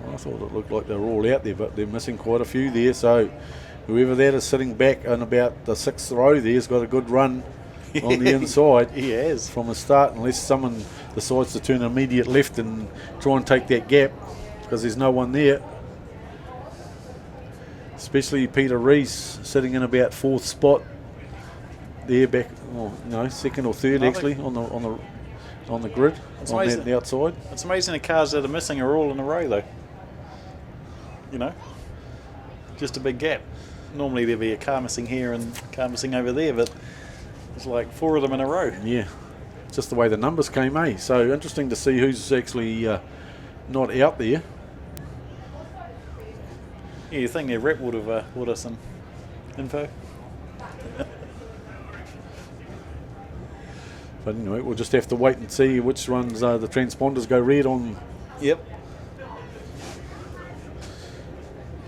Well, I thought it looked like they were all out there, but they're missing quite a few there. So whoever that is sitting back in about the 6th row there has got a good run on the inside. He has. From the start, unless someone decides to turn an immediate left and try and take that gap, because there's no one there. Especially Peter Rees sitting in about 4th spot there, back, well, no, 2nd or 3rd actually on the grid on the outside. It's amazing the cars that are missing are all in a row though. You know, just a big gap. Normally there'd be a car missing here and a car missing over there, but it's like 4 of them in a row. Yeah, just the way the numbers came, eh? So interesting to see who's actually not out there. Yeah, you think their rep would have some info. But anyway, we'll just have to wait and see which ones the transponders go red on. Yep.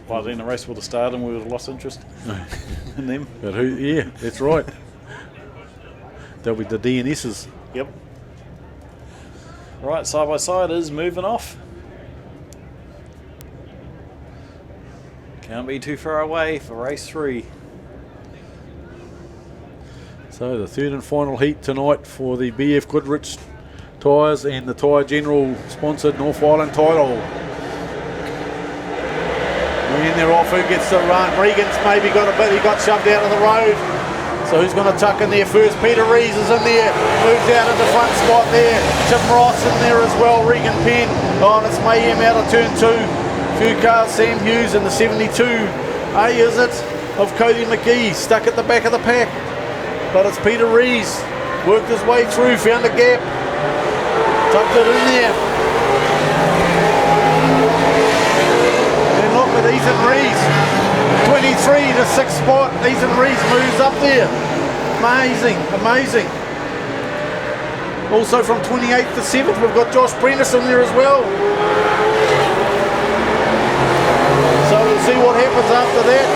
Well, then the race would have started and we would have lost interest in them. But who? Yeah, that's right. They'll be the DNSs. Yep. Right, side by side is moving off. Can't be too far away for race 3. So the 3rd and final heat tonight for the BF Goodrich tyres and the Tyre General sponsored North Island title. And they're off. Who gets the run? Regan's maybe got a bit. He got shoved out of the road. So who's going to tuck in there first? Peter Rees is in there. Moves out of the front spot there. Tim Ross in there as well. Regan Penn. Oh, and it's mayhem out of turn 2. Few cars. Sam Hughes in the 72. Is it? Of Cody McGee stuck at the back of the pack. But it's Peter Rees, worked his way through, found a gap, tucked it in there. Ethan Rees. 23 to 6th spot. Ethan Rees moves up there. Amazing, amazing. Also from 28th to 7th, we've got Josh Prentice in there as well. So we'll see what happens after that.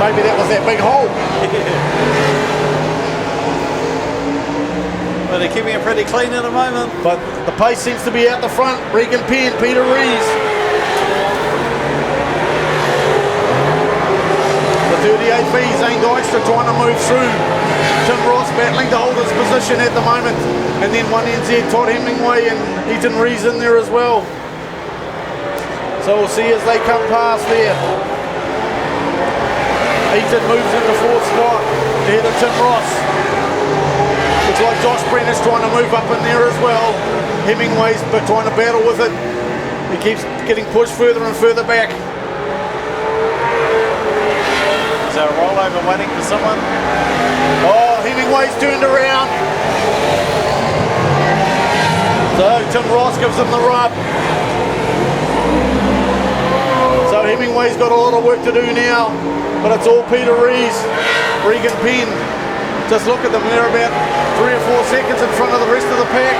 Maybe that was that big hole. Well, they're keeping it pretty clean at the moment. But the pace seems to be out the front. Regan Penn, Peter Rees. The 38V, Zane Dykstra trying to move through. Tim Ross battling to hold his position at the moment. And then 1NZ, Todd Hemingway and Ethan Rees in there as well. So we'll see as they come past there. Ethan moves into 4th spot ahead of Tim Ross. Looks like Josh Prentice trying to move up in there as well. Hemingway's trying to battle with it. He keeps getting pushed further and further back. Is there a rollover waiting for someone? Oh, Hemingway's turned around. So Tim Ross gives him the rub. So Hemingway's got a lot of work to do now, but it's all Peter Rees, Regan Penn. Just look at them, they're about 3 or 4 seconds in front of the rest of the pack.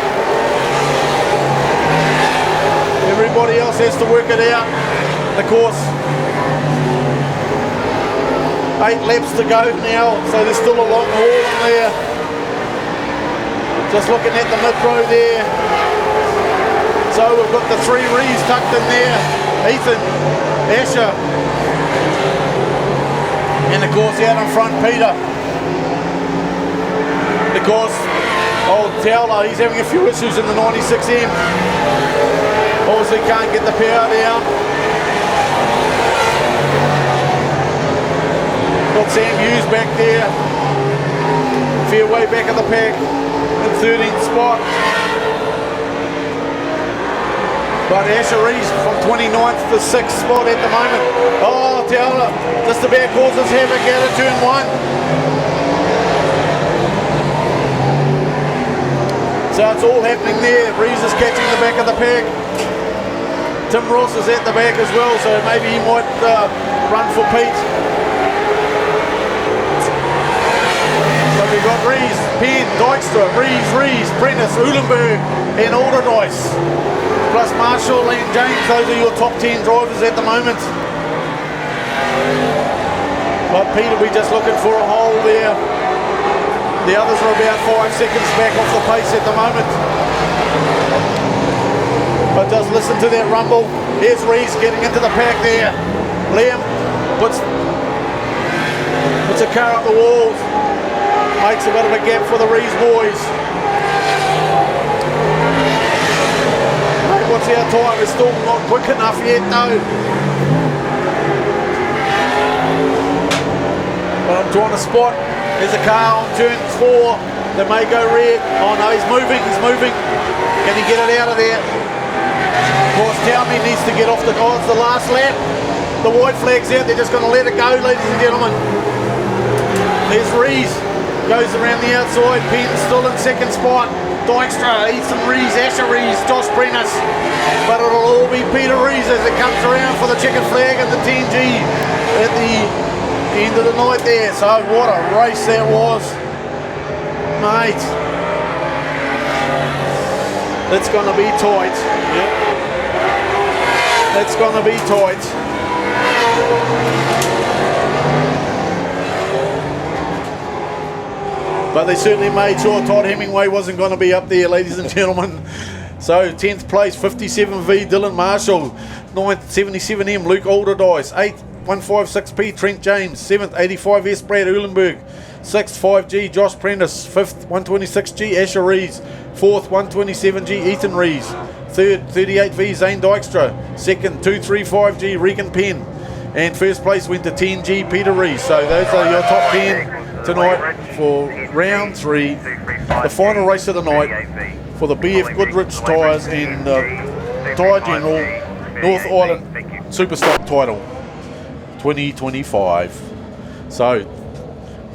Everybody else has to work it out. Of course, 8 laps to go now, so there's still a long haul in there. Just looking at the mid-row there. So we've got the 3 Rees tucked in there. Ethan, Asher, and of course out in front Peter. Because old Towler, he's having a few issues in the 96M. Obviously can't get the power down. Got Sam Hughes back there. Fair way back at the pack in 13th spot. But Asher Rees from 29th to 6th spot at the moment. Oh, Towler just about causes havoc out of turn 1. So it's all happening there. Rees is catching the back of the pack. Tim Ross is at the back as well, so maybe he might run for Pete. So we've got Rees, Penn, Dykstra, Rees, Prentice, Uhlenberg and Alderdice. Plus Marshall and James, those are your top 10 drivers at the moment. But Peter, we're just looking for a hole there. The others are about 5 seconds back off the pace at the moment. But just listen to that rumble. Here's Rees getting into the pack there. Liam puts a car up the walls. Makes a bit of a gap for the Rees boys. Mate, what's our time? It's still not quick enough yet though. But I'm trying to spot. There's a car on turn 4 that may go red. Oh no, he's moving. Can he get it out of there? Of course, Townley needs to get off the... Oh, it's the last lap. The white flag's out. They're just going to let it go, ladies and gentlemen. There's Rees. Goes around the outside. Penn still in 2nd spot. Dykstra, Ethan Rees, Asher Rees, Josh Prentice. But it'll all be Peter Rees as it comes around for the checkered flag and the TNG at the end of the night there. So what a race that was, mate. It's going to be tight. Yep. It's going to be tight. But they certainly made sure Todd Hemingway wasn't going to be up there, ladies and gentlemen. So 10th place, 57V, Dylan Marshall. 9th, 77M, Luke Alderdice. 8th, 156P, Trent James. 7th, 85S, Brad Uhlenberg. 6th, 5G, Josh Prentice. 5th, 126G, Asher Rees. 4th, 127G, Ethan Rees. 3rd, 38V, Zane Dykstra. 2nd, 235G, Regan Penn. And first place went to 10G, Peter Rees. So those are your top 10 tonight for round 3. The final race of the night for the BF Goodrich Tyres and Tyre General North Island Superstock title 2025. So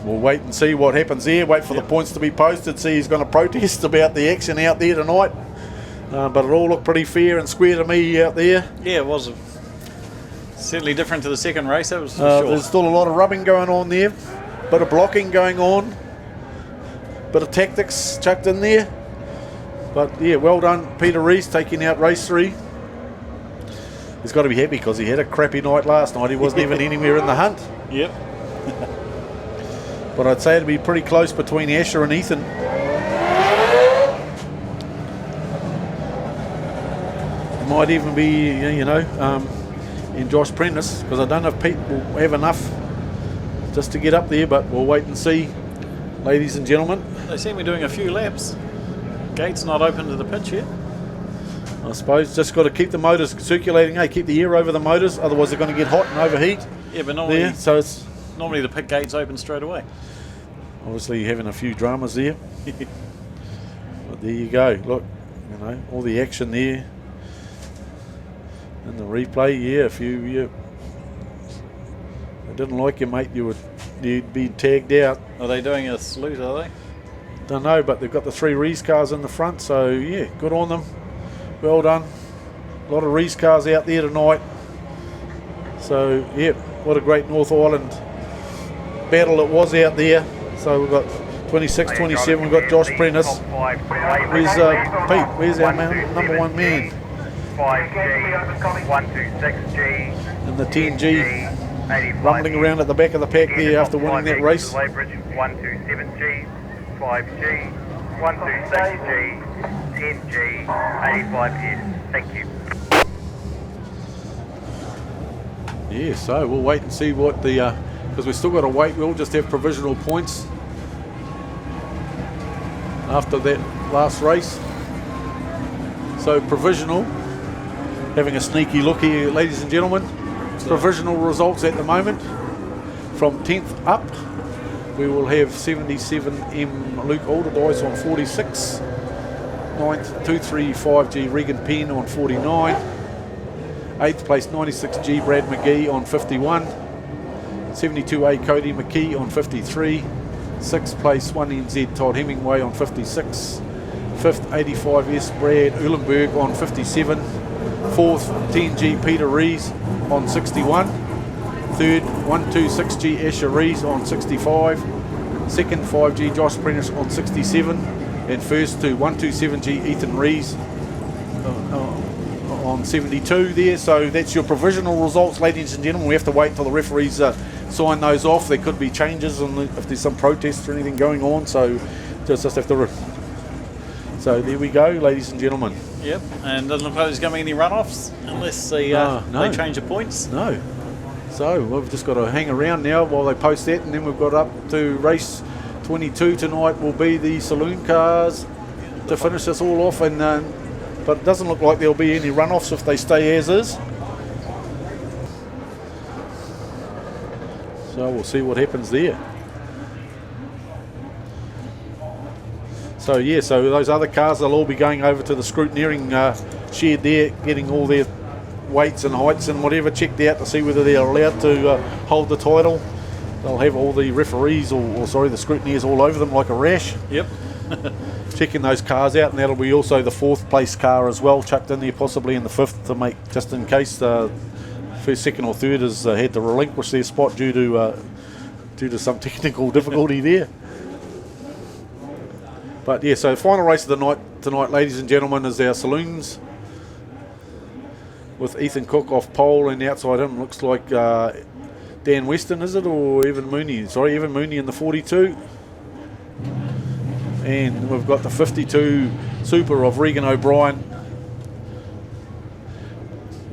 we'll wait and see what happens there. Wait for the points to be posted. See who's going to protest about the action out there tonight. But it all looked pretty fair and square to me out there. Yeah, it was certainly different to the second race, that was for sure. There's still a lot of rubbing going on there, bit of blocking going on, bit of tactics chucked in there. But yeah, well done Peter Rees taking out race 3. He's got to be happy because he had a crappy night last night. He wasn't even anywhere in the hunt. Yep. But I'd say it'd be pretty close between Asher and Ethan. It might even be, in Josh Prentice, because I don't know if Pete will have enough just to get up there, but we'll wait and see, ladies and gentlemen. They seem to be doing a few laps. Gate's not open to the pitch yet. I suppose just got to keep the motors circulating, keep the air over the motors, otherwise they're going to get hot and overheat. Yeah, but normally, there, so it's normally the pit gate's open straight away. Obviously having a few dramas there. But there you go, look, all the action there. And the replay, if you didn't like you, mate, you'd be tagged out. Are they doing a salute, are they? Don't know, but they've got the 3 Rees cars in the front, so yeah, good on them. Well done. A lot of Rees cars out there tonight. So yeah, what a great North Island battle it was out there. So we've got 26, 27, we've got Josh Prentice. Where's Pete? Where's our number 1 man? 5G, 126G, and the 10G rumbling around at the back of the pack there after winning that race. 127G, 5G, 126G, 10G, 85S. Thank you. Yeah, so we'll wait and see what the, because we've still got to wait, we'll just have provisional points after that last race. So provisional, having a sneaky look here, ladies and gentlemen. Provisional results at the moment. From 10th up, we will have 77M Luke Alderdice on 46. 9th, 235G Regan Penn on 49. 8th place, 96G Brad McGee on 51. 72A Cody McKee on 53. 6th place, 1NZ Todd Hemingway on 56. 5th, 85S Brad Uhlenberg on 57. 4th, 10G Peter Rees on 61. 3rd, 126G Asher Rees on 65. 2nd, 5G Josh Prentice on 67. And first to 127G Ethan Rees on 72 there. So that's your provisional results, ladies and gentlemen. We have to wait until the referees sign those off. There could be changes if there's some protests or anything going on. So just have to... So there we go, ladies and gentlemen. Yep, and doesn't look like there's going to be any runoffs unless they change the points. No. So we've just got to hang around now while they post that, and then we've got up to race 22 tonight will be the Saloon cars to finish this all off. And but it doesn't look like there'll be any runoffs if they stay as is. So we'll see what happens there. So yeah, so those other cars, they'll all be going over to the scrutineering shed there, getting all their weights and heights and whatever checked out to see whether they're allowed to hold the title. They'll have all the referees, the scrutineers all over them like a rash. Yep. Checking those cars out, and that'll be also the 4th place car as well, chucked in there, possibly in the 5th to make, just in case first, 2nd or 3rd has had to relinquish their spot due to some technical difficulty there. But yeah, so final race of the night tonight, ladies and gentlemen, is our Saloons with Ethan Cook off pole, and outside him looks like Dan Weston, is it, or Evan Mooney? Sorry, Evan Mooney in the 42. And we've got the 52 Super of Regan O'Brien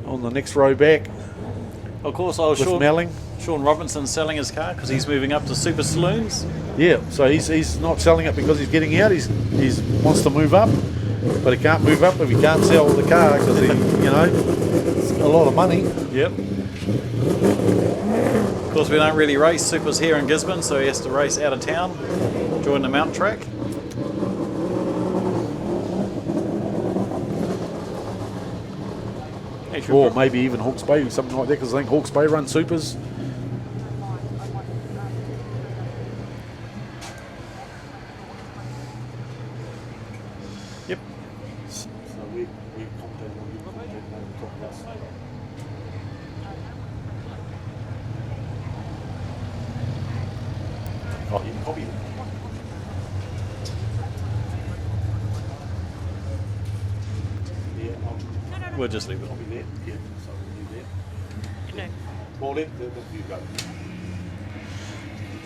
on the next row back. Of course, Sean Robinson's selling his car because he's moving up to Super Saloons. Yeah, so he's not selling it because he's getting out. He wants to move up, but he can't move up if he can't sell the car because it's a lot of money. Yep. Of course, we don't really race Supers here in Gisborne, so he has to race out of town, join the mount track. Or maybe even Hawke's Bay, something like that, because I think Hawke's Bay run Supers. Yep. So we're Oh, you can copy it. Yeah, We'll just leave it. Copy that. Yeah, so we'll leave that. No. Well, let you go.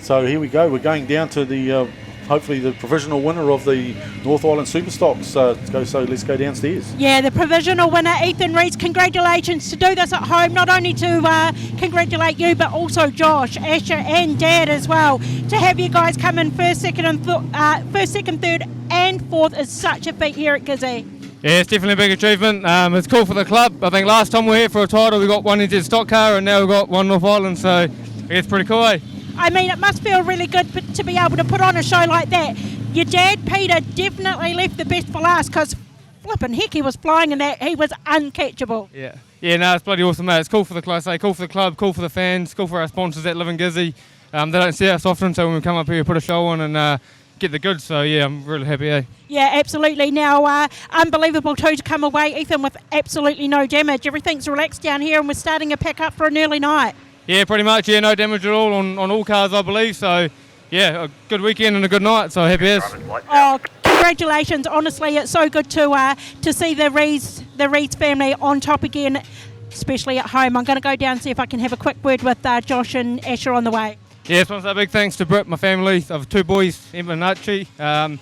So here we go. We're going down to the hopefully the provisional winner of the North Island Superstocks. So let's go downstairs. Yeah, the provisional winner, Ethan Rees. Congratulations to do this at home. Not only to congratulate you, but also Josh, Asher, and Dad as well. To have you guys come in first, second, third, and fourth is such a feat here at Gizzy. Yeah, it's definitely a big achievement. It's cool for the club. I think last time we were here for a title, we got one NZ stock car, and now we've got one North Island. So it's pretty cool, eh? I mean, it must feel really good to be able to put on a show like that. Your dad, Peter, definitely left the best for last because flipping heck, he was flying in that. He was uncatchable. Yeah, no, it's bloody awesome, mate. It's cool for the club, cool for the club, cool for the fans, cool for our sponsors that live in Gizzy. They don't see us often, so when we come up here, we put a show on and get the goods. So yeah, I'm really happy, eh? Yeah, absolutely. Now, unbelievable too to come away, Ethan, with absolutely no damage. Everything's relaxed down here and we're starting to pack up for an early night. Yeah, pretty much. Yeah, no damage at all on all cars, I believe. So, yeah, a good weekend and a good night. So happy as. Oh, congratulations! Honestly, it's so good to see the Rees family on top again, especially at home. I'm going to go down and see if I can have a quick word with Josh and Asher on the way. Yeah, just want to say a big thanks to Britt, my family. I have two boys, Emma and Archie, and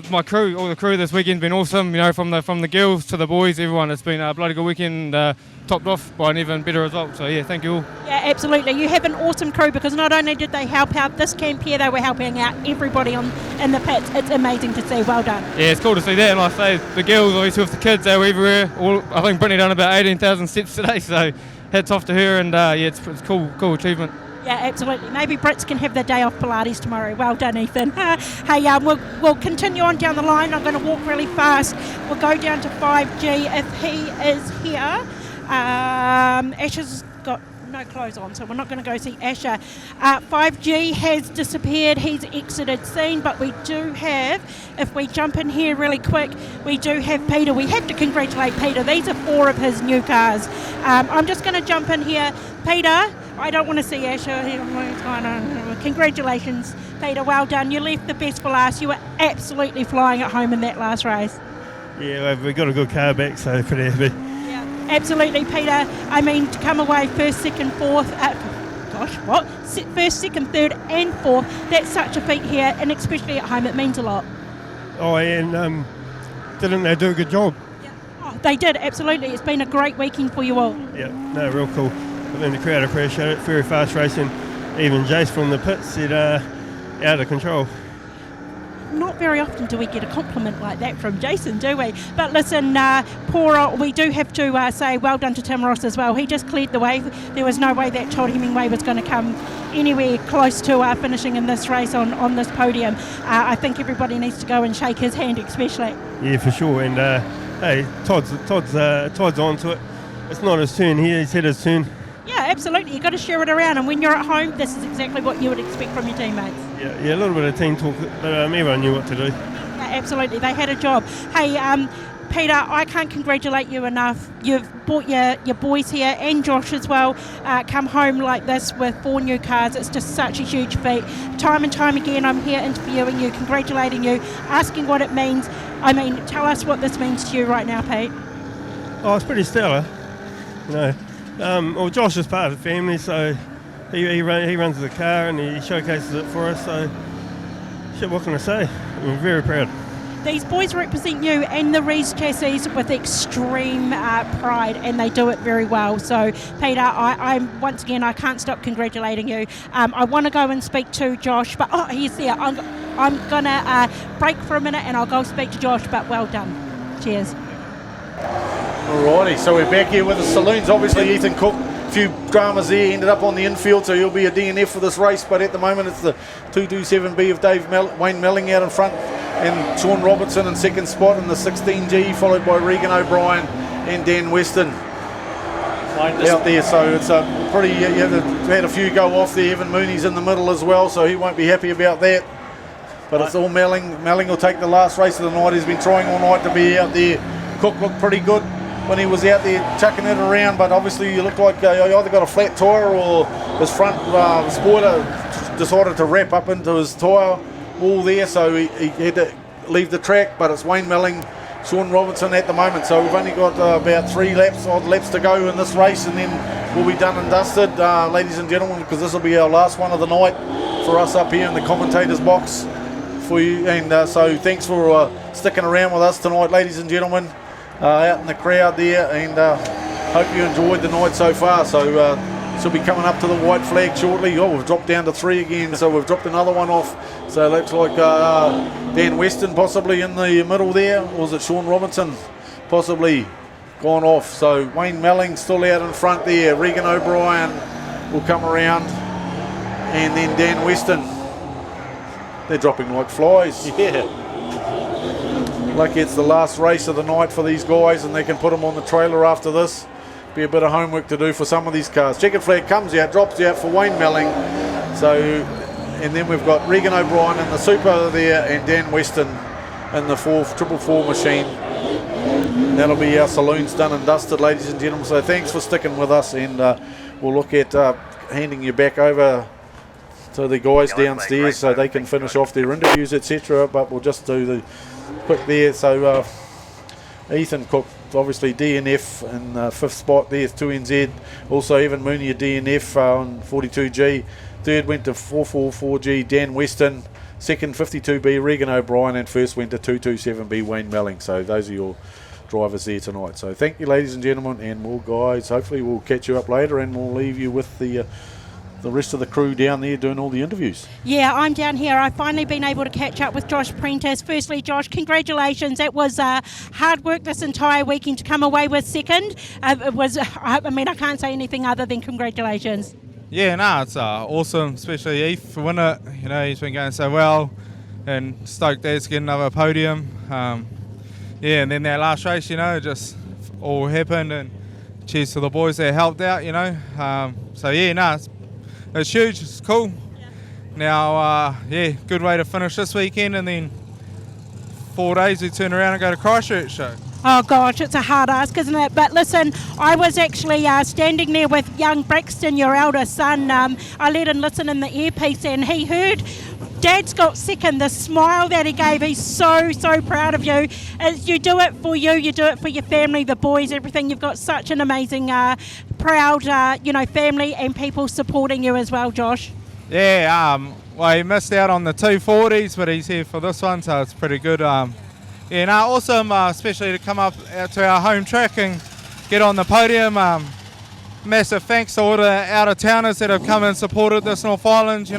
my crew. All the crew this weekend's been awesome. You know, from the girls to the boys, everyone. It's been a bloody good weekend. Topped off by an even better result. So yeah, thank you all. Yeah, absolutely. You have an awesome crew because not only did they help out this camp here, they were helping out everybody in the pits. It's amazing to see. Well done. Yeah, it's cool to see that. And like I say, the girls, obviously with the kids, they were everywhere. I think Brittany done about 18,000 steps today. So hats off to her. And yeah, it's cool achievement. Yeah, absolutely. Maybe Brits can have their day off Pilates tomorrow. Well done, Ethan. Hey, we'll continue on down the line. I'm going to walk really fast. We'll go down to 5G if he is here. Asher's got no clothes on, so we're not going to go see Asher. 5G has disappeared. He's exited scene, but we do have, if we jump in here really quick, we do have Peter. We have to congratulate Peter. These are 4 of his new cars. I'm just going to jump in here. Peter, I don't want to see Asher. Congratulations, Peter. Well done. You left the best for last. You were absolutely flying at home in that last race. Yeah, we got a good car back, so pretty happy. Absolutely, Peter. I mean, to come away first, second, fourth, first, second, third and fourth, that's such a feat here, and especially at home, it means a lot. Oh, and didn't they do a good job? Yeah. Oh, they did, absolutely. It's been a great weekend for you all. Yeah, no, real cool. I think the crowd appreciate it. Very fast racing. Even Jace from the pits said out of control. Not very often do we get a compliment like that from Jason, do we? But listen, we do have to say well done to Tim Ross as well. He just cleared the way. There was no way that Todd Hemingway was going to come anywhere close to finishing in this race on this podium. I think everybody needs to go and shake his hand, especially. Yeah, for sure. And hey, Todd's on to it. It's not his turn here. He's had his turn. Yeah, absolutely. You've got to share it around, and when you're at home, this is exactly what you would expect from your teammates. Yeah, a little bit of team talk, but everyone knew what to do. Yeah, absolutely. They had a job. Hey, Peter, I can't congratulate you enough. You've brought your boys here, and Josh as well, come home like this with 4 new cars. It's just such a huge feat. Time and time again, I'm here interviewing you, congratulating you, asking what it means. I mean, tell us what this means to you right now, Pete. Oh, it's pretty stellar. You know. Well, Josh is part of the family, so he runs the car and he showcases it for us. So, shit, what can I say? I'm very proud. These boys represent you and the Rees chassis with extreme pride, and they do it very well. So, Peter, I'm once again, I can't stop congratulating you. I want to go and speak to Josh, but he's there. I'm gonna break for a minute and I'll go speak to Josh. But well done. Cheers. Alrighty, so we're back here with the Saloons. Obviously, Ethan Cook, a few dramas there, ended up on the infield, so he'll be a DNF for this race. But at the moment, it's the 227B of Wayne Melling out in front, and Sean Robertson in second spot in the 16G, followed by Regan O'Brien and Dan Weston out there. So it's a pretty. You had a few go off there. Evan Mooney's in the middle as well, so he won't be happy about that. But it's all Melling. Melling will take the last race of the night. He's been trying all night to be out there. Cook looked pretty good when he was out there chucking it around, but obviously you look like you either got a flat tyre or his front spoiler decided to wrap up into his tyre wall there, so he had to leave the track, but it's Wayne Melling, Sean Robinson at the moment, so we've only got about 3 odd laps to go in this race, and then we'll be done and dusted, ladies and gentlemen, because this will be our last one of the night for us up here in the commentators box for you. And so thanks for sticking around with us tonight, ladies and gentlemen, out in the crowd there, and hope you enjoyed the night so far. So this will be coming up to the white flag shortly. Oh, we've dropped down to 3 again, so we've dropped another one off. So it looks like Dan Weston possibly in the middle there, or was it Sean Robinson possibly gone off? So Wayne Melling still out in front there. Regan O'Brien will come around, and then Dan Weston. They're dropping like flies. Yeah. Lucky it's the last race of the night for these guys, and they can put them on the trailer after this. Be a bit of homework to do for some of these cars. Checkered flag comes out, drops out for Wayne Melling. So, and then we've got Regan O'Brien in the Super there, and Dan Weston in the 444 machine. That'll be our saloons done and dusted, ladies and gentlemen. So thanks for sticking with us, and we'll look at handing you back over to the guys downstairs so they can finish off their interviews, etc. But we'll just do the quick there. So Ethan Cook, obviously DNF in 5th spot there, 2NZ. Also Evan Mooney a DNF on 42G. Third went to 444G, Dan Weston. Second 52B, Regan O'Brien, and first went to 227B, Wayne Melling. So those are your drivers there tonight. So thank you, ladies and gentlemen, and more guys. Hopefully we'll catch you up later, and we'll leave you with the rest of the crew down there doing all the interviews. Yeah, I'm down here. I've finally been able to catch up with Josh Prentice. Firstly, Josh, congratulations. It was hard work this entire weekend to come away with second. It was, I can't say anything other than congratulations. Yeah, it's awesome, especially Eve for winning it. You know, he's been going so well, and stoked there to get another podium. And then that last race, just all happened, and cheers to the boys that helped out, it's huge, it's cool. Now, good way to finish this weekend, and then 4 days we turn around and go to Christchurch. So. Oh gosh, it's a hard ask, isn't it? But listen, I was actually standing there with young Braxton, your eldest son. I let him listen in the earpiece, and he heard Dad's got second. The smile that he gave, he's so proud of you. You do it for you do it for your family, the boys, everything. You've got such an amazing, proud, family and people supporting you as well, Josh. Yeah, he missed out on the 240s, but he's here for this one, so it's pretty good. Awesome, especially to come up out to our home track and get on the podium. Massive thanks to all the out-of-towners that have come and supported this North Island.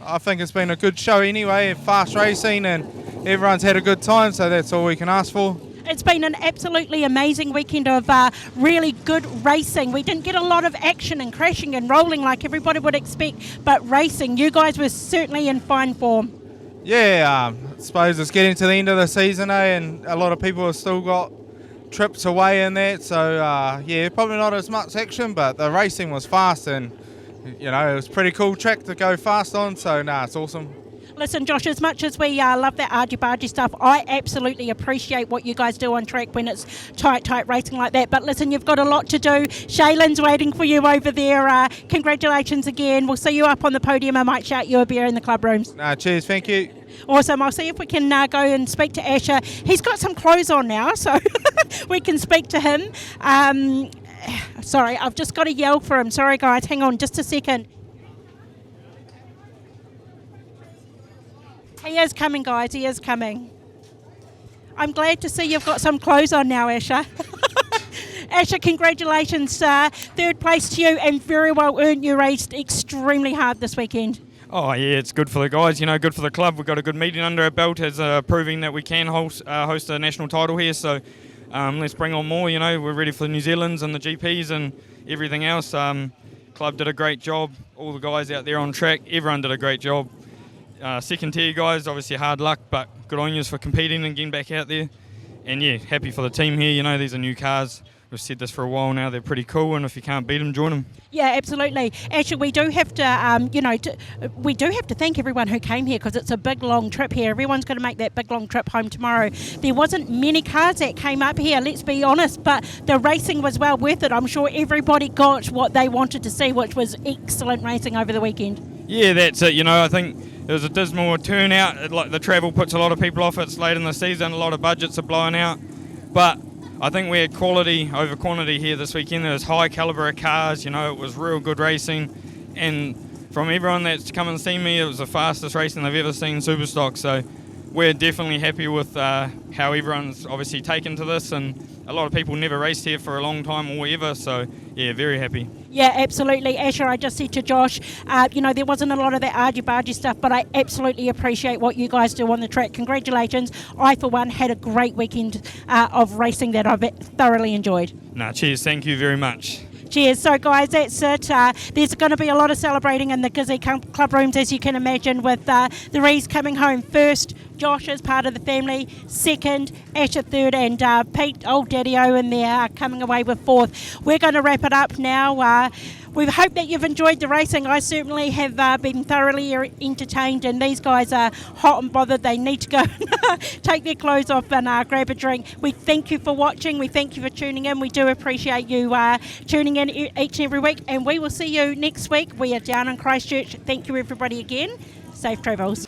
I think it's been a good show anyway, fast racing, and everyone's had a good time, so that's all we can ask for. It's been an absolutely amazing weekend of really good racing. We didn't get a lot of action and crashing and rolling like everybody would expect, but racing, you guys were certainly in fine form. Yeah, I suppose it's getting to the end of the season, and a lot of people have still got trips away in that, so probably not as much action, but the racing was fast, and it was a pretty cool track to go fast on, so it's awesome. Listen, Josh, as much as we love that argy-bargy stuff, I absolutely appreciate what you guys do on track when it's tight racing like that. But listen, you've got a lot to do. Shaylin's waiting for you over there. Congratulations again. We'll see you up on the podium. I might shout you a beer in the club rooms. Cheers, thank you. Awesome. I'll see if we can go and speak to Asher. He's got some clothes on now, so we can speak to him. Sorry, I've just got to yell for him. Sorry, guys. Hang on just a second. He is coming, guys. He is coming. I'm glad to see you've got some clothes on now, Asher. Asher, congratulations. Third place to you, and very well earned. You raced extremely hard this weekend. Oh, yeah, it's good for the guys, good for the club. We've got a good meeting under our belt as proving that we can host a national title here. So let's bring on more, We're ready for the New Zealands and the GPs and everything else. Club did a great job. All the guys out there on track, everyone did a great job. Second tier guys, obviously hard luck, but good on you for competing and getting back out there. And happy for the team here. These are new cars. We've said this for a while now. They're pretty cool, and if you can't beat them, join them. Yeah, absolutely. Actually, we do have to, we do have to thank everyone who came here, because it's a big long trip here. Everyone's going to make that big long trip home tomorrow. There wasn't many cars that came up here, let's be honest, but the racing was well worth it. I'm sure everybody got what they wanted to see, which was excellent racing over the weekend. Yeah, that's it. I think it was a dismal turnout. Like the travel puts a lot of people off. It's late in the season. A lot of budgets are blowing out. But I think we had quality over quantity here this weekend. There was high calibre of cars. It was real good racing. And from everyone that's come and seen me, it was the fastest racing they've ever seen Superstock. So we're definitely happy with how everyone's obviously taken to this, and a lot of people never raced here for a long time or ever, so yeah, very happy. Yeah, absolutely. Asher, I just said to Josh, there wasn't a lot of that argy-bargy stuff, but I absolutely appreciate what you guys do on the track. Congratulations. I, for one, had a great weekend of racing that I've thoroughly enjoyed. Cheers. Thank you very much. Cheers. So, guys, that's it. There's going to be a lot of celebrating in the Gizzy club rooms, as you can imagine, with the Rees coming home first. Josh is part of the family, second, Asher third, and Pete, old Daddy-O, in there coming away with fourth. We're going to wrap it up now. We hope that you've enjoyed the racing. I certainly have been thoroughly entertained, and these guys are hot and bothered. They need to go take their clothes off and grab a drink. We thank you for watching. We thank you for tuning in. We do appreciate you tuning in each and every week, and we will see you next week. We are down in Christchurch. Thank you, everybody, again. Safe travels.